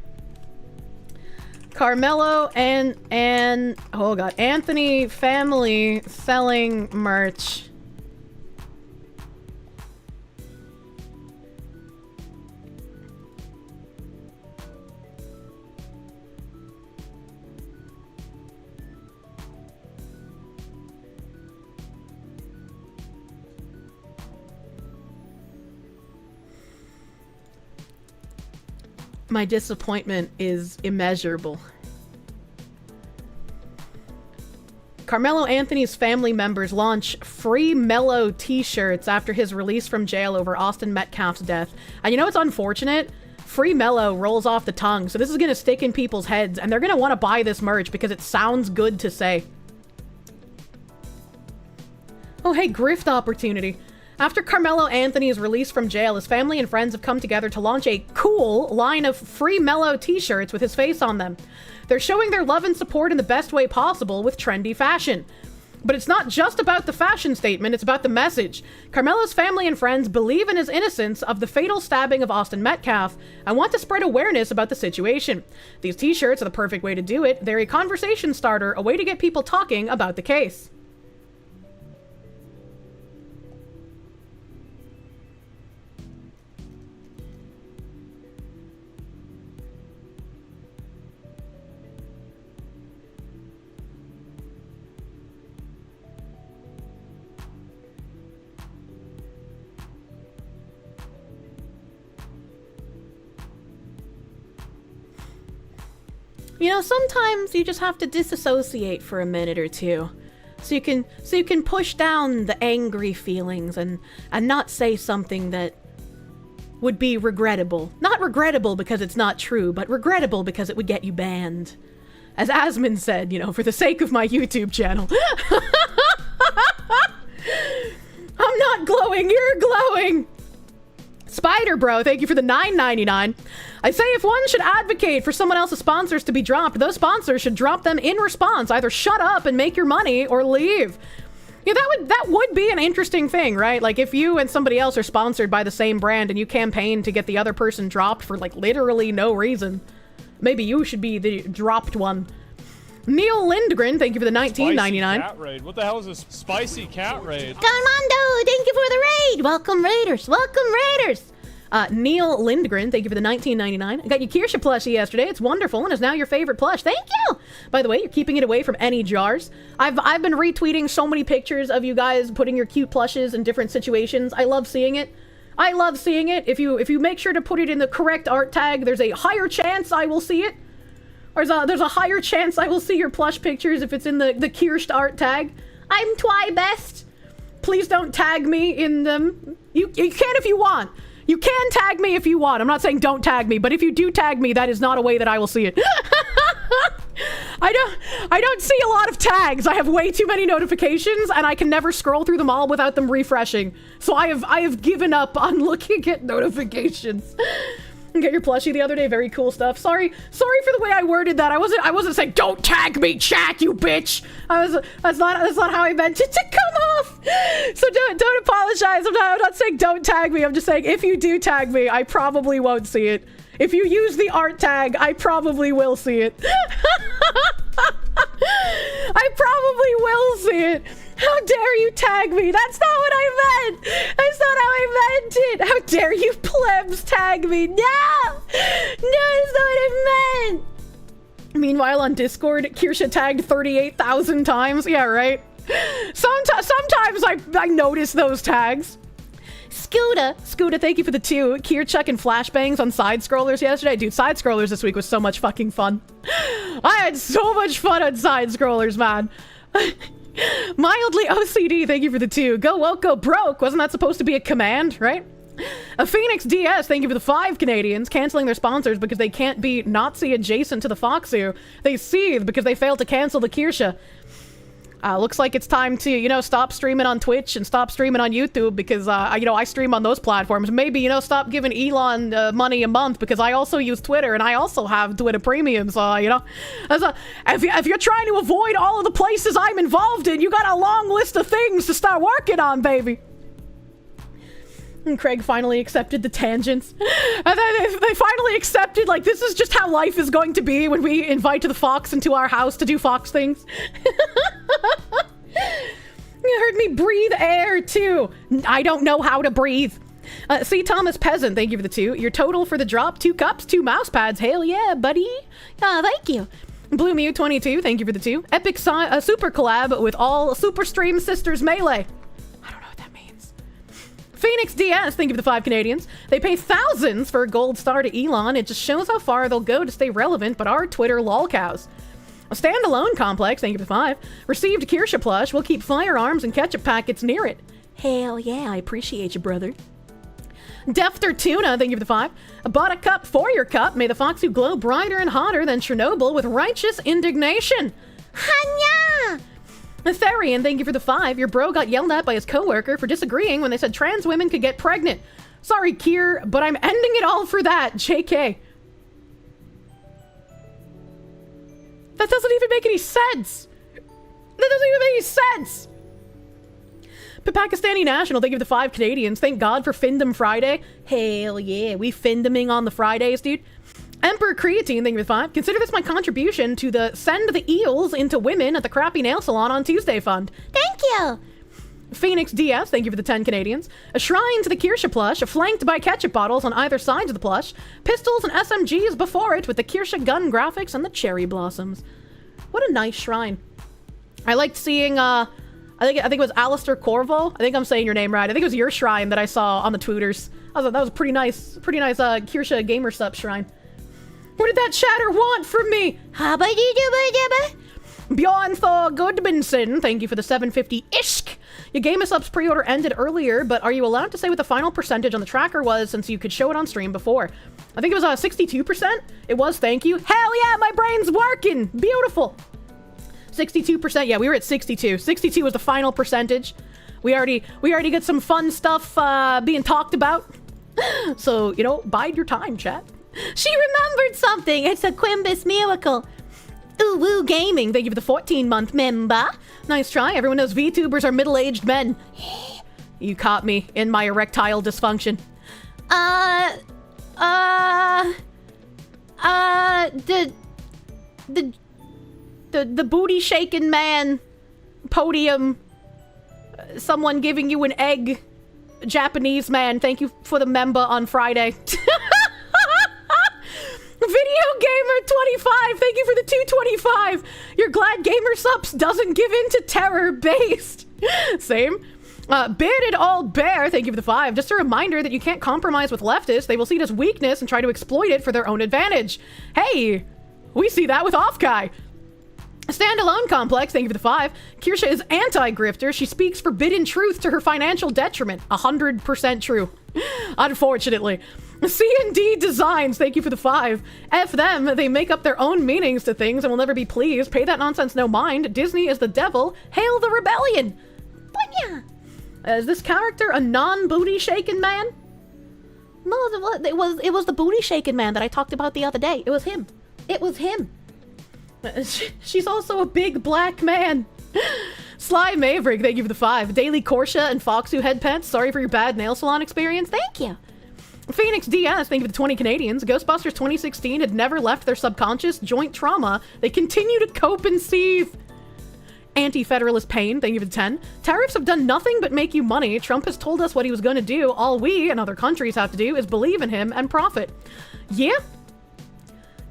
Carmelo and oh god, Anthony family selling merch. My disappointment is immeasurable. Carmelo Anthony's family members launch free Mellow t-shirts after his release from jail over Austin Metcalf's death. And you know what's unfortunate? Free Mellow rolls off the tongue, so this is gonna stick in people's heads, and they're gonna want to buy this merch because it sounds good to say. Oh hey, grift opportunity. After Carmelo Anthony is released from jail, his family and friends have come together to launch a cool line of free Mellow t-shirts with his face on them. They're showing their love and support in the best way possible with trendy fashion. But it's not just about the fashion statement, it's about the message. Carmelo's family and friends believe in his innocence of the fatal stabbing of Austin Metcalf and want to spread awareness about the situation. These t-shirts are the perfect way to do it. They're a conversation starter, a way to get people talking about the case. You know, sometimes you just have to disassociate for a minute or two. So you can push down the angry feelings and not say something that would be regrettable. Not regrettable because it's not true, but regrettable because it would get you banned. As Asmund said, you know, for the sake of my YouTube channel. I'm not glowing, you're glowing! Spider Bro, thank you for the $9.99. I say if one should advocate for someone else's sponsors to be dropped, those sponsors should drop them in response. Either shut up and make your money or leave. Yeah, that would be an interesting thing, right? Like if you and somebody else are sponsored by the same brand and you campaign to get the other person dropped for like literally no reason. Maybe you should be the dropped one. Neil Lindgren, thank you for the $19.99. Cat raid. What the hell is this spicy cat raid? Armando, thank you for the raid. Welcome Raiders, welcome Raiders. Neil Lindgren, thank you for the $19.99. I got your Kirsche plushie yesterday. It's wonderful and is now your favorite plush. Thank you. By the way, you're keeping it away from any jars. I've been retweeting so many pictures of you guys putting your cute plushes in different situations. I love seeing it. I love seeing it. If you make sure to put it in the correct art tag, there's a higher chance I will see it. Or there's a higher chance I will see your plush pictures if it's in the Kirsche art tag. I'm twi best. Please don't tag me in them. You can if you want. You can tag me if you want. I'm not saying don't tag me, but if you do tag me, that is not a way that I will see it. I don't see a lot of tags. I have way too many notifications, and I can never scroll through them all without them refreshing. So I have given up on looking at notifications. Get your plushie the other day. Very cool stuff. Sorry for the way I worded that. I wasn't saying don't tag me, chat, you bitch. That's not how I meant it to come off. So don't apologize. I'm not saying don't tag me. I'm just saying if you do tag me, I probably won't see it. If you use the art tag, I probably will see it. I probably will see it. How dare you tag me? That's not what I meant. That's not how I meant it. How dare you plebs tag me? No, that's not what I meant. Meanwhile, on Discord, Kirsche tagged 38,000 times. Yeah, right. Sometimes I notice those tags. Scooter, thank you for the 2. Kier chucking flashbangs on side scrollers yesterday. Dude, side scrollers this week was so much fucking fun. I had so much fun on side scrollers, man. Mildly OCD, thank you for the 2. Go woke, go broke. Wasn't that supposed to be a command, right? A Phoenix DS, thank you for the 5 Canadians, canceling their sponsors because they can't be Nazi adjacent to the Foxu. They seethe because they failed to cancel the Kirsche. Looks like it's time to, you know, stop streaming on Twitch and stop streaming on YouTube because, you know, I stream on those platforms. Maybe, you know, stop giving Elon money a month because I also use Twitter and I also have Twitter Premium. So, you know, if you're trying to avoid all of the places I'm involved in, you got a long list of things to start working on, baby. And Craig finally accepted the tangents. And then they finally accepted, like, this is just how life is going to be when we invite the fox into our house to do fox things. You heard me breathe air, too. I don't know how to breathe. C. Thomas Peasant, thank you for the 2. Your total for the drop, 2 cups, 2 mouse pads. Hell yeah, buddy. Thank you. Blue Mew 22, thank you for the 2. Epic super collab with all Super Stream Sisters Melee. I don't know what that means. Phoenix DS, thank you for the 5 Canadians. They pay thousands for a gold star to Elon. It just shows how far they'll go to stay relevant, but our Twitter lolcows. A standalone complex, thank you for the 5. Received Kirsche plush. We'll keep firearms and ketchup packets near it. Hell yeah, I appreciate you, brother. Defter Tuna, thank you for the 5. Bought a cup for your cup. May the fox who glow brighter and hotter than Chernobyl with righteous indignation. Hanya! Atherian, thank you for the 5. Your bro got yelled at by his coworker for disagreeing when they said trans women could get pregnant. Sorry, Kier, but I'm ending it all for that. JK. That doesn't even make any sense. That doesn't even make any sense. Pakistani National, thank you for the 5 Canadians. Thank God for Findom Friday. Hell yeah, we Findoming on the Fridays, dude. Emperor Creatine, thank you for the 5. Consider this my contribution to the Send the Eels into Women at the Crappy Nail Salon on Tuesday fund. Thank you. Phoenix DS, thank you for the 10 Canadians. A shrine to the Kirsche plush, flanked by ketchup bottles on either side of the plush. Pistols and SMGs before it with the Kirsche gun graphics and the cherry blossoms. What a nice shrine. I liked seeing, I think it was Alistair Corvo. I think I'm saying your name right. I think it was your shrine that I saw on the Twitters. I thought that was a pretty nice Kirsche Gamer Sup shrine. What did that chatter want from me? Bjorn Thor Goodmanson, thank you for the 750 ishk. Your Gamer Sup's pre-order ended earlier, but are you allowed to say what the final percentage on the tracker was since you could show it on stream before? I think it was 62%. It was, thank you. Hell yeah, my brain's working. Beautiful. 62%. Yeah, we were at 62. 62 was the final percentage. We already got some fun stuff being talked about. So, you know, bide your time, chat. She remembered something. It's a Quimbus miracle. Ooh woo gaming. Thank you for the 14-month member. Nice try. Everyone knows VTubers are middle-aged men. You caught me in my erectile dysfunction. The booty shaking man podium, someone giving you an egg, Japanese man, thank you for the member on Friday. Video Gamer 25, thank you for the 225. You're glad Gamer Sups doesn't give in to terror based. Same. Bearded Old Bear, thank you for the 5. Just a reminder that you can't compromise with leftists. They will see it as weakness and try to exploit it for their own advantage. Hey, we see that with Offkai. Standalone Complex, thank you for the 5. Kirsche is anti-grifter. She speaks forbidden truth to her financial detriment. 100% true. Unfortunately. C&D Designs, thank you for the 5. F them, they make up their own meanings to things and will never be pleased. Pay that nonsense no mind. Disney is the devil. Hail the rebellion. Bunya. Is this character a non-booty shaking man? No, it was the booty shaking man that I talked about the other day. It was him. It was him. She's also a big black man. Sly Maverick, thank you for the 5. Daily Kirsche and Foxu head pets. Sorry for your bad nail salon experience. Thank you. Phoenix DS, thank you for the 20 Canadians. Ghostbusters 2016 had never left their subconscious joint trauma. They continue to cope and seethe. Anti-Federalist Pain, thank you for the 10. Tariffs have done nothing but make you money. Trump has told us what he was going to do. All we and other countries have to do is believe in him and profit. Yeah.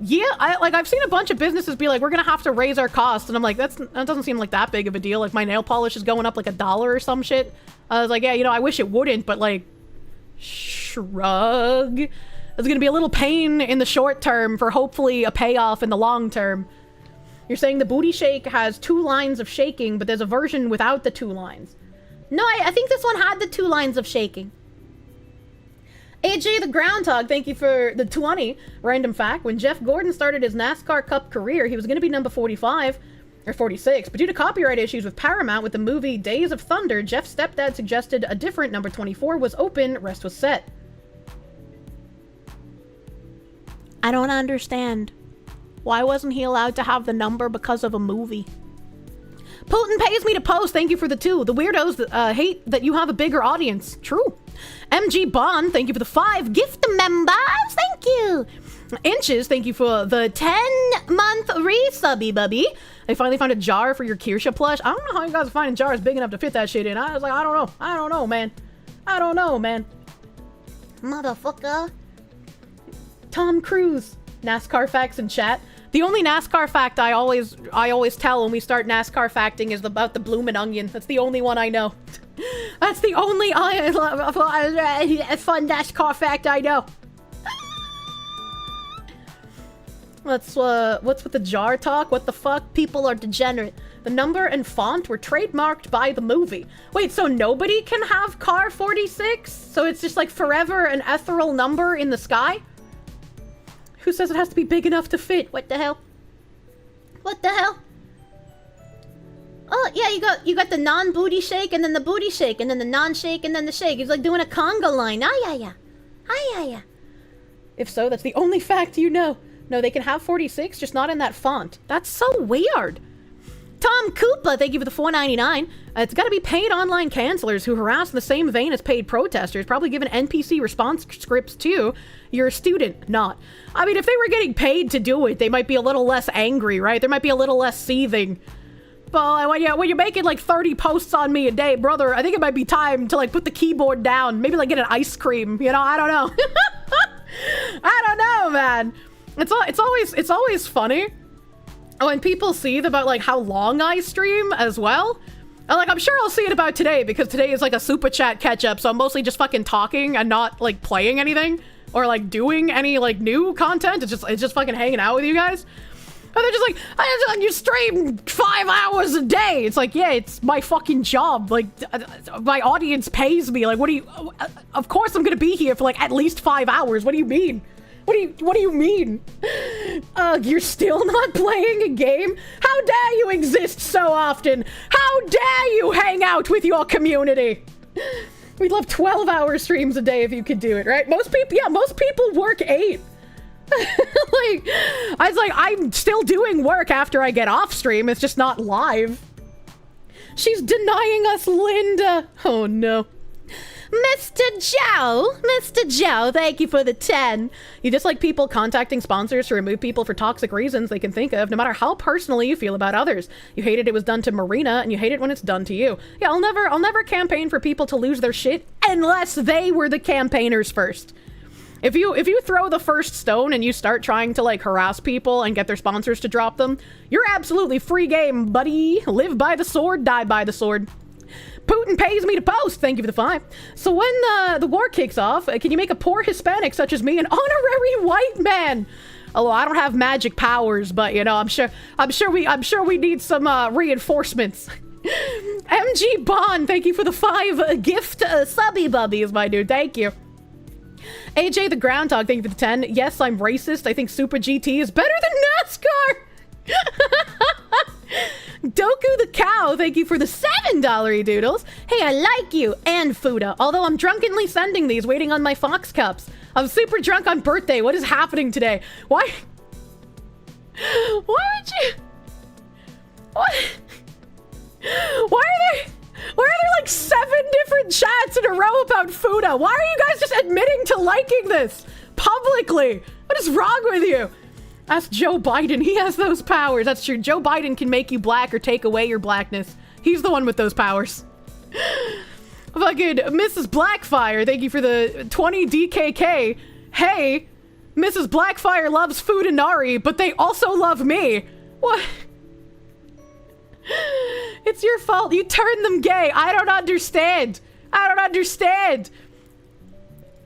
Yeah, I've seen a bunch of businesses be like, we're gonna have to raise our costs, and I'm like, that doesn't seem like that big of a deal. Like, my nail polish is going up like $1 or some shit. I was like, yeah, you know, I wish it wouldn't, but like, shrug. There's gonna be a little pain in the short term for hopefully a payoff in the long term. You're saying the booty shake has 2 lines of shaking, but there's a version without the 2 lines. No, I think this one had the 2 lines of shaking. AJ the Groundhog, thank you for the 20. Random fact, when Jeff Gordon started his NASCAR Cup career, he was going to be number 45, or 46, but due to copyright issues with Paramount with the movie Days of Thunder, Jeff's stepdad suggested a different number 24 was open, rest was set. I don't understand. Why wasn't he allowed to have the number because of a movie? Putin pays me to post, thank you for the 2. The weirdos that hate that you have a bigger audience. True. MG Bond, thank you for the 5. Gift members, thank you. Inches, thank you for the 10-month resubby, bubby. I finally found a jar for your Kirsche plush. I don't know how you guys are finding jars big enough to fit that shit in. I was like, I don't know. I don't know, man. I don't know, man. Motherfucker. Tom Cruise. NASCAR facts in chat. The only NASCAR fact I always tell when we start NASCAR facting is about the bloomin' onion. That's the only one I know. That's the only fun NASCAR fact I know. What's with the jar talk? What the fuck? People are degenerate. The number and font were trademarked by the movie. Wait, so nobody can have car 46? So it's just like forever an ethereal number in the sky? Who says it has to be big enough to fit? What the hell? What the hell? Oh, yeah, you got the non-booty shake and then the booty shake and then the non-shake and then the shake. It's like doing a conga line. Ah, yeah, yeah. Ah, yeah, yeah. If so, that's the only fact you know. No, they can have 46, just not in that font. That's so weird. Tom Koopa, thank you for the $4.99. It's got to be paid online cancelers who harass in the same vein as paid protesters, probably given NPC response scripts too. You're a student, not. I mean, if they were getting paid to do it, they might be a little less angry, right? There might be a little less seething. But when you're making like 30 posts on me a day, brother, I think it might be time to like put the keyboard down. Maybe like get an ice cream, you know? I don't know. I don't know, man. It's always funny when people see about like how long I stream as well. And like I'm sure I'll see it about today because today is like a super chat catch up, so I'm mostly just fucking talking and not like playing anything or like doing any like new content. It's just fucking hanging out with you guys. And they're just like, you stream 5 hours a day. It's like, yeah, it's my fucking job. Like, my audience pays me. Like, what do you... Of course I'm gonna be here for like at least 5 hours. What do you mean? What do you mean? You're still not playing a game? How dare you exist so often? How dare you hang out with your community? We'd love 12-hour streams a day if you could do it, right? Most people work 8. I'm still doing work after I get off stream. It's just not live. She's denying us Linda. Oh no. Mr. Joe, thank you for the 10. You dislike people contacting sponsors to remove people for toxic reasons they can think of, no matter how personally you feel about others. You hated it was done to Marina, and you hate it when it's done to you. Yeah, I'll never campaign for people to lose their shit unless they were the campaigners first. If you throw the first stone and you start trying to like harass people and get their sponsors to drop them, you're absolutely free game, buddy. Live by the sword, die by the sword. Putin pays me to post. Thank you for the 5. So when the war kicks off, can you make a poor Hispanic such as me an honorary white man? Although I don't have magic powers, but you know, I'm sure we need some reinforcements. MG Bond, thank you for the 5 gift subby bubbies, my dude. Thank you. AJ the Groundhog, thank you for the 10. Yes, I'm racist. I think Super GT is better than NASCAR. Doku the Cow, thank you for the $7 doodles. Hey, I like you and Fuda. Although I'm drunkenly sending these, waiting on my Fox Cups. I'm super drunk on birthday. What is happening today? Why would you? What? Why are there like 7 different chats in a row about Fuda? Why are you guys just admitting to liking this publicly? What is wrong with you? Ask Joe Biden. He has those powers. That's true. Joe Biden can make you black or take away your blackness. He's the one with those powers. Fucking Mrs. Blackfire, thank you for the 20 DKK. Hey, Mrs. Blackfire loves Fudanari, but they also love me. What? It's your fault. You turned them gay. I don't understand.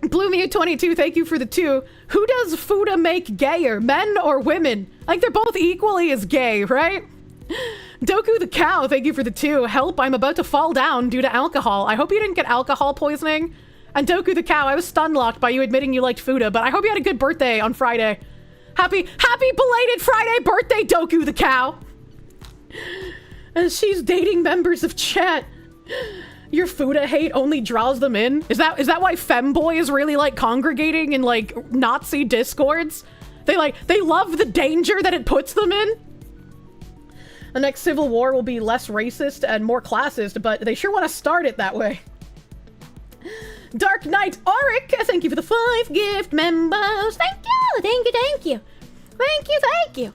Bloomy22, thank you for the 2. Who does Fuda make gayer, men or women? Like they're both equally as gay, right? Doku the Cow, thank you for the 2. Help, I'm about to fall down due to alcohol. I hope you didn't get alcohol poisoning. And Doku the Cow, I was stun-locked by you admitting you liked Fuda, but I hope you had a good birthday on Friday. Happy belated Friday birthday, Doku the Cow! And she's dating members of chat. Your Fuda hate only draws them in? Is that why femboys really like congregating in like Nazi discords? They love the danger that it puts them in? The next civil war will be less racist and more classist, but they sure want to start it that way. Dark Knight Auric, thank you for the 5 gift members. Thank you, thank you, thank you. Thank you, thank you.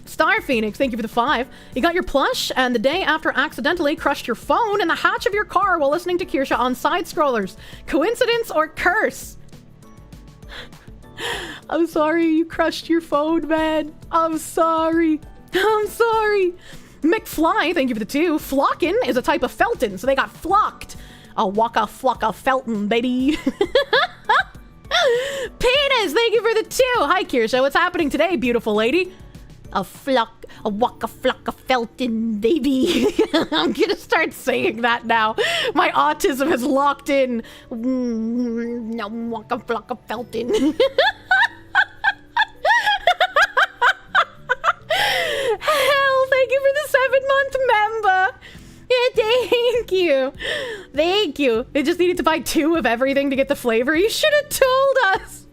Star Phoenix, thank you for the 5. You got your plush, and the day after accidentally crushed your phone in the hatch of your car while listening to Kirsche on side scrollers. Coincidence or curse? I'm sorry you crushed your phone, man. I'm sorry. I'm sorry. McFly, thank you for the 2. Flockin' is a type of Felton, so they got flocked. A waka flocka Felton, baby. Penis, thank you for the 2. Hi, Kirsche. What's happening today, beautiful lady? A waka flocka Felton, baby. I'm gonna start saying that now. My autism has locked in. No, waka flocka Felton. Hell, thank you for the 7-month member. Yeah, thank you. Thank you. They just needed to buy 2 of everything to get the flavor. You should have told us.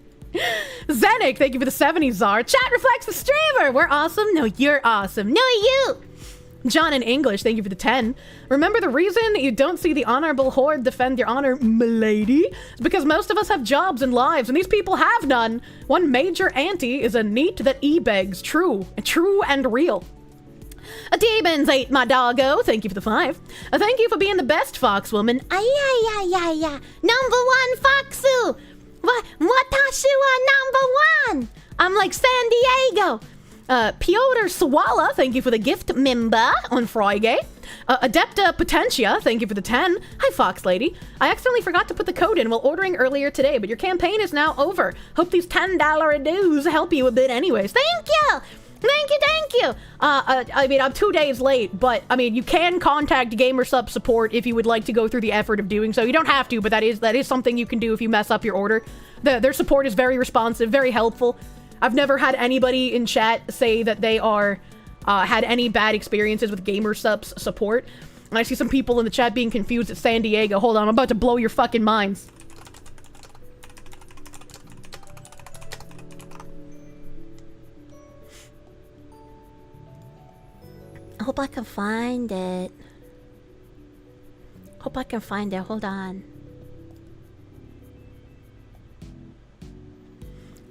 Zenik, thank you for the 70 czar. Chat reflects the streamer. We're awesome. No, you're awesome. No, you. John in English, thank you for the 10. Remember the reason you don't see the honorable horde defend your honor, milady? It's because most of us have jobs and lives, and these people have none. One major anti is a neat that e-begs. True and real. A demons ate my doggo. Thank you for the 5. Thank you for being the best foxwoman. Ay. Number 1 foxu. Watashi wa number 1. I'm like San Diego. Piotr Sawala, thank you for the gift member on Friday. Adepta Potentia, thank you for the 10. Hi, Fox Lady. I accidentally forgot to put the code in while ordering earlier today, but your campaign is now over. Hope these $10 dues help you a bit anyways. Thank you! Thank you! I mean, I'm 2 days late, but, I mean, you can contact GamerSup support if you would like to go through the effort of doing so. You don't have to, but that is something you can do if you mess up your order. Their support is very responsive, very helpful. I've never had anybody in chat say that they are had any bad experiences with GamerSup's support. And I see some people in the chat being confused at San Diego. Hold on, I'm about to blow your fucking minds. I hope I can find it. Hold on.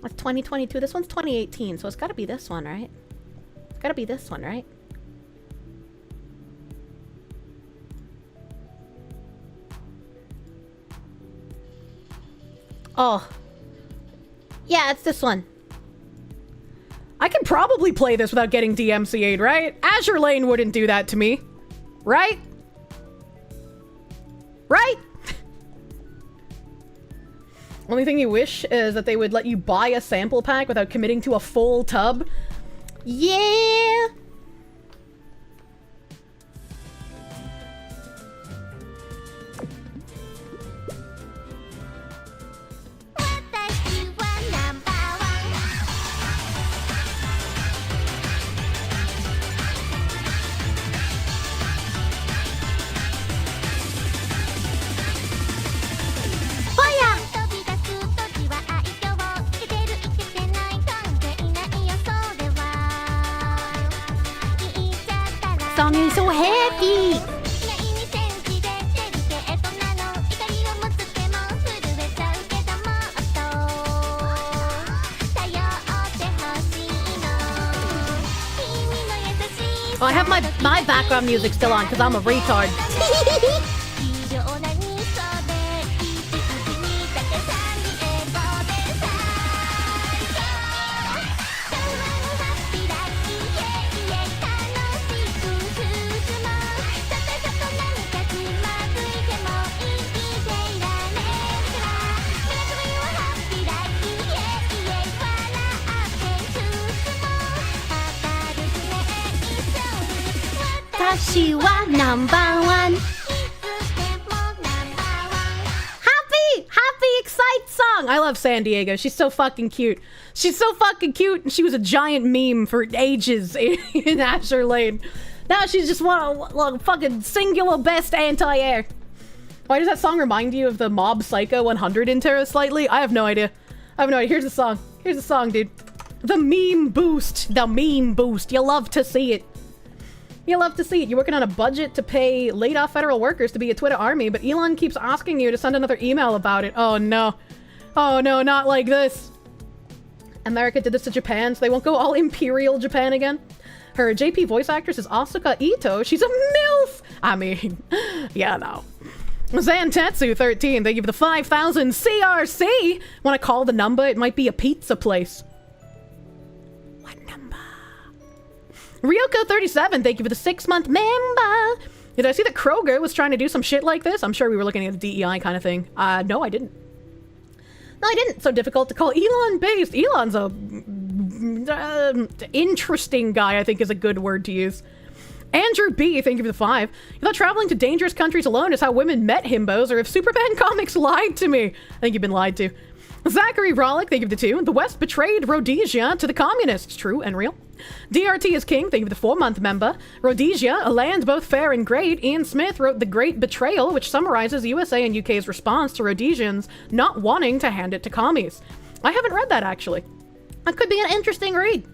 That's 2022. This one's 2018, so it's gotta be this one, right? It's gotta be this one, right? Oh. Yeah, it's this one. I can probably play this without getting DMCA'd, right? Azure Lane wouldn't do that to me. Right? Right? Only thing you wish is that they would let you buy a sample pack without committing to a full tub. Yeah! Song is so happy. Oh, I have my background music still on because I'm a retard. She was number 1. Happy, excite song. I love San Diego. She's so fucking cute. She's so fucking cute, and she was a giant meme for ages in Azure Lane. Now she's just one fucking singular best anti-air. Why does that song remind you of the Mob Psycho 100 intro slightly? I have no idea. Here's the song. Here's the song, dude. The meme boost. The meme boost. You love to see it. You'll love to see it. You're working on a budget to pay laid-off federal workers to be a Twitter army, but Elon keeps asking you to send another email about it. Oh no. Oh no, not like this. America did this to Japan, so they won't go all Imperial Japan again. Her JP voice actress is Asuka Ito. She's a MILF! I mean, yeah, no. Zantetsu13, thank you for the 5,000 CRC! Want to call the number? It might be a pizza place. What number? Ryoko37, thank you for the 6-month member! Did I see that Kroger was trying to do some shit like this? I'm sure we were looking at the DEI kind of thing. No, I didn't. No, I didn't. So difficult to call Elon based. Elon's a interesting guy, I think is a good word to use. Andrew B, thank you for the 5. You thought traveling to dangerous countries alone is how women met himbos, or if Superman comics lied to me. I think you've been lied to. Zachary Rollick, thank you for the 2. The West betrayed Rhodesia to the communists. True and real. DRT is king, thank you for the 4-month member. Rhodesia, a land both fair and great. Ian Smith wrote The Great Betrayal, which summarizes USA and UK's response to Rhodesians not wanting to hand it to commies. I haven't read that, actually. That could be an interesting read.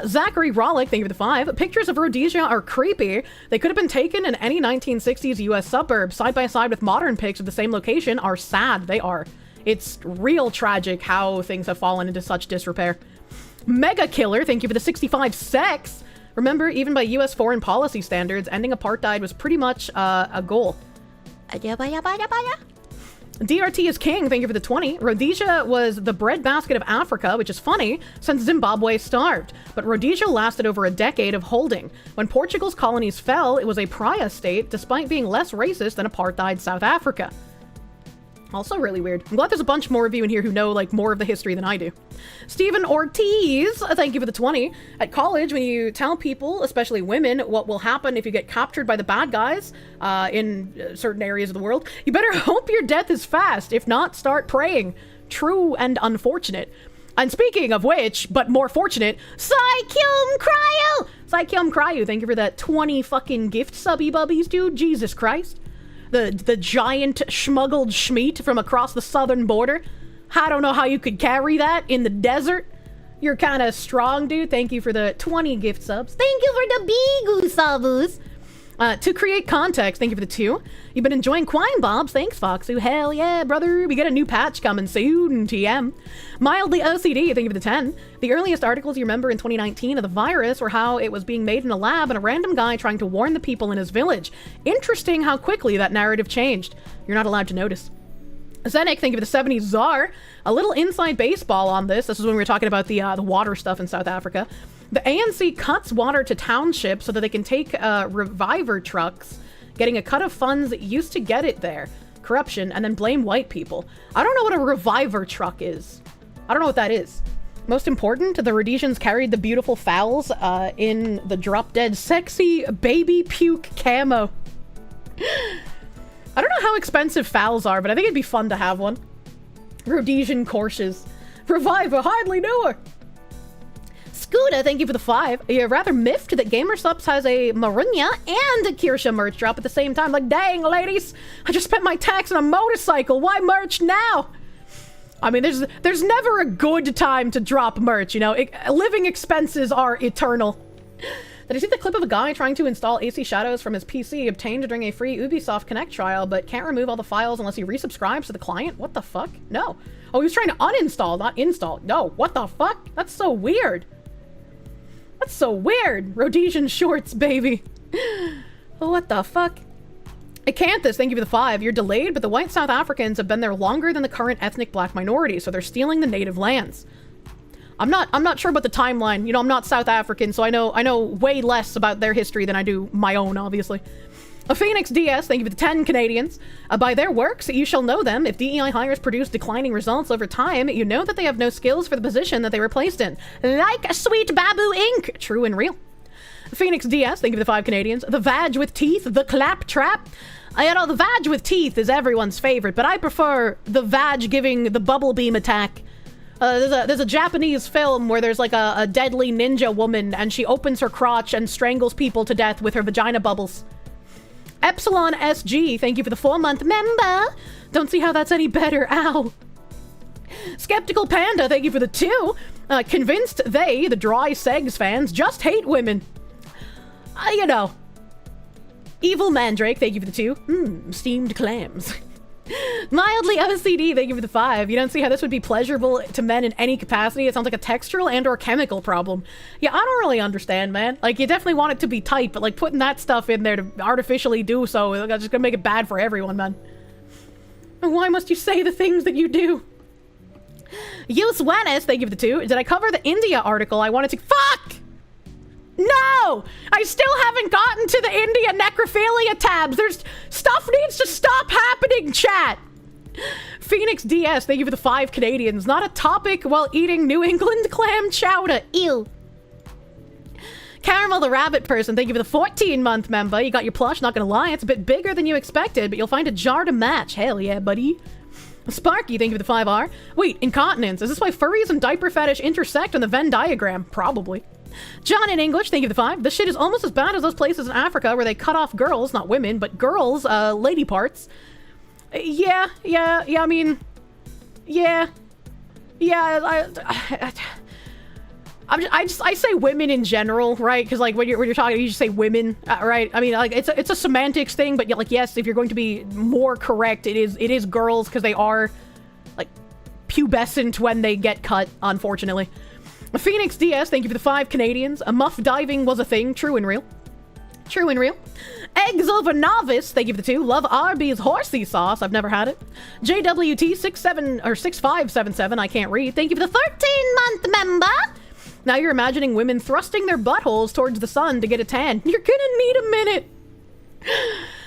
Zachary Rollick, thank you for the 5. Pictures of Rhodesia are creepy. They could have been taken in any 1960s US suburb. Side by side with modern pics of the same location are sad. They are. It's real tragic how things have fallen into such disrepair. Mega Killer, thank you for the 65 sex. Remember, even by US foreign policy standards, ending apartheid was pretty much a goal. DRT is king, thank you for the 20. Rhodesia was the breadbasket of Africa, which is funny, since Zimbabwe starved. But Rhodesia lasted over a decade of holding. When Portugal's colonies fell, it was a pariah state, despite being less racist than apartheid South Africa. Also really weird. I'm glad there's a bunch more of you in here who know, like, more of the history than I do. Stephen Ortiz, thank you for the 20. At college, when you tell people, especially women, what will happen if you get captured by the bad guys in certain areas of the world, you better hope your death is fast. If not, start praying. True and unfortunate. And speaking of which, but more fortunate, Psychium Cryo! Psychium Cryo, thank you for that 20 fucking gift subby bubbies, dude. Jesus Christ. The giant schmuggled schmeat from across the southern border. I don't know how you could carry that in the desert. You're kind of strong, dude. Thank you for the 20 gift subs. Thank you for the bigu subs. To create context, thank you for the 2. You've been enjoying Quine Bobs. Thanks, Foxu. Hell yeah, brother. We get a new patch coming soon, TM. Mildly OCD, thank you for the 10. The earliest articles you remember in 2019 of the virus were how it was being made in a lab and a random guy trying to warn the people in his village. Interesting how quickly that narrative changed. You're not allowed to notice. Zenik, thank you for the 70 Czar. A little inside baseball on this. This is when we were talking about the water stuff in South Africa. The ANC cuts water to townships so that they can take reviver trucks, getting a cut of funds that used to get it there. Corruption, and then blame white people. I don't know what a reviver truck is. I don't know what that is. Most important, the Rhodesians carried the beautiful fowls in the drop-dead sexy baby puke camo. I don't know how expensive fowls are, but I think it'd be fun to have one. Rhodesian Kirsches. Reviver, hardly knew her. Scooter, thank you for the 5. You're rather miffed that GamerSups has a Marunya and a Kirsche merch drop at the same time. Like, dang, ladies, I just spent my tax on a motorcycle. Why merch now? I mean, there's never a good time to drop merch, you know? Living expenses are eternal. Did I see the clip of a guy trying to install AC Shadows from his PC obtained during a free Ubisoft Connect trial, but can't remove all the files unless he resubscribes to the client? What the fuck? No. Oh, he was trying to uninstall, not install. No, what the fuck? That's so weird. That's so weird. Rhodesian shorts, baby. What the fuck? Acanthus, thank you for the 5. You're delayed, but the white South Africans have been there longer than the current ethnic black minority, so they're stealing the native lands. I'm not sure about the timeline. You know, I'm not South African, so I know way less about their history than I do my own, obviously. A Phoenix DS, thank you for the 10 Canadians. By their works, you shall know them. If DEI hires produce declining results over time, you know that they have no skills for the position that they were placed in. Like Sweet Babu Inc. True and real. Phoenix DS, thank you for the 5 Canadians. The Vag with Teeth, the Claptrap. You know, the Vag with Teeth is everyone's favorite, but I prefer the Vag giving the bubble beam attack. There's a Japanese film where there's like a deadly ninja woman and she opens her crotch and strangles people to death with her vagina bubbles. Epsilon SG, thank you for the 4-month member. Don't see how that's any better, ow. Skeptical Panda, thank you for the 2. Convinced they, the dry Segs fans, just hate women. You know. Evil Mandrake, thank you for the 2. Steamed clams. Mildly OCD, thank you for the 5. You don't see how this would be pleasurable to men in any capacity. It sounds like a textural and or chemical problem. Yeah, I don't really understand, man. Like, you definitely want it to be tight, but like putting that stuff in there to artificially do so is just gonna make it bad for everyone, man. And why must you say the things that you do? Use Wenis, thank you for the 2. Did I cover the India article? I wanted to— Fuck! No! I still haven't gotten to the India necrophilia tabs. There's— stuff needs to stop happening, chat! Phoenix DS, thank you for the 5 Canadians. Not a topic while eating New England clam chowder. Ew. Caramel the Rabbit Person, thank you for the 14-month member. You got your plush, not gonna lie. It's a bit bigger than you expected, but you'll find a jar to match. Hell yeah, buddy. Sparky, thank you for the 5R. Wait, incontinence. Is this why furries and diaper fetish intersect on the Venn diagram? Probably. John in English, thank you for the 5. This shit is almost as bad as those places in Africa where they cut off girls, not women, but girls, lady parts. Yeah, I mean, yeah, I say women in general, right? Because like when you're talking, you just say women, right? I mean, like it's a semantics thing, but like yes, if you're going to be more correct, it is girls because they are like pubescent when they get cut, unfortunately. Phoenix DS, thank you for the 5 Canadians. A muff diving was a thing, true and real. True and real. Eggs of a Novice, thank you for the 2. Love Arby's horsey sauce, I've never had it. JWT 67 or 6577, I can't read. Thank you for the 13-month member. Now you're imagining women thrusting their buttholes towards the sun to get a tan. You're gonna need a minute.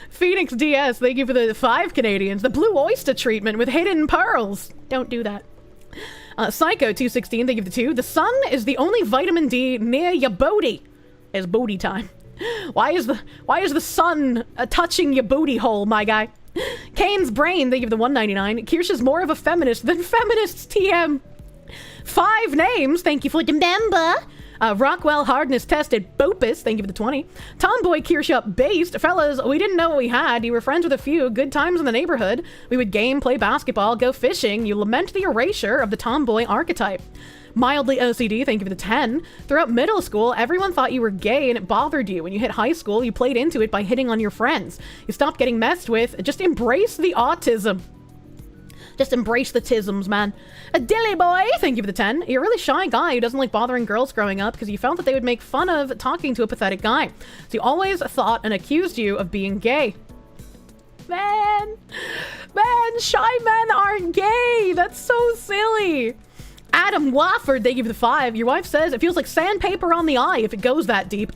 Phoenix DS, thank you for the 5 Canadians. The blue oyster treatment with hidden pearls. Don't do that. Psycho 216, thank you for the 2. The sun is the only vitamin D near your booty. It's booty time. Why is the sun touching your booty hole, my guy? Kane's Brain, thank you for the 199. Kirsche's more of a feminist than feminists, TM. 5 names, thank you for the member. Rockwell Hardness Tested Bopus, thank you for the 20. Tomboy Kirsche Up Based. Fellas, we didn't know what we had. You were friends with a few. Good times in the neighborhood. We would game, play basketball, go fishing. You lament the erasure of the tomboy archetype. Mildly OCD, thank you for the 10. Throughout middle school, everyone thought you were gay and it bothered you. When you hit high school, you played into it by hitting on your friends. You stopped getting messed with. Just embrace the autism. Just embrace the tisms, man. A Dilly Boy, thank you for the 10. You're a really shy guy who doesn't like bothering girls growing up because you felt that they would make fun of talking to a pathetic guy. So you always thought and accused you of being gay. Man, shy men aren't gay. That's so silly. Adam Wofford, thank you for the 5. Your wife says it feels like sandpaper on the eye if it goes that deep.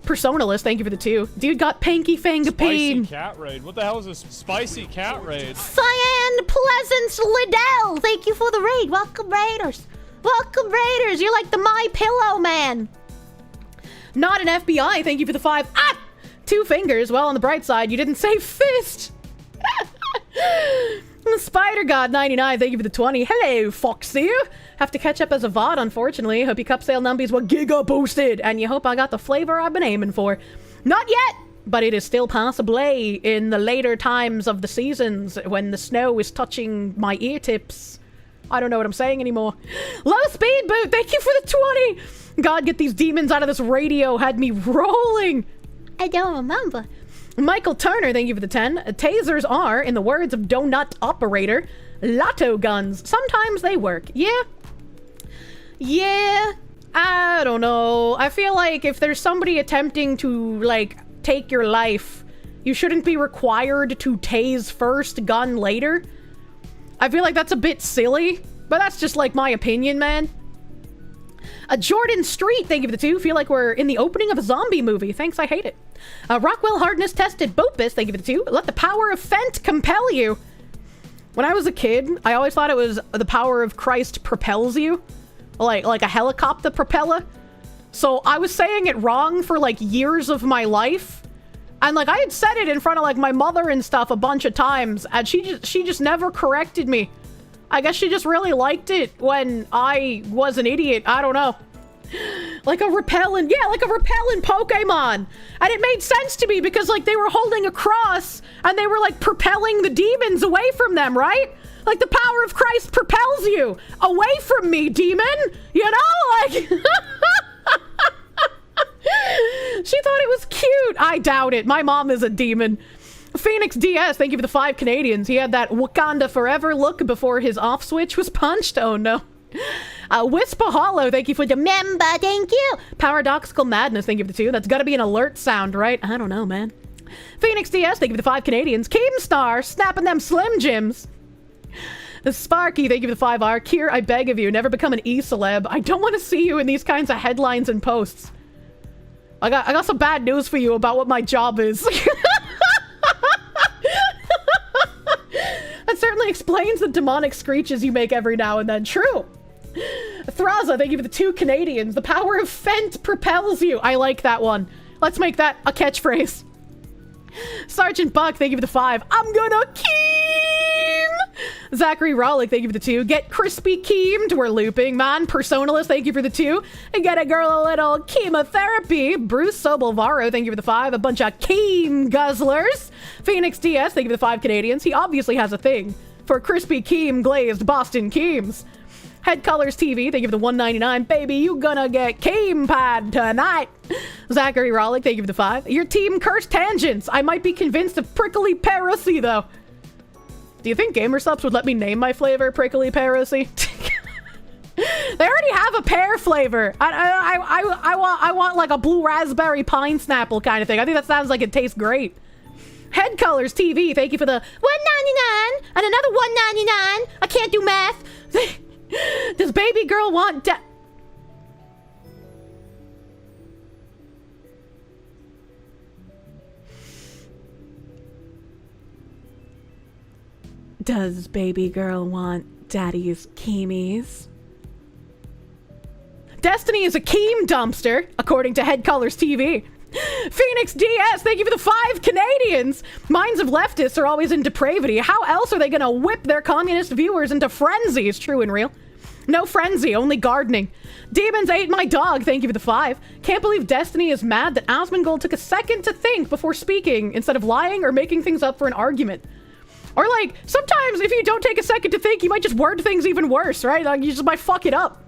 Personalist, thank you for the 2. Dude got Pinky Fangapine. Spicy cat raid. What the hell is this spicy cat raid? Cyan Pleasance Liddell, thank you for the raid. Welcome, Raiders. Welcome, Raiders. You're like the My Pillow man. Not an FBI, thank you for the 5. 2 fingers. Well, on the bright side, you didn't say fist. Spider God 99, thank you for the 20. Hello, Foxy. Have to catch up as a VoD, unfortunately. Hope your cup sale numbies were giga boosted, and you hope I got the flavor I've been aiming for. Not yet, but it is still possibly in the later times of the seasons when the snow is touching my ear tips. I don't know what I'm saying anymore. Low Speed Boot, thank you for the 20. God, get these demons out of this radio. Had me rolling. I don't remember. Michael Turner, thank you for the 10. Tasers are, in the words of Donut Operator, lotto guns. Sometimes they work. Yeah, I don't know. I feel like if there's somebody attempting to, like, take your life, you shouldn't be required to tase first, gun later. I feel like that's a bit silly, but that's just, like, my opinion, man. Jordan Street, thank you for the 2. Feel like we're in the opening of a zombie movie. Thanks, I hate it. Rockwell Hardness Tested Bopus, thank you for the 2. Let the power of Fent compel you. When I was a kid, I always thought it was the power of Christ propels you. Like a helicopter propeller. So I was saying it wrong for like years of my life. And like I had said it in front of like my mother and stuff a bunch of times. And she just never corrected me. I guess she just really liked it when I was an idiot. I don't know. Like a repellent. Yeah, like a repellent Pokemon. And it made sense to me because like they were holding a cross and they were like propelling the demons away from them, right? Like the power of Christ propels you away from me, demon. You know, like... She thought it was cute. I doubt it. My mom is a demon. Phoenix DS, thank you for the 5 Canadians. He had that Wakanda Forever look before his off switch was punched. Oh no. Wispa Hollow, thank you for the member. Thank you. Paradoxical Madness, thank you for the 2. That's gotta be an alert sound, right? I don't know, man. Phoenix DS, thank you for the 5 Canadians. Keemstar, snapping them Slim Jims. The Sparky, thank you for the 5R. Kier, I beg of you, never become an E-celeb. I don't want to see you in these kinds of headlines and posts. I got some bad news for you about what my job is. That certainly explains the demonic screeches you make every now and then. True. Thraza, thank you for the 2 Canadians. The power of Fent propels you. I like that one. Let's make that a catchphrase. Sergeant Buck, thank you for the 5. I'm gonna keem! Zachary Rollick, thank you for the 2. Get crispy keemed. We're looping, man. Personalist, thank you for the 2. And get a girl a little chemotherapy. Bruce Sobelvaro, thank you for the 5. A bunch of keem guzzlers. Phoenix DS, thank you for the 5 Canadians. He obviously has a thing for crispy keem glazed Boston keems. Head Colors TV, thank you for the $1.99. Baby, you gonna get keem pad tonight. Zachary Rollick, thank you for the 5. Your team cursed tangents. I might be convinced of prickly piracy, though. Do you think GamerSups would let me name my flavor prickly piracy? They already have a pear flavor. I want like a blue raspberry pine snapple kind of thing. I think that sounds like it tastes great. Head Colors TV, thank you for the $1.99 and another $1.99. I can't do math. Does baby girl want Does baby girl want daddy's keemies? Destiny is a keem dumpster, according to Head Colors TV. Phoenix DS, thank you for the 5 Canadians. Minds of leftists are always in depravity. How else are they gonna whip their communist viewers into frenzy? It's true and real. No frenzy, only gardening. Demons ate my dog, thank you for the 5. Can't believe Destiny is mad that Asmongold took a second to think before speaking instead of lying or making things up for an argument. Or like, sometimes if you don't take a second to think, you might just word things even worse, right? Like, you just might fuck it up.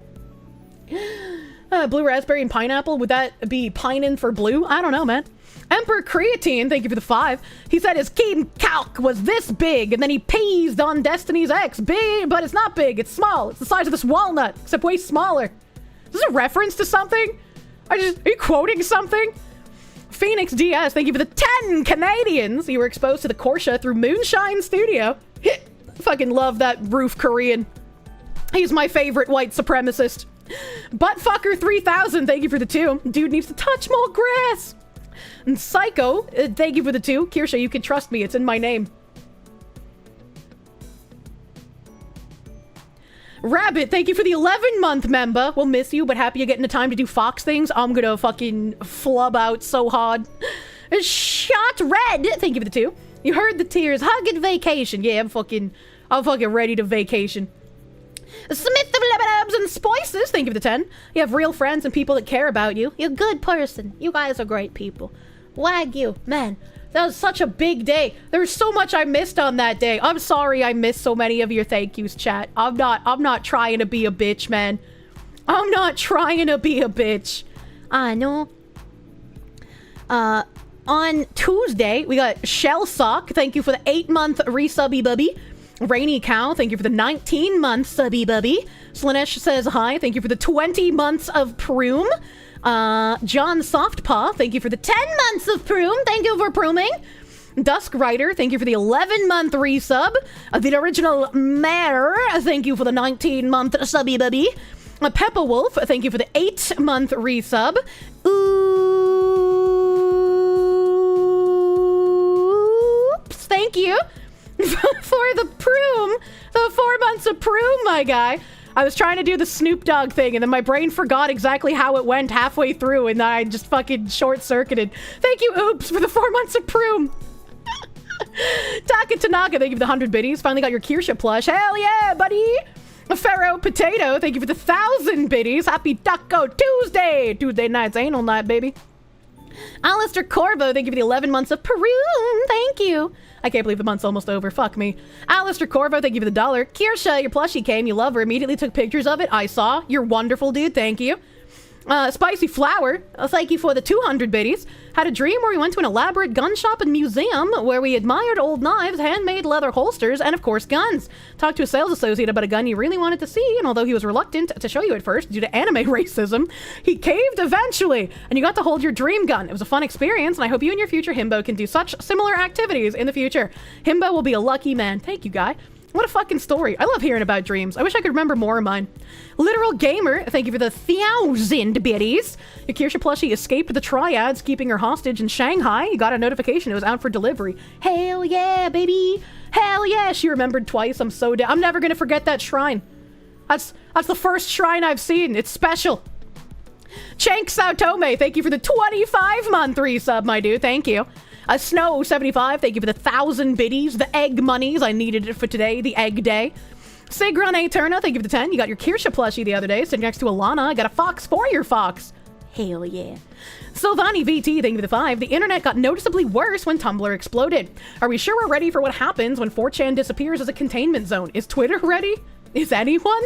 Blue raspberry and pineapple, would that be pinin' for blue? I don't know, man. Emperor Creatine, thank you for the 5. He said his keem calc was this big, and then he peased on Destiny's X. Big, but it's not big, it's small. It's the size of this walnut, except way smaller. Is this a reference to something? Are you quoting something? Phoenix DS, thank you for the 10 Canadians. You were exposed to the Kirsche through Moonshine Studio. Fucking love that roof Korean. He's my favorite white supremacist. Buttfucker 3000, thank you for the 2. Dude needs to touch more grass. And Psycho, thank you for the 2. Kirsche, you can trust me, it's in my name. Rabbit, thank you for the 11-month member. We'll miss you, but happy you're getting the time to do Fox things. I'm gonna fucking flub out so hard. Shot Red, thank you for the 2. You heard the tears. Hugging vacation. Yeah, I'm fucking ready to vacation. Smith of Lebanabs and Spices, thank you for the 10. You have real friends and people that care about you. You're a good person. You guys are great people. Wagyu, man, that was such a big day. There was so much I missed on that day. I'm sorry I missed so many of your thank yous, chat. I'm not trying to be a bitch, man. I'm not trying to be a bitch. I know. On Tuesday, we got Shell Sock. Thank you for the 8-month resubby bubby. Rainy Cow, thank you for the 19-month subby bubby. Slanesh says hi, thank you for the 20 months of Proom. John Softpaw, thank you for the 10 months of Proom. Thank you for Prooming. Dusk Rider, thank you for the 11-month resub. The original Mare, thank you for the 19-month subby bubby. Peppa Wolf, thank you for the 8-month resub. Oops, thank you for the Proom, the 4 months of Proom, my guy. I was trying to do the Snoop Dogg thing, and then my brain forgot exactly how it went halfway through, and I just fucking short-circuited. Thank you, Oops, for the 4 months of Proom. Taka Tanaka, thank you for the 100 biddies. Finally got your Kirsche plush. Hell yeah, buddy! Pharaoh Potato, thank you for the 1,000 biddies. Happy Taco Tuesday! Tuesday night's anal night, baby. Alistair Corvo, thank you for the 11 months of Peru. Thank you. I can't believe the month's almost over. Fuck me. Alistair Corvo, thank you for the $1. Kirsche, your plushie came. You love her. Immediately took pictures of it. I saw. You're wonderful, dude. Thank you. Spicy Flower, thank you for the 200 biddies. Had a dream where we went to an elaborate gun shop and museum where we admired old knives, handmade leather holsters, and of course guns. Talked to a sales associate about a gun you really wanted to see, and although he was reluctant to show you at first due to anime racism, he caved eventually, and you got to hold your dream gun. It was a fun experience, and I hope you and your future himbo can do such similar activities in the future. Himbo will be a lucky man. Thank you, guy. What a fucking story. I love hearing about dreams. I wish I could remember more of mine. Literal Gamer, thank you for the 1,000 biddies. Your Kirsche plushie escaped the triads, keeping her hostage in Shanghai. You got a notification it was out for delivery. Hell yeah, baby. Hell yeah. She remembered twice. I'm so I'm never gonna forget that shrine. That's the first shrine I've seen. It's special. Chank Saotome, thank you for the 25-month resub, my dude. Thank you. Snow75, thank you for the 1,000 biddies. The egg monies, I needed it for today, the egg day. Sigrun Eterna, thank you for the 10. You got your Kirsche plushie the other day, sitting next to Alana. I got a fox for your fox. Hell yeah. Sylvani VT, thank you for the 5. The internet got noticeably worse when Tumblr exploded. Are we sure we're ready for what happens when 4chan disappears as a containment zone? Is Twitter ready? Is anyone?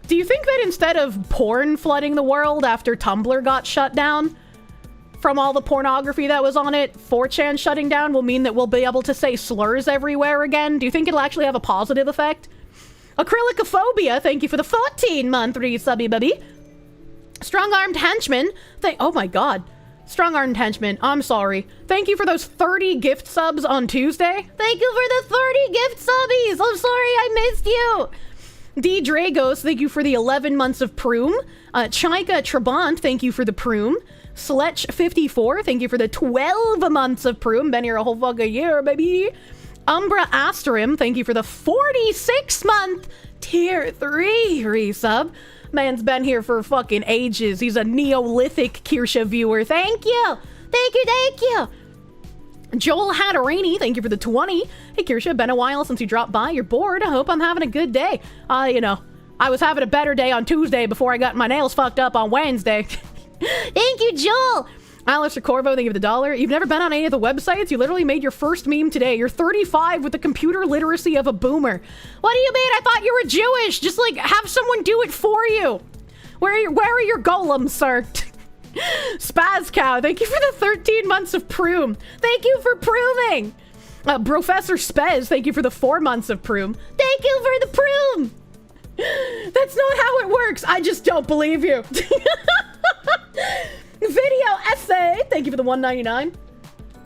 Do you think that instead of porn flooding the world after Tumblr got shut down, from all the pornography that was on it, 4chan shutting down will mean that we'll be able to say slurs everywhere again? Do you think it'll actually have a positive effect? Acrylicophobia, thank you for the 14-month resubby, baby. Strong-armed henchman, oh my god. Strong-armed henchman, I'm sorry. Thank you for those 30 gift subs on Tuesday. Thank you for the 30 gift subbies. I'm sorry I missed you. D. Dragos, thank you for the 11 months of Proom. Chaika Trabant, thank you for the Proom. Sletch54, thank you for the 12 months of Proom. Been here a whole fucking year, baby. Umbra Asterim, thank you for the 46-month Tier 3 resub. Man's been here for fucking ages. He's a Neolithic Kirsche viewer. Thank you. Thank you, thank you. Joel Hatterini, thank you for the 20. Hey, Kirsche, been a while since you dropped by. You're bored? I hope I'm having a good day. You know, I was having a better day on Tuesday before I got my nails fucked up on Wednesday. Thank you, Joel! Alistair Corvo, thank you for the $1. You've never been on any of the websites? You literally made your first meme today. You're 35 with the computer literacy of a boomer. What do you mean? I thought you were Jewish. Just, like, have someone do it for you. Where are your golems, sir? Spaz Cow, thank you for the 13 months of Proom. Thank you for Prooming! Professor Spez, thank you for the 4 months of Proom. Thank you for the Proom! That's not how it works. I just don't believe you. Video Essay, thank you for the $1.99.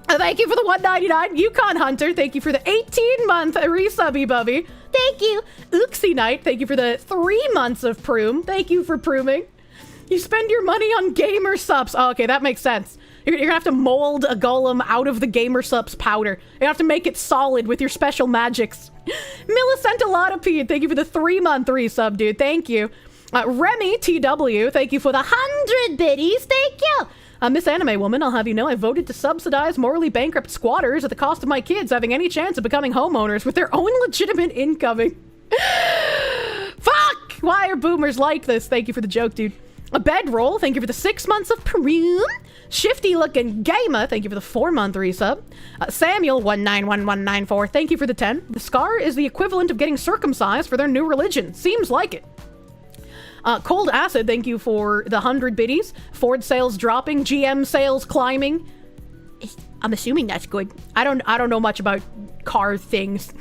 Thank you for the $1.99. Yukon Hunter, thank you for the 18-month resubby bubby. Thank you. Ooksy Knight, thank you for the 3 months of Proom. Thank you for Prooming. You spend your money on gamer subs. Oh, okay, that makes sense. You're gonna have to mold a golem out of the gamer subs powder. You have to make it solid with your special magics. Millicent Alotopede, thank you for the 3-month resub, dude. Thank you. Remy TW, thank you for the 100 biddies. Thank you. Miss Anime Woman, I'll have you know I voted to subsidize morally bankrupt squatters at the cost of my kids having any chance of becoming homeowners with their own legitimate incoming. Fuck! Why are boomers like this? Thank you for the joke, dude. A bedroll, thank you for the 6 months of Peru. Shifty looking gamer, thank you for the 4-month resub. Samuel 191194, thank you for the 10. The scar is the equivalent of getting circumcised for their new religion. Seems like it. Cold Acid, thank you for the 100 biddies. Ford sales dropping, GM sales climbing. I'm assuming that's good. I don't know much about car things.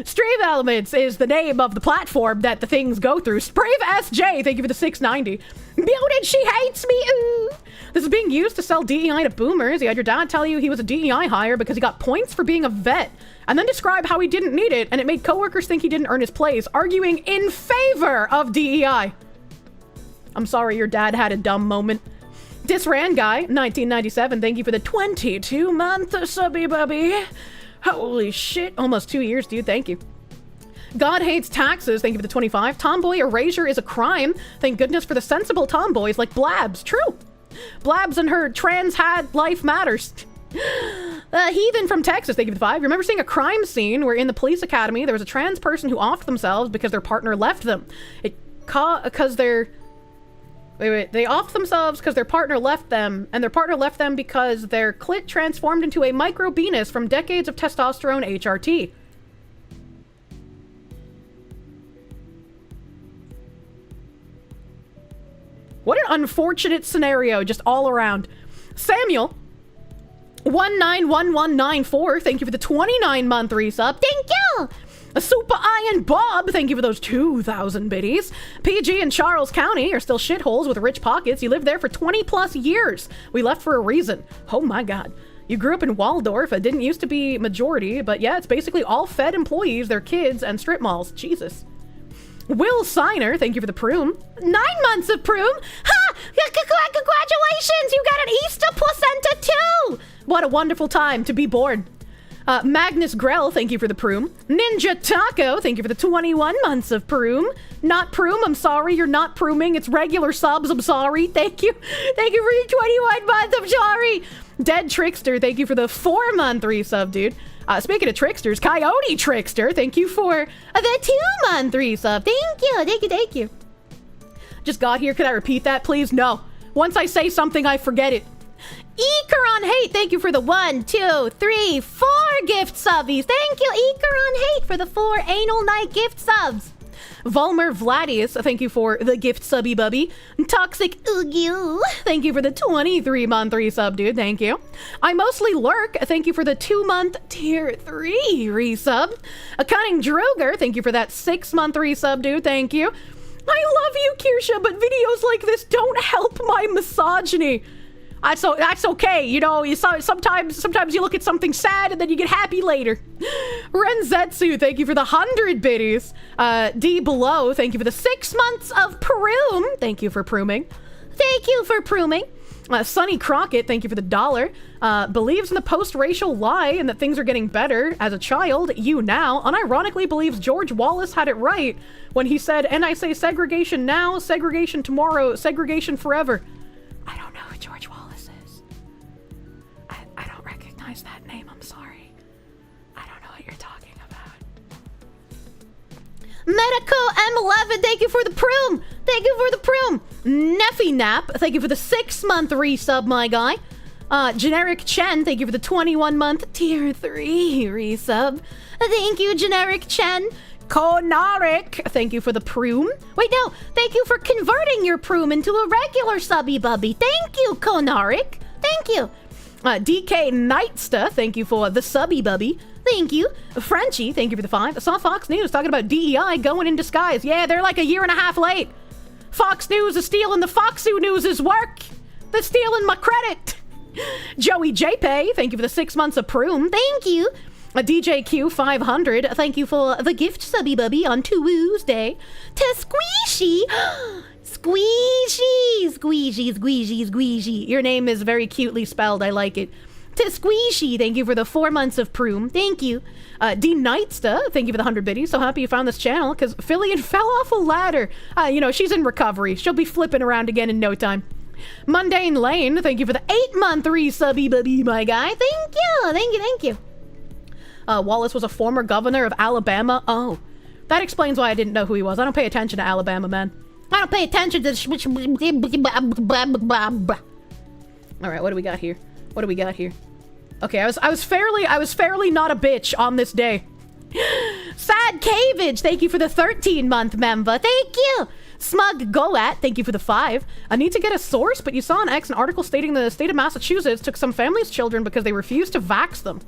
Strave Elements is the name of the platform that the things go through. Sprave SJ, thank you for the 690. Muted, she hates me. Ooh. This is being used to sell DEI to boomers. You had your dad tell you he was a DEI hire because he got points for being a vet, and then describe how he didn't need it, and it made coworkers think he didn't earn his place, arguing in favor of DEI. I'm sorry your dad had a dumb moment. Disran Guy, 1997, thank you for the 22-month subby bubby. Holy shit, almost 2 years, dude, thank you. God Hates Taxes, thank you for the 25. Tomboy erasure is a crime. Thank goodness for the sensible tomboys like Blabs. True. Blabs and her trans had life matters. Heathen from Texas, thank you for the 5. Remember seeing a crime scene where in the police academy there was a trans person who offed themselves because their partner left them. They offed themselves because their partner left them, and their partner left them because their clit transformed into a micro-penis from decades of testosterone HRT. What an unfortunate scenario, just all around. Samuel, 191194, thank you for the 29-month resub. Thank you! A Super Iron Bob, thank you for those 2,000 biddies. PG and Charles County are still shitholes with rich pockets. You lived there for 20 plus years. We left for a reason. Oh my god. You grew up in Waldorf. It didn't used to be majority, but yeah, it's basically all Fed employees, their kids, and strip malls. Jesus. Will Signer, thank you for the Proom. 9 months of Proom. Ha! Congratulations! You got an Easter placenta too! What a wonderful time to be born. Magnus Grell, thank you for the Proom. Ninja Taco, thank you for the 21 months of Proom. Not Proom, I'm sorry, you're not Prooming. It's regular subs, I'm sorry. Thank you. Thank you for your 21 months, I'm sorry. Dead Trickster, thank you for the 4-month resub, dude. Speaking of tricksters, Coyote Trickster, thank you for the 2-month resub. Thank you. Just got here, could I repeat that, please? No. Once I say something, I forget it. Ikaron Hate, thank you for the 1, 2, 3, 4 gift subbies. Thank you, Ikaron Hate, for the 4 Anal Night gift subs. Volmer Vladius, thank you for the gift subby bubby. Toxic Oogie, thank you for the 23-month resub, dude. Thank you. I Mostly Lurk, thank you for the 2-month tier 3 resub. A Cunning Droger, thank you for that 6-month resub, dude. Thank you. I love you, Kirsche, but videos like this don't help my misogyny. That's okay, you know. Sometimes you look at something sad and then you get happy later. Renzetsu, thank you for the 100 biddies. D Below, thank you for the 6 months of Proom. Thank you for Prooming. Thank you for Prooming. Sonny Crockett, thank you for the $1. Believes in the post-racial lie and that things are getting better. As a child, you now unironically believes George Wallace had it right when he said, and I say segregation now, segregation tomorrow, segregation forever. I don't know who George Wallace is. I don't recognize that name, I'm sorry. I don't know what you're talking about. Medico M11, thank you for the Proom. Thank you for the Proom. Neffy Nap, thank you for the 6-month resub, my guy. Generic Chen, thank you for the 21-month tier 3 resub. Thank you, Generic Chen. Konarik, thank you for the Proom. Wait, no, thank you for converting your Proom into a regular subby bubby. Thank you, Konarik. Thank you. DK Nightsta, thank you for the subby bubby. Thank you. Frenchie, thank you for the 5. I saw Fox News talking about DEI going in disguise. Yeah, they're like a year and a half late. Fox News is stealing the Foxu News' work. They're stealing my credit. Joey JPay, thank you for the 6 months of Proom. Thank you. DJQ 500, thank you for the gift subby bubby on Tuesday. To Squeezy. Squeezy. Your name is very cutely spelled. I like it. To Squeezy, thank you for the 4 months of Proom. Thank you. D Nightsta, thank you for the 100 biddies. So happy you found this channel because Fillion fell off a ladder. You know, she's in recovery. She'll be flipping around again in no time. Mundane Lane, thank you for the 8-month resubby bubby, my guy. Thank you. Wallace was a former governor of Alabama. Oh, that explains why I didn't know who he was. I don't pay attention to Alabama, man. I don't pay attention to All right, what do we got here? Okay, I was fairly not a bitch on this day. Sad Caveage, thank you for the 13-month member. Thank you. Smug Goat, thank you for the 5. I need to get a source, but you saw on X an article stating the state of Massachusetts took some families' children because they refused to vax them.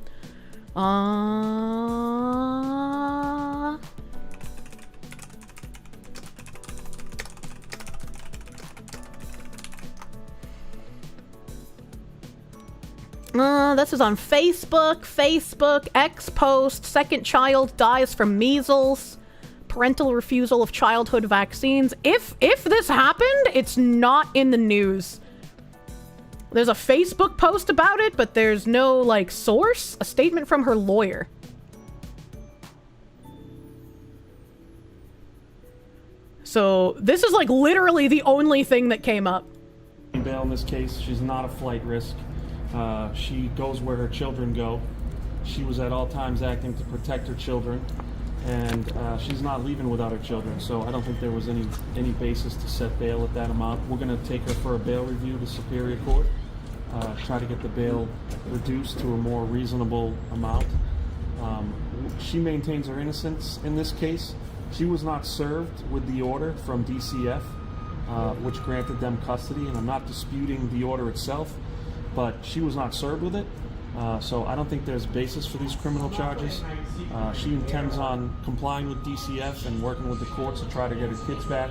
This is on Facebook, X post, second child dies from measles, parental refusal of childhood vaccines. If this happened, it's not in the news. There's a Facebook post about it, but there's no, like, source. A statement from her lawyer. So, this is, like, literally the only thing that came up. Bail in this case, she's not a flight risk. She goes where her children go. She was at all times acting to protect her children, and she's not leaving without her children, so I don't think there was any basis to set bail at that amount. We're going to take her for a bail review to Superior Court, try to get the bail reduced to a more reasonable amount. She maintains her innocence in this case. She was not served with the order from DCF. which granted them custody, and I'm not disputing the order itself, but she was not served with it. So I don't think there's basis for these criminal charges. She intends on complying with DCF and working with the courts to try to get her kids back.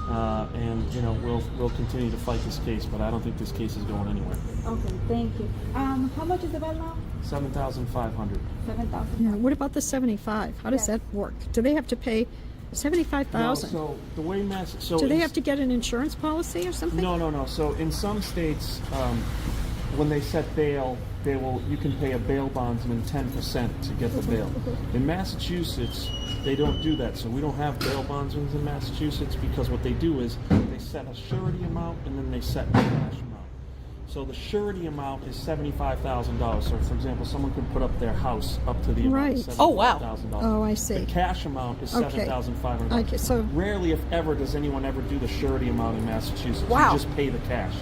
And you know, we'll continue to fight this case, but I don't think this case is going anywhere. Okay, thank you. How much is the bail now? 7,500. 7,000. Yeah. What about the 75? How does that work? Do they have to pay 75,000? No, so the way do they have to get an insurance policy or something? No. So in some states, when they set bail, you can pay a bail bondsman 10% to get the bail. In Massachusetts, they don't do that. So we don't have bail bondsmen in Massachusetts, because what they do is they set a surety amount and then they set a cash amount. So the surety amount is $75,000. So for example, someone could put up their house up to the amount of $75,000. Oh, wow. Oh, I see. The cash amount is Okay. $7,500. Okay, so rarely, if ever, does anyone ever do the surety amount in Massachusetts. Wow. You just pay the cash.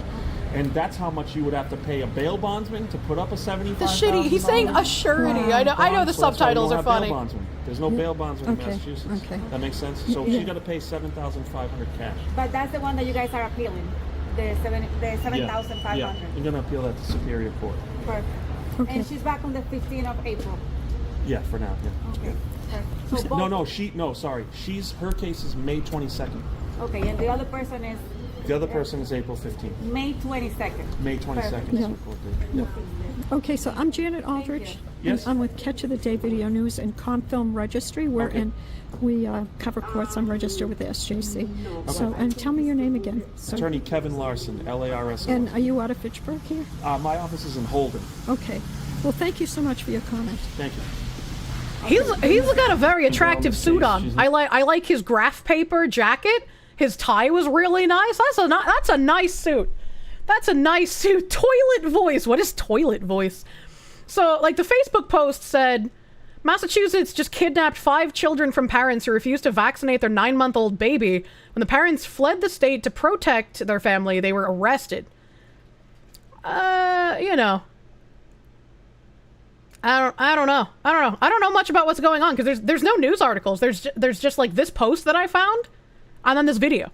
And that's how much you would have to pay a bail bondsman to put up a $75,000. The shitty. He's saying a surety. I know the subtitles are funny. There's no bail bondsman Okay, in Massachusetts. okay. That makes sense? So Yeah. she's got to pay $7,500 cash. But that's the one that you guys are appealing. The 7,500. Yeah, you're going to appeal that to Superior Court. Perfect. Okay. And she's back on the 15th of April. Yeah, for now. Yeah. Okay. Perfect. So both- Her case is May 22nd. Okay, and the other person is The other person is April 15th. May 22nd. May 22nd is Yeah. her court date. Yeah. Okay, so I'm Janet Aldrich. Yes. And I'm with Catch of the Day Video News and Confilm Registry, wherein we cover courts. I'm registered with the SJC. So, and tell me your name again. So, Attorney Kevin Larson, LARS. and are you out of Fitchburg here? My office is in Holden. Okay. Well, thank you so much for your comment. Thank you. He's got a very attractive suit on. I like his graph paper jacket. His tie was really nice. That's a nice suit. That's a nice suit. Toilet voice. What is toilet voice? So, like, the Facebook post said, Massachusetts just kidnapped 5 children from parents who refused to vaccinate their 9-month-old baby. When the parents fled the state to protect their family, they were arrested. You know. I don't know. I don't know much about what's going on, because there's no news articles. There's just like this post that I found, and then this video.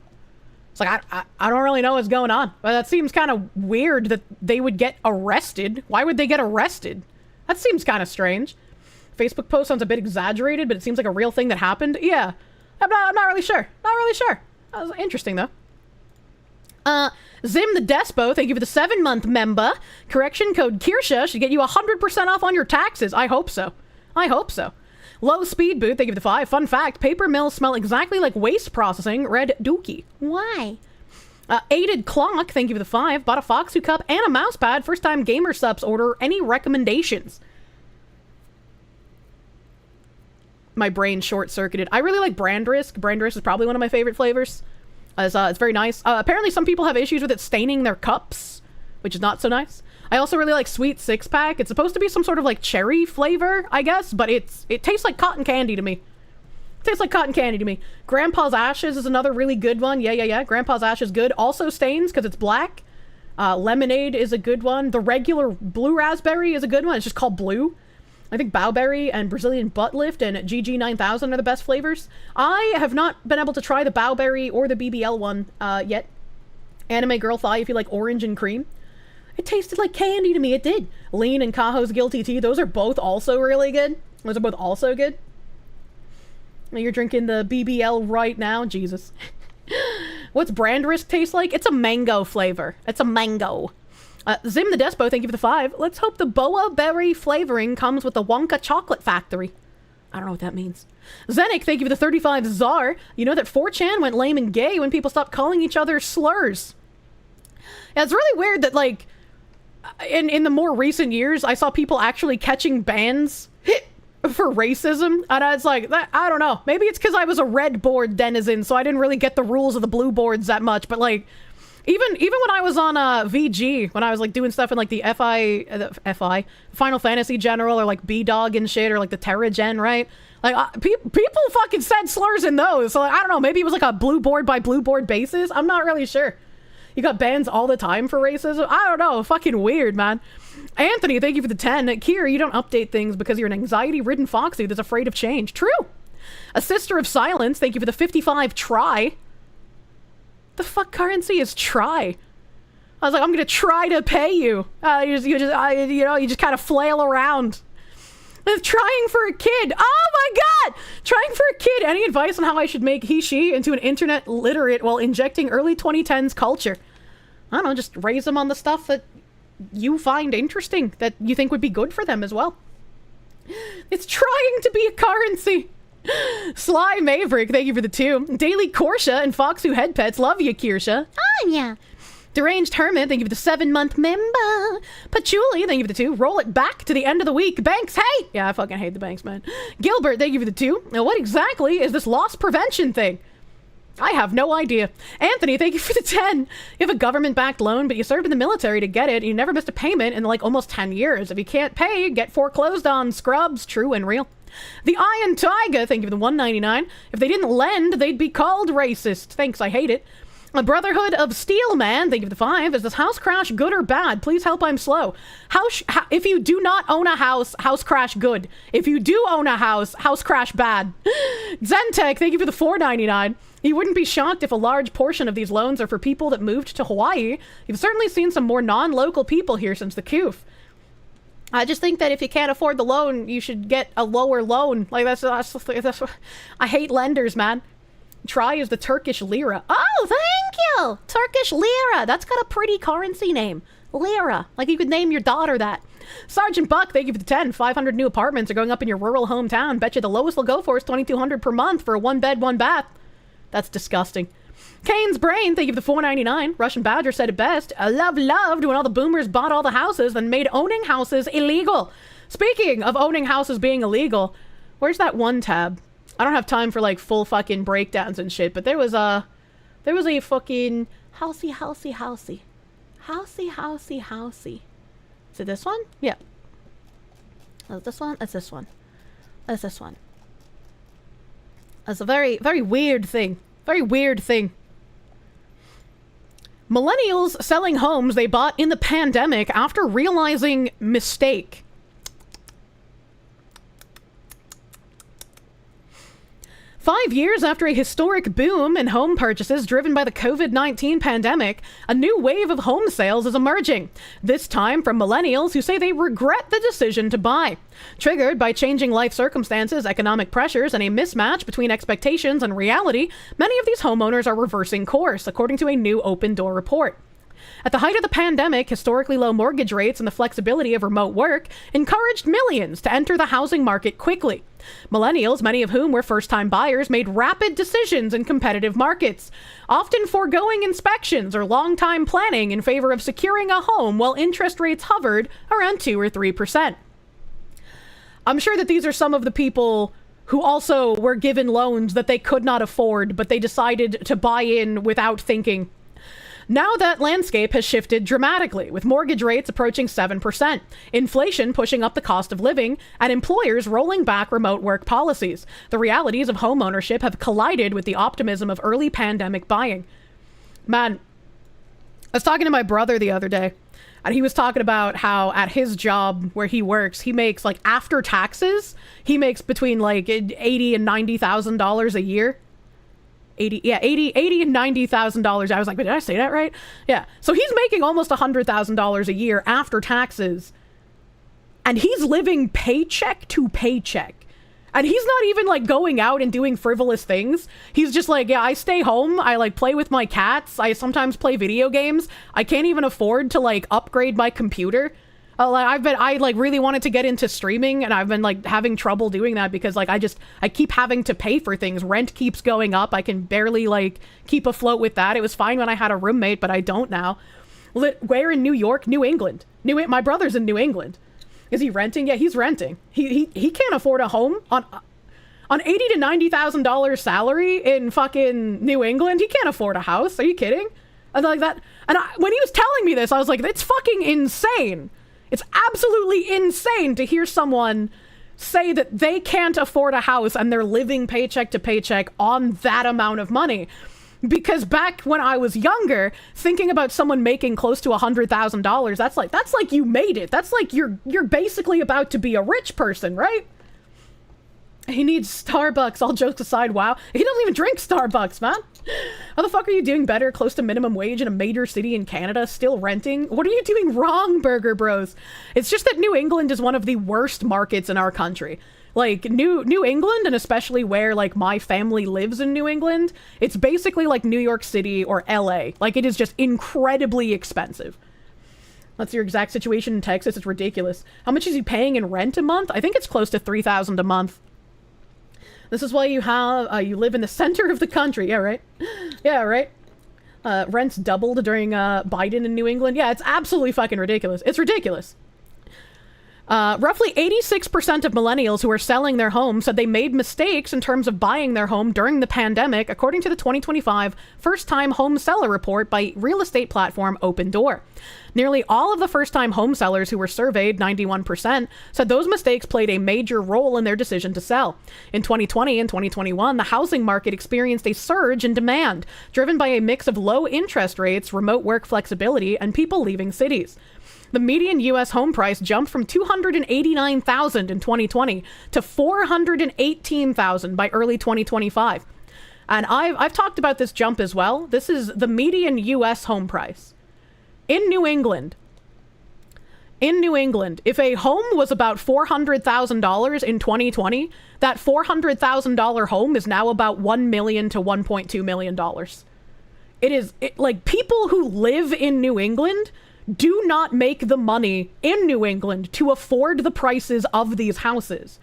It's like I don't really know what's going on. But that seems kind of weird that they would get arrested. Why would they get arrested? That seems kind of strange. Facebook post sounds a bit exaggerated, but it seems like a real thing that happened. Yeah, I'm not really sure. Not really sure. That was interesting though. Zim the Despo, thank you for the 7-month member. Correction code Kirsche should get you 100% off on your taxes. I hope so. I hope so. Low Speed Boot, thank you for the 5. Fun fact, paper mills smell exactly like waste processing. Red Dookie. Why? Aided Clock, thank you for the 5. Bought a Foxu cup and a mouse pad. First time gamer subs order. Any recommendations? My brain short-circuited. I really like Brandrisk. Brandrisk is probably one of my favorite flavors. It's very nice. Apparently some people have issues with it staining their cups, which is not so nice. I also really like Sweet Six Pack. It's supposed to be some sort of like cherry flavor, I guess, but it tastes like cotton candy to me. It tastes like cotton candy to me. Grandpa's Ashes is another really good one. Yeah. Grandpa's Ashes good. Also stains because it's black. Lemonade is a good one. The regular blue raspberry is a good one. It's just called blue. I think Bowberry and Brazilian Butt Lift and GG9000 are the best flavors. I have not been able to try the Bowberry or the BBL one yet. Anime Girl Thigh if you like orange and cream. It tasted like candy to me, it did. Lean and Cajo's Guilty Tea, those are both also really good. Those are both also good. You're drinking the BBL right now, Jesus. What's Brandrisk taste like? It's a mango flavor. It's a mango. Zim the Despo, thank you for the 5. Let's hope the boa berry flavoring comes with the Wonka Chocolate Factory. I don't know what that means. Zenik, thank you for the 35. Czar, you know that 4chan went lame and gay when people stopped calling each other slurs. Yeah, it's really weird that, like, in the more recent years, I saw people actually catching bans for racism. And I was like, I don't know. Maybe it's because I was a red board denizen, so I didn't really get the rules of the blue boards that much. But, like, even when I was on VG, when I was like doing stuff in like the FI, Final Fantasy General, or like B-Dog and shit, or like the Terragen, right? Like people fucking said slurs in those. So like, I don't know, maybe it was like a blue board by blue board basis. I'm not really sure. You got bans all the time for racism? I don't know, fucking weird, man. Anthony, thank you for the 10. Kier, you don't update things because you're an anxiety-ridden foxy that's afraid of change. True. A Sister of Silence, thank you for the 55 try. The fuck currency is try? I was like, I'm gonna try to pay you. You just kind of flail around. Trying for a kid. Oh my god! Trying for a kid. Any advice on how I should make he/she into an internet literate while injecting early 2010s culture? I don't know, just raise them on the stuff that you find interesting, that you think would be good for them as well. It's trying to be a currency. Sly Maverick, thank you for the 2. Daily Kirsche and Fox Who Head Pets, love you, Kirsche. Oh yeah. Deranged Hermit, thank you for the 7-month member. Patchouli, thank you for the 2. Roll it back to the end of the week. Banks hate! Yeah, I fucking hate the banks, man. Gilbert, thank you for the 2. Now, what exactly is this loss prevention thing? I have no idea. Anthony, thank you for the 10. You have a government-backed loan, but you served in the military to get it. You never missed a payment in like almost 10 years. If you can't pay, get foreclosed on. Scrubs, true and real. The Iron Tiger, thank you for the 199. If they didn't lend, they'd be called racist. Thanks, I hate it. A Brotherhood of Steel Man, thank you for the 5. Is this house crash good or bad? Please help, I'm slow. If you do not own a house, house crash good. If you do own a house crash bad. Zentech, thank you for the 499. You wouldn't be shocked if a large portion of these loans are for people that moved to Hawaii. You've certainly seen some more non-local people here since the coup. I just think that if you can't afford the loan, you should get a lower loan. Like that's I hate lenders, man. Try is the Turkish lira. Oh, thank you! Turkish lira. That's got a pretty currency name. Lira. Like you could name your daughter that. Sergeant Buck, thank you for the 10. 500 new apartments are going up in your rural hometown. Bet you the lowest they'll go for is $2,200 per month for a 1-bed, 1-bath. That's disgusting. Kane's Brain, thank you for the 499. Russian Badger said it best. I loved when all the boomers bought all the houses and made owning houses illegal. Speaking of owning houses being illegal, where's that one tab? I don't have time for like full fucking breakdowns and shit, but there was a fucking housey. Is it this one? Yeah. Is this one? It's this one. It's this one. That's a very, very weird thing. Very weird thing. Millennials selling homes they bought in the pandemic after realizing mistake. Five years after a historic boom in home purchases driven by the COVID-19 pandemic, a new wave of home sales is emerging. This time from millennials who say they regret the decision to buy. Triggered by changing life circumstances, economic pressures, and a mismatch between expectations and reality, many of these homeowners are reversing course, according to a new Open Door report. At the height of the pandemic, historically low mortgage rates and the flexibility of remote work encouraged millions to enter the housing market quickly. Millennials, many of whom were first-time buyers, made rapid decisions in competitive markets, often foregoing inspections or long-time planning in favor of securing a home while interest rates hovered around 2 or 3%. I'm sure that these are some of the people who also were given loans that they could not afford, but they decided to buy in without thinking. Now that landscape has shifted dramatically, with mortgage rates approaching 7%, inflation pushing up the cost of living, and employers rolling back remote work policies. The realities of homeownership have collided with the optimism of early pandemic buying. Man, I was talking to my brother the other day, and he was talking about how at his job where he works, he makes, like, after taxes, he makes between, like, $80,000 and $90,000 a year. $80,000 and $90,000. I was like, but did I say that right? Yeah. So he's making almost $100,000 a year after taxes. And he's living paycheck to paycheck. And he's not even like going out and doing frivolous things. He's just like, yeah, I stay home. I like play with my cats. I sometimes play video games. I can't even afford to like upgrade my computer. I really wanted to get into streaming, and I've been like having trouble doing that because like I keep having to pay for things. Rent keeps going up. I can barely like keep afloat with that. It was fine when I had a roommate, but I don't now. Where in New York? New England. My brother's in New England. Is he renting? Yeah, he's renting. He can't afford a home on $80,000 to $90,000 salary in fucking New England. He can't afford a house. Are you kidding? And like that. And when he was telling me this, I was like, it's fucking insane. It's absolutely insane to hear someone say that they can't afford a house and they're living paycheck to paycheck on that amount of money. Because back when I was younger, thinking about someone making close to $100,000, that's like you made it. That's like you're basically about to be a rich person, right? He needs Starbucks, all jokes aside, wow. He doesn't even drink Starbucks, man. How the fuck are you doing better, close to minimum wage in a major city in Canada, still renting? What are you doing wrong, Burger Bros? It's just that New England is one of the worst markets in our country. Like, New England, and especially where, like, my family lives in New England, it's basically like New York City or LA. Like, it is just incredibly expensive. That's your exact situation in Texas. It's ridiculous. How much is he paying in rent a month? I think it's close to $3,000 a month. This is why you have, you live in the center of the country. Yeah, right? Yeah, right? Rents doubled during, Biden in New England. Yeah, it's absolutely fucking ridiculous. It's ridiculous. Roughly 86% of millennials who are selling their home said they made mistakes in terms of buying their home during the pandemic, according to the 2025 First-Time Home Seller Report by real estate platform Opendoor. Nearly all of the first-time home sellers who were surveyed, 91%, said those mistakes played a major role in their decision to sell. In 2020 and 2021, the housing market experienced a surge in demand, driven by a mix of low interest rates, remote work flexibility, and people leaving cities. The median U.S. home price jumped from $289,000 in 2020 to $418,000 by early 2025. And I've talked about this jump as well. This is the median U.S. home price. In New England, if a home was about $400,000 in 2020, that $400,000 home is now about $1 million to $1.2 million. Like, people who live in New England do not make the money in New England to afford the prices of these houses.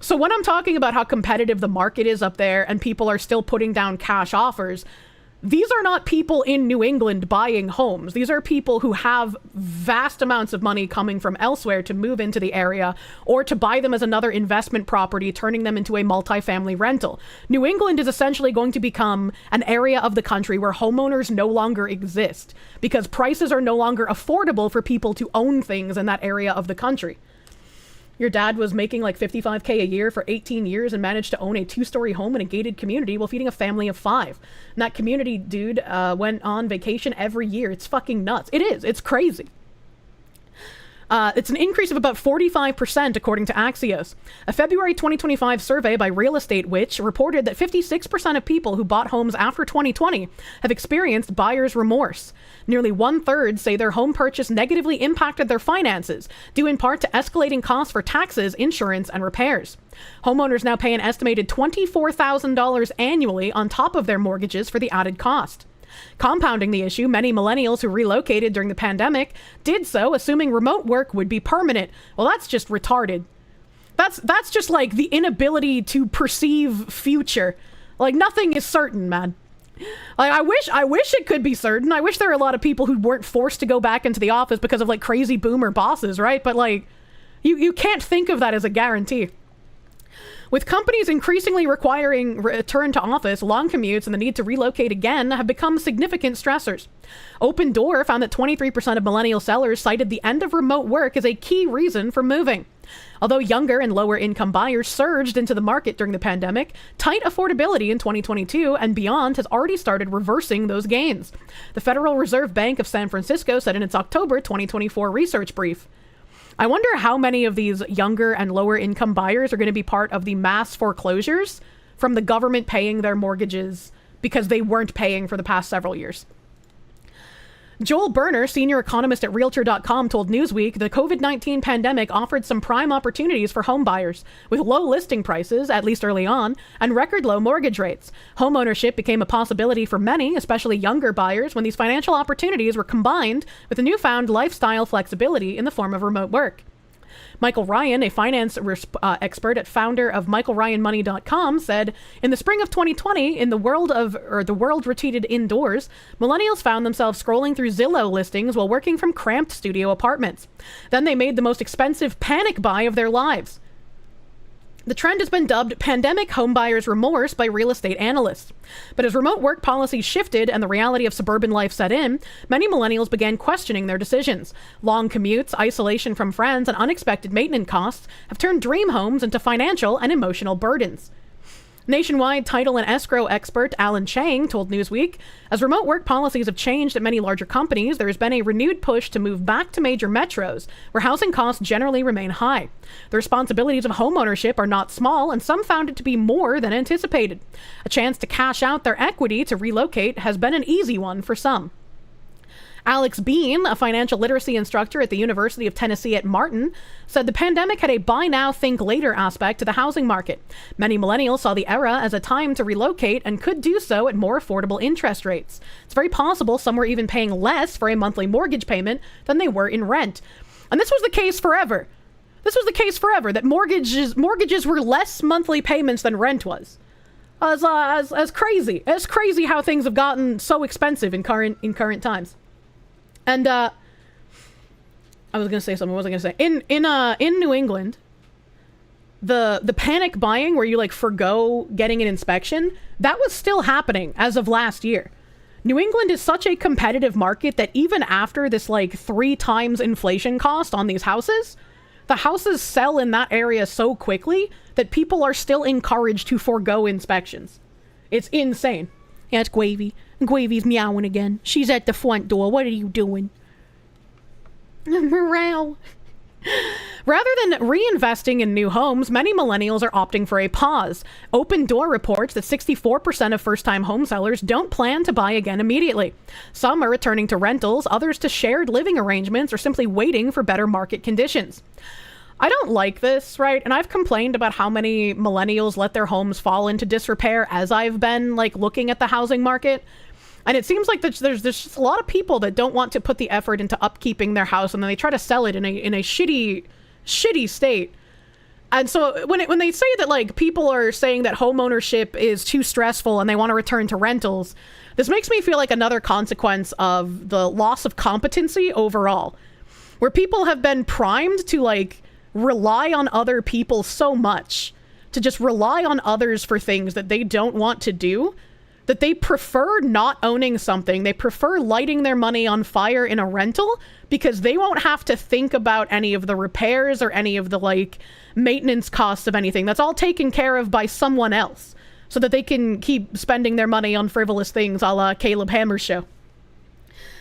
So when I'm talking about how competitive the market is up there and people are still putting down cash offers, these are not people in New England buying homes. These are people who have vast amounts of money coming from elsewhere to move into the area or to buy them as another investment property, turning them into a multifamily rental. New England is essentially going to become an area of the country where homeowners no longer exist because prices are no longer affordable for people to own things in that area of the country. Your dad was making like $55K a year for 18 years and managed to own a 2-story home in a gated community while feeding a family of 5. And that community dude went on vacation every year. It's fucking nuts. It is. It's crazy. It's an increase of about 45%, according to Axios. A February 2025 survey by Real Estate Witch reported that 56% of people who bought homes after 2020 have experienced buyer's remorse. Nearly 1/3 say their home purchase negatively impacted their finances, due in part to escalating costs for taxes, insurance, and repairs. Homeowners now pay an estimated $24,000 annually on top of their mortgages for the added cost. Compounding the issue, many millennials who relocated during the pandemic did so assuming remote work would be permanent. Well, that's just retarded. That's just like the inability to perceive future. Like, nothing is certain, man. Like, I wish it could be certain. I wish there were a lot of people who weren't forced to go back into the office because of like crazy boomer bosses, right? But like, you can't think of that as a guarantee. With companies increasingly requiring return to office, long commutes and the need to relocate again have become significant stressors. Opendoor found that 23% of millennial sellers cited the end of remote work as a key reason for moving. Although younger and lower income buyers surged into the market during the pandemic, tight affordability in 2022 and beyond has already started reversing those gains. The Federal Reserve Bank of San Francisco said in its October 2024 research brief. I wonder how many of these younger and lower income buyers are going to be part of the mass foreclosures from the government paying their mortgages because they weren't paying for the past several years. Joel Berner, senior economist at Realtor.com, told Newsweek the COVID-19 pandemic offered some prime opportunities for home buyers. With low listing prices, at least early on, and record low mortgage rates, homeownership became a possibility for many, especially younger buyers, when these financial opportunities were combined with the newfound lifestyle flexibility in the form of remote work. Michael Ryan, a finance expert at founder of MichaelRyanMoney.com, said, in the spring of 2020, in the world retreated indoors, millennials found themselves scrolling through Zillow listings while working from cramped studio apartments. Then they made the most expensive panic buy of their lives. The trend has been dubbed pandemic homebuyers' remorse by real estate analysts. But as remote work policies shifted and the reality of suburban life set in, many millennials began questioning their decisions. Long commutes, isolation from friends, and unexpected maintenance costs have turned dream homes into financial and emotional burdens. Nationwide title and escrow expert Alan Chang told Newsweek, as remote work policies have changed at many larger companies, there has been a renewed push to move back to major metros, where housing costs generally remain high. The responsibilities of homeownership are not small, and some found it to be more than anticipated. A chance to cash out their equity to relocate has been an easy one for some. Alex Bean, a financial literacy instructor at the University of Tennessee at Martin, said the pandemic had a buy now, think later aspect to the housing market. Many millennials saw the era as a time to relocate and could do so at more affordable interest rates. It's very possible some were even paying less for a monthly mortgage payment than they were in rent. And this was the case forever. That mortgages were less monthly payments than rent was. As crazy how things have gotten so expensive in current times. And I was gonna say something. What was I gonna say? In New England, the panic buying where you like forgo getting an inspection, that was still happening as of last year. New England is such a competitive market that even after this like 3 times inflation cost on these houses, the houses sell in that area so quickly that people are still encouraged to forgo inspections. It's insane. Yeah, it's Gravy. Gravy's meowing again. She's at the front door. What are you doing? Morale. Rather than reinvesting in new homes, many millennials are opting for a pause. Open Door reports that 64% of first-time home sellers don't plan to buy again immediately. Some are returning to rentals, others to shared living arrangements, or simply waiting for better market conditions. I don't like this, right? And I've complained about how many millennials let their homes fall into disrepair as I've been, like, looking at the housing market. And it seems like there's just a lot of people that don't want to put the effort into upkeeping their house, and then they try to sell it in a shitty state. And so when they say that, like, people are saying that homeownership is too stressful and they want to return to rentals, this makes me feel like another consequence of the loss of competency overall, where people have been primed to, like, rely on other people so much, to just rely on others for things that they don't want to do, that they prefer not owning something. They prefer lighting their money on fire in a rental because they won't have to think about any of the repairs or any of the, like, maintenance costs of anything. That's all taken care of by someone else so that they can keep spending their money on frivolous things a la Caleb Hammer's show.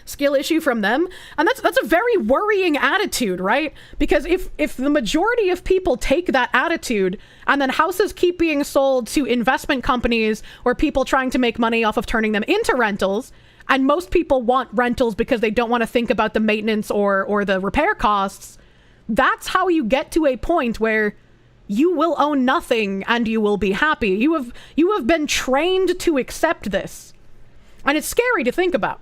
Skill issue from them. And that's a very worrying attitude, right? Because if the majority of people take that attitude and then houses keep being sold to investment companies or people trying to make money off of turning them into rentals, and most people want rentals because they don't want to think about the maintenance or the repair costs, that's how you get to a point where you will own nothing and you will be happy. You have been trained to accept this. And it's scary to think about.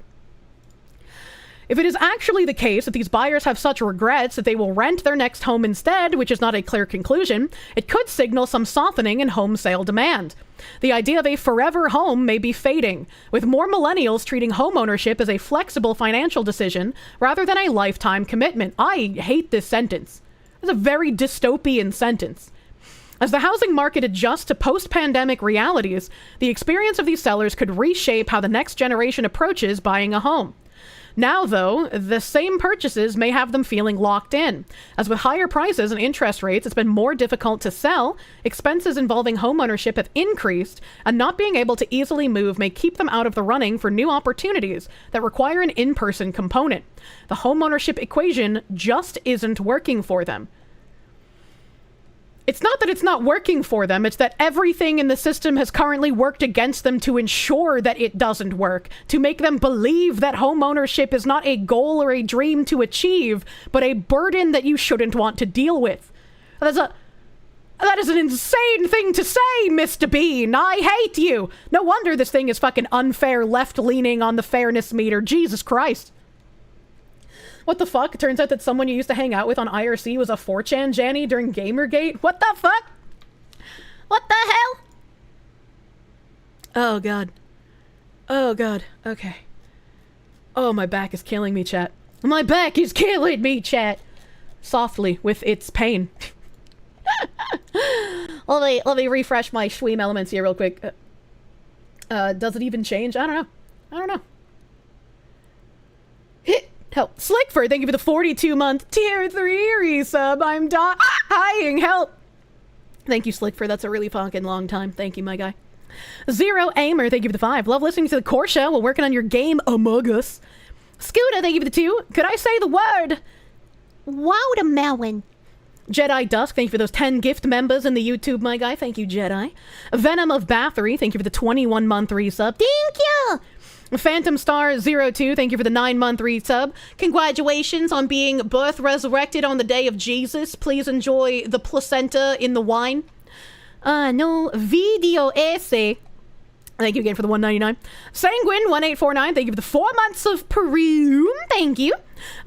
If it is actually the case that these buyers have such regrets that they will rent their next home instead, which is not a clear conclusion, it could signal some softening in home sale demand. The idea of a forever home may be fading, with more millennials treating homeownership as a flexible financial decision rather than a lifetime commitment. I hate this sentence. It's a very dystopian sentence. As the housing market adjusts to post-pandemic realities, the experience of these sellers could reshape how the next generation approaches buying a home. Now, though, the same purchases may have them feeling locked in. As with higher prices and interest rates, it's been more difficult to sell, expenses involving homeownership have increased, and not being able to easily move may keep them out of the running for new opportunities that require an in-person component. The homeownership equation just isn't working for them. It's not that it's not working for them, it's that everything in the system has currently worked against them to ensure that it doesn't work, to make them believe that homeownership is not a goal or a dream to achieve, but a burden that you shouldn't want to deal with. That is an insane thing to say, Mr. Bean. I hate you. No wonder this thing is fucking unfair, left-leaning on the fairness meter. Jesus Christ. What the fuck? It turns out that someone you used to hang out with on IRC was a 4chan Janny during Gamergate? What the fuck? What the hell? Oh god. Oh god. Okay. Oh, my back is killing me, chat. My back is killing me, chat. Softly, with its pain. Let me refresh my Schweem elements here real quick. Does it even change? I don't know. Help. Slickford, thank you for the 42-month tier 3 resub. I'm dying. Help. Thank you, Slickford. That's a really fucking long time. Thank you, my guy. Zero Aimer, thank you for the 5. Love listening to the Kirsche while working on your game Among Us. Scooter, thank you for the 2. Could I say the word? Watermelon. Jedi Dusk, thank you for those 10 gift members in the YouTube, my guy. Thank you, Jedi. Venom of Bathory, thank you for the 21-month resub. Thank you! Phantom Star 02, thank you for the 9-month resub. Congratulations on being birth resurrected on the day of Jesus. Please enjoy the placenta in the wine. No video essay. Thank you again for the 199. Sanguine 1849, thank you for the 4 months of Peru. Thank you.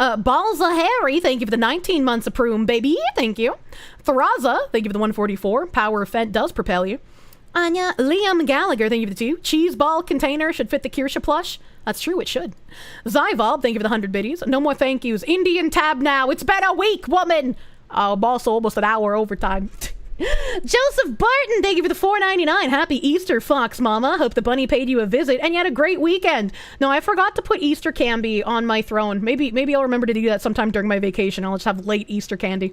Balza Harry, thank you for the 19 months of Peru, baby. Thank you. Thraza, thank you for the 144. Power of Fent does propel you. Anya Liam Gallagher, thank you for the 2. Cheese ball container should fit the Kirsche plush. That's true, it should. Zyvob, thank you for the 100 biddies. No more thank yous. Indian tab now. It's been a week, woman. Also almost an hour overtime. Joseph Barton, thank you for the $4.99. Happy Easter, Fox Mama. Hope the bunny paid you a visit and you had a great weekend. No, I forgot to put Easter candy on my throne. Maybe I'll remember to do that sometime during my vacation. I'll just have late Easter candy.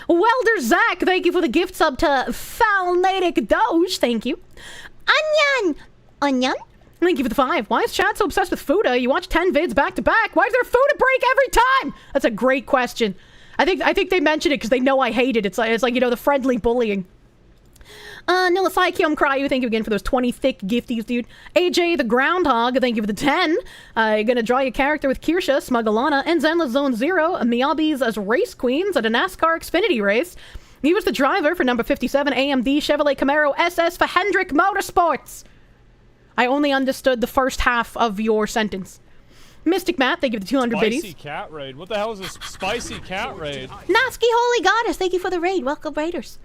Welder Zach, thank you for the gift sub to Falnatic Doge. Thank you. Onion. Thank you for the 5. Why is chat so obsessed with Fuda? You watch 10 vids back to back. Why is there Fuda break every time? That's a great question. I think they mentioned it because they know I hate it. It's like, you know, the friendly bullying. Nilla Psychium Cryu, thank you again for those 20 thick gifties, dude. AJ the Groundhog, thank you for the 10. You're gonna draw your character with Kirsche, Smugalana, and Zenla Zone 0, Miyabi's as race queens at a NASCAR Xfinity race. He was the driver for number 57 AMD Chevrolet Camaro SS for Hendrick Motorsports. I only understood the first half of your sentence. Mystic Matt, thank you for the 200 biddies. Spicy cat raid. What the hell is this spicy cat raid? Naski Holy Goddess, thank you for the raid. Welcome, Raiders.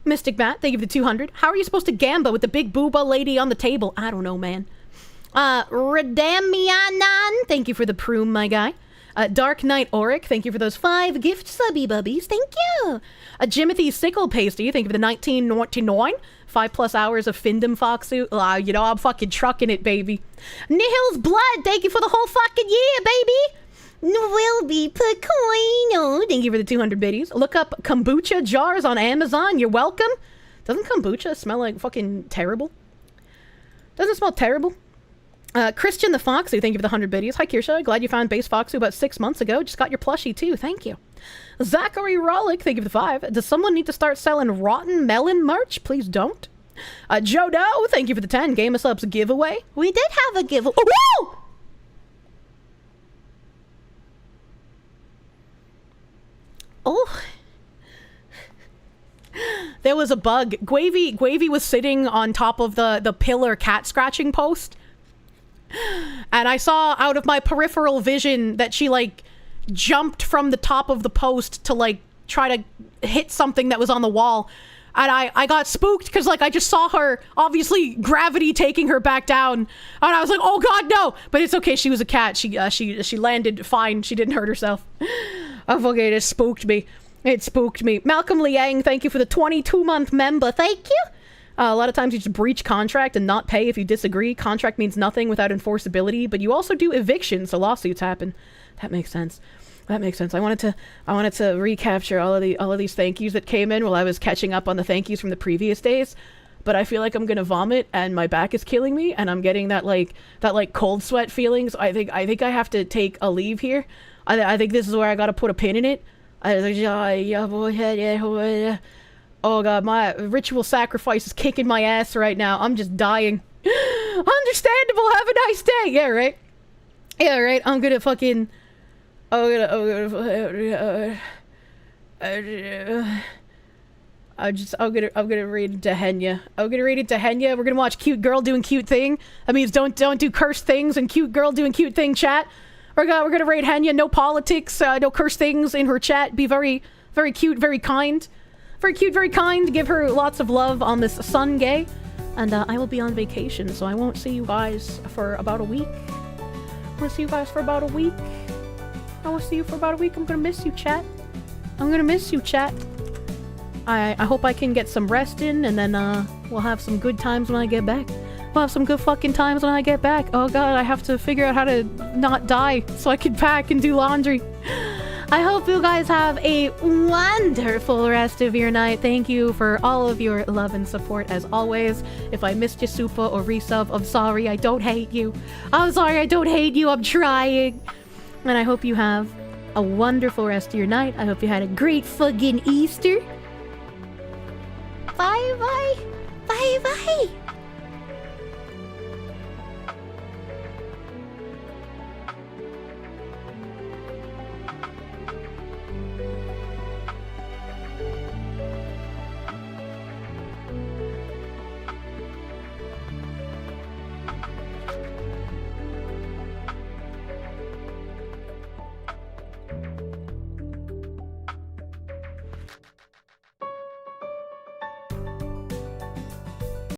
Mystic Matt, thank you for the 200. How are you supposed to gamba with the big booba lady on the table? I don't know, man. Redamianan, thank you for the prune, my guy. Dark Knight Auric, thank you for those 5 gift subby bubbies. Thank you. Jimothy Sickle Pasty, thank you for the 1999. 5+ hours of Findom Foxu. You know, I'm fucking trucking it, baby. Nihil's Blood, thank you for the whole fucking year, baby. Will be Pecoino. Thank you for the 200 biddies. Look up kombucha jars on Amazon. You're welcome. Doesn't kombucha smell like fucking terrible? Doesn't it smell terrible? Christian the Foxy, thank you for the 100 biddies. Hi, Kirsche. Glad you found base Foxy about 6 months ago. Just got your plushie, too. Thank you. Zachary Rollick, thank you for the 5. Does someone need to start selling rotten melon merch? Please don't. Joe Doe, thank you for the 10. Game of Subs giveaway. We did have a giveaway. Oh, woo! Oh. There was a bug. Gwavy was sitting on top of the pillar cat scratching post. And I saw out of my peripheral vision that she, like, jumped from the top of the post to, like, try to hit something that was on the wall. And I got spooked because, like, I just saw her, obviously, gravity taking her back down. And I was like, oh god, no! But it's okay, she was a cat. She landed fine. She didn't hurt herself. Oh, fuck it spooked me. It spooked me. Malcolm Liang, thank you for the 22-month member. Thank you! A lot of times you just breach contract and not pay if you disagree. Contract means nothing without enforceability, but you also do evictions, so lawsuits happen. That makes sense. That makes sense. I wanted to recapture all of these thank yous that came in while I was catching up on the thank yous from the previous days. But I feel like I'm gonna vomit and my back is killing me and I'm getting that cold sweat feelings. I think I have to take a leave here. I think this is where I gotta put a pin in it. Oh god, my ritual sacrifice is kicking my ass right now. I'm just dying. Understandable, have a nice day. Yeah, right? Yeah, right? I'm gonna fucking... I'm gonna read it to Henya. I'm gonna read it to Henya. We're gonna watch cute girl doing cute thing. That means don't do cursed things and cute girl doing cute thing chat. We're gonna rate Henya. No politics, no cursed things in her chat. Be very, very cute, very kind. Very cute, very kind. Give her lots of love on this Sunday. And I will be on vacation, so I won't see you guys for about a week. I will see you for about a week. I'm gonna miss you, chat. I'm gonna miss you, chat. I hope I can get some rest in, and then we'll have some good times when I get back. We'll have some good fucking times when I get back. Oh god, I have to figure out how to not die so I can pack and do laundry. I hope you guys have a wonderful rest of your night. Thank you for all of your love and support as always. If I missed you, Supa or resub, I'm sorry. I don't hate you. I'm sorry. I don't hate you. I'm trying. And I hope you have a wonderful rest of your night. I hope you had a great fucking Easter. Bye bye. Bye bye.